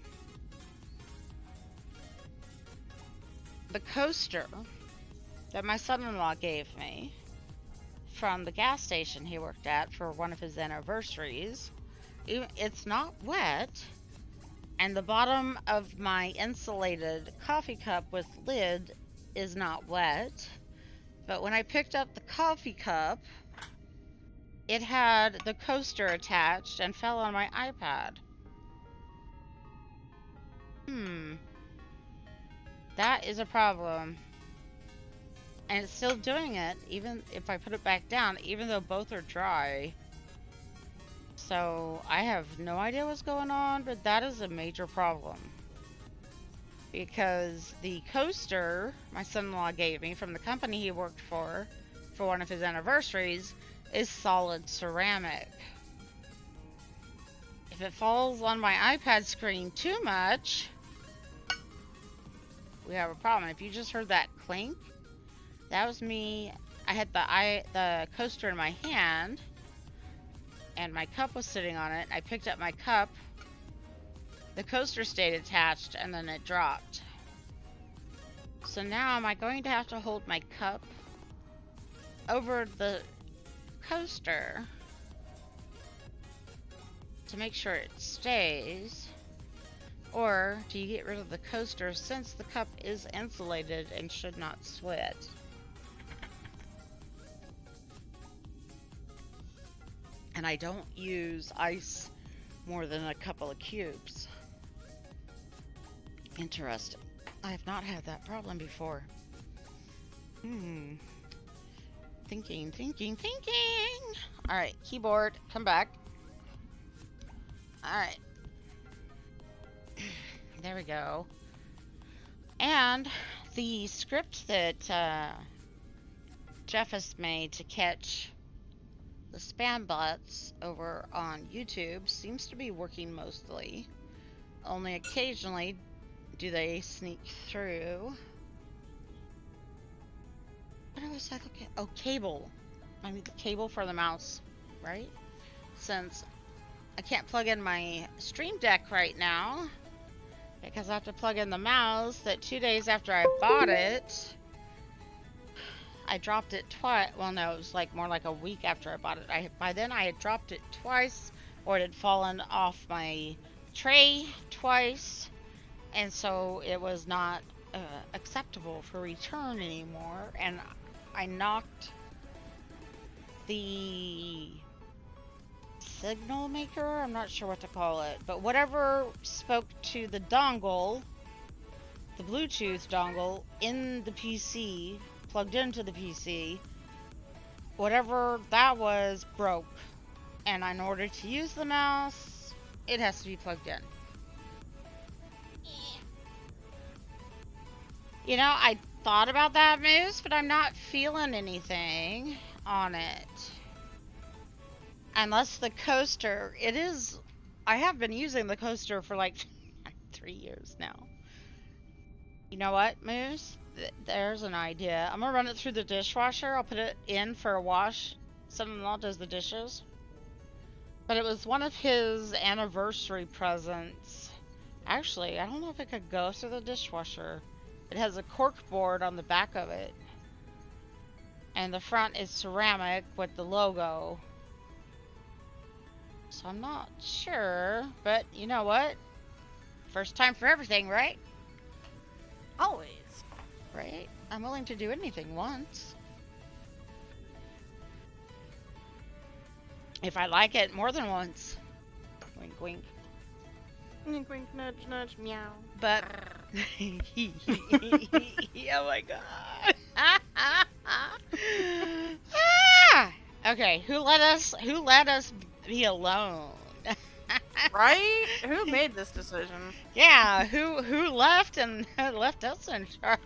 The coaster that my son-in-law gave me from the gas station he worked at for one of his anniversaries, it's not wet, and the bottom of my insulated coffee cup with lid is not wet, but when I picked up the coffee cup, it had the coaster attached and fell on my iPad. That is a problem. And it's still doing it, even if I put it back down, even though both are dry. So, I have no idea what's going on, but that is a major problem. Because the coaster my son-in-law gave me from the company he worked for one of his anniversaries, is solid ceramic. If it falls on my iPad screen too much, we have a problem. If you just heard that clink, that was me. I had the coaster in my hand, and my cup was sitting on it. I picked up my cup, the coaster stayed attached, and then it dropped. So now am I going to have to hold my cup over the coaster to make sure it stays? Or do you get rid of the coaster since the cup is insulated and should not sweat? And I don't use ice more than a couple of cubes. Interesting. I have not had that problem before. Thinking. Alright, keyboard, come back. Alright. There we go. And the script that Jeff has made to catch the spam bots over on YouTube seems to be working mostly. Only occasionally do they sneak through. What was I looking at? Oh, cable. I mean the cable for the mouse, right? Since I can't plug in my Stream Deck right now, because I have to plug in the mouse that 2 days after I bought it, I dropped it twice. Well, no, it was like more like a week after I bought it. By then I had dropped it twice, or it had fallen off my tray twice, and so it was not acceptable for return anymore. And I knocked the signal maker, I'm not sure what to call it, but whatever spoke to the dongle, the Bluetooth dongle in the PC, plugged into the PC, whatever that was broke, and in order to use the mouse, it has to be plugged in. You know, I thought about that, Moose, but I'm not feeling anything on it. Unless the coaster, it is. I have been using the coaster for like 3 years now. You know what, Moose? There's an idea. I'm gonna run it through the dishwasher. I'll put it in for a wash. Son-in-law does the dishes. But it was one of his anniversary presents. Actually, I don't know if it could go through the dishwasher. It has a cork board on the back of it. And the front is ceramic with the logo. So I'm not sure, but you know what? First time for everything, right? Always. Right? I'm willing to do anything once. If I like it more than once. Wink, wink. Wink, wink, nudge, nudge, meow. But oh my god. Ah! Okay, who let us be alone? Right? Who made this decision? Yeah, who left and left us in charge?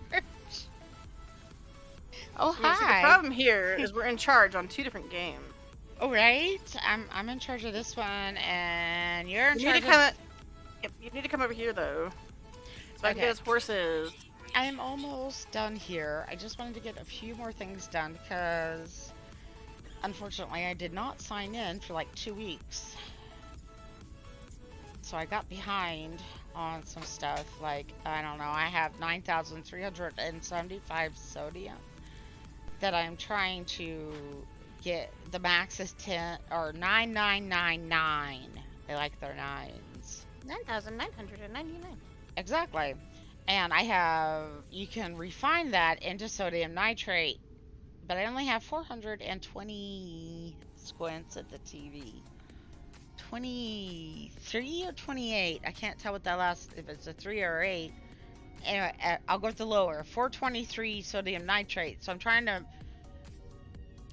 Oh, Yeah, see, hi. the problem here is we're in charge on 2 different games. Oh, right. I'm in charge of this one, and you're in You charge need to come. of... Yep, you need to come over here though, so I can Okay. get us horses. I am almost done here. I just wanted to get a few more things done because, unfortunately, I did not sign in for like 2 weeks. So I got behind on some stuff. Like, I don't know, I have 9,375 sodium that I'm trying to get. The max is 10 or 9999. They like their nines. 9,999. Exactly. And I have, you can refine that into sodium nitrate, but I only have 420 squints at the TV. 23 or 28. I can't tell what that last, if it's a 3 or 8. Anyway, I'll go with the lower. 423 sodium nitrate. So I'm trying to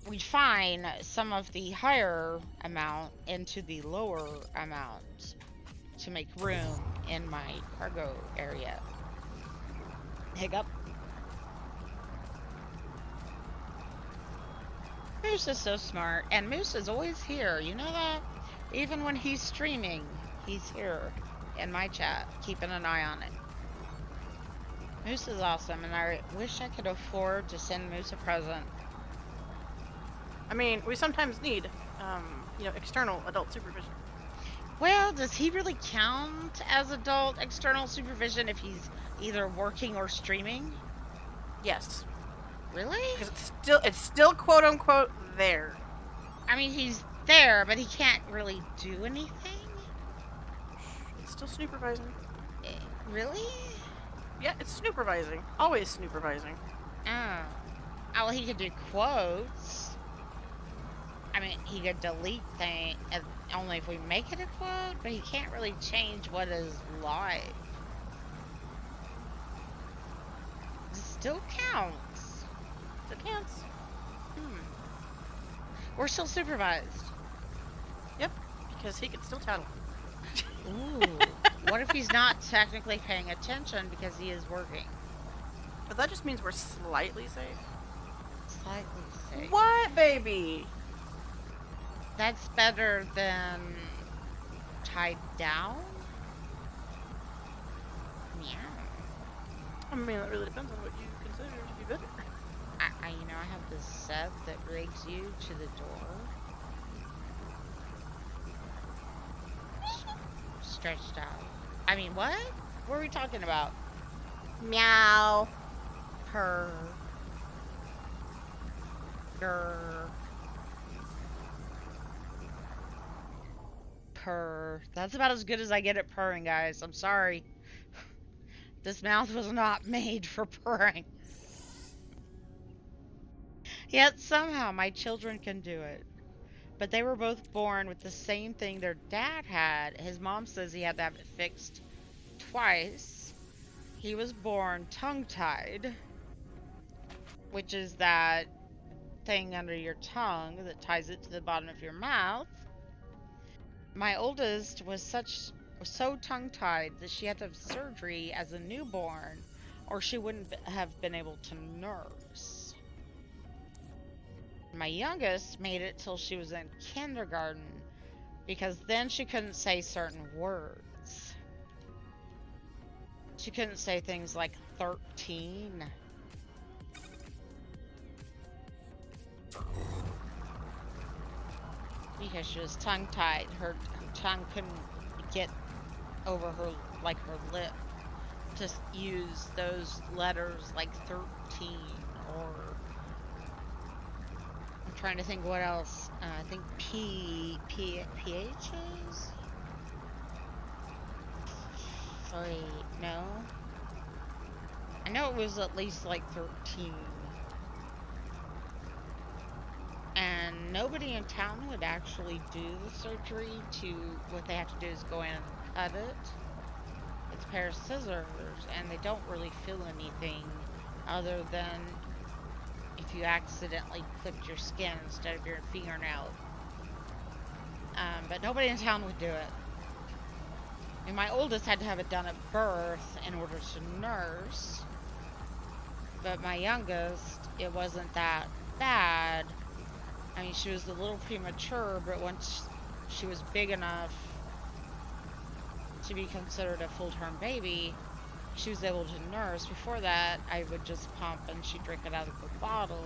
refine some of the higher amount into the lower amount to make room in my cargo area. Hiccup. Moose is so smart, and Moose is always here. You know that? Even when he's streaming, he's here in my chat, keeping an eye on it. Moose is awesome, and I wish I could afford to send Moose a present. I mean, we sometimes need, external adult supervision. Well, does he really count as adult external supervision if he's either working or streaming? Yes, Really? because it's still quote unquote there. I mean, he's there, but he can't really do anything? It's still supervising. Really? Yeah, it's supervising. Always supervising. Oh. Oh, well, he could do quotes. I mean, he could delete things only if we make it a quote, but he can't really change what is live. It still counts. It counts. We're still supervised. Yep, because he can still tattle. Ooh. What if he's not technically paying attention because he is working? But that just means we're slightly safe. Slightly safe. What, baby? That's better than tied down? Meow. I mean, that really depends on what you consider to be better. I have this set that rigs you to the door. Stretched out. I mean, what? What are we talking about? Meow. Purr. Grr. Purr. That's about as good as I get at purring, guys. I'm sorry. This mouth was not made for purring. Yet somehow my children can do it. But they were both born with the same thing their dad had. His mom says he had to have it fixed twice. He was born tongue-tied, which is that thing under your tongue that ties it to the bottom of your mouth. My oldest was so tongue-tied that she had to have surgery as a newborn, or she wouldn't have been able to nurse. My youngest made it till she was in kindergarten, because then she couldn't say certain words. She couldn't say things like 13. Because she was tongue-tied. Her tongue couldn't get over her lip to use those letters like 13 or... I'm trying to think what else. I think PHs? Wait, no. I know it was at least like 13. And nobody in town would actually do the surgery. What they have to do is go in and cut it. It's a pair of scissors, and they don't really feel anything other than if you accidentally clipped your skin instead of your fingernail. But nobody in town would do it. And my oldest had to have it done at birth in order to nurse. But my youngest, it wasn't that bad. I mean, she was a little premature, but once she was big enough to be considered a full-term baby, she was able to nurse. Before that, I would just pump and she'd drink it out of the bottle.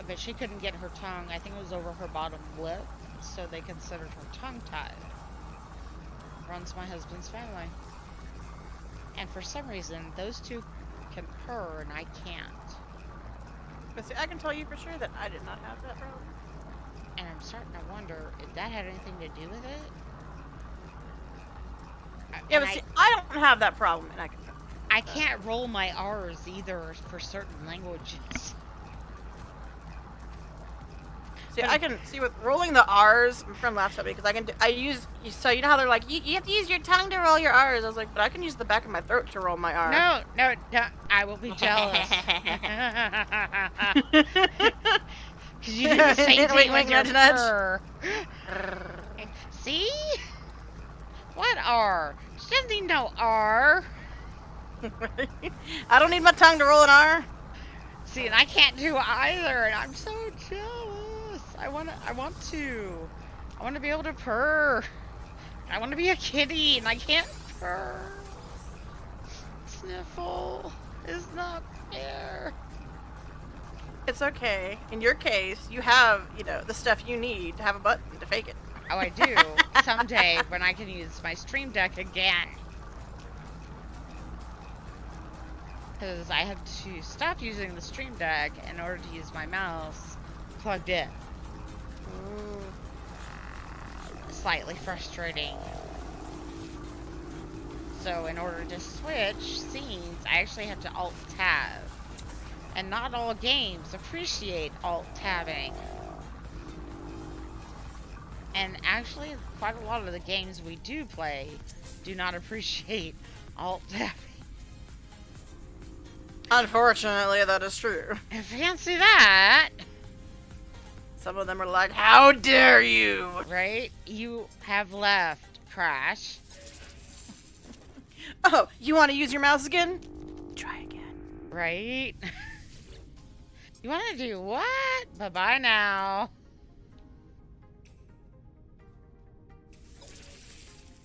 But she couldn't get her tongue, I think it was over her bottom lip, so they considered her tongue-tied. Runs my husband's family. And for some reason, those two can purr and I can't. But see, I can tell you for sure that I did not have that problem. And I'm starting to wonder if that had anything to do with it. Yeah, but see, I don't have that problem, and I can't roll my R's either for certain languages. See, I can see with rolling the R's. My friend laughs at me because so you know how they're like, you have to use your tongue to roll your R's. I was like, but I can use the back of my throat to roll my R. No, I will be jealous. Because you do the same thing with your purr. See? What R? She doesn't need no R. I don't need my tongue to roll an R. See, and I can't do either, and I'm so jealous. I want to be able to purr. I want to be a kitty, and I can't purr. Sniffle is not fair. It's okay. In your case, you have, the stuff you need to have a button to fake it. Oh, I do. Someday, when I can use my Stream Deck again. Because I have to stop using the Stream Deck in order to use my mouse plugged in. Slightly frustrating. So in order to switch scenes, I actually have to Alt-Tab. And not all games appreciate Alt-Tabbing. And actually, quite a lot of the games we do play do not appreciate Alt-Tabbing. Unfortunately, that is true. And fancy that! Some of them are like, how dare you! Right? You have left, Crash. Oh, you want to use your mouse again? Try again. Right? You want to do what? Bye-bye now.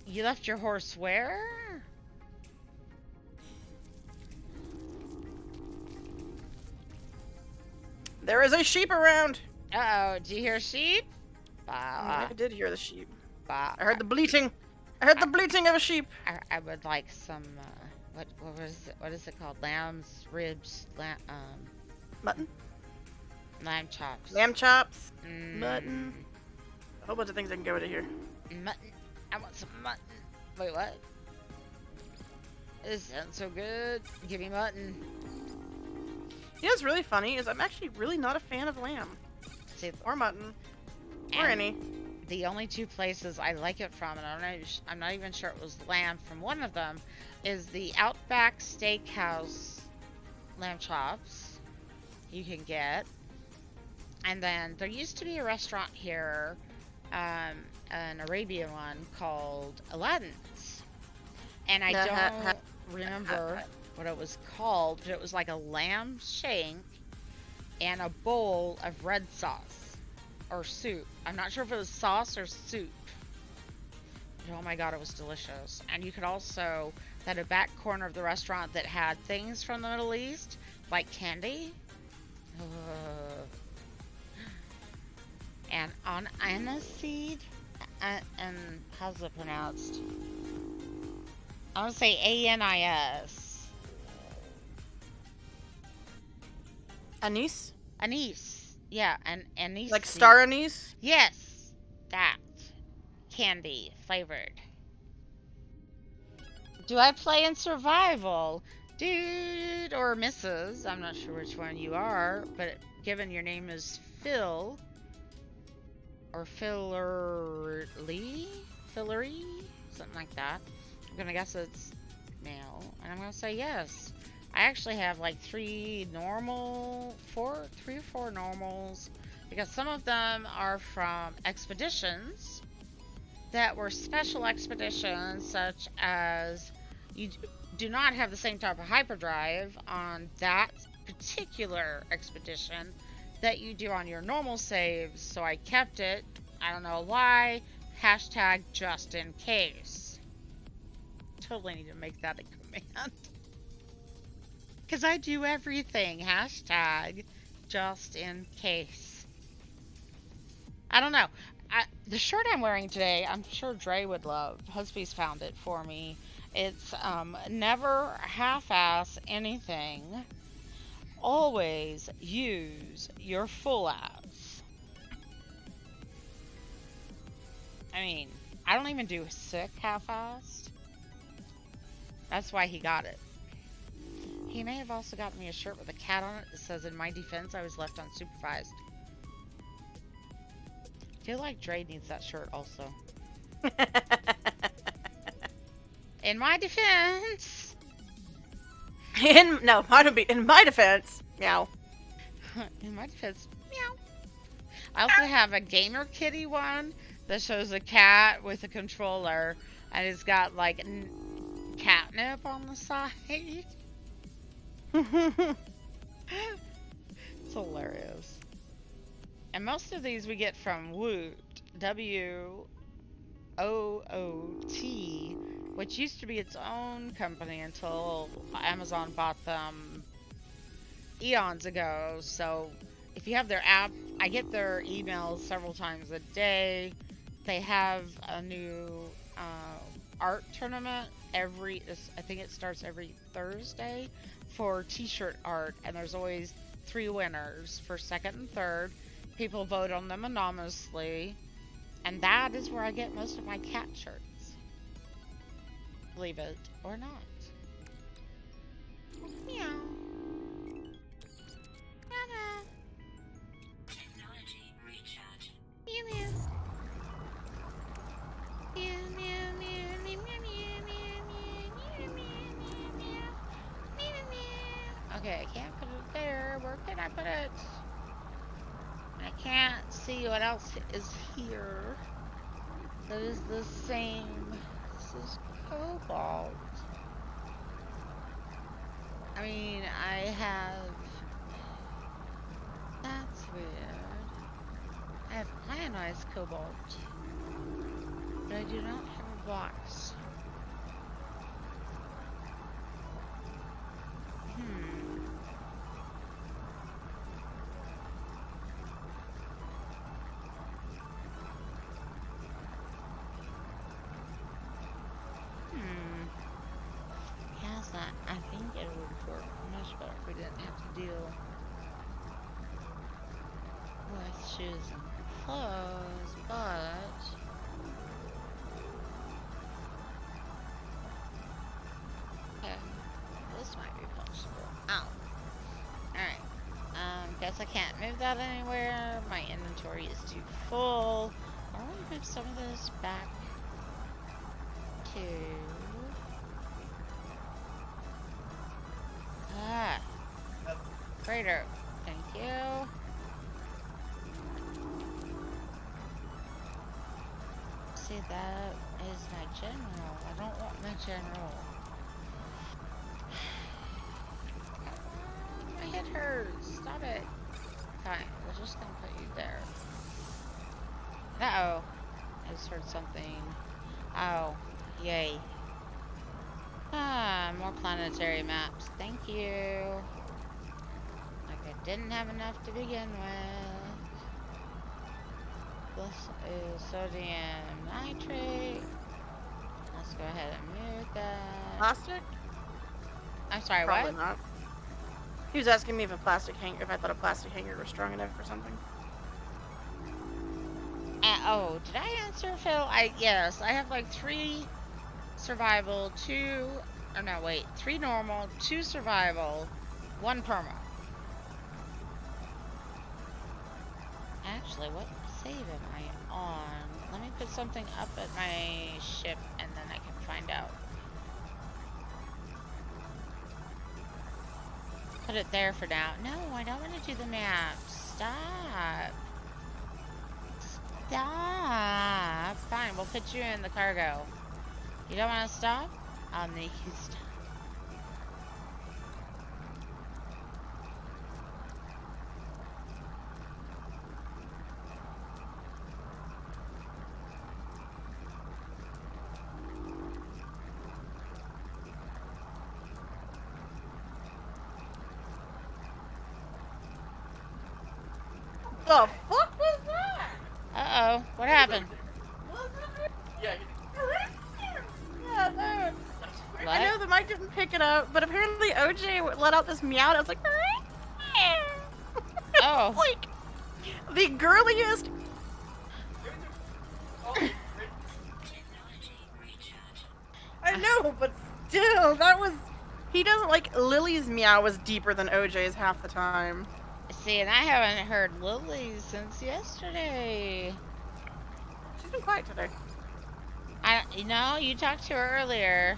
You left your horse where? There is a sheep around. Uh-oh, do you hear sheep? I did hear the sheep. I heard the bleating. I heard the bleating of a sheep. I would like some, what is it called? Lamb's ribs, mutton? Lamb chops. Lamb chops, mutton. A whole bunch of things I can go into here. Mutton. I want some mutton. Wait, what? This sounds so good. Give me mutton. You know what's really funny is I'm actually really not a fan of lamb. See, or mutton. Or any. The only two places I like it from, and I'm not even sure it was lamb from one of them, is the Outback Steakhouse lamb chops you can get. And then there used to be a restaurant here, an Arabian one called Aladdin's. And I don't remember what it was called, but it was like a lamb shank and a bowl of red sauce or soup. I'm not sure if it was sauce or soup. But oh my god, it was delicious. And you could also, at a back corner of the restaurant that had things from the Middle East, like candy. And on aniseed, and how's it pronounced? I want to say A-N-I-S. Anise? Anise. Yeah, and anise. Like star anise? Yes, that. Candy flavored. Do I play in survival? Dude or Mrs. I'm not sure which one you are, but given your name is Phil, or Fillery? Something like that. I'm gonna guess it's male, and I'm gonna say yes. I actually have like three or four normals, because some of them are from expeditions that were special expeditions, such as you do not have the same type of hyperdrive on that particular expedition that you do on your normal saves, so I kept it. I don't know why. Hashtag just in case. Totally need to make that a command. Because I do everything. Hashtag just in case. I don't know. The shirt I'm wearing today, I'm sure Dre would love. Husby's found it for me. It's never half-ass anything. Always use your full abs. I mean, I don't even do sick half-assed. That's why he got it. He may have also gotten me a shirt with a cat on it that says, "In my defense, I was left unsupervised." I feel like Dre needs that shirt also. In my defense. In my defense, meow. In my defense, meow. I also have a gamer kitty one that shows a cat with a controller, and it's got like catnip on the side. It's hilarious. And most of these we get from Woot, W-O-O-T, which used to be its own company until Amazon bought them eons ago. So if you have their app, I get their emails several times a day. They have a new art tournament I think it starts every Thursday for t-shirt art, and there's always 3 winners for second and third. People vote on them anonymously, and that is where I get most of my cat shirts. Believe it or not. Meow. Meow. Technology recharge. Meow meow. Meow meow meow meow meow meow meow meow meow meow. Okay, I can't put it there. Where can I put it? I can't see what else is here. That is the same. This is cobalt. I mean, I have. That's weird. I have ionized cobalt, but I do not have a box. How's that? I think it would work much better if we didn't have to deal with shoes and clothes, but okay, this might be possible. Ow. Alright. Guess I can't move that anywhere. My inventory is too full. I want to move some of this back to freighter. Thank you. See, that is my general. I don't want my general. stairs. Stop it. Fine, we're just gonna put you there. Uh-oh. I just heard something. Oh, yay. Ah, more planetary maps. Thank you. Like I didn't have enough to begin with. This is sodium nitrate. Let's go ahead and mute that. Plastic? I'm sorry, Probably what? not. He was asking me if if I thought a plastic hanger was strong enough for something. Oh, did I answer, Phil? Yes, I have like 3 survival, 3 normal, 2 survival, 1 perma. Actually, what save am I on? Let me put something up at my ship and then I can find out. Put it there for now. No, I don't want to do the map. Stop. Stop. Fine, we'll put you in the cargo. You don't want to stop? I'll make you stop. The fuck was that? Uh-oh, what happened? Yeah, no. What? I know the mic didn't pick it up, but apparently OJ let out this meow. And I was like, Oh. It's like the girliest. I know, but still, that was. He doesn't like Lily's meow was deeper than OJ's half the time. See, and I haven't heard Lily since yesterday. She's been quiet today. You talked to her earlier.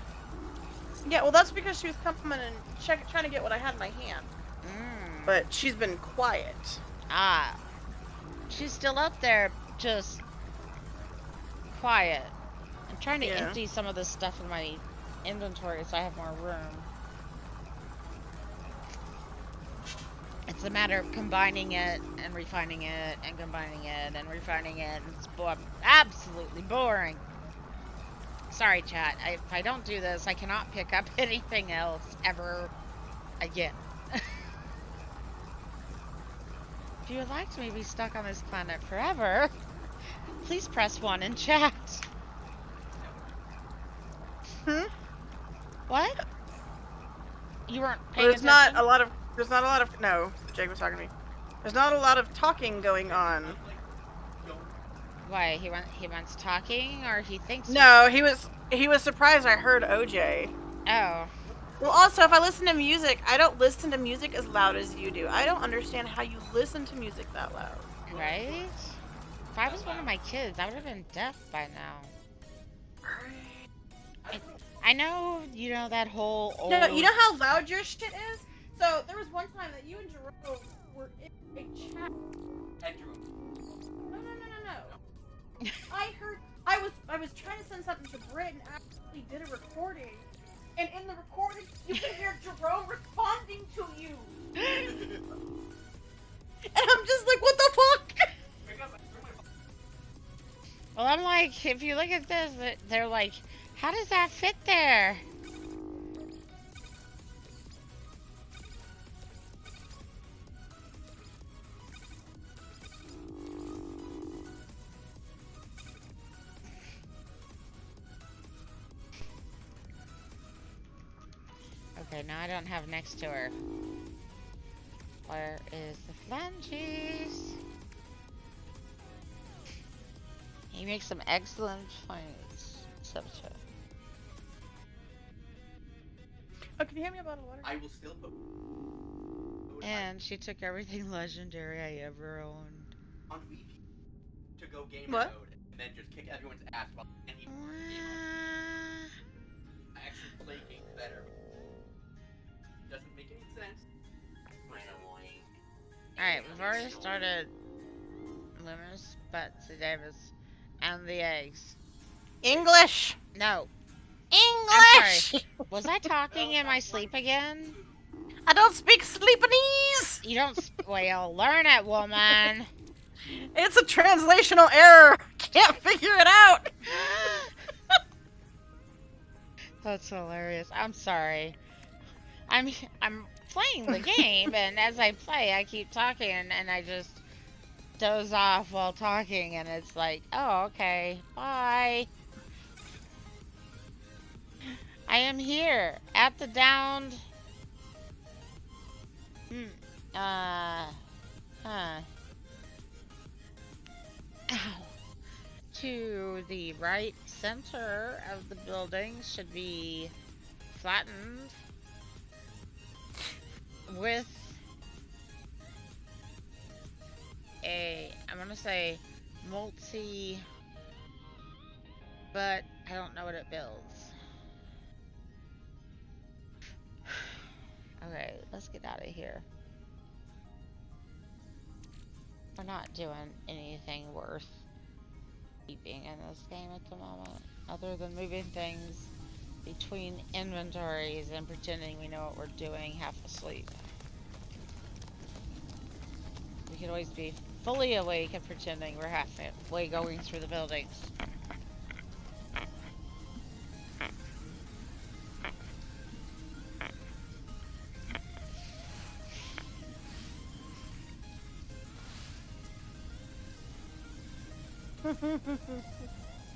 Yeah, well, that's because she was coming and trying to get what I had in my hand. But she's been quiet. Ah. She's still up there, just quiet. I'm trying to empty some of this stuff in my inventory so I have more room. It's a matter of combining it and refining it and combining it and refining it. It's absolutely boring. Sorry, chat. If I don't do this, I cannot pick up anything else ever again. If you would like to be stuck on this planet forever, please press 1 in chat. What? You weren't paying attention? There's not a lot of, no, Jake was talking to me. There's not a lot of talking going on. Why? He wants talking, or he thinks? No, he was surprised I heard OJ. Oh. Well, also, if I listen to music, I don't listen to music as loud as you do. I don't understand how you listen to music that loud. Right? If I was one of my kids, I would have been deaf by now. I know, that whole old... No, you know how loud your shit is? So, there was one time that you and Jerome were in a chat. No. I was trying to send something to Britt and actually did a recording. And in the recording, you can hear Jerome responding to you. And I'm just like, what the fuck? Well, I'm like, if you look at this, they're like, how does that fit there? Okay, now I don't have next to her. Where is the flanges? He makes some excellent points, Subcha. Oh, can you hand me a bottle of water? I will still put. And she took everything legendary I ever owned. On Wii to go gamer What? mode and then just kick everyone's ass while any actually play games better. Doesn't make any sense. Alright, we've already started Luminous, Betsy Davis, and the eggs. English! No. English! I'm sorry. Was I talking in my sleep again? I don't speak Sleepanese! You don't. Well, learn it, woman. It's a translational error. Can't figure it out. That's hilarious. I'm sorry. I'm playing the game, and as I play, I keep talking, and I just doze off while talking, and it's like, oh, okay, bye. I am here at the downed. Ow. To the right center of the building should be flattened with I'm gonna say multi, but I don't know what it builds. Okay, let's get out of here. We're not doing anything worth keeping in this game at the moment, other than moving things between inventories and pretending we know what we're doing half asleep. We could always be fully awake and pretending we're halfway going through the buildings.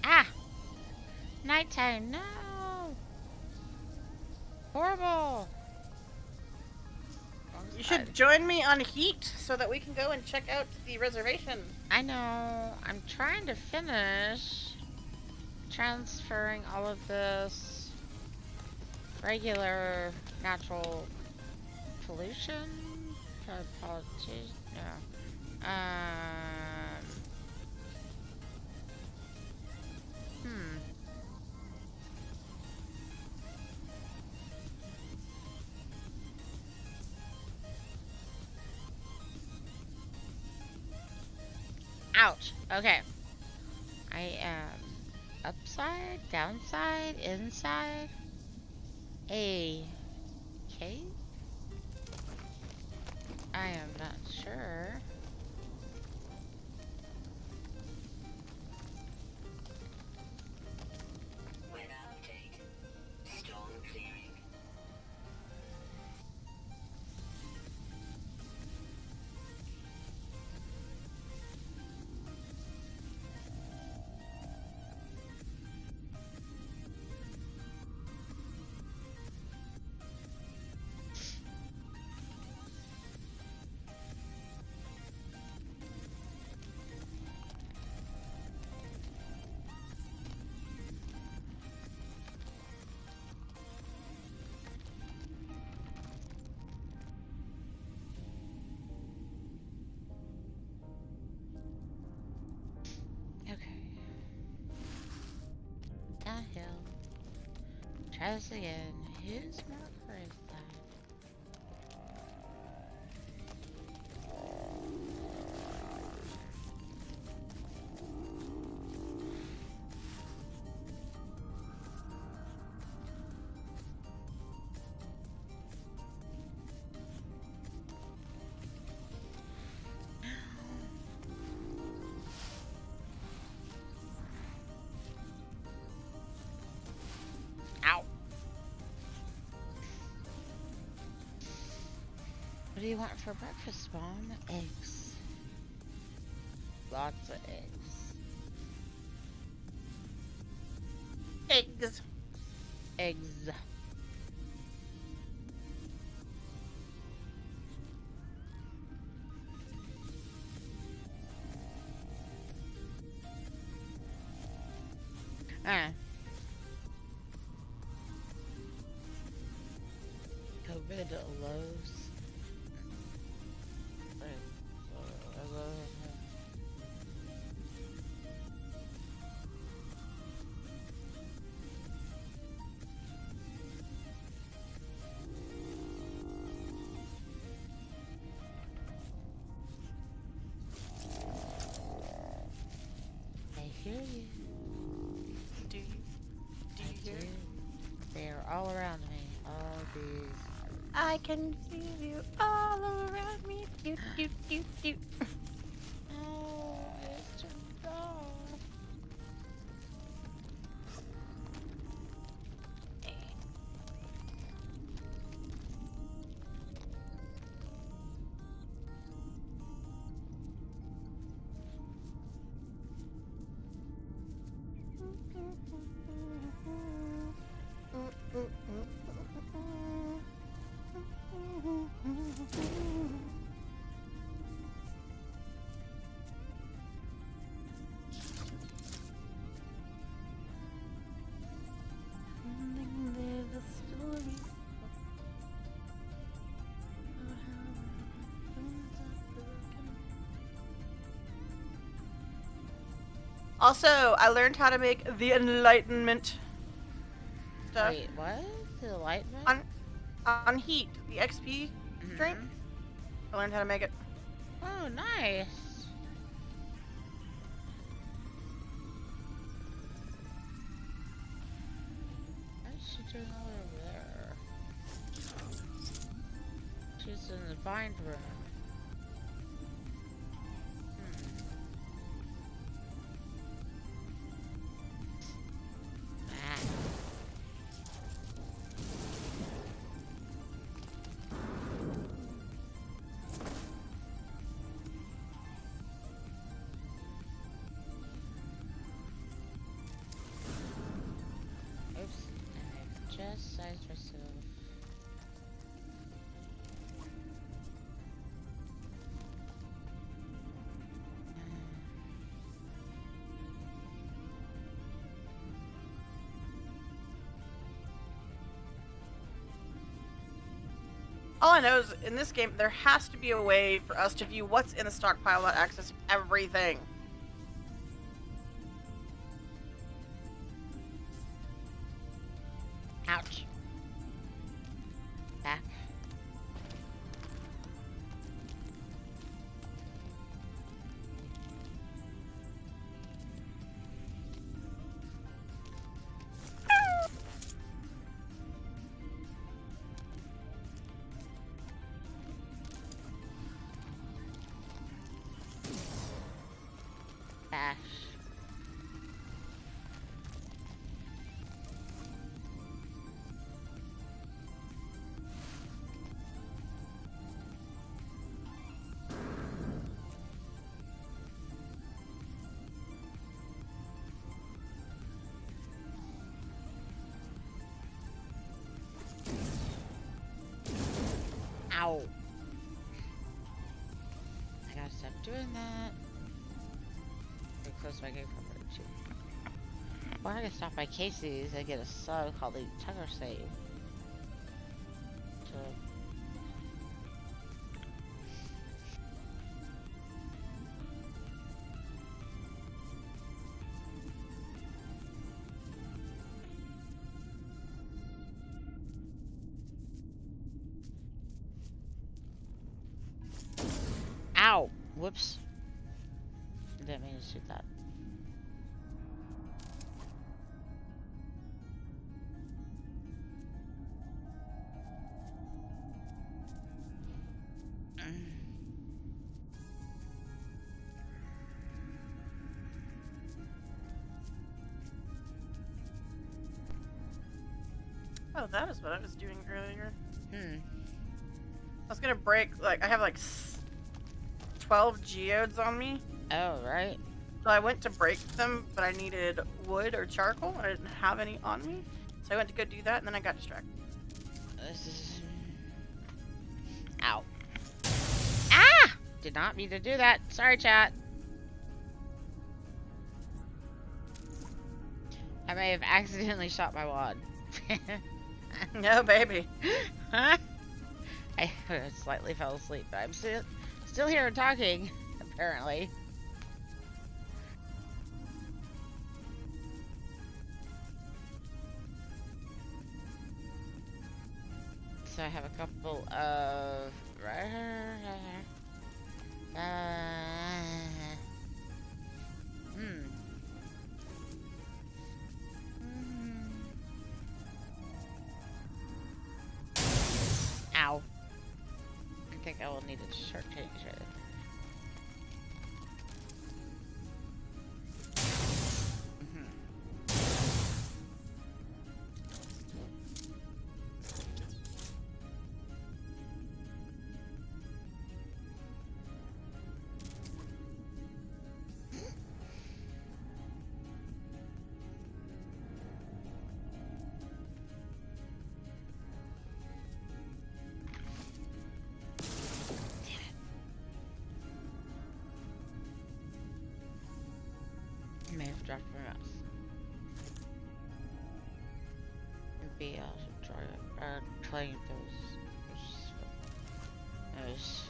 Ah! Nighttime, no! Horrible! You should join me on Heat so that we can go and check out the reservation. I know. I'm trying to finish transferring all of this regular natural pollution to politicians. No. Ouch. Okay. I am upside, downside, inside a cave? I am not sure. Weather update. Storm clearing. Okay. Downhill. Try this again. Whose marker is that? Ow. What do you want for breakfast, Mom? Eggs. Lots of eggs. Eggs. Eggs. COVID lows. I hear you. Do you I hear? do. They are all around me. All these I can see you all around me. Doot, doot, doot, doot. Oh, Mr. Dog. Also, I learned how to make the enlightenment stuff Wait, what? The enlightenment? on heat, the XP drink. Mhm. I learned how to make it. Oh, nice. What's she doing over there? She's in the bind room. Ah. Oops, I've just sized myself. All I know is in this game, there has to be a way for us to view what's in the stockpile without accessing everything. Ouch. Back. Bash. Ow. I gotta stop doing that. Very close to my game coverage. Or I can stop by Casey's and get a sub called the Tucker Save. So. Ow! Whoops. Didn't mean to shoot that. Oh, that is what I was doing earlier. Hmm. I was gonna break, like, I have like 12 geodes on me. Oh, right. So I went to break them, but I needed wood or charcoal, and I didn't have any on me. So I went to go do that, and then I got distracted. This is... Ow. Ah! Did not mean to do that. Sorry, chat. I may have accidentally shot my wad. No, baby. Huh? I slightly fell asleep, but I'm still here talking, apparently. So I have a couple of... Ow. think I will need a shirt changer. May have dropped my mouse. Be trying those.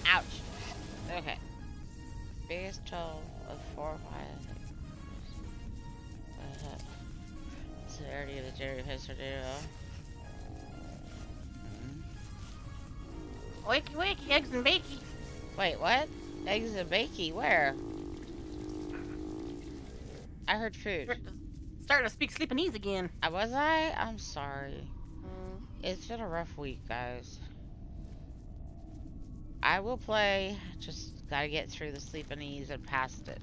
Ouch. Okay. Biggest toll of 4 or 5. Severity of the Jerry Pisser Wakey wakey, eggs and bakey. Wait, what? Eggs and bakey? Where? I heard food. Starting to speak Sleepinese again. Was I? I'm sorry. It's been a rough week, guys. I will play. Just gotta get through the Sleepinese and past it.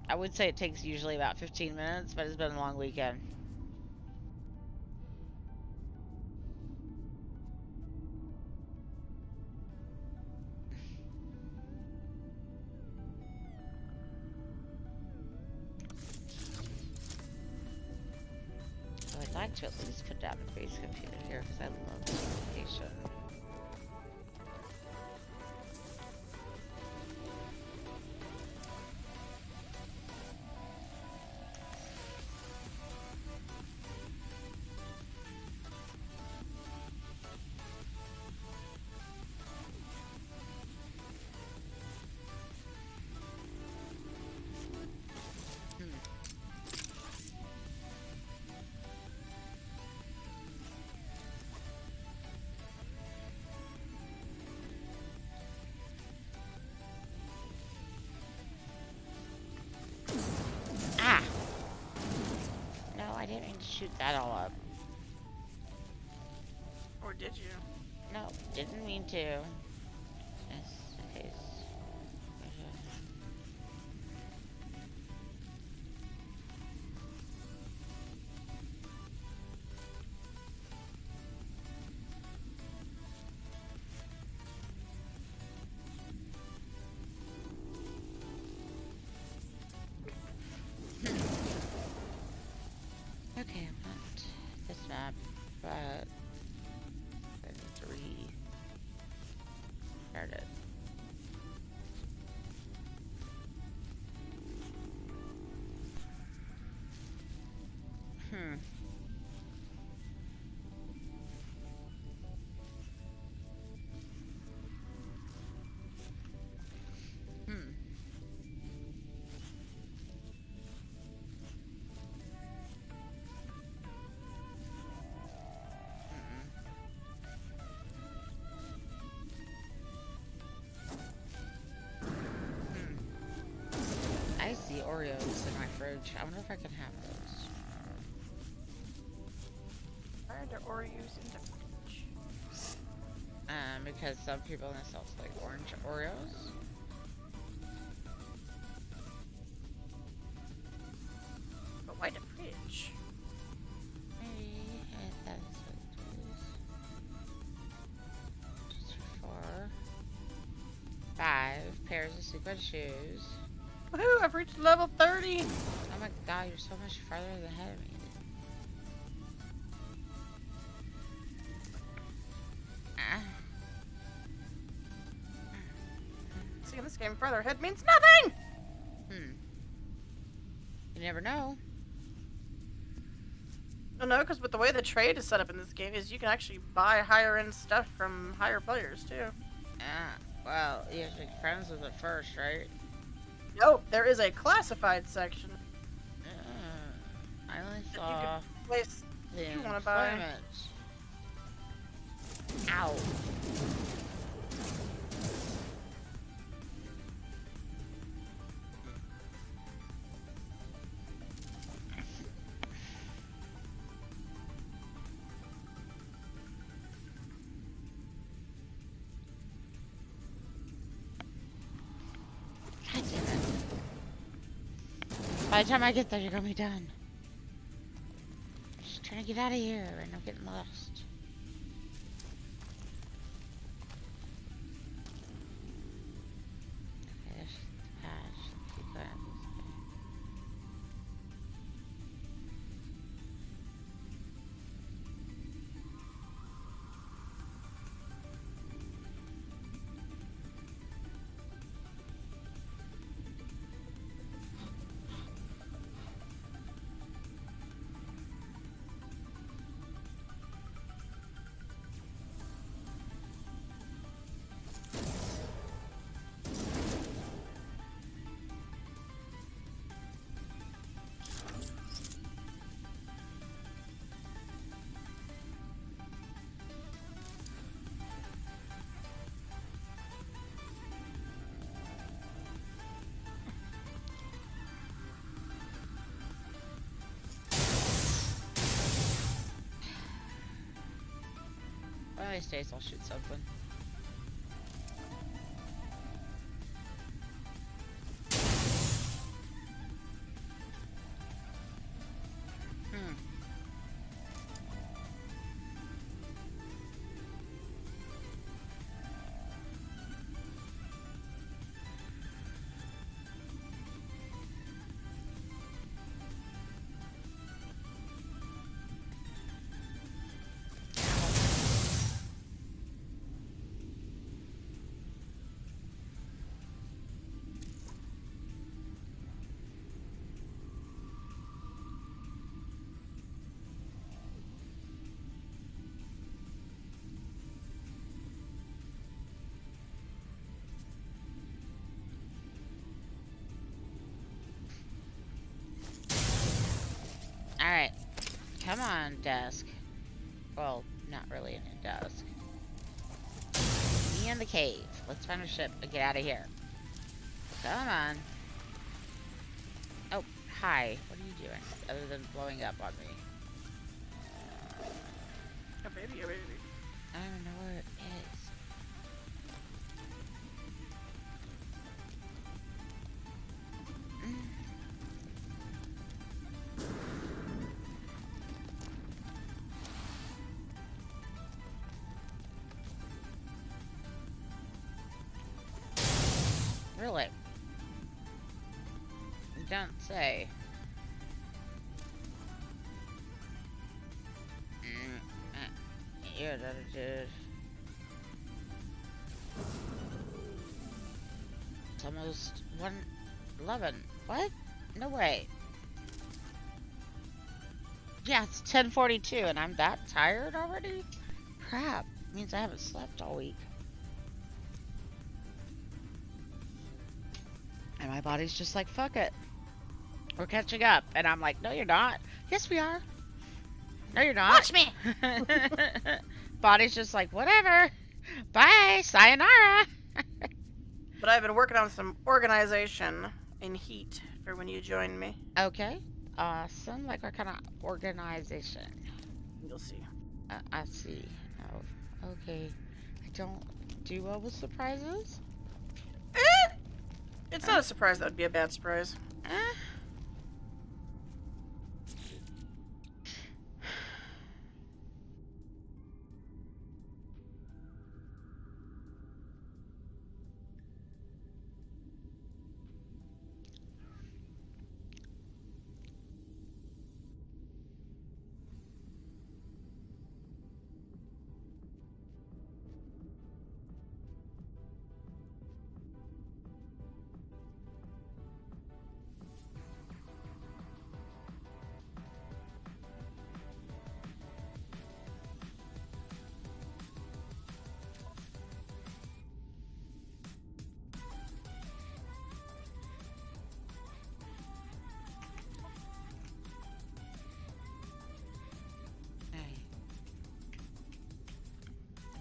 I would say it takes usually about 15 minutes, but it's been a long weekend. So I'd like to at least put down the base computer here because I love this location. I didn't mean to shoot that all up. Or did you? No, didn't mean to. Yes, okay. Okay, I'm not this map, but 3 started. I see Oreos in my fridge. I wonder if I can have those. Why are there Oreos in the fridge? Because some people in this house like orange Oreos. But why the fridge? Maybe that's what it is. 4, 5 pairs of sequin shoes. Woohoo! I've reached level 30. Oh my god, you're so much farther ahead of me. See, in this game, further ahead means nothing. You never know. Well, no, because with the way the trade is set up in this game, is you can actually buy higher end stuff from higher players too. Well, you have to be friends with it first, right? No, there is a classified section. I only That saw. you can place The You wanna buy? employment. Ow. God damn it. By the time I get there, you're gonna be done. Just trying to get out of here and I'm getting lost. Okay, there's the patch. Keep going this way. One of these days I'll shoot something. Alright. Come on, desk. Well, not really in a desk. Me in the cave. Let's find a ship and get out of here. Come on. Oh, hi. What are you doing? Other than blowing up on me. Oh, baby, oh, baby. I don't know where it is. Really? You don't say. Yeah, that it is. It's almost 1:11. What? No way. Yeah, it's 10:42 and I'm that tired already? Crap. Means I haven't slept all week. And my body's just like, fuck it. We're catching up. And I'm like, no, you're not. Yes, we are. No, you're not. Watch me. Body's just like, whatever. Bye. Sayonara. But I've been working on some organization in heat for when you join me. Okay. Awesome. Like what kind of organization? You'll see. I see. Oh, okay. I don't do well with surprises. It's not a surprise that would be a bad surprise.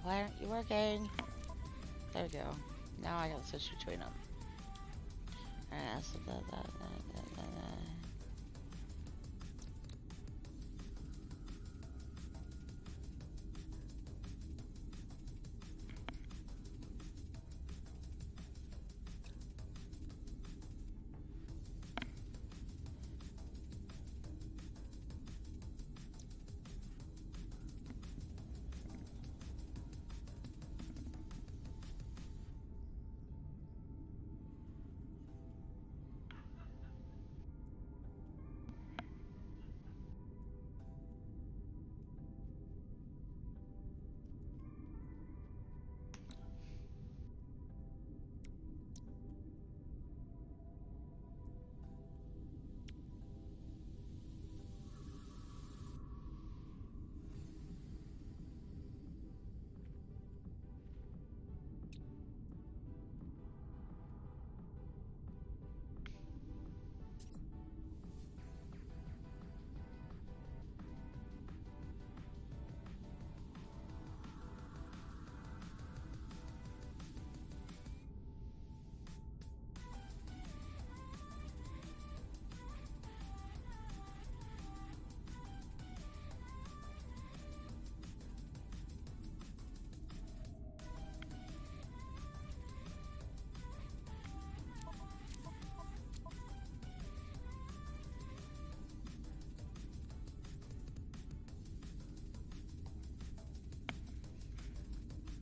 Why aren't you working? There we go. Now I gotta switch between them. Alright, so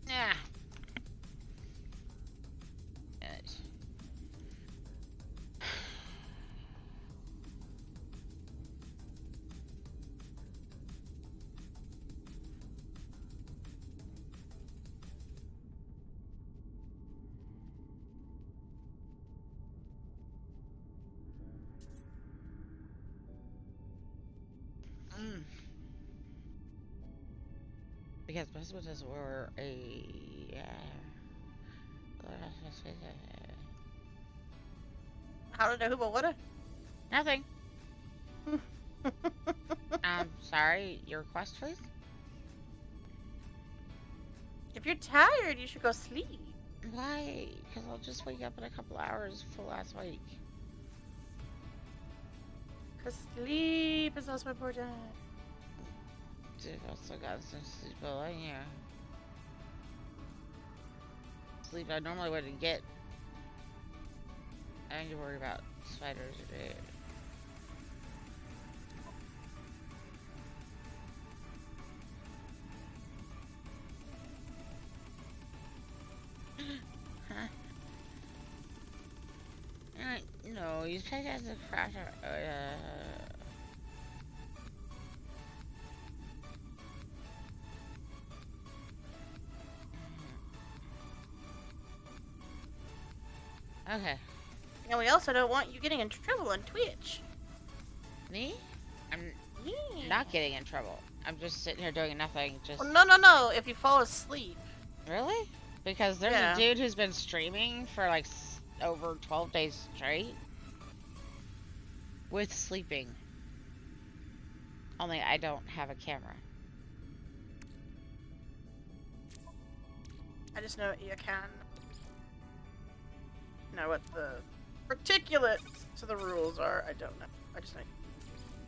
yeah. Right. Because most of us were a. How did I who but what? Nothing. Sorry, your request, please? If you're tired, you should go sleep. Why? Because I'll just wake up in a couple hours for last week. Because sleep is also important. Dude, I still got some sleep in here. Sleep I normally wouldn't get. I need to worry about spiders or dead. Huh? No, you take as a crasher. Okay. And we also don't want you getting in trouble on Twitch. Me? I'm Yeah. not getting in trouble. I'm just sitting here doing nothing. Just Well, no. If you fall asleep. really? Because there's Yeah. a dude who's been streaming for like over 12 days straight with sleeping. Only I don't have a camera. I just know you can. Know what the particulates to the rules are. I don't know. I just know.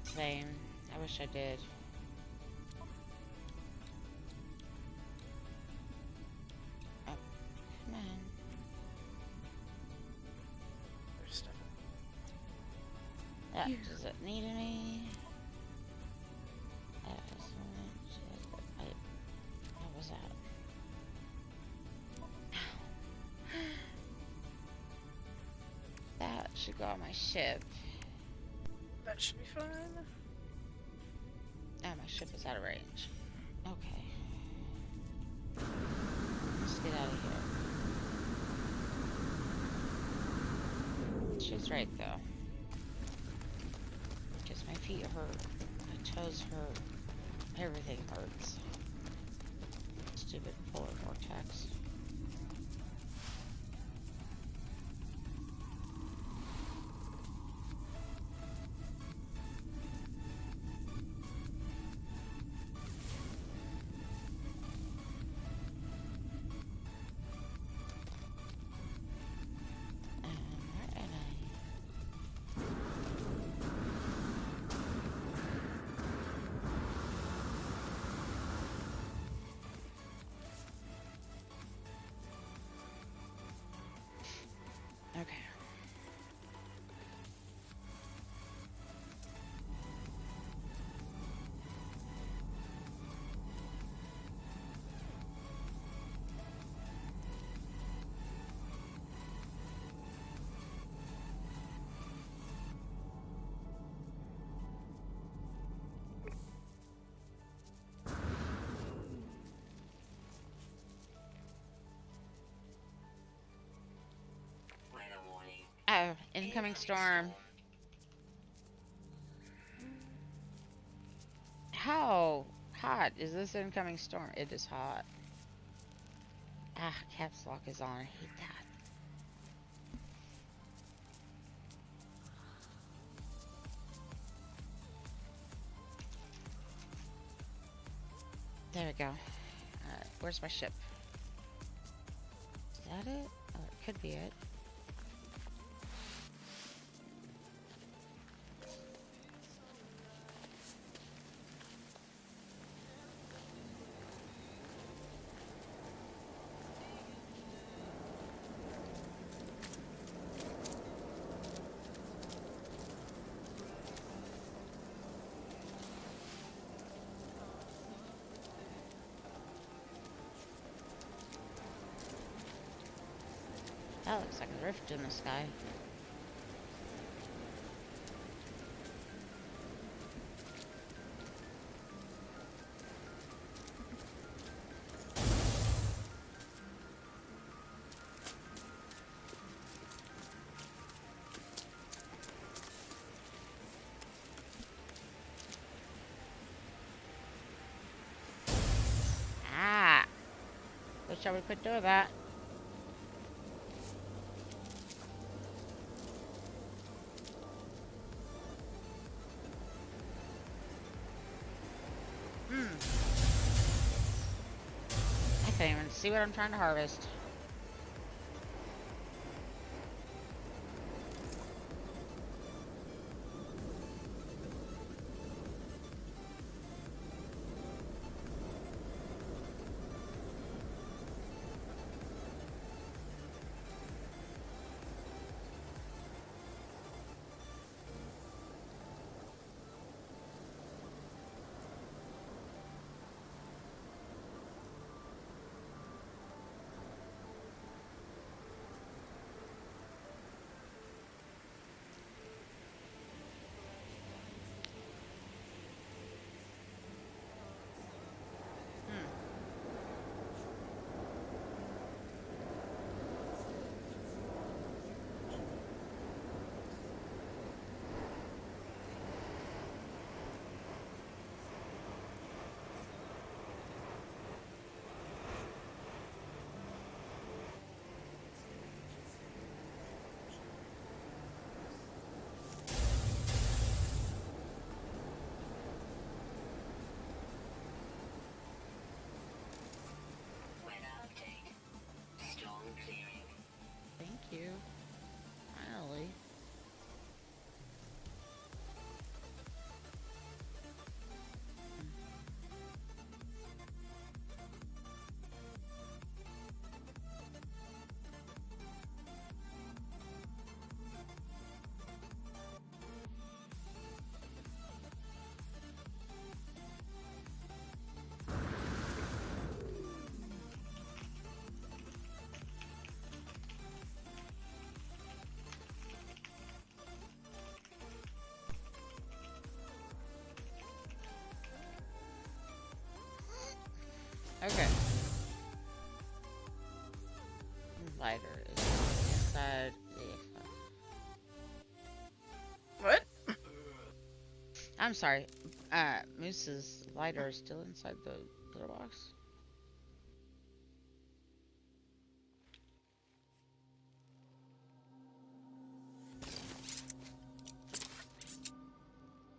Same. I wish I did. Oh, come on. There's stuff. Does it need any? What was that? That should go on my ship. That should be fine. Ah, my ship is out of range. Okay. Let's get out of here. She's right, though. Because my feet hurt. My toes hurt. Everything hurts. Stupid polar vortex. incoming storm. How hot is this incoming storm? It is hot. Ah, caps lock is on. I hate that. There we go. Where's my ship? Is that it? Oh, it could be it. That looks like a rift in the sky. Ah! Wish I would quit doing that. I can't even see what I'm trying to harvest. Thank you. Finally. Okay. Lighter is inside the Exiles. What? I'm sorry. Moose's lighter is still inside the little box.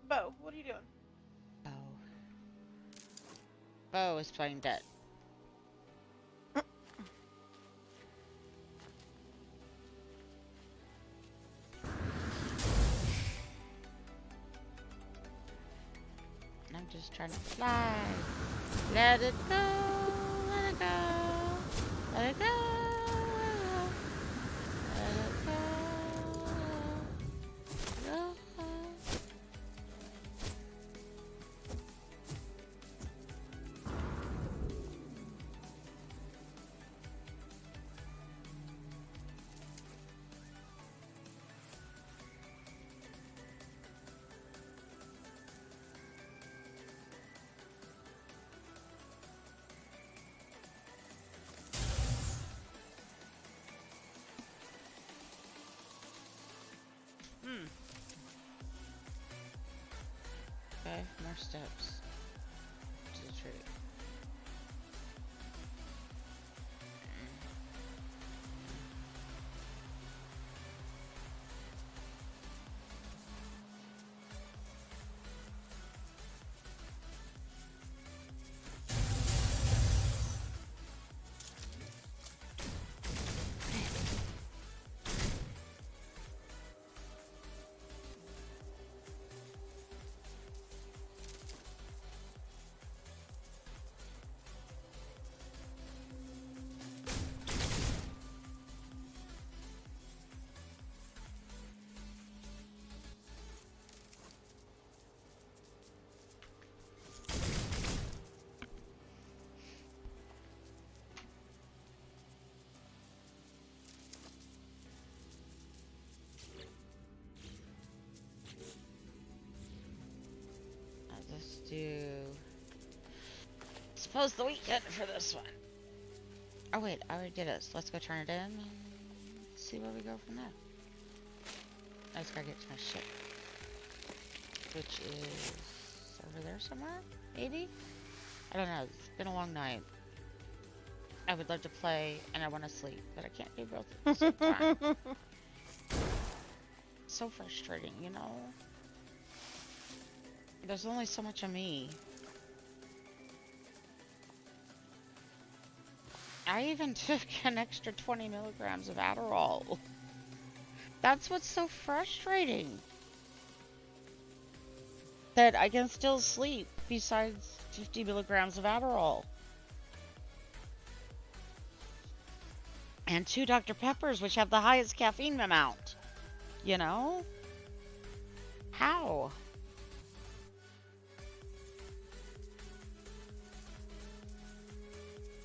Bo, what are you doing? Oh. Bo is playing dead. I'm just trying to fly. Let it go, let it go, let it go, let it go, let it go. more steps to the tree. Let's do. Suppose the weekend for this one. Oh wait, I already did it. So let's go turn it in and see where we go from there. I just gotta get to my ship, which is over there somewhere, maybe? I don't know. It's been a long night. I would love to play and I want to sleep, but I can't do both at the same time. So frustrating, you know? There's only so much of me. I even took an extra 20 milligrams of Adderall. That's what's so frustrating. That I can still sleep besides 50 milligrams of Adderall. And 2 Dr. Peppers, which have the highest caffeine amount. You know? How?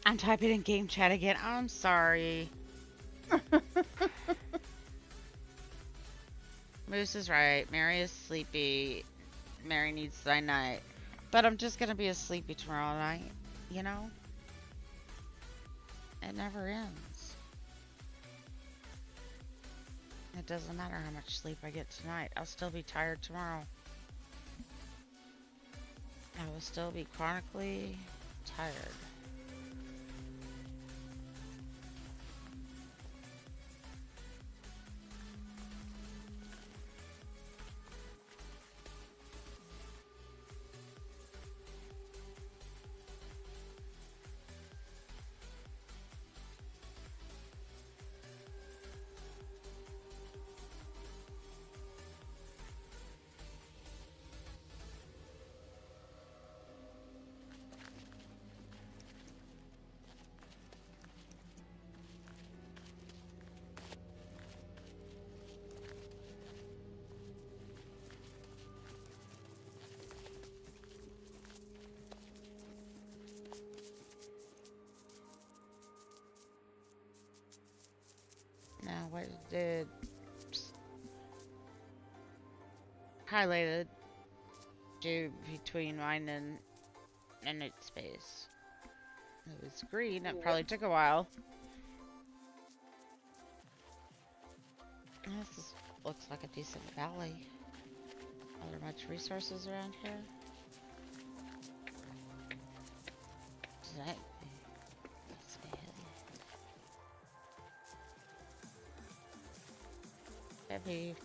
I'm typing in game chat again. I'm sorry. Moose is right. Mary is sleepy. Mary needs the night. But I'm just gonna be as sleepy tomorrow night. You know? It never ends. It doesn't matter how much sleep I get tonight. I'll still be tired tomorrow. I will still be chronically tired. Now, what did highlighted do between mine and its space? It was green. It probably took a while. This looks like a decent valley. Are there much resources around here? Is that? Heavy.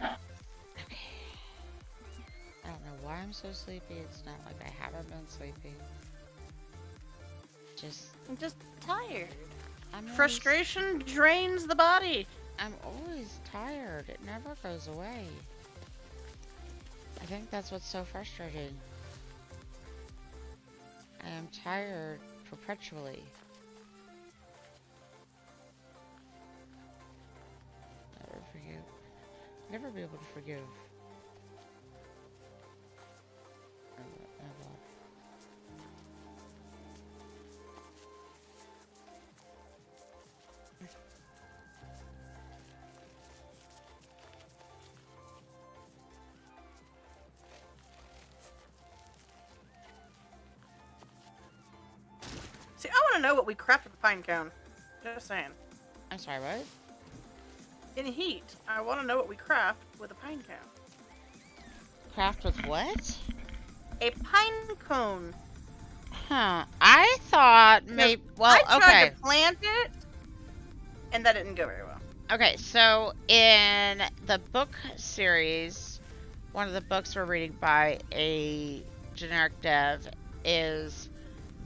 Okay. I don't know why I'm so sleepy. It's not like I haven't been sleepy. I'm just tired. I'm Frustration drains the body. I'm always tired. It never goes away. I think that's what's so frustrating. I am tired perpetually. Never forgive. Never be able to forgive. to know what we craft with the pine cone. Just saying. I'm sorry, what? In heat, I want to know what we craft with a pine cone. Craft with what? A pine cone. Huh. I thought maybe. Well, I tried okay. to plant it, and that didn't go very well. Okay, so in the book series, one of the books we're reading by a generic dev is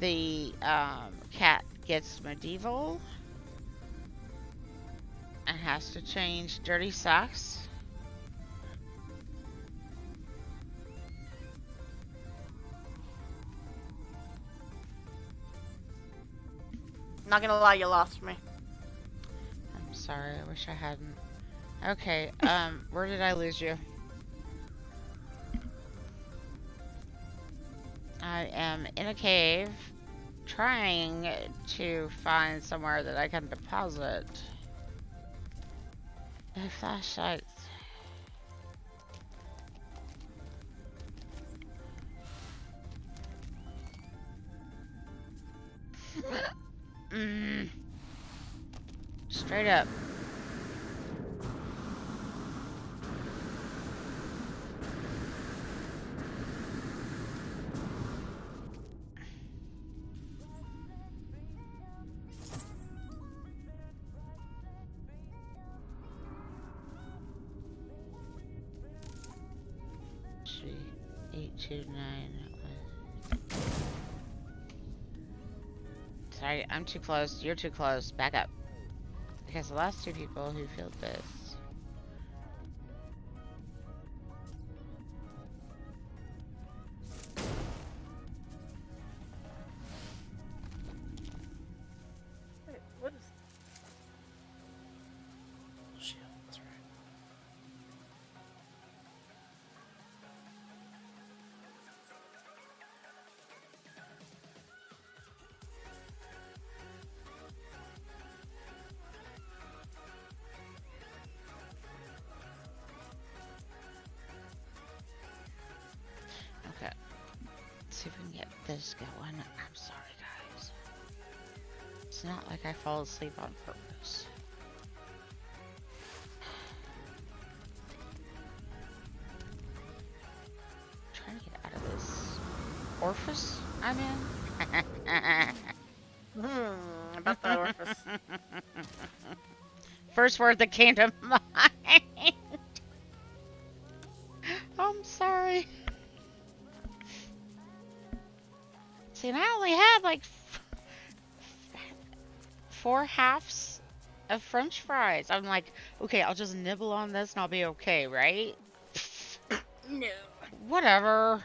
the cat gets medieval and has to change dirty socks. Not gonna lie, you lost me. I'm sorry, I wish I hadn't. Okay, where did I lose you? I am in a cave trying to find somewhere that I can deposit the flashlights. Straight up. Three, 8, 2, 9. Sorry, I'm too close. You're too close. Back up. Because the last two people who filled this. Wait, what is... Shit, that's right. Okay. Let's see if we can get this going. I'm sorry, guys. It's not like I fall asleep on purpose. Trying to get out of this orifice I'm in. About that orifice. First word that came to mind. I'm sorry. See, and I only had like 4 halves of French fries. I'm like, okay, I'll just nibble on this and I'll be okay, right? No. Whatever.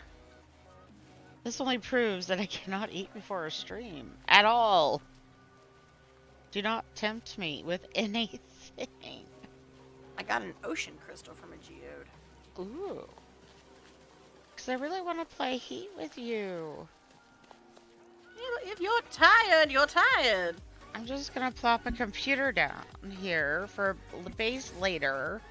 This only proves that I cannot eat before a stream at all. Do not tempt me with anything. I got an ocean crystal from a geode. Ooh. Because I really want to play Heat with you. If you're tired, you're tired. I'm just gonna plop a computer down here for base later.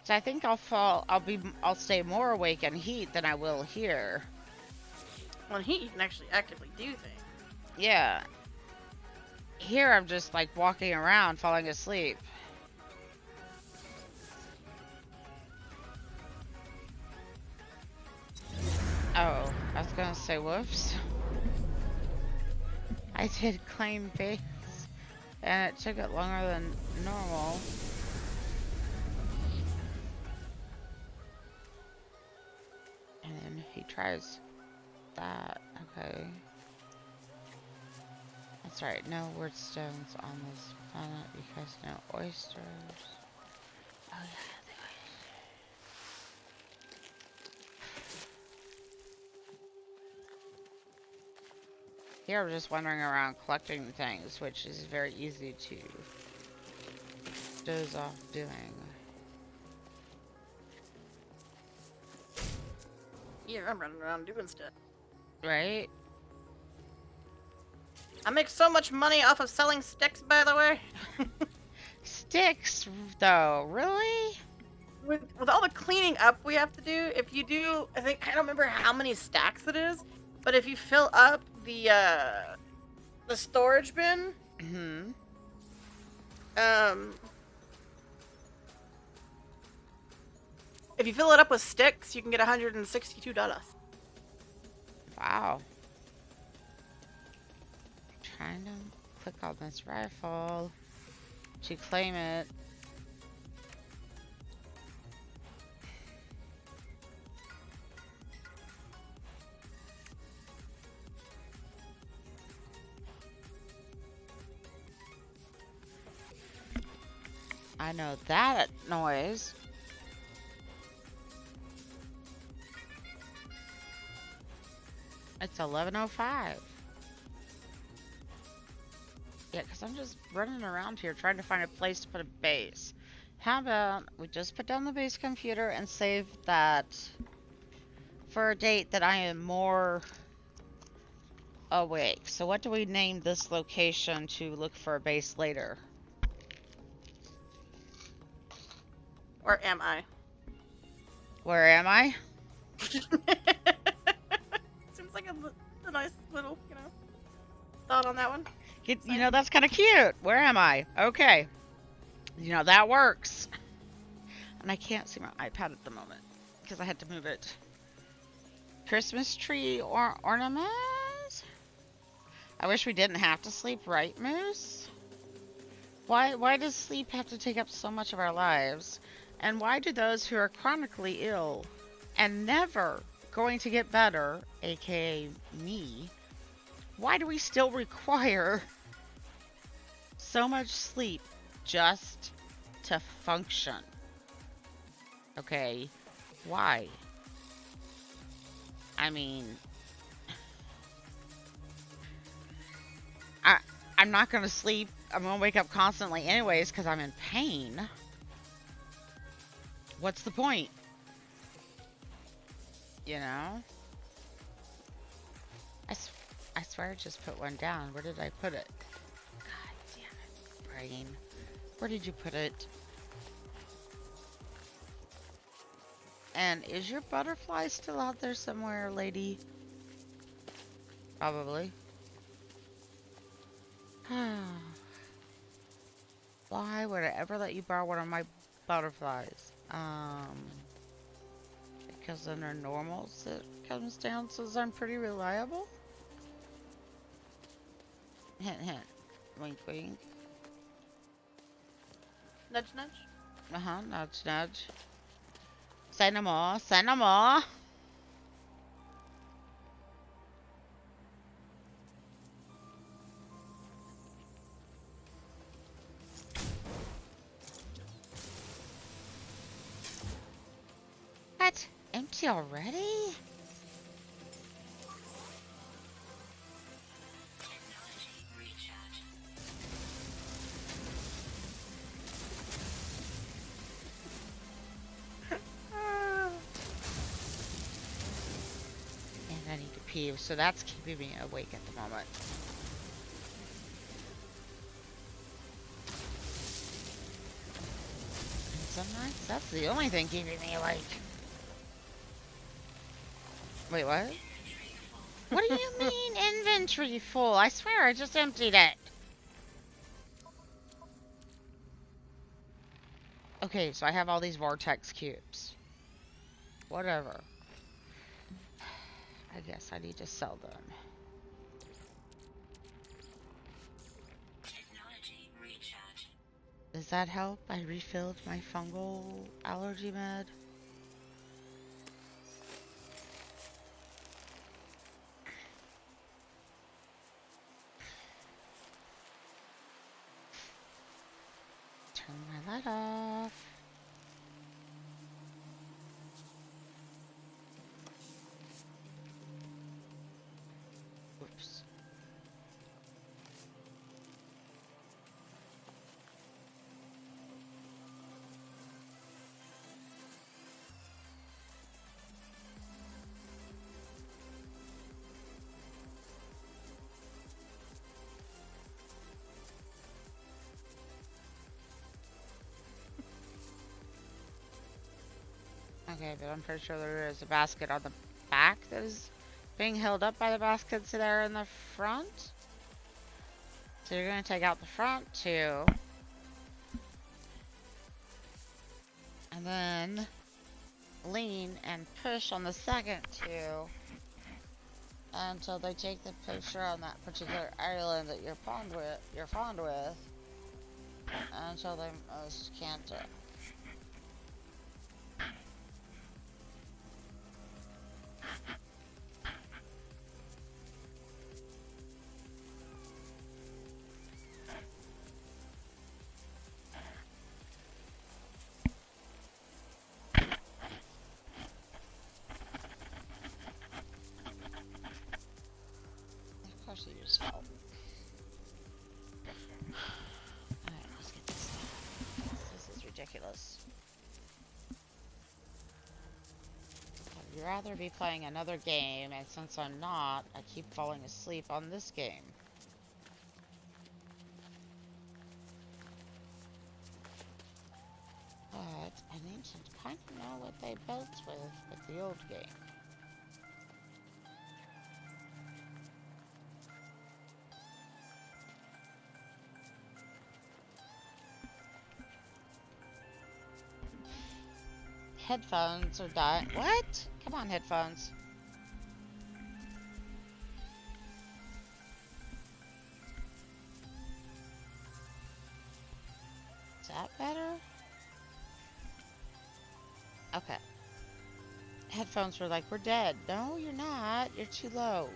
So I think I'll stay more awake in Heat than I will here. Well, in heat, you can actually actively do things. Yeah. Here I'm just like walking around, falling asleep. Oh, I was gonna say whoops. I did claim base, and it took it longer than normal. And then he tries that. Okay. That's right, no word stones on this planet because no oysters. Oh yeah, the oysters. Here I'm just wandering around collecting things, which is very easy to doze off doing. Yeah, I'm running around doing stuff. Right? I make so much money off of selling sticks, by the way. Sticks, though, really? with all the cleaning up we have to do, if you do, I don't remember how many stacks it is, but if you fill up the storage bin, Hmm. if you fill it up with sticks, you can get $162. Wow. Trying to click on this rifle to claim it. I know that noise. It's 11:05. Yeah, because I'm just running around here trying to find a place to put a base. How about we just put down the base computer and save that for a date that I am more awake. So what do we name this location to look for a base later? Or am I? Where am I? Seems like a nice little, thought on that one. You know, that's kind of cute. Where am I? Okay. You know, that works. And I can't see my iPad at the moment because I had to move it. Christmas tree or ornaments? I wish we didn't have to sleep, right, Moose? Why does sleep have to take up so much of our lives? And why do those who are chronically ill and never going to get better, aka me, why do we still require so much sleep just to function? Okay, why? I mean, I'm not gonna sleep. I'm gonna wake up constantly anyways because I'm in pain. What's the point? You know? I swear I just put one down. Where did I put it? God damn it, brain. Where did you put it? And is your butterfly still out there somewhere, lady? Probably. Why would I ever let you borrow one of my butterflies? Because under normal circumstances I'm pretty reliable? Hint, hint. Wink, wink. Nudge, nudge. Uh-huh, nudge, nudge. Say no more, say no more. What? Empty already? And I need to pee, so that's keeping me awake at the moment. And some nights, that's the only thing keeping me awake. Wait, what? What do you mean inventory full? I swear I just emptied it. Okay, so I have all these vortex cubes. Whatever. I guess I need to sell them. Technology recharge. Does that help? I refilled my fungal allergy med. Turn my light off. Whoops. Okay, but I'm pretty sure there is a basket on the back that is being held up by the baskets that are in the front. So you're going to take out the front two. And then lean and push on the second two until they take the picture on that particular island that you're fond with, until they most can't do it. Of course you just fell. Alright, let's get this done. This is ridiculous. I'd rather be playing another game, and since I'm not, I keep falling asleep on this game. But I need to kind of know what they built with the old game. Headphones are dying. What? Come on, headphones. Is that better? Okay. Headphones were like, we're dead. No, you're not. You're too low.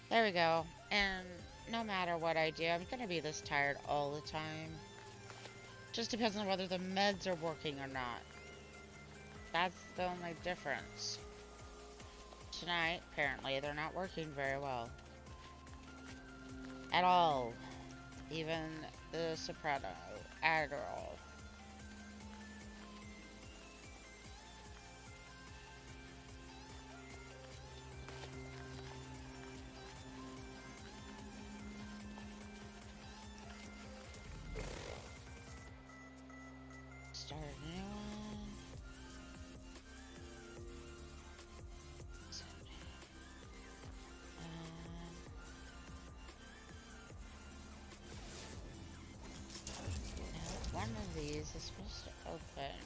There we go. And no matter what I do, I'm gonna be this tired all the time. Just depends on whether the meds are working or not. That's the only difference. Tonight, apparently, they're not working very well. At all. Even the Soprano. Adderall. Start a new one. Now, one of these is supposed to open.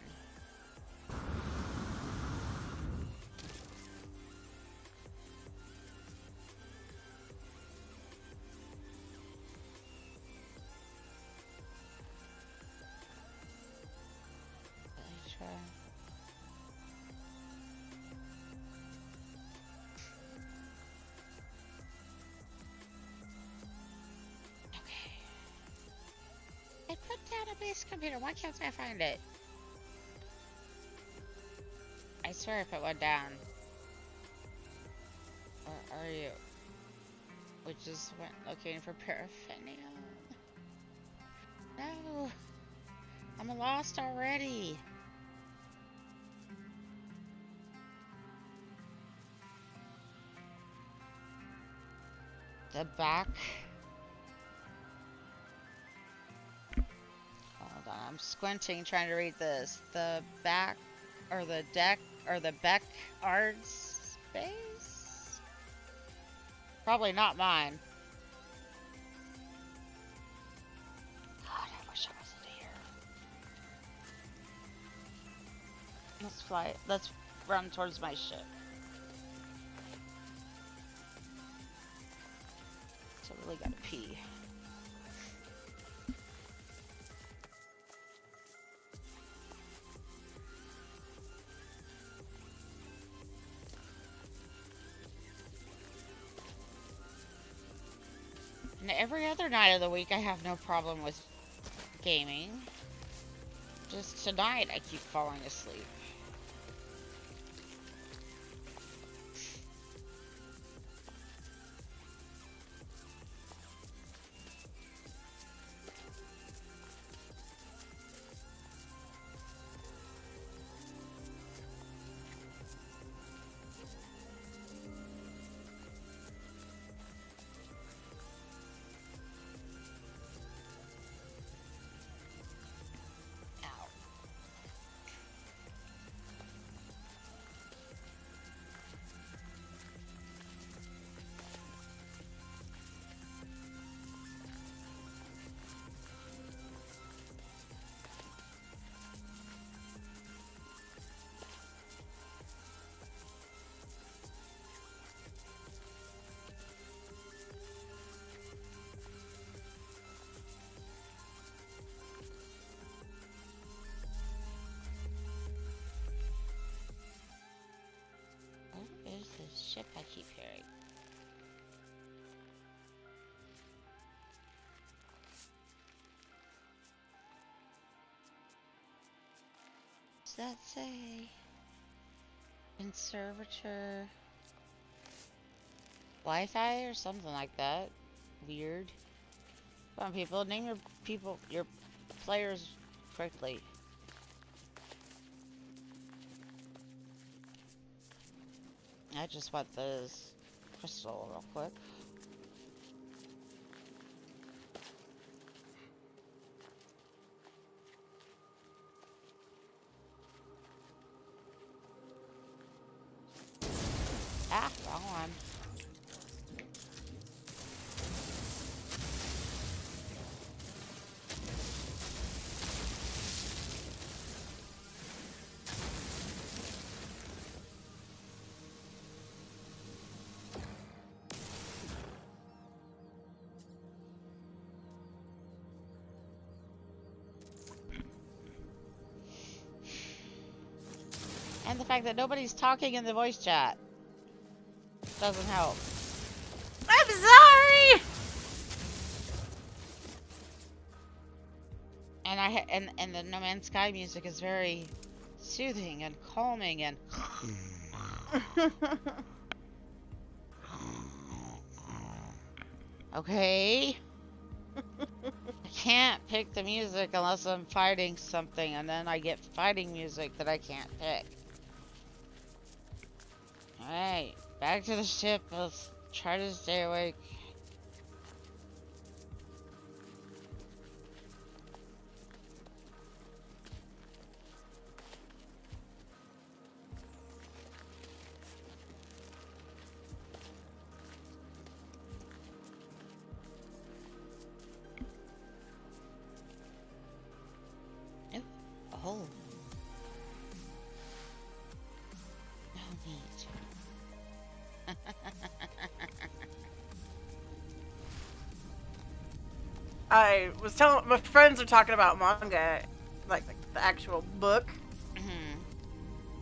I put down a base computer. Why can't I find it? I swear if it went down. Or are you? We just went looking for paraphernalia. No. I'm lost already. The back. Hold on, I'm squinting trying to read this. The back, or the deck, or the Beck Arts space? Probably not mine. God, I wish I wasn't here. Let's fly. Let's run towards my ship. So I really gotta pee. And every other night of the week I have no problem with gaming. Just tonight I keep falling asleep. Ow. ship I keep hearing? What's that say? Conservator. Wi-Fi or something like that. Weird. Come on, people. Name your players correctly. I just want this crystal real quick. Ah, wrong one. And the fact that nobody's talking in the voice chat doesn't help. I'm sorry. And the No Man's Sky music is very soothing and calming and okay. I can't pick the music unless I'm fighting something, and then I get fighting music that I can't pick. Alright, back to the ship. Let's try to stay awake. Oh. No need. I was telling my friends are talking about manga, like the actual book,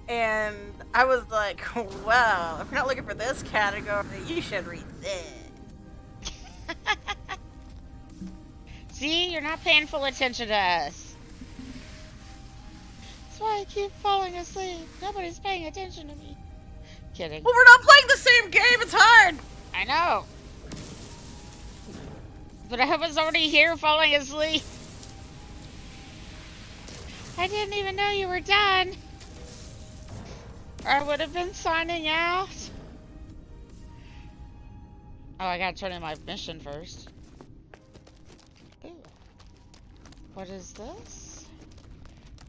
and I was like, "Well, if you're not looking for this category, you should read this." See, you're not paying full attention to us. That's why I keep falling asleep. Nobody's paying attention to me. Kidding. Well, we're not playing the same game. It's hard. I know. But I was already here falling asleep. I didn't even know you were done. Or I would have been signing out. Oh, I gotta turn in my mission first. Ooh. What is this?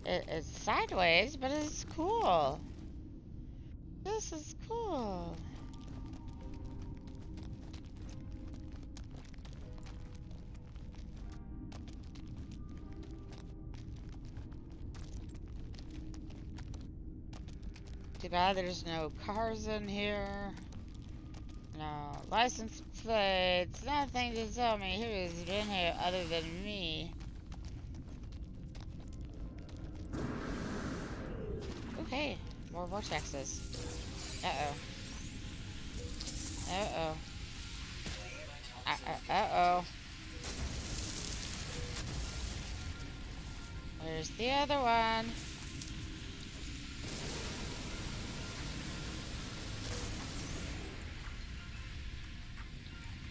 It's sideways, but it's cool. This is cool. Too bad there's no cars in here. No license plates. Nothing to tell me who has been here other than me. Okay, more vortexes. Uh-oh. Uh-oh. Uh-oh. Where's the other one?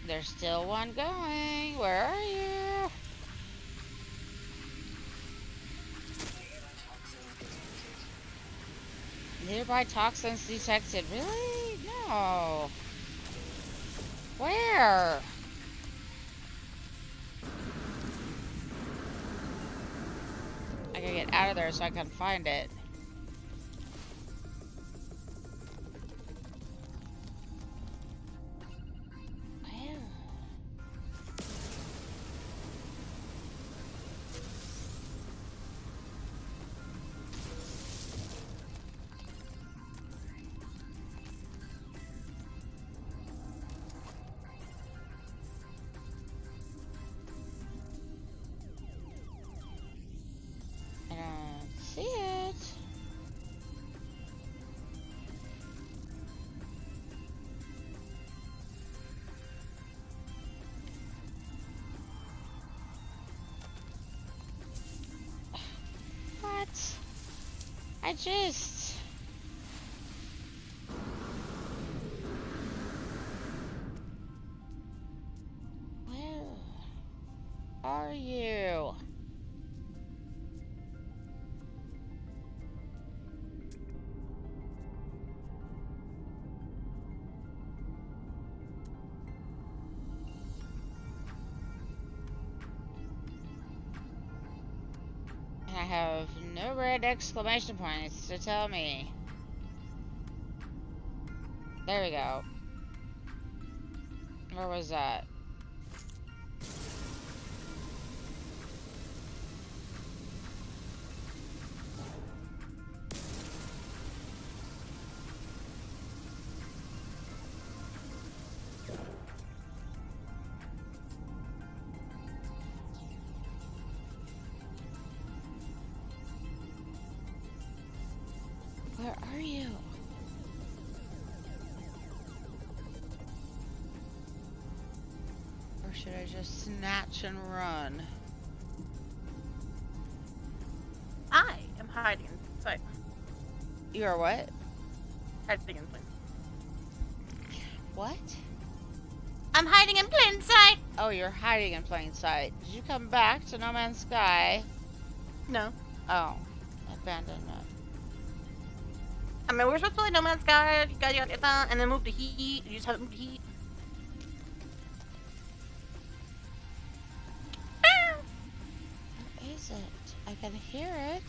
There's still one going. Where are you? Nearby toxins detected. Really? No. Where? I gotta get out of there so I can find it. I don't see it. I just... Where are you? I have no red exclamation points to tell me. There we go. Where was that? Where are you? Or should I just snatch and run? I am hiding in sight. You are what? Hiding in plain. What? I'm hiding in plain sight. Oh, you're hiding in plain sight. Did you come back to No Man's Sky? No. Oh, abandonment. I mean, we're supposed to play No Man's Sky, and then move to Heat. You just haven't moved to Heat. Where is it? I can hear it.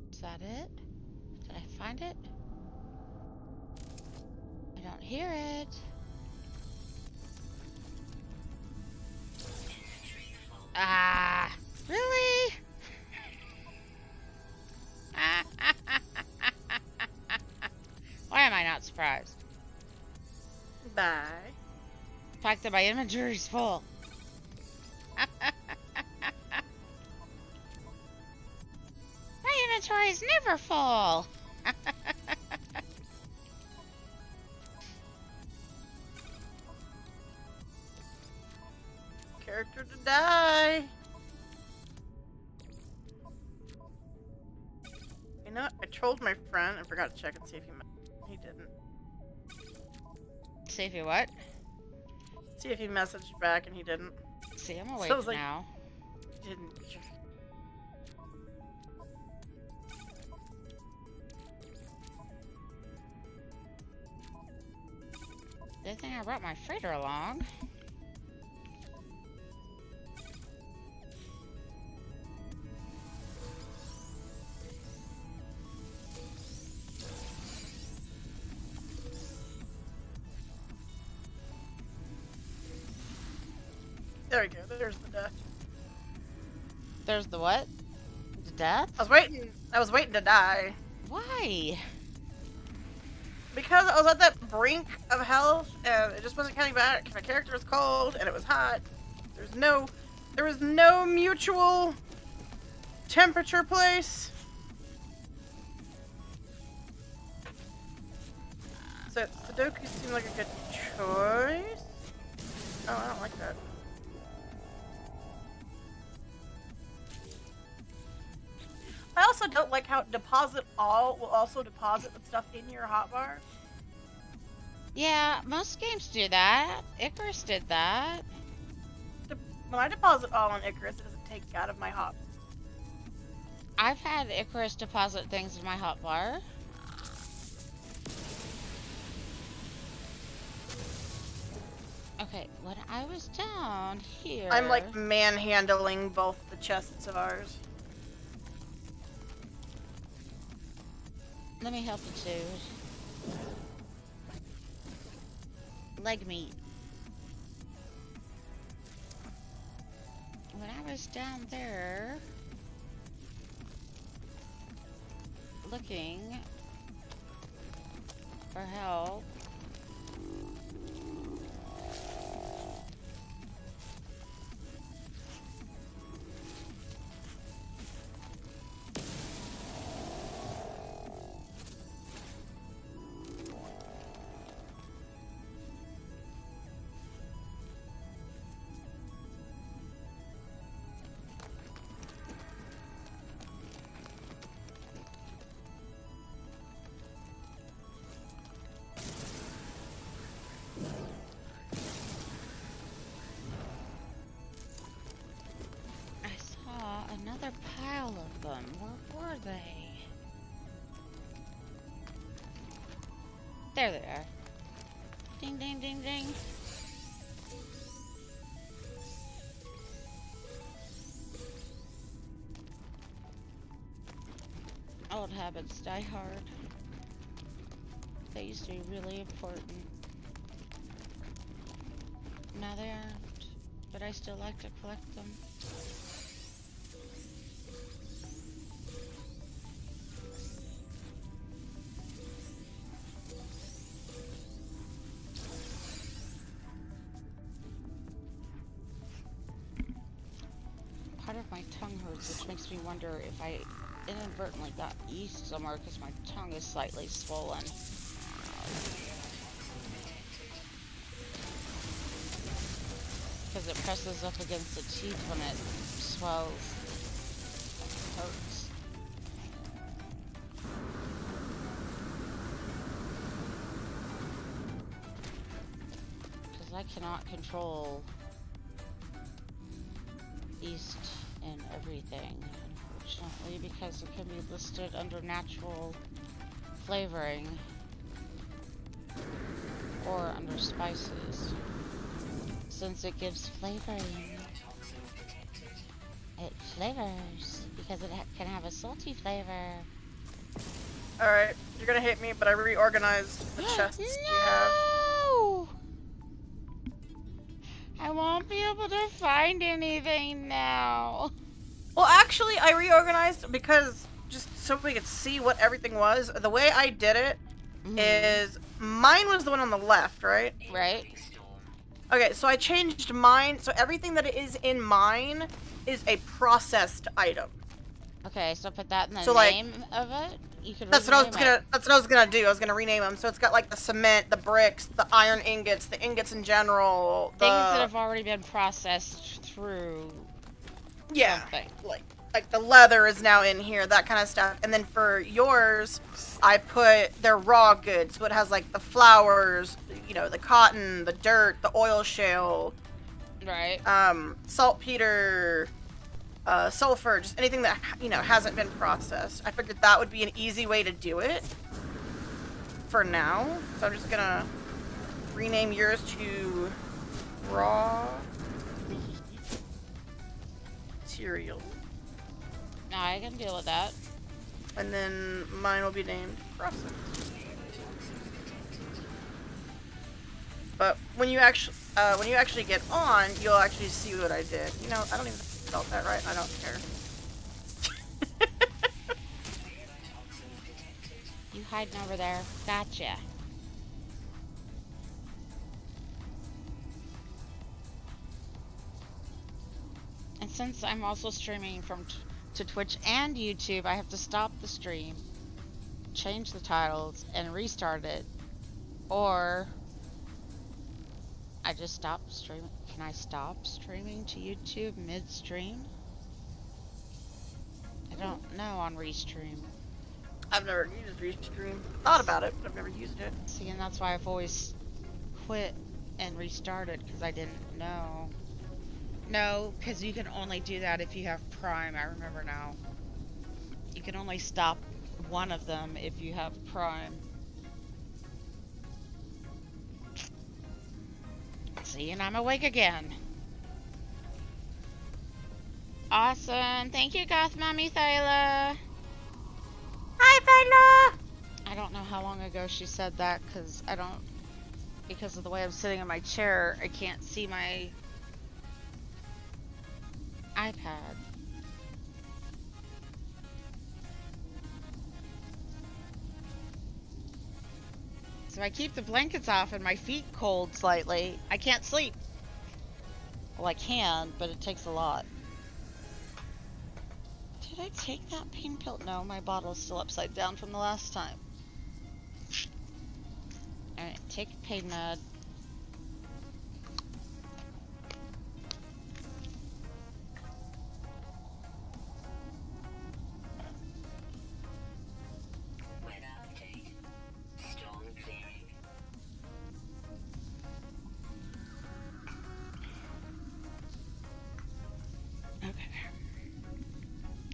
Is that it? Did I find it? I don't hear it. Ah, really? Why am I not surprised? Bye. The fact that my inventory's full. My inventory's never full. Character to die. You know what? I trolled my friend and forgot to check and see if he didn't. See if you what? See if he messaged back and he didn't. See, I'm awake So I was like- now. Didn't. Good thing I brought my freighter along. There we go. There's the death. There's the what? The death? I was waiting to die. Why? Because I was at that brink of health and it just wasn't coming back. My character was cold and it was hot. There was no mutual temperature place. So Sudoku seemed like a good choice. Oh, I don't like that. I also don't like how deposit all will also deposit the stuff in your hotbar. Yeah, most games do that. Icarus did that. When I deposit all on Icarus, it doesn't take it out of my hot. I've had Icarus deposit things in my hotbar. Okay, when I was down here... I'm like manhandling both the chests of ours. Let me help you too. Leg meat. when I was down there looking for help, another pile of them. Where were they? There they are. Ding, ding, ding, ding. Old habits die hard. They used to be really important. Now they aren't, but I still like to collect them. Part of my tongue hurts, which makes me wonder if I inadvertently got yeast somewhere because my tongue is slightly swollen. Because it presses up against the teeth when it swells. It hurts. Because I cannot control yeast in everything, unfortunately, because it can be listed under natural flavoring or under spices. Since it gives flavoring, it flavors because it can have a salty flavor. Alright, you're gonna hate me, but I reorganized the chests you have. No! I won't be able to find anything now. Well, actually, I reorganized because just so we could see what everything was. The way I did it is mine was the one on the left, right? Right. Okay, so I changed mine, so everything that is in mine is a processed item. Okay, so put that in the So, like, name of it. You could That's what I was rename gonna. it. That's what I was gonna do. I was gonna rename them. So it's got like the cement, the bricks, the iron ingots, the ingots in general. Things that have already been processed through. Yeah, something. like the leather is now in here, that kind of stuff. And then for yours, I put their raw goods. So it has like the flowers, you know, the cotton, the dirt, the oil shale, Right. saltpeter, sulfur, just anything that, you know, hasn't been processed. I figured that would be an easy way to do it for now. So I'm just gonna rename yours to raw material. No, I can deal with that. And then mine will be named processed. But when you actually get on, you'll actually see what I did. You know, I don't even spell that right. I don't care. You hiding over there. Gotcha. And since I'm also streaming to Twitch and YouTube, I have to stop the stream, change the titles, and restart it. Or I just stop streaming. Can I stop streaming to YouTube mid-stream? I don't know on Restream. I've never used Restream. Thought about it, but I've never used it. See, and that's why I've always quit and restarted, because I didn't know. No, because you can only do that if you have Prime, I remember now. You can only stop one of them if you have Prime. See, and I'm awake again. Awesome. Thank you, Goth Mommy Thyla. Hi, Thyla! I don't know how long ago she said that, because of the way I'm sitting in my chair, I can't see my iPad. So I keep the blankets off and my feet cold slightly. I can't sleep. Well, I can, but it takes a lot. Did I take that pain pill? No, my bottle's still upside down from the last time. Alright, take a pain med. Weather update. Storm clearing. Okay.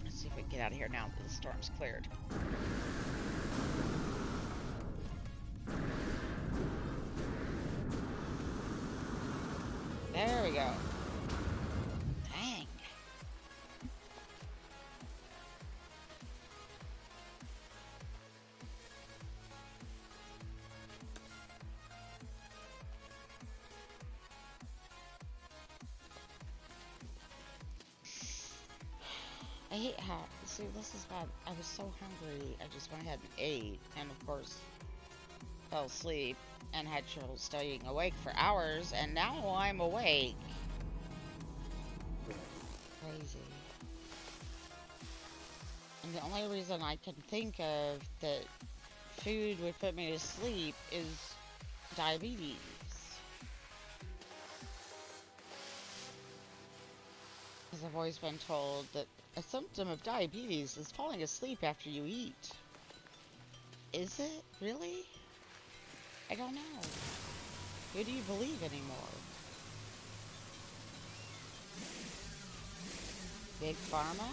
Let's see if we can get out of here now that the storm's cleared. There we go. Dang. I hate how, see, this is bad. I was so hungry, I just went ahead and ate, and of course, fell asleep, and had trouble staying awake for hours, and now I'm awake. Crazy. And the only reason I can think of that food would put me to sleep is diabetes. Because I've always been told that a symptom of diabetes is falling asleep after you eat. Is it? Really? I don't know. Who do you believe anymore? Big Pharma?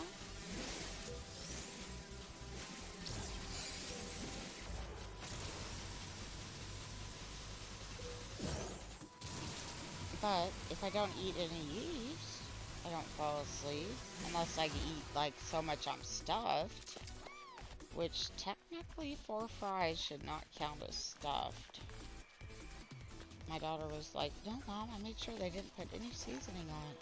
But if I don't eat any leaves, I don't fall asleep. Unless I eat like so much I'm stuffed. Which technically 4 fries should not count as stuffed. My daughter was like, no mom, I made sure they didn't put any seasoning on it.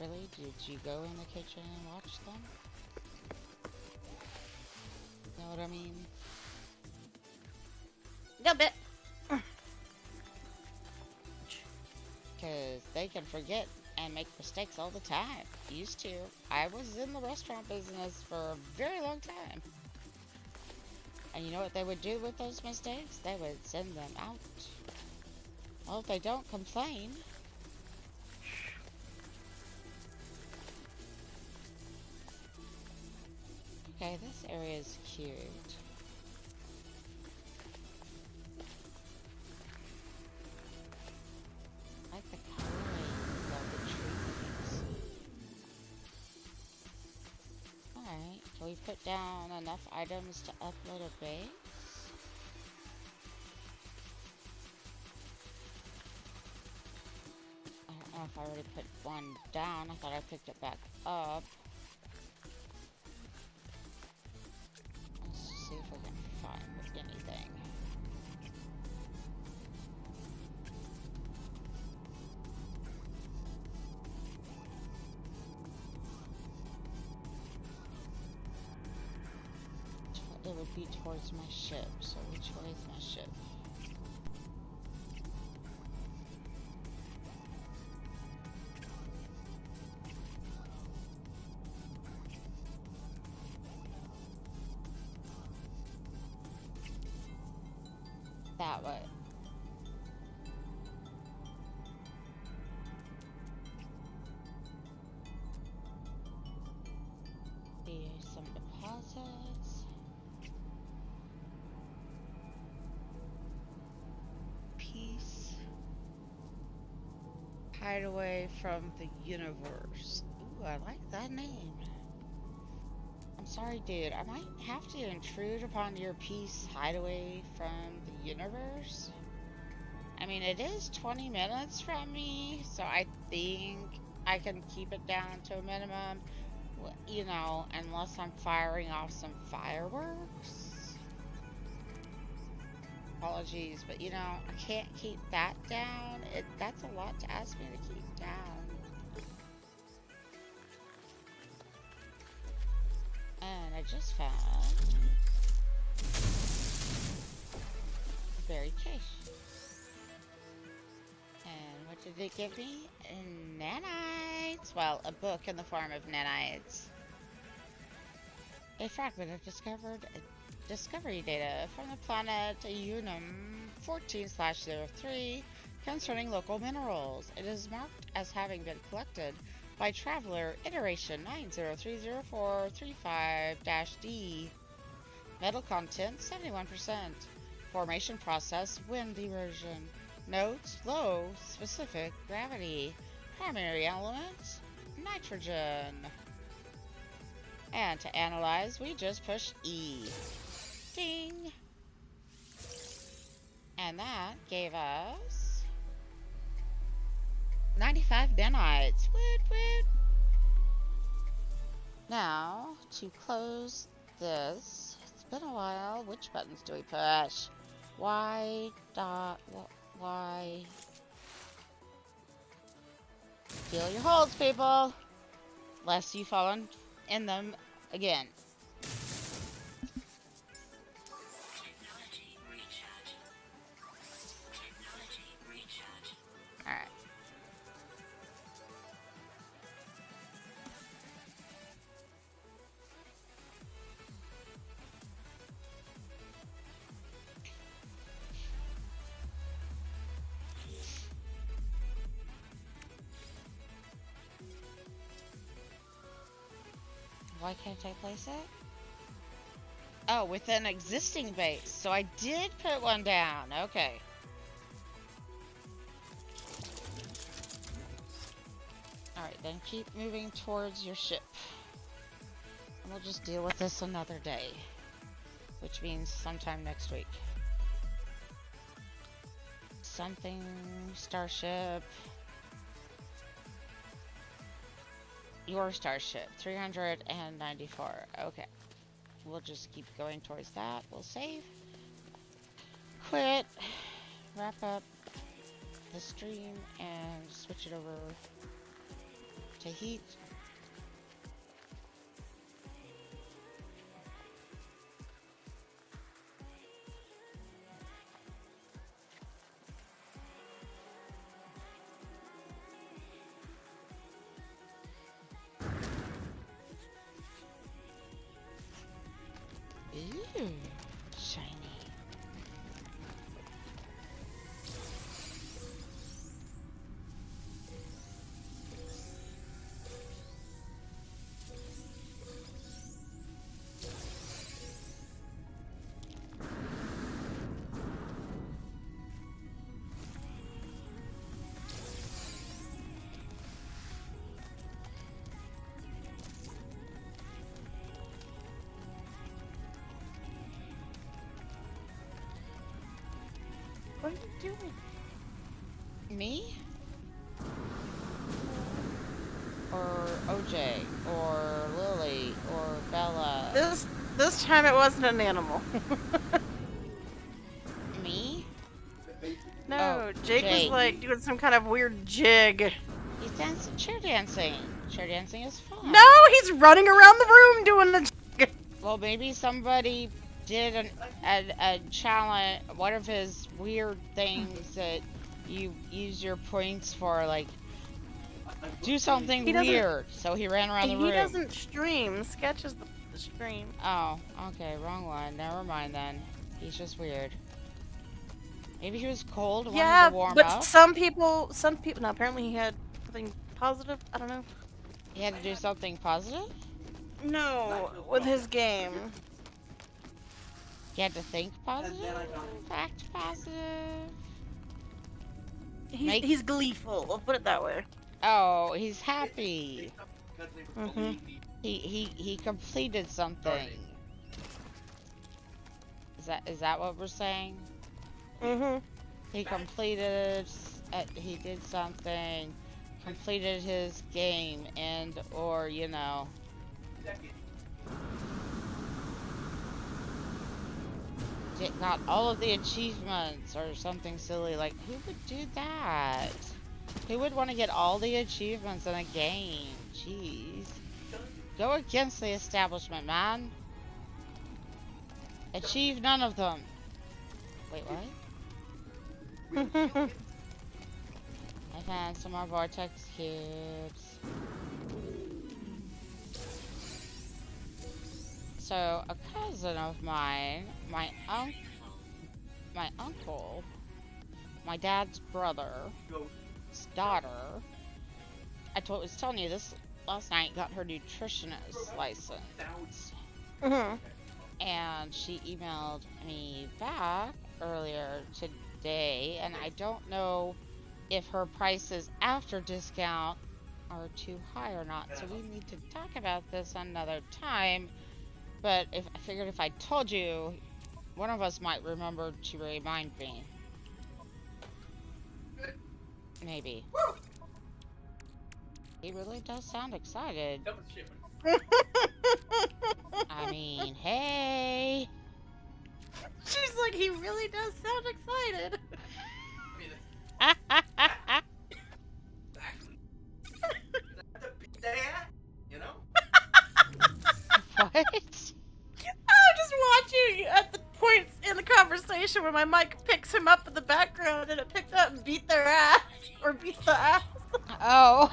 Really? Did you go in the kitchen and watch them? Know what I mean? A bit. Because they can forget and make mistakes all the time. Used to. I was in the restaurant business for a very long time. And you know what they would do with those mistakes? They would send them out. Well, if they don't complain. Okay, this area is cute. I like the coloring of the trees. Alright, can we put down enough items to upload a base? I don't know if I already put one down. I thought I picked it back up. Let's see if we can find anything. It would be towards my ship, so which way is my ship? That way. Here's some deposits. Peace. Hideaway from the universe. Ooh, I like that name. I'm sorry, dude. I might have to intrude upon your peace hideaway from the universe. I mean, it is 20 minutes from me, so I think I can keep it down to a minimum. You know, unless I'm firing off some fireworks. Apologies, but you know, I can't keep that down. That's a lot to ask me to keep down. just found a buried cache. And what did it give me? Nanites! Well, a book in the form of nanites. A fragment of discovery data from the planet Unum 14/03 concerning local minerals. It is marked as having been collected by Traveler Iteration 9030435-D. Metal content 71%. Formation process wind erosion. Notes low specific gravity. Primary elements nitrogen. And to analyze, we just push E. Ding! And that gave us 95 nanites. Woot woot! Now, to close this, it's been a while. Which buttons do we push? Y. Feel your holds, people! Lest you fall in them again. Alright. Why can't I place it? Oh, with an existing base. So I did put one down. Okay. Alright, then keep moving towards your ship. And we'll just deal with this another day. Which means sometime next week. Something starship. Your starship, 394. Okay. We'll just keep going towards that. We'll save. Quit. Wrap up the stream and switch it over to heat. Ooh, shiny. What are you doing? Me? Or OJ? Or Lily? Or Bella? This time it wasn't an animal. Me? No, Oh, Jake was Jake. like doing some kind of weird jig. He's dancing, chair dancing. Chair dancing is fun. No, he's running around the room doing the jig. Well, maybe somebody did a challenge, one of his weird things that you use your points for, like, do something He doesn't- weird. So he ran around the room. He doesn't stream. Sketch is the stream. Oh, okay, wrong one. Never mind then. He's just weird. Maybe he was cold, wanted Yeah, to warm but up. some people. No, apparently he had something positive. I don't know. He had to do something positive? No, with his game. He had to think positive? Act positive? He's gleeful. We'll put it that way. Oh, he's happy. Mhm. He completed something. Is that what we're saying? Mhm. He completed. He did something. Completed his game and or got all of the achievements or something silly. Like, who would do that? Who would want to get all the achievements in a game? Jeez. Go against the establishment, man. Achieve none of them. Wait, what? I found some more vortex cubes. So, a cousin of mine, my uncle, my dad's brother's daughter, was telling you this last night, got her nutritionist license. And she emailed me back earlier today, and I don't know if her prices after discount are too high or not. So we need to talk about this another time. But I figured if I told you, one of us might remember to remind me. Maybe. He really does sound excited. I mean, hey. She's like, he really does sound excited. You know? What? I'm just watching at the points in the conversation where my mic picks him up in the background and it picks up and beat their ass. Or beats the ass. Oh.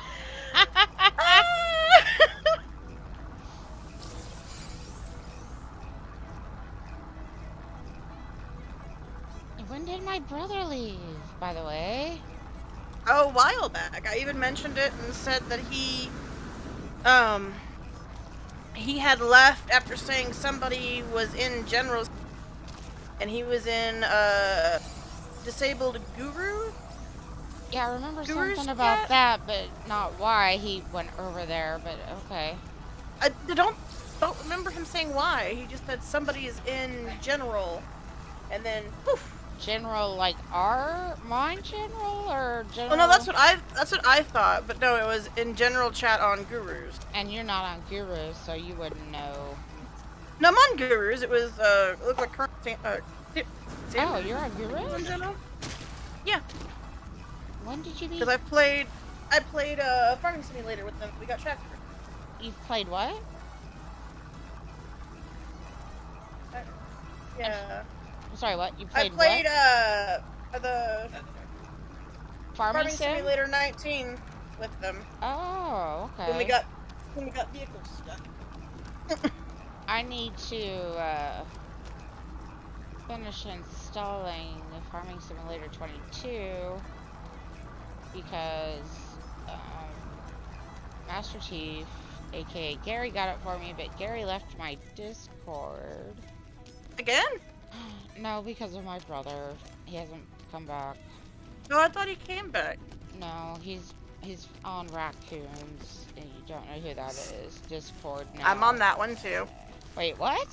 When did my brother leave, by the way? Oh, a while back. I even mentioned it and said that he had left after saying somebody was in general, and he was in disabled guru. Yeah, I remember Guru's something about cat? that, but not why he went over there. But okay. I don't remember him saying why. He just said somebody is in general, and then poof. General, like mine general, or general? Oh no, that's what I thought. But no, it was in general chat on gurus. And you're not on Guru, so you wouldn't know. No, I'm on gurus. It was it looked like current. Oh, you're on Guru? In general. Yeah. When did you meet? Because I played Farming Simulator with them. We got chapter. You've played what? Yeah. I'm sorry, what? You I played played what? the Farming Farming Sim? Simulator 19 with them. Oh, okay. When we got vehicles stuck. I need to finish installing the Farming Simulator 22 because Master Chief, aka Gary, got it for me, but Gary left my Discord. Again? No, because of my brother. He hasn't come back. No, I thought he came back. No, he's on Raccoons, and you don't know who that is. Discord now. I'm on that one too. Wait, what?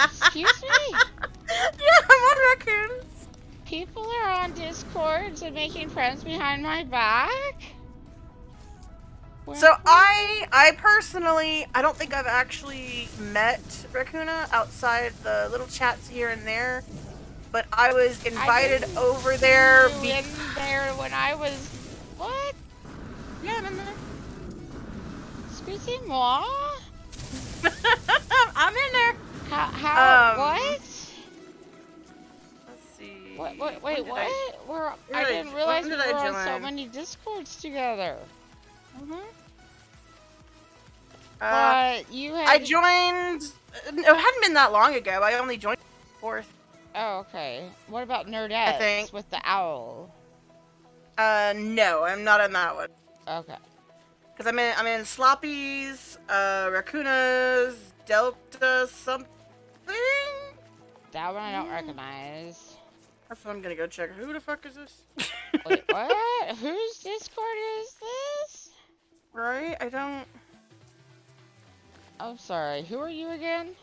Excuse me? Yeah, I'm on Raccoons. People are on Discords and making friends behind my back? So I personally, I don't think I've actually met Raccoona outside the little chats here and there, but I was invited over there. In there when I was what? Yeah, I'm in there. Excusez-moi? I'm in there. How? What? Let's see. Wait, When did what? when I did didn't I- realize when we did I were on so join? many Discords together. Mhm. But you had. I joined. It hadn't been that long ago. I only joined 4th. Oh, okay. What about Nerdettes think. with the owl? No, I'm not in that one. Okay. Cause I'm in Sloppy's, Raccoonaz, Delta something. That one I don't recognize. That's what I'm gonna go check. Who the fuck is this? Wait, what? Whose Discord is this? Right? I don't. I'm sorry. Who are you again?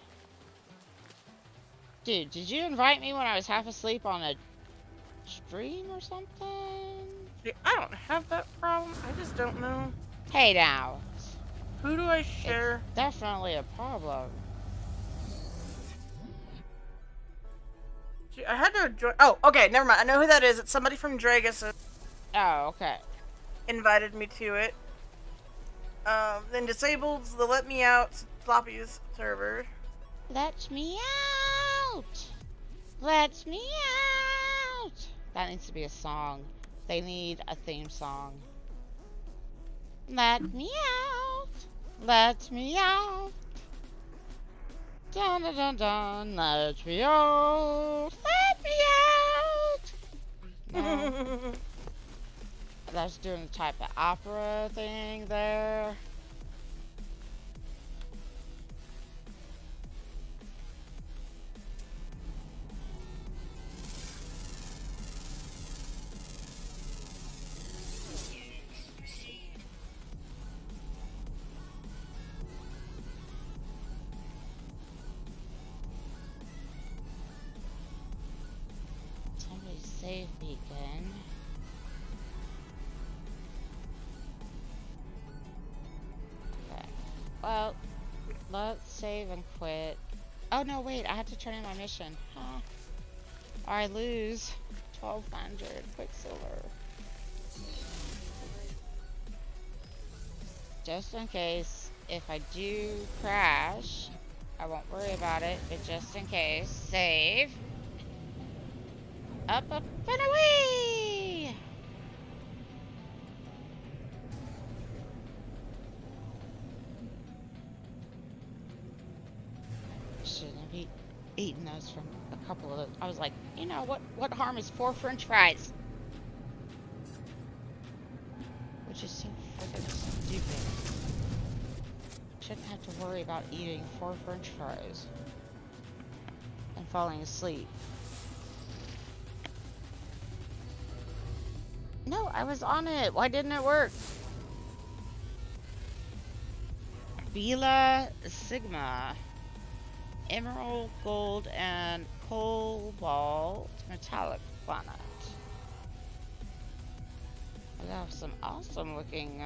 Dude, did you invite me when I was half asleep on a stream or something? See, I don't have that problem. I just don't know. Hey now. Who do I share? It's definitely a problem. Gee, I had to join. Oh, okay, never mind. I know who that is. It's somebody from Dragus Oh, okay. invited me to it. Then Disabled's the Let Me Out Floppy's server. Let me out! Let me out! That needs to be a song. They need a theme song. Let me out! Let me out! Dun dun dun dun! Let me out! Let me out! No. That's doing the type of opera thing there. Somebody save beacon. Okay. Well, let's save and quit. Oh no, wait, I have to turn in my mission. Huh. Or I lose 1200 Quicksilver. Just in case, if I do crash, I won't worry about it, but just in case, save. Up, up, and away! Shouldn't have eaten those from a couple of those. I was like, you know, what harm is 4 French fries? Which is so freaking stupid. Shouldn't have to worry about eating 4 French fries and falling asleep. No, I was on it. Why didn't it work? Bila Sigma. Emerald, gold, and cobalt metallic planet. We have some awesome looking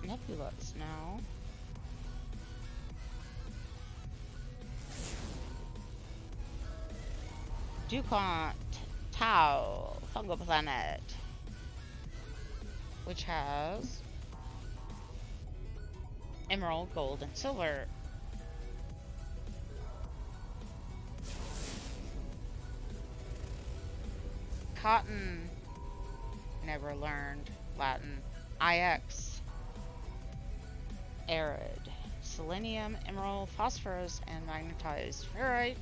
nebulas now. DuPont Tau fungal planet, which has emerald, gold, and silver. Cotton, never learned Latin. IX, arid. Selenium, emerald, phosphorus, and magnetized ferrite.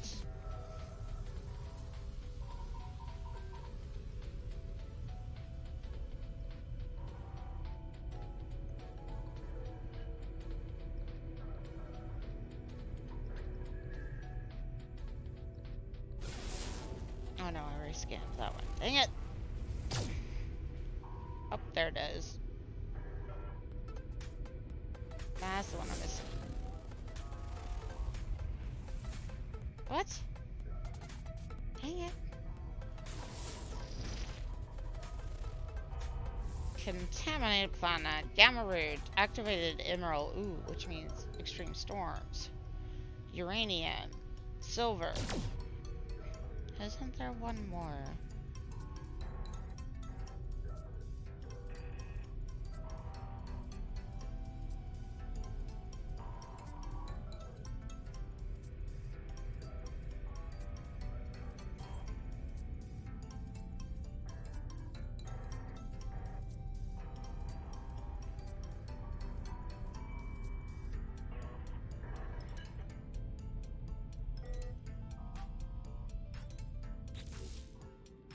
Oh no, I already scanned that one. Dang it! Oh, there it is. That's the one I'm missing. What? Dang it. Contaminated planet, gamma root, activated emerald, ooh, which means extreme storms. Uranium, silver. Isn't there one more?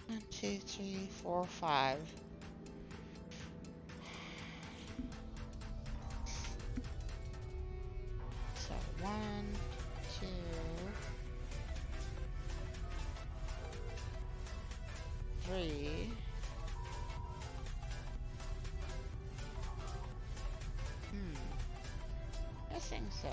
One, two, three, four, five. So 1, 2, 3. Missing some.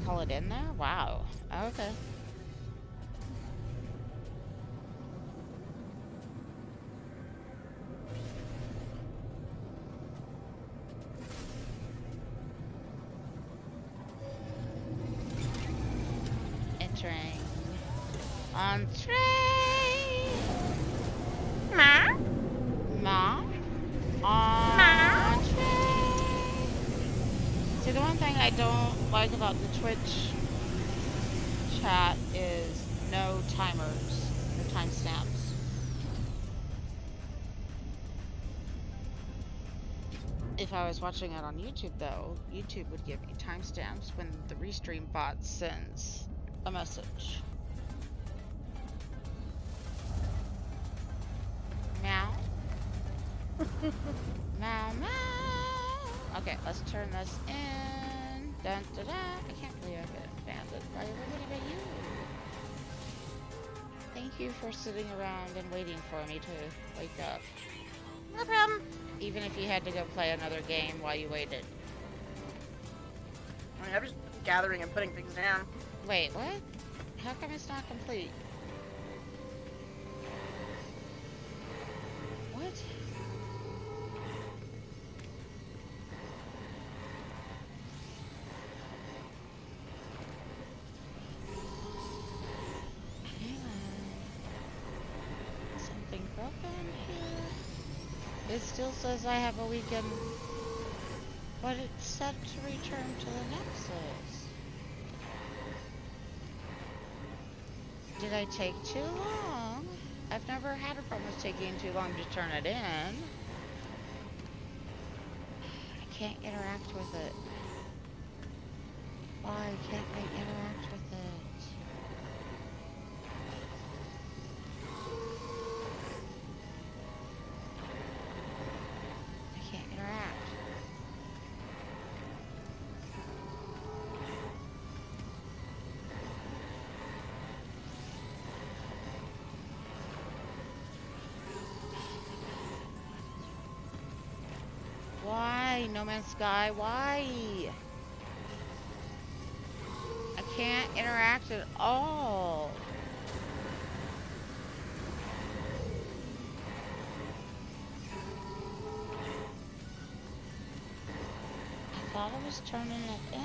call it in there? Wow. Okay. Entering. Entree! Ma? Ma? Entree! See, the one thing I don't like about the Twitch chat is no timers, no timestamps. If I was watching it on YouTube, though, YouTube would give me timestamps when the restream bot sends a message. Meow. Meow, meow. Okay, let's turn this in. Dun, dun, dun. I can't believe I've been abandoned by everybody but you. Thank you for sitting around and waiting for me to wake up. No problem. Even if you had to go play another game while you waited. I mean, I'm just gathering and putting things down. Wait, what? How come it's not complete? What? Hang on. Something broken here? It still says I have a weekend, but it's set to return to the Nexus. Did I take too long? I've never had a problem with taking too long to turn it in. I can't interact with it. Why can't I interact with it? I can't interact. Why? No Man's Sky? Why? I can't interact at all. I thought I was turning it in.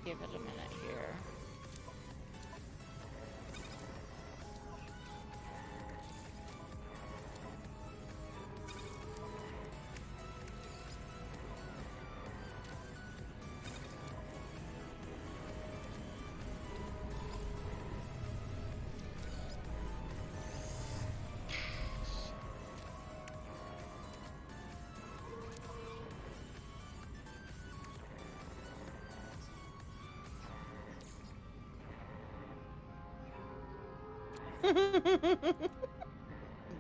Give it a minute here.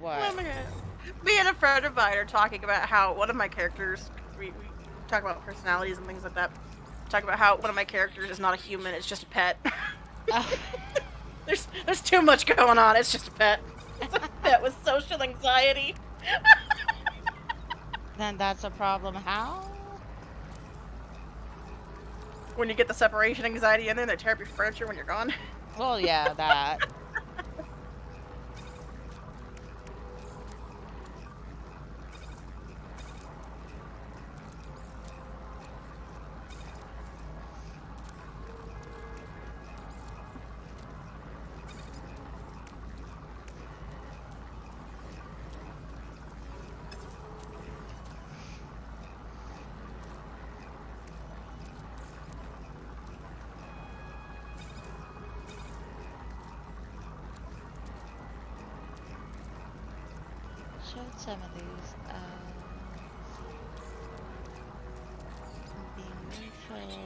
What? Oh my god. Me and a friend of mine are talking about how one of my characters, we talk about personalities and things like that, talk about how one of my characters is not a human, it's just a pet. There's too much going on, it's just a pet. It's a pet with social anxiety. Then that's a problem. How? When you get the separation anxiety in there, they tear up your furniture when you're gone. Well, yeah, that. Showed some of these. Refills.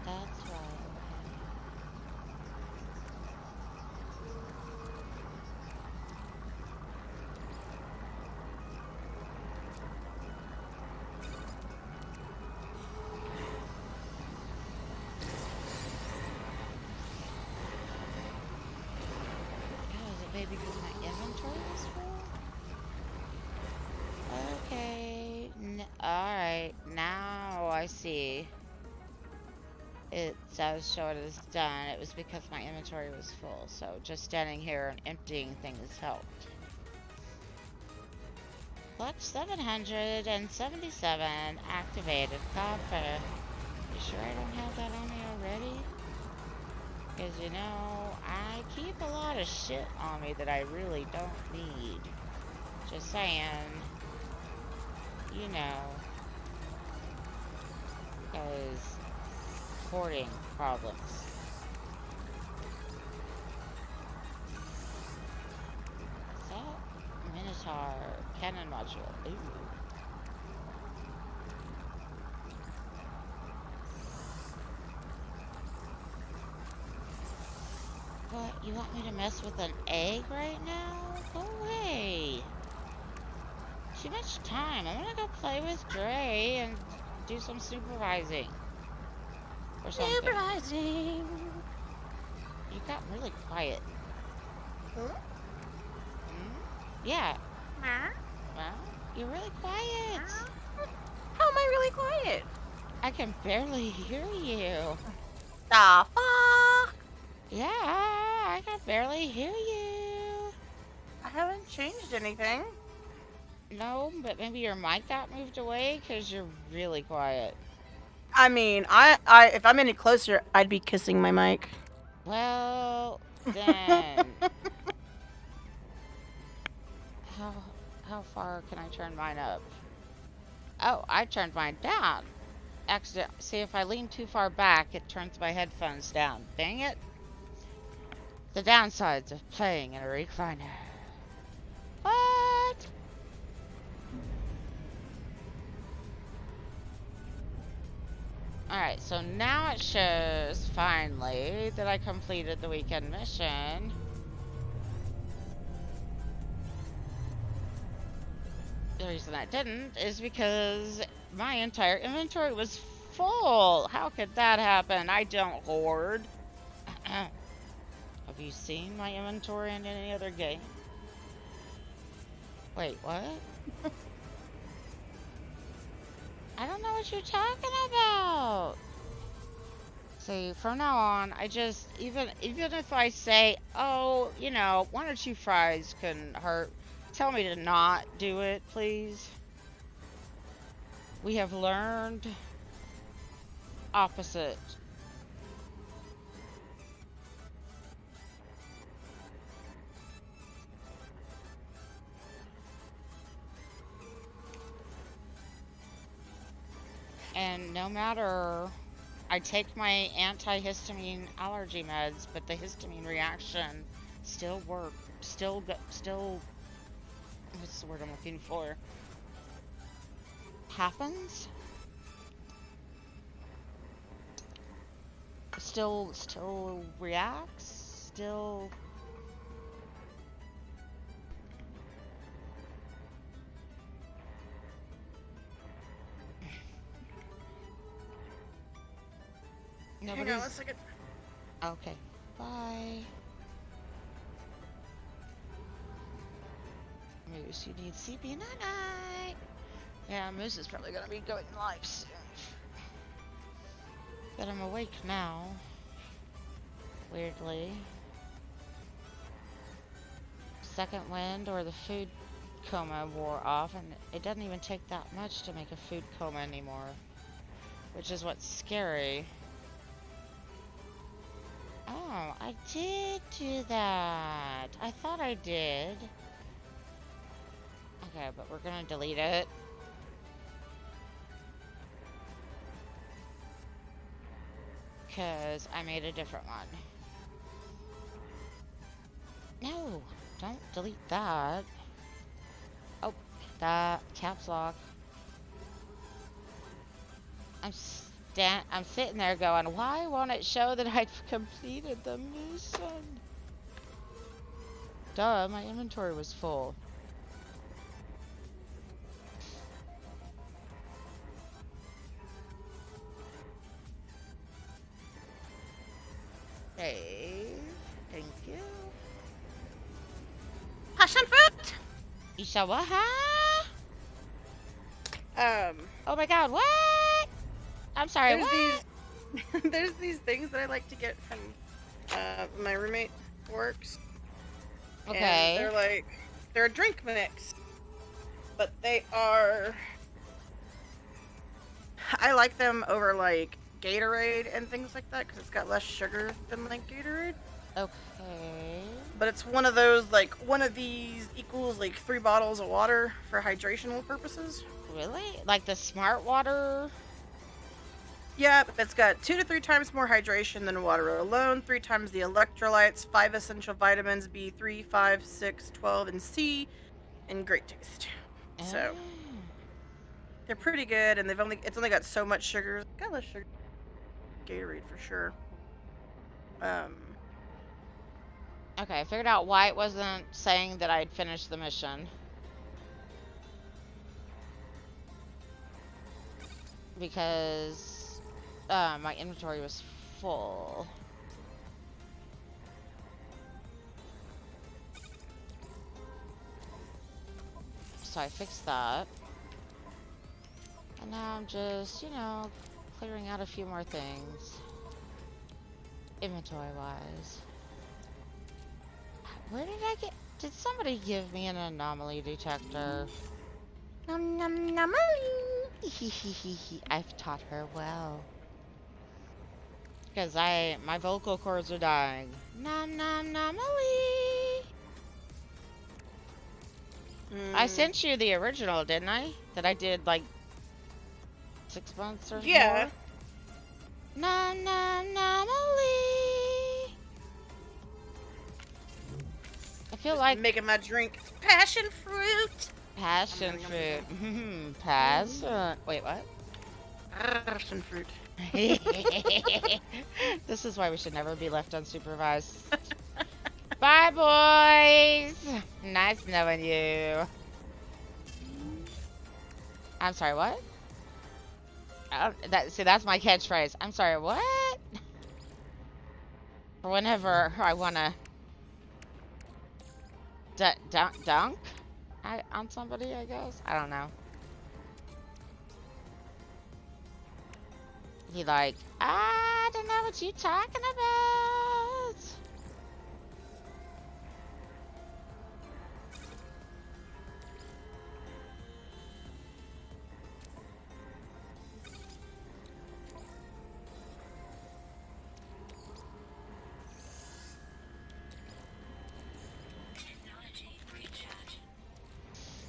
That's right. Oh, is it maybe because my inventory was full? Okay. Alright, now I see. It does show it is done. It was because my inventory was full, so just standing here and emptying things helped. Clutch 777 activated copper. You sure I don't have that on me already? Because you know, I keep a lot of shit on me that I really don't need. Just saying. You know. Because hoarding problems. Is that Minotaur cannon module? Ooh. What? You want me to mess with an egg right now? Go away. Too much time. I'm gonna go play with Dre and do some supervising. Or something. Supervising. You got really quiet. Huh? Hmm? Yeah. Well, you're really quiet. How am I really quiet? I can barely hear you. The fuck? Yeah, I can barely hear you. I haven't changed anything. No, but maybe your mic got moved away because you're really quiet. I mean, if I'm any closer, I'd be kissing my mic. Well, then... How far can I turn mine up? Oh, I turned mine down. Accident. See, if I lean too far back, it turns my headphones down. Dang it. The downsides of playing in a recliner. What? Alright, so now it shows, finally, that I completed the weekend mission. The reason I didn't is because my entire inventory was full. How could that happen? I don't hoard. Have you seen my inventory in any other game? Wait, what? I don't know what you're talking about. See, from now on, I just, even if I say, oh, you know, 1 or 2 fries couldn't hurt, tell me to not do it, please. We have learned opposite. And no matter, I take my antihistamine allergy meds, but the histamine reaction still works. Still, what's the word I'm looking for? Happens? Still reacts? Still... Hang on Nobody's. 1 second. Okay. Bye. Moose, you need CP night. Yeah, Moose is probably gonna be going live soon. But I'm awake now. Weirdly. Second wind or the food coma wore off, and it doesn't even take that much to make a food coma anymore. Which is what's scary. Oh, I did do that. I thought I did. Okay, but we're gonna delete it. Because I made a different one. No, don't delete that. Oh, that caps lock. I'm sitting there going, why won't it show that I've completed the mission? Duh, my inventory was full. Hey, thank you. Passion fruit. You saw what? Huh? Oh my god, what? I'm sorry, There's what? there's these things that I like to get from my roommate works. Okay. And they're a drink mix, but they are. I like them over like Gatorade and things like that because it's got less sugar than like Gatorade. Okay. But it's one of those like one of these equals like 3 bottles of water for hydrational purposes. Really? Like the smart water? Yeah, it's got 2 to 3 times more hydration than water alone, 3 times the electrolytes, 5 essential vitamins B3, 5, 6, 12, and C, and great taste. So they're pretty good, and it's only got so much sugar. It's got less sugar. Gatorade for sure. Okay, I figured out why it wasn't saying that I'd finished the mission. Because my inventory was full. So I fixed that. And now I'm just, you know, clearing out a few more things. Inventory-wise. Where did I get... Did somebody give me an anomaly detector? Nom nom anomaly! I've taught her well. Because my vocal cords are dying. Nom nom anomaly! I sent you the original, didn't I? That I did like 6 months or more? Nom nom anomaly! I feel like making my drink passion fruit. Passion fruit. Passion. Wait, what? Passion fruit. This is why we should never be left unsupervised. Bye, boys. Nice knowing you. I'm sorry, what? That's my catchphrase. I'm sorry, what? Whenever I wanna dunk on somebody, I guess. I don't know. He like, I don't know what you talking about.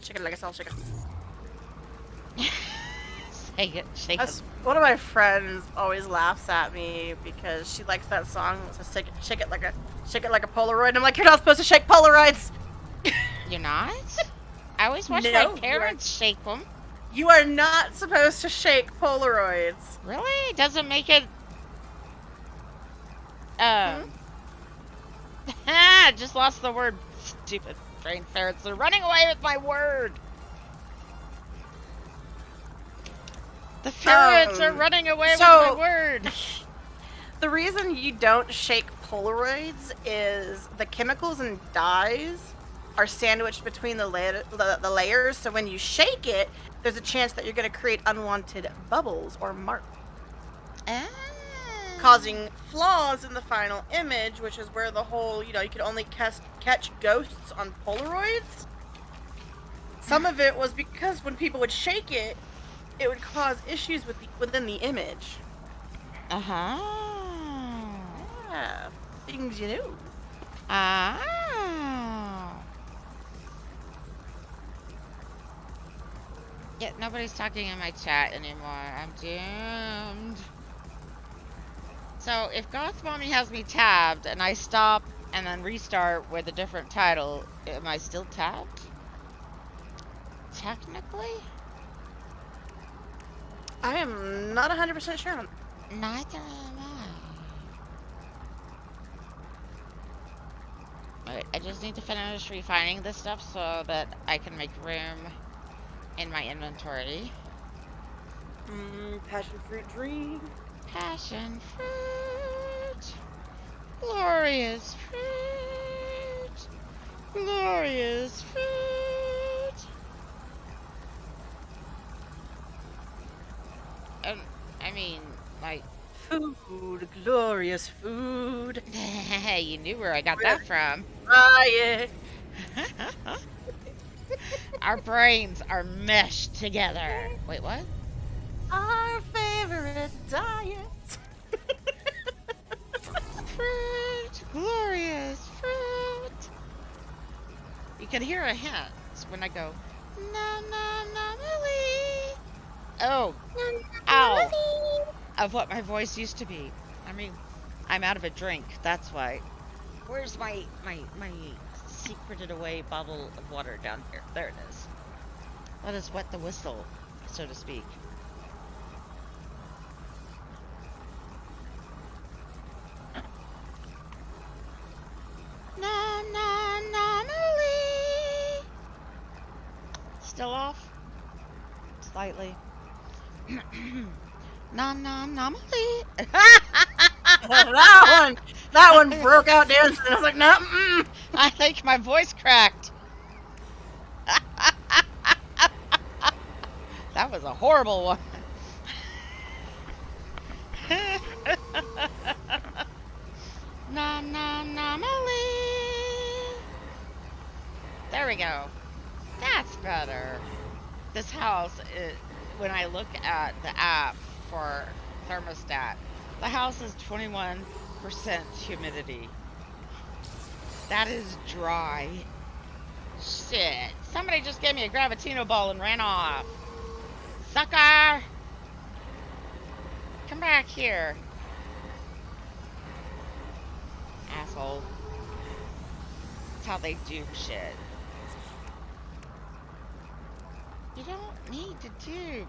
Shake it like a cell shaker. Shake it, shake it. One of my friends always laughs at me because she likes that song. So shake it like a Polaroid. And I'm like, you're not supposed to shake Polaroids. You're not? I always watch No, my parents shake them. You are not supposed to shake Polaroids. Really? Doesn't make it. Just lost the word. Stupid brain ferrets. They're running away with my word. The ferrets are running away with my word. The reason you don't shake Polaroids is the chemicals and dyes are sandwiched between the layers, so when you shake it, there's a chance that you're going to create unwanted bubbles or marks, causing flaws in the final image, which is where the whole, you can only catch ghosts on Polaroids. Some of it was because when people would shake it, it would cause issues within the image. Uh-huh. Yeah, things you know. Yeah, nobody's talking in my chat anymore. I'm doomed. So, if Goth Mommy has me tabbed and I stop and then restart with a different title, am I still tabbed? Technically? I am not 100% sure on. Neither am I. Alright, I just need to finish refining this stuff so that I can make room in my inventory. Passion fruit drink. Passion fruit. Glorious fruit. Glorious fruit. I mean, like... Food, glorious food. You knew where I got that from. Riot. Our brains are meshed together. Wait, what? Our favorite diet. Fruit, glorious fruit. You can hear a hint when I go, nom nom nomily. Oh, ow. Of what my voice used to be. I mean, I'm out of a drink, that's why. Where's my secreted away bottle of water down here? There it is. Let us wet the whistle, so to speak. Nom nom nomily. Still off? Slightly. Nom nom nomily. that one broke out dancing. I was like, no. I think my voice cracked. That was a horrible one. Nom nom nomily. There we go. That's better. This house, when I look at the app for thermostat, the house is 21% humidity. That is dry. Shit. Somebody just gave me a Gravitino ball and ran off. Sucker! Come back here. Asshole. That's how they do shit. You don't need to dupe.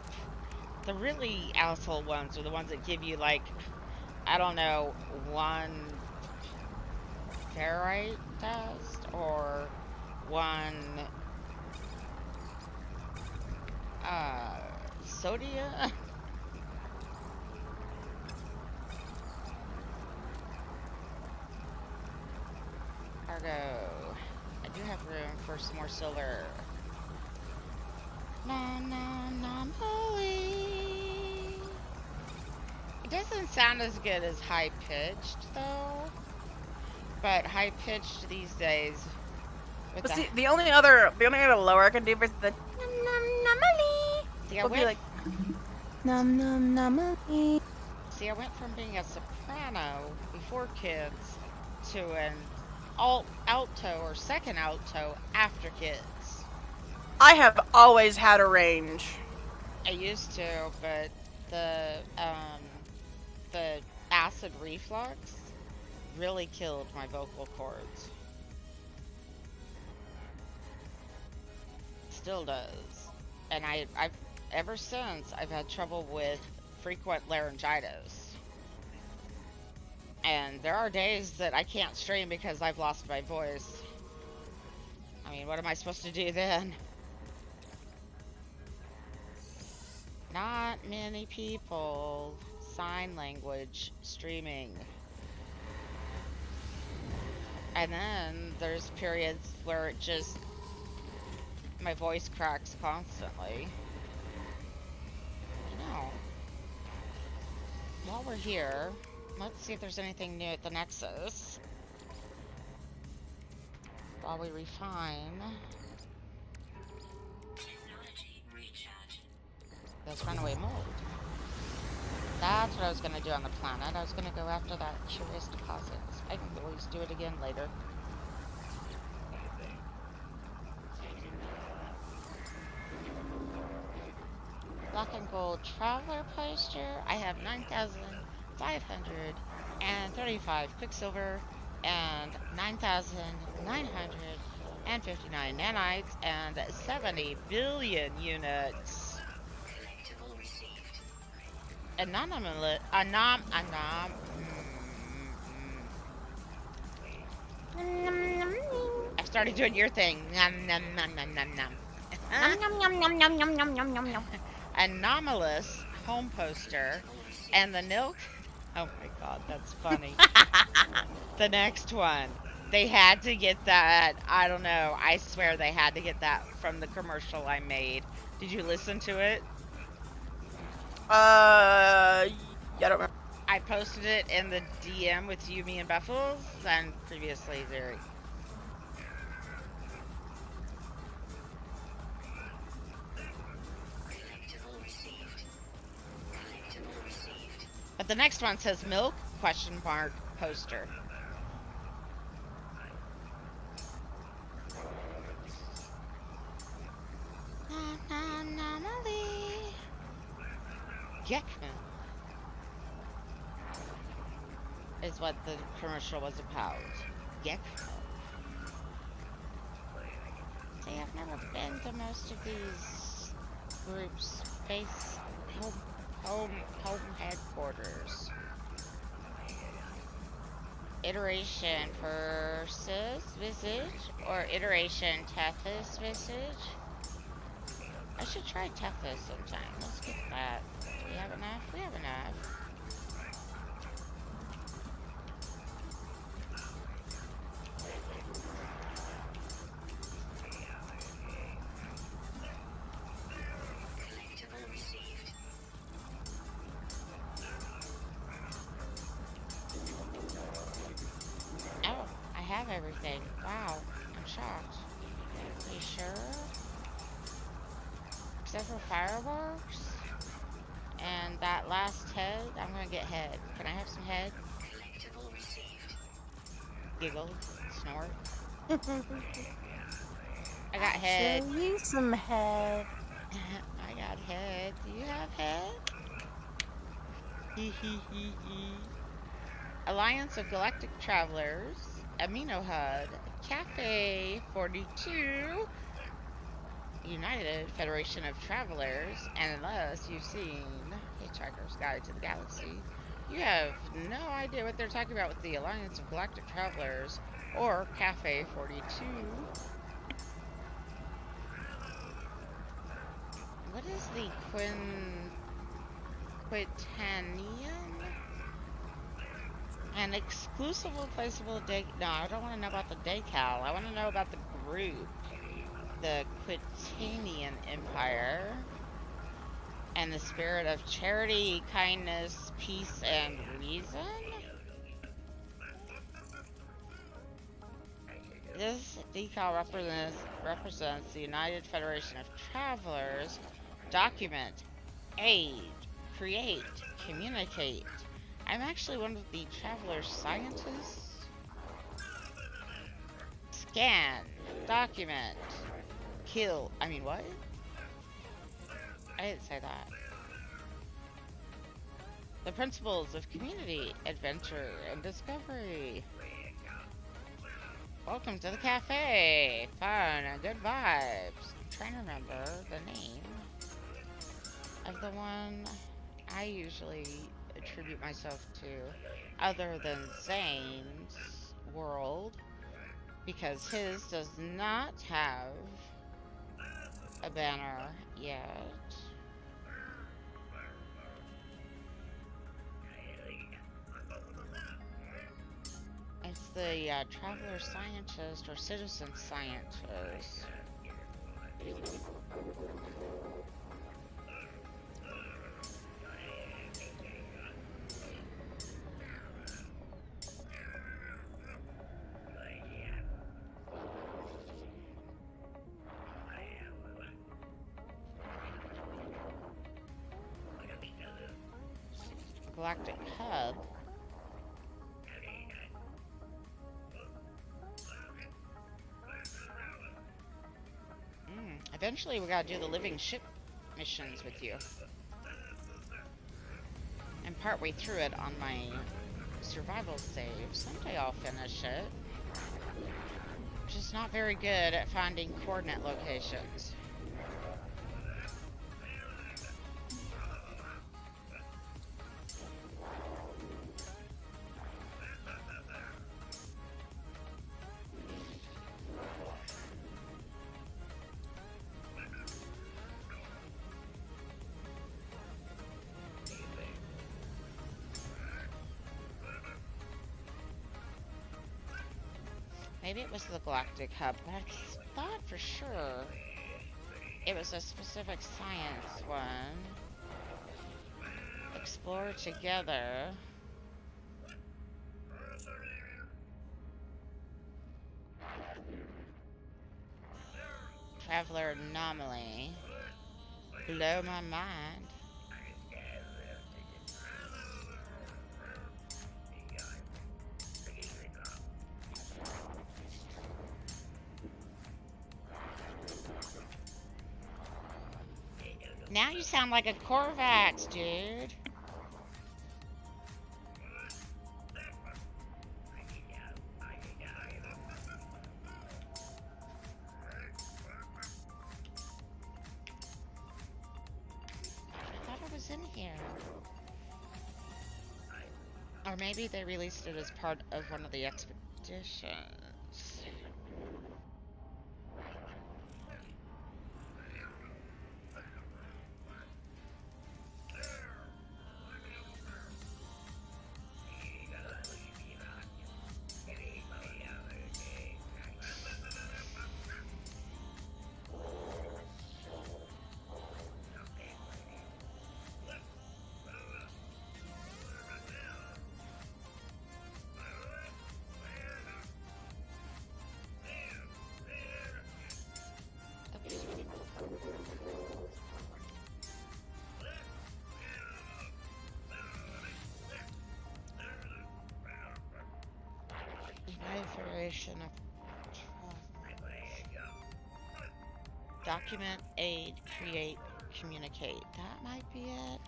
The really asshole ones are the ones that give you, like, I don't know, 1 ferrite dust or 1 sodia. Cargo. I do have room for some more silver. Nom nom nom holy. It doesn't sound as good as high pitched though. But high pitched these days. But see, the only other lower I can do is the num num numily. See, I went like num num numily. See, I went from being a soprano before kids to an alto or second alto after kids. I have always had a range. I used to, but the acid reflux really killed my vocal cords. Still does. And I've ever since I've had trouble with frequent laryngitis. And there are days that I can't stream because I've lost my voice. I mean, what am I supposed to do then? Not many people sign language streaming. And then there's periods where it just, my voice cracks constantly. You know, while we're here, let's see if there's anything new at the Nexus. While we refine. There's runaway mold. That's what I was gonna do on the planet. I was gonna go after that curious deposits. I can always do it again later. Black and gold traveler poster. I have 9,535 quicksilver and 9,959 nanites and 70 billion units. Anonymous. I started doing your thing. Nom nom nom nom nom nom. Anomalous home poster and the nil. Oh my god, that's funny. The next one. They had to get that. I don't know. I swear they had to get that from the commercial I made. Did you listen to it? Yeah, I don't remember. I posted it in the DM with you, me, and Buffles, and previously Zeri. But the next one says milk ? Poster. Anomaly. Yuck. Is what the commercial was about. Yuck. See, I've never been to most of these groups' base home headquarters. Iteration versus visage or iteration Tethys visage? I should try Tethys sometime. Let's get that. Do we have enough? We have enough. Oh, I have everything. Wow, I'm shocked. Are you sure? Except for fireworks and that last head, I'm gonna get head. Can I have some head? Giggle, snort. I got head. Show you some head. I got head. Do you have head? Hee hee hee hee. Alliance of Galactic Travelers, Amino HUD, Cafe 42. United Federation of Travelers, and unless you've seen Hitchhiker's Guide to the Galaxy, you have no idea what they're talking about with the Alliance of Galactic Travelers or Cafe 42. What is the Quitanian? An exclusive replaceable day. No, I don't want to know about the decal. I want to know about the group. The Quitanian Empire and the spirit of charity, kindness, peace, and reason. This decal represents the United Federation of Travelers. Document, aid, create, communicate. I'm actually one of the traveler scientists. Scan, document. Kill. I mean, what? I didn't say that. The principles of community, adventure, and discovery. Welcome to the cafe. Fun and good vibes. I'm trying to remember the name of the one I usually attribute myself to, other than Zane's world, because his does not have a banner yet. the traveler scientist or citizen scientist? Galactic Hub. Eventually we gotta do the living ship missions with you. I'm partway through it on my survival save. Someday I'll finish it. Just not very good at finding coordinate locations. Maybe it was the Galactic Hub, but I thought for sure it was a specific science one. Explore together. Traveler anomaly. Blow my mind. Now you sound like a Corvax, dude. I thought it was in here. Or maybe they released it as part of one of the expeditions. Evaluation of document, aid, create, communicate. That might be it.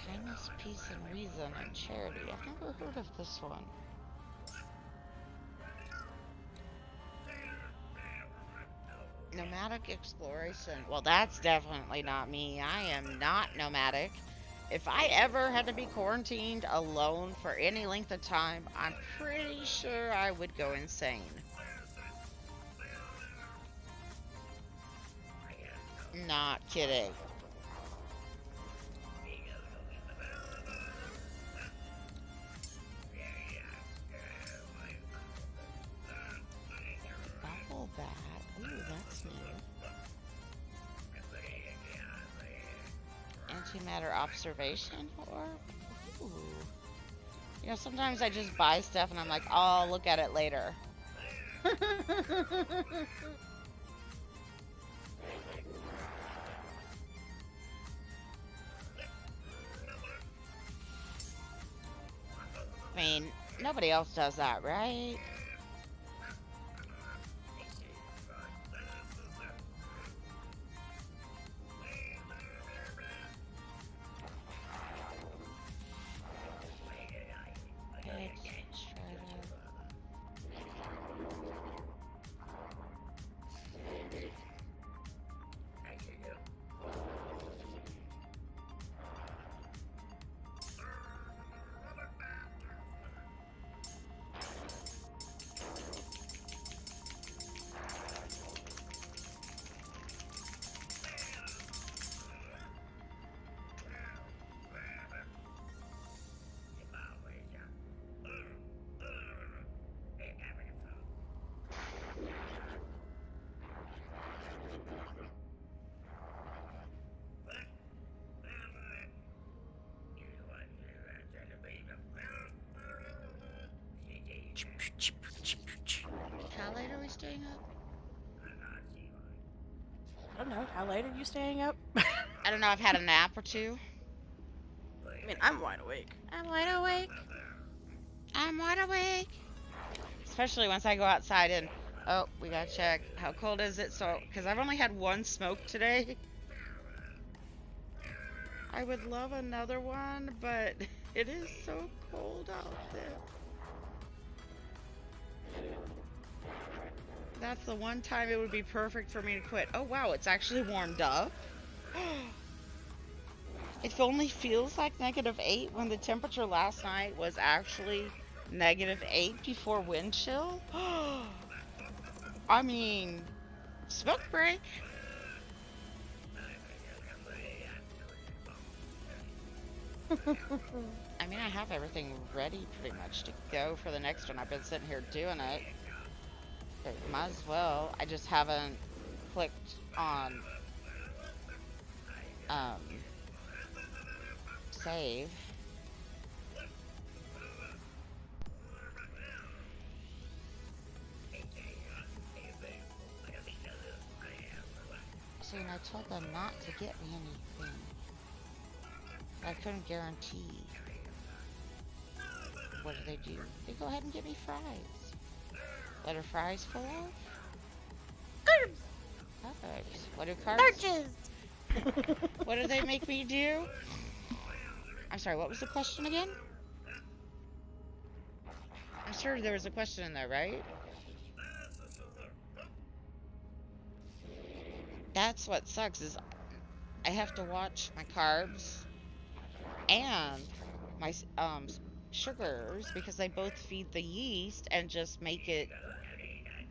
Kindness, peace, and reason, and charity. I've never heard of this one. Nomadic exploration. Well, that's definitely not me. I am not nomadic. If I ever had to be quarantined alone for any length of time, I'm pretty sure I would go insane. Not kidding. Bubble bat. Ooh, that's new. Antimatter observation or ooh. You know, sometimes I just buy stuff and I'm like, I'll look at it later. I mean, nobody else does that, right? don't know. How late are you staying up? I don't know. I've had a nap or two. I mean, I'm wide awake. I'm wide awake. I'm wide awake. Especially once I go outside and, oh, we gotta check. How cold is it? So, because I've only had one smoke today. I would love another one, but it is so cold out there. That's the one time it would be perfect for me to quit. Oh wow, it's actually warmed up. It only feels like -8 when the temperature last night was actually -8 before wind chill. I mean, smoke break. I mean, I have everything ready pretty much to go for the next one. I've been sitting here doing it. It might as well. I just haven't clicked on save. See, and I told them not to get me anything. I couldn't guarantee. What do? They go ahead and give me fries. What are fries full of? Carbs. Carbs. What are carbs? Starches. What do they make me do? I'm sorry, what was the question again? I'm sure there was a question in there, right? That's what sucks is I have to watch my carbs and my sugars because they both feed the yeast and just make it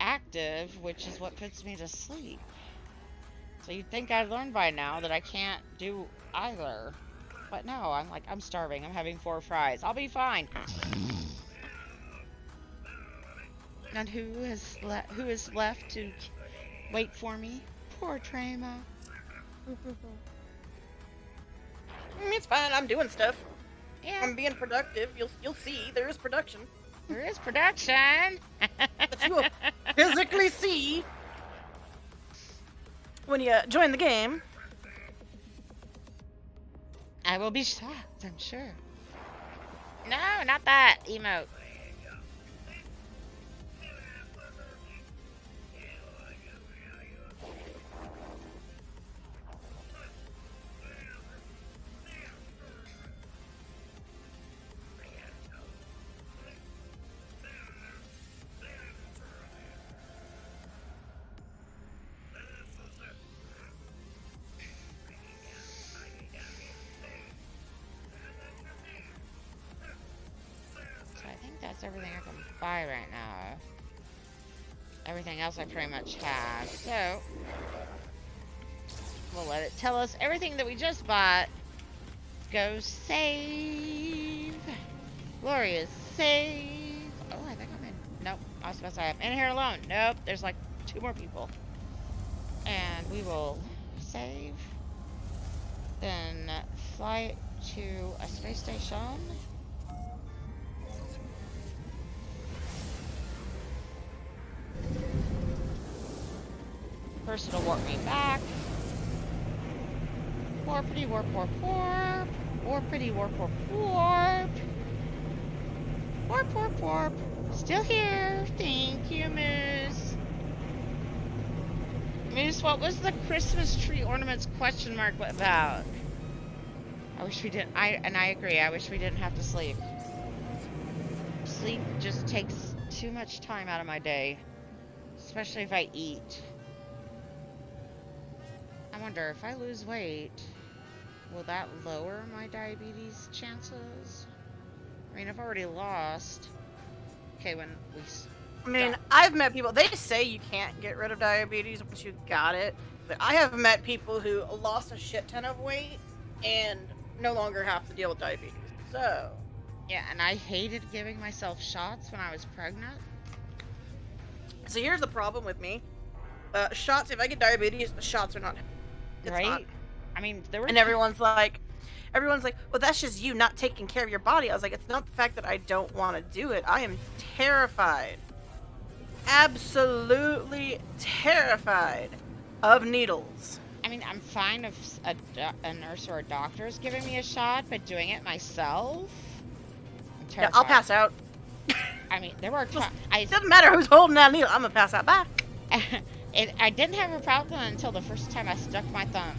active, which is what puts me to sleep. So you'd think I'd learned by now that I can't do either. But no, I'm starving. I'm having 4 fries. I'll be fine. And who is left to wait for me? Poor Trema. It's fine. I'm doing stuff. Yeah. I'm being productive. You'll see. There is production. There is production. That you will physically see when you join the game. I will be shocked, I'm sure. No, not that emote. That's everything I can buy right now. Everything else I pretty much have. So, we'll let it tell us everything that we just bought. Go save. Glorious save. Oh, I think I'm in. Nope. I was supposed to say I'm in here alone. Nope. There's like 2 more people. And we will save. Then fly to a space station. First it'll warp me back. Warpity warp warp warp. Warpity warp warp warp. Warp warp warp. Still here. Thank you, Moose. Moose, what was the Christmas tree ornaments question mark about? I wish we didn't. I agree. I wish we didn't have to sleep. Sleep just takes too much time out of my day, especially if I eat. I wonder if I lose weight, will that lower my diabetes chances? I mean, I've already lost. Okay, when we I mean, I've met people, they say you can't get rid of diabetes once you got it, but I have met people who lost a shit ton of weight and no longer have to deal with diabetes. So, yeah, and I hated giving myself shots when I was pregnant. So here's the problem with me. Shots, if I get diabetes, the shots are not. It's right? not. I mean, there were. And everyone's like, well, that's just you not taking care of your body. I was like, it's not the fact that I don't want to do it. I am terrified. Absolutely terrified Of needles. I mean, I'm fine if a nurse or a doctor is giving me a shot, but doing it myself, I'm Yeah, terrified. I'll pass out. I mean, there were times It doesn't matter who's holding that needle. I'm gonna pass out. Bye. I didn't have a problem until the first time I stuck my thumb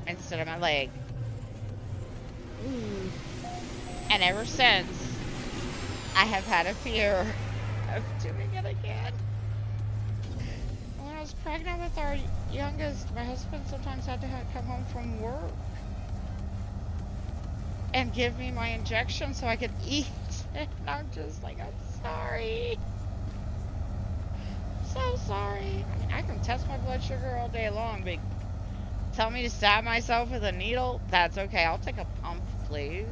instead of my leg. And ever since, I have had a fear of doing it again. When I was pregnant with our youngest, my husband sometimes had to come home from work and give me my injection so I could eat. And I'm just like, I'm sorry. So sorry. I mean, I can test my blood sugar all day long, but tell me to stab myself with a needle, that's okay. I'll take a pump, please.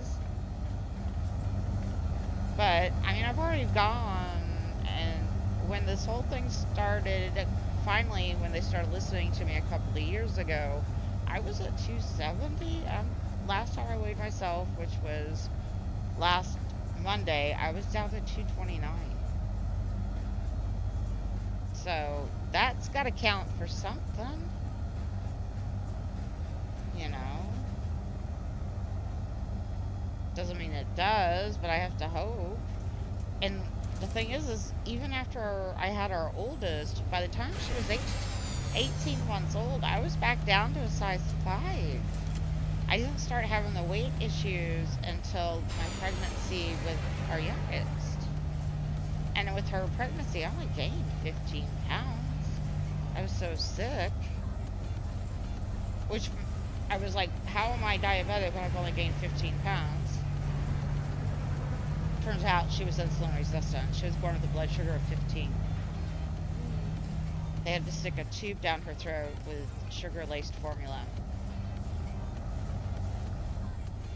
But, I mean, I've already gone, and when this whole thing started, finally, when they started listening to me a couple of years ago, I was at 270. Last time I weighed myself, which was last Monday, I was down to 229. So, that's got to count for something. You know? Doesn't mean it does, but I have to hope. And the thing is even after I had our oldest, by the time she was 18 months old, I was back down to a size 5. I didn't start having the weight issues until my pregnancy with our youngest. And with her pregnancy, I only gained 15 pounds. I was so sick. Which, I was like, how am I diabetic when I've only gained 15 pounds? Turns out she was insulin resistant. She was born with a blood sugar of 15. They had to stick a tube down her throat with sugar-laced formula.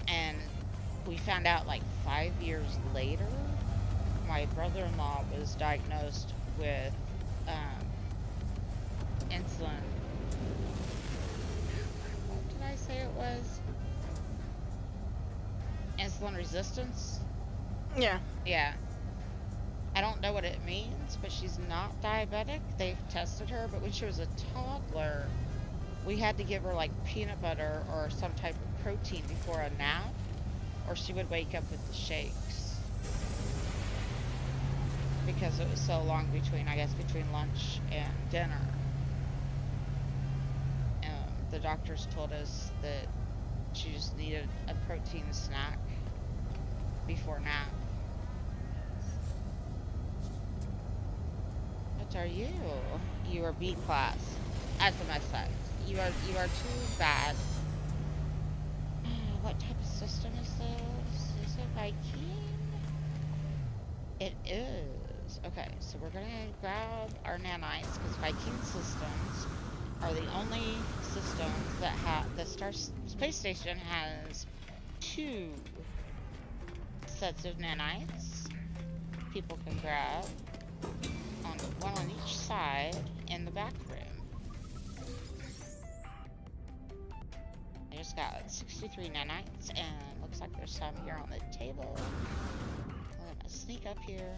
And we found out like 5 years later, my brother-in-law was diagnosed with insulin. What did I say it was? Insulin resistance? Yeah. Yeah. I don't know what it means, but she's not diabetic. They've tested her, but when she was a toddler, we had to give her like peanut butter or some type of protein before a nap, or she would wake up with the shakes. Because it was so long between, I guess, between lunch and dinner. The doctors told us that she just needed a protein snack before nap. What are you? You are B class. As a matter of fact, you are too bad. What type of system is this? Is it Viking? It is. Okay, so we're gonna grab our nanites because Viking systems are the only systems that have the space station has 2 sets of nanites people can grab one on each side in the back room. I just got 63 nanites and looks like there's some here on the table. I'm gonna sneak up here.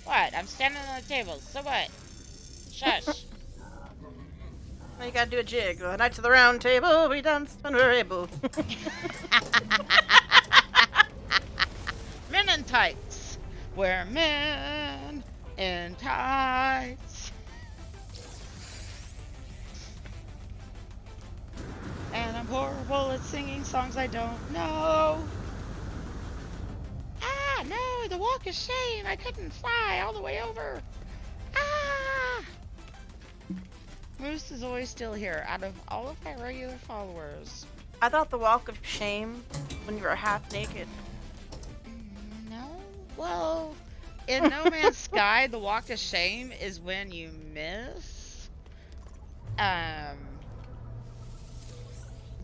What? I'm standing on the table, so what? Shush. Now you gotta do a jig. The Knights of the Round Table, we danced when we were able. Men in tights. We're men in tights. And I'm horrible at singing songs I don't know. Ah, no, the walk of shame. I couldn't fly all the way over. Ah! Moose is always still here out of all of my regular followers. I thought the walk of shame when you were half naked. No. Well, in No Man's Sky, the walk of shame is when you miss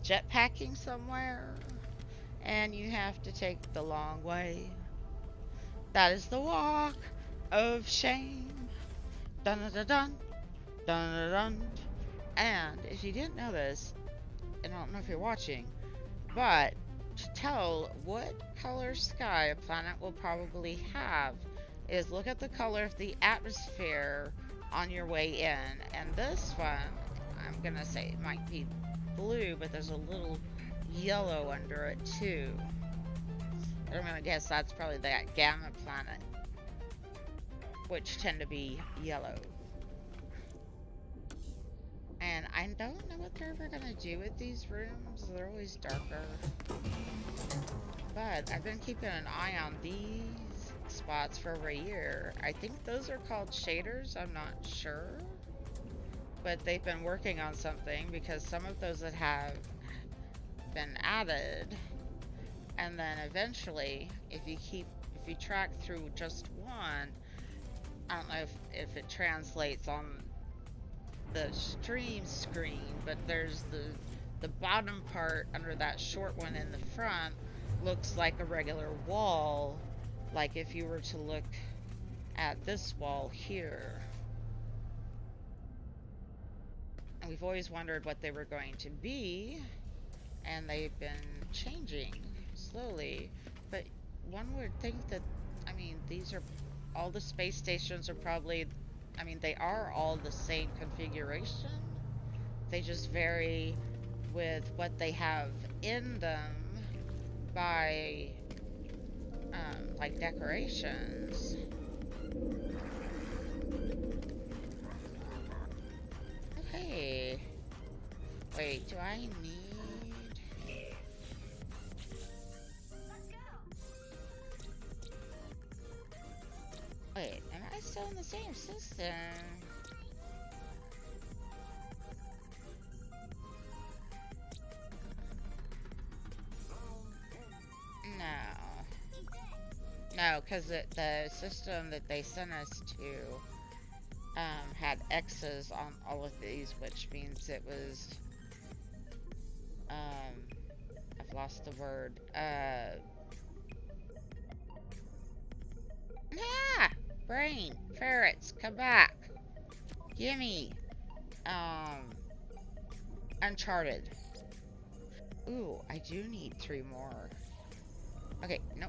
jetpacking somewhere and you have to take the long way. That is the walk of shame. Dun dun dun dun dun dun dun. And if you didn't know this, and I don't know if you're watching, but to tell what color sky a planet will probably have, is look at the color of the atmosphere on your way in. And this one, I'm gonna say it might be blue, but there's a little yellow under it too. I'm gonna guess that's probably that gamma planet, which tend to be yellow. And I don't know what they're ever gonna do with these rooms. They're always darker. But I've been keeping an eye on these spots for over a year. I think those are called shaders, I'm not sure. But they've been working on something, because some of those that have been added, and then eventually, if you track through just one, I don't know if it translates on the stream screen, but there's the bottom part under that short one in the front looks like a regular wall, like if you were to look at this wall here. And we've always wondered what they were going to be, and they've been changing slowly. But one would think that, I mean, these are all the space stations are probably, I mean, they are all the same configuration. They just vary with what they have in them by like decorations. Okay. Wait, do I need... Wait, am I still in the same system? No, because the system that they sent us to had X's on all of these, which means it was I've lost the word. Brain, ferrets, come back. Gimme. Uncharted. Ooh, I do need 3 more. Okay, no.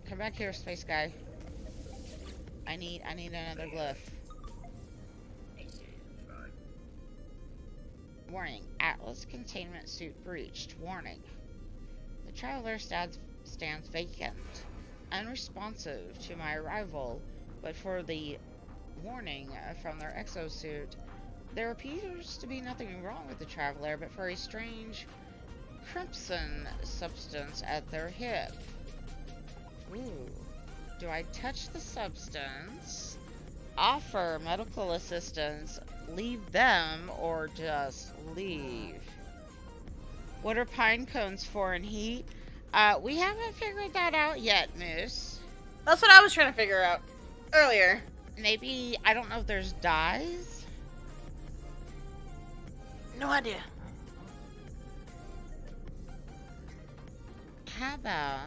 Come back here, space guy. I need another glyph. Warning, Atlas containment suit breached. Warning. The traveler stands vacant, unresponsive to my arrival, but for the warning from their exosuit. There appears to be nothing wrong with the traveler, but for a strange crimson substance at their hip. Ooh. Do I touch the substance, offer medical assistance, leave them, or just leave? What are pine cones for in heat? We haven't figured that out yet, Moose. That's what I was trying to figure out earlier. Maybe, I don't know if there's dyes? No idea. How about...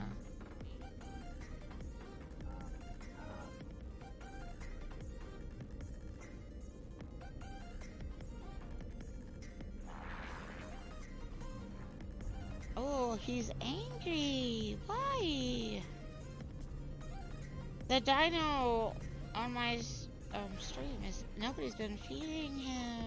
Oh, he's angry. Why? The dino on my stream is... Nobody's been feeding him.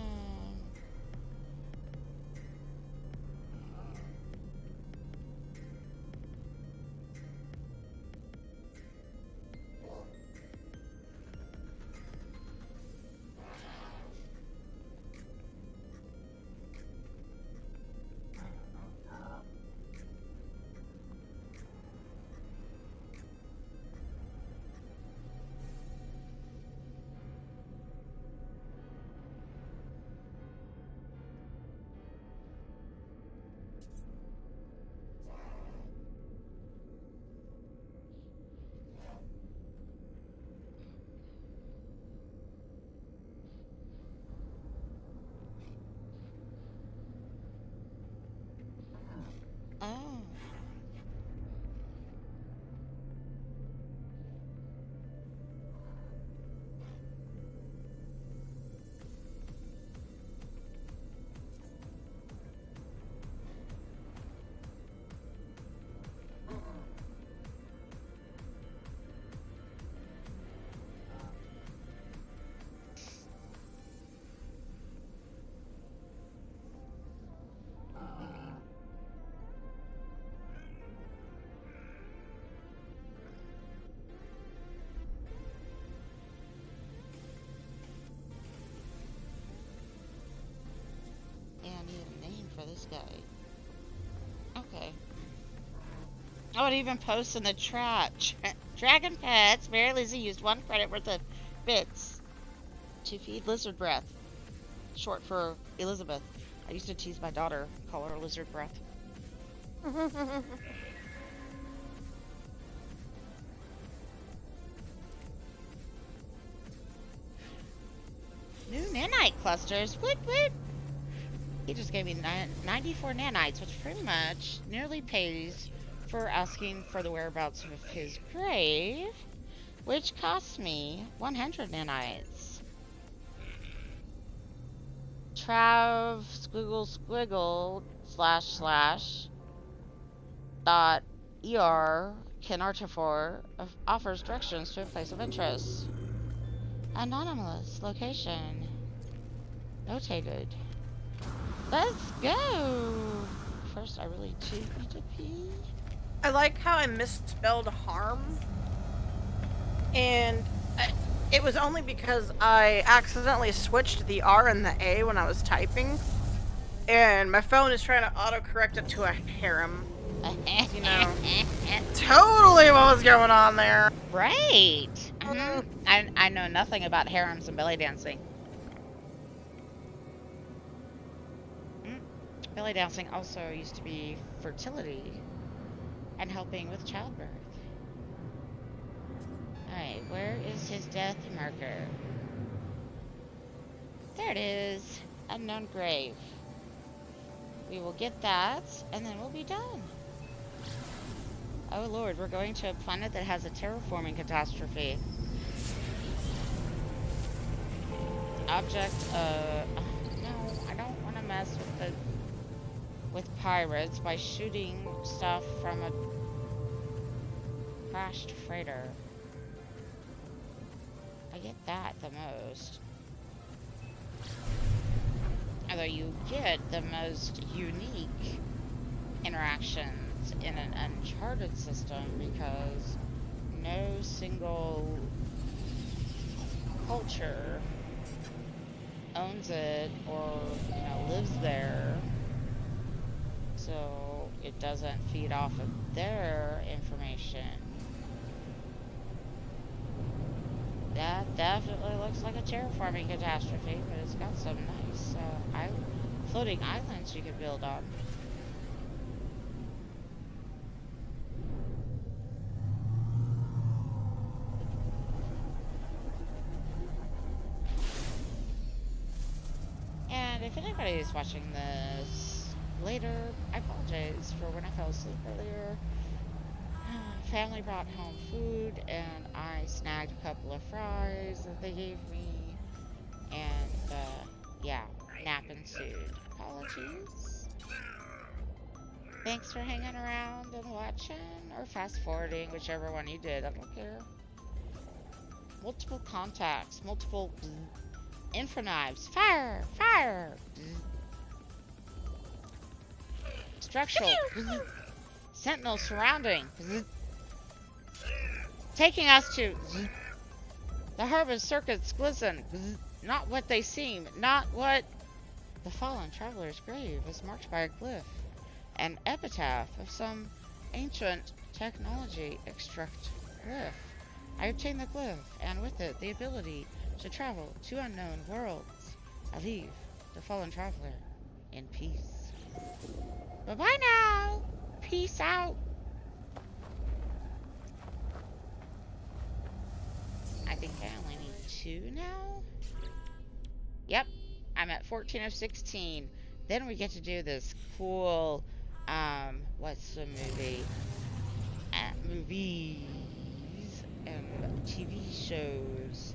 this guy. Okay. Oh, it even posts in the chat. Dragon Pets. Mary Lizzie used 1 credit worth of bits to feed lizard breath. Short for Elizabeth. I used to tease my daughter, call her lizard breath. New nanite clusters. Woot woot. He just gave me 94 nanites, which pretty much nearly pays for asking for the whereabouts of his grave, which cost me 100 nanites. Trav squiggle / dot Kenartifor offers directions to a place of interest. Anonymous location. Notated. Let's go! First, I really do need to pee. I like how I misspelled harm. And it was only because I accidentally switched the R and the A when I was typing. And my phone is trying to autocorrect it to a harem. You know, totally what was going on there. Right. I know nothing about harems and belly dancing. Belly dancing also used to be fertility and helping with childbirth. Alright, where is his death marker? There it is. Unknown grave. We will get that, and then we'll be done. Oh lord, we're going to a planet that has a terraforming catastrophe. Object, no, I don't want to mess with pirates by shooting stuff from a crashed freighter. I get that the most. Although you get the most unique interactions in an uncharted system because no single culture owns it or, you know, lives there, so it doesn't feed off of their information. That definitely looks like a terraforming catastrophe, but it's got some nice floating islands you could build on. And if anybody is watching this later, I apologize for when I fell asleep earlier. Family brought home food, and I snagged a couple of fries that they gave me, and yeah, nap ensued. Apologies. Thanks for hanging around and watching, or fast forwarding, whichever one you did, I don't care. Multiple contacts, multiple infra knives, fire, fire, structural, sentinel surrounding, taking us to the harbor circuits glisten, not what they seem, not what. The fallen traveler's grave is marked by a glyph, an epitaph of some ancient technology. Extract glyph. I obtained the glyph, and with it the ability to travel to unknown worlds. I leave the fallen traveler in peace. Bye-bye now! Peace out! I think I only need 2 now? Yep, I'm at 14 of 16. Then we get to do this cool, what's the movie? Movies and TV shows.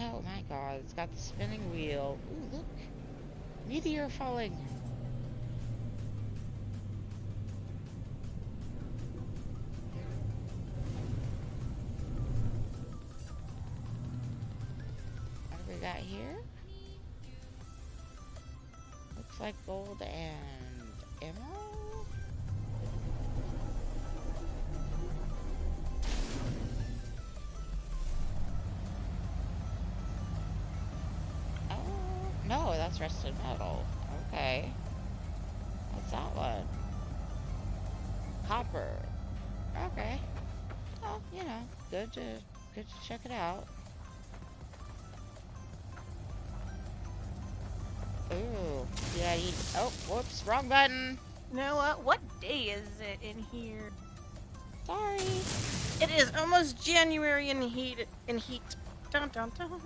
Oh my god, it's got the spinning wheel. Ooh, look! Meteor falling! What do we got here? Looks like gold and emerald? That's rusted metal. Okay. What's that one? Copper. Okay. Well, you know, good to check it out. Ooh. Yeah. Oh, whoops. Wrong button. You know what day is it in here? Sorry. It is almost January in heat. Dun dun dun.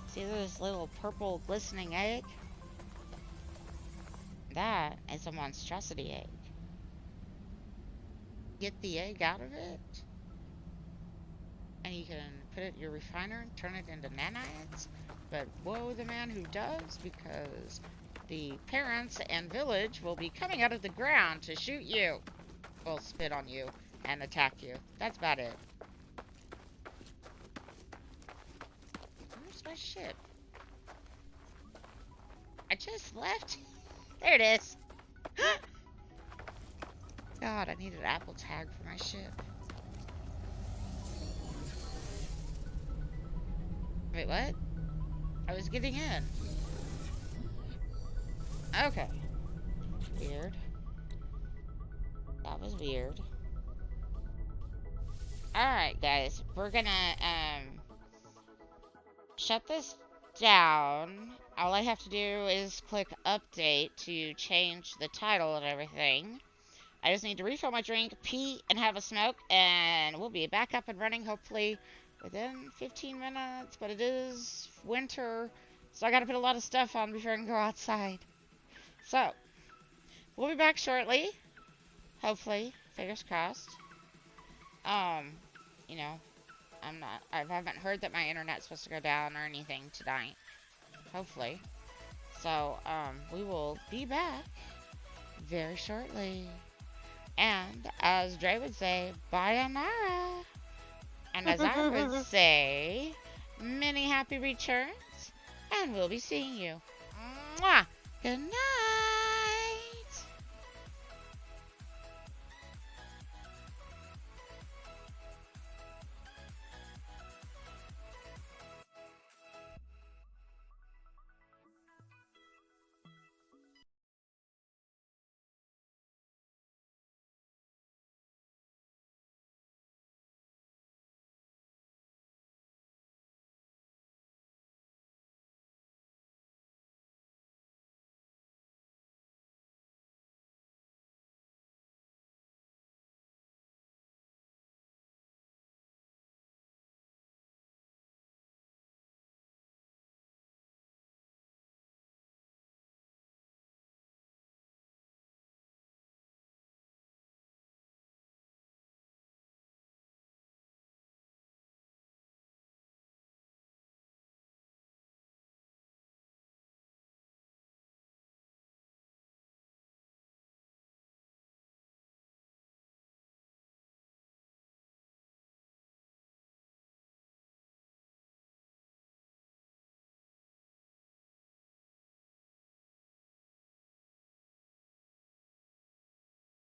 See this little purple glistening egg? That is a monstrosity egg. Get the egg out of it, and you can put it in your refiner and turn it into nanites. But woe the man who does, because the parents and village will be coming out of the ground to shoot you. Will spit on you and attack you. That's about it. Where's my ship? I just left. There it is. God, I need an Apple tag for my ship. Wait, what? I was getting in. Okay. Weird. That was weird. Alright, guys. We're gonna, shut this down. All I have to do is click update to change the title and everything. I just need to refill my drink, pee, and have a smoke, and we'll be back up and running hopefully within 15 minutes. But it is winter, so I gotta put a lot of stuff on before I can go outside. So, we'll be back shortly. Hopefully, fingers crossed. You know, I haven't heard that my internet's supposed to go down or anything tonight. Hopefully. So, we will be back very shortly. And as Dre would say, sayonara. And as I would say, many happy returns, and we'll be seeing you. Mwah!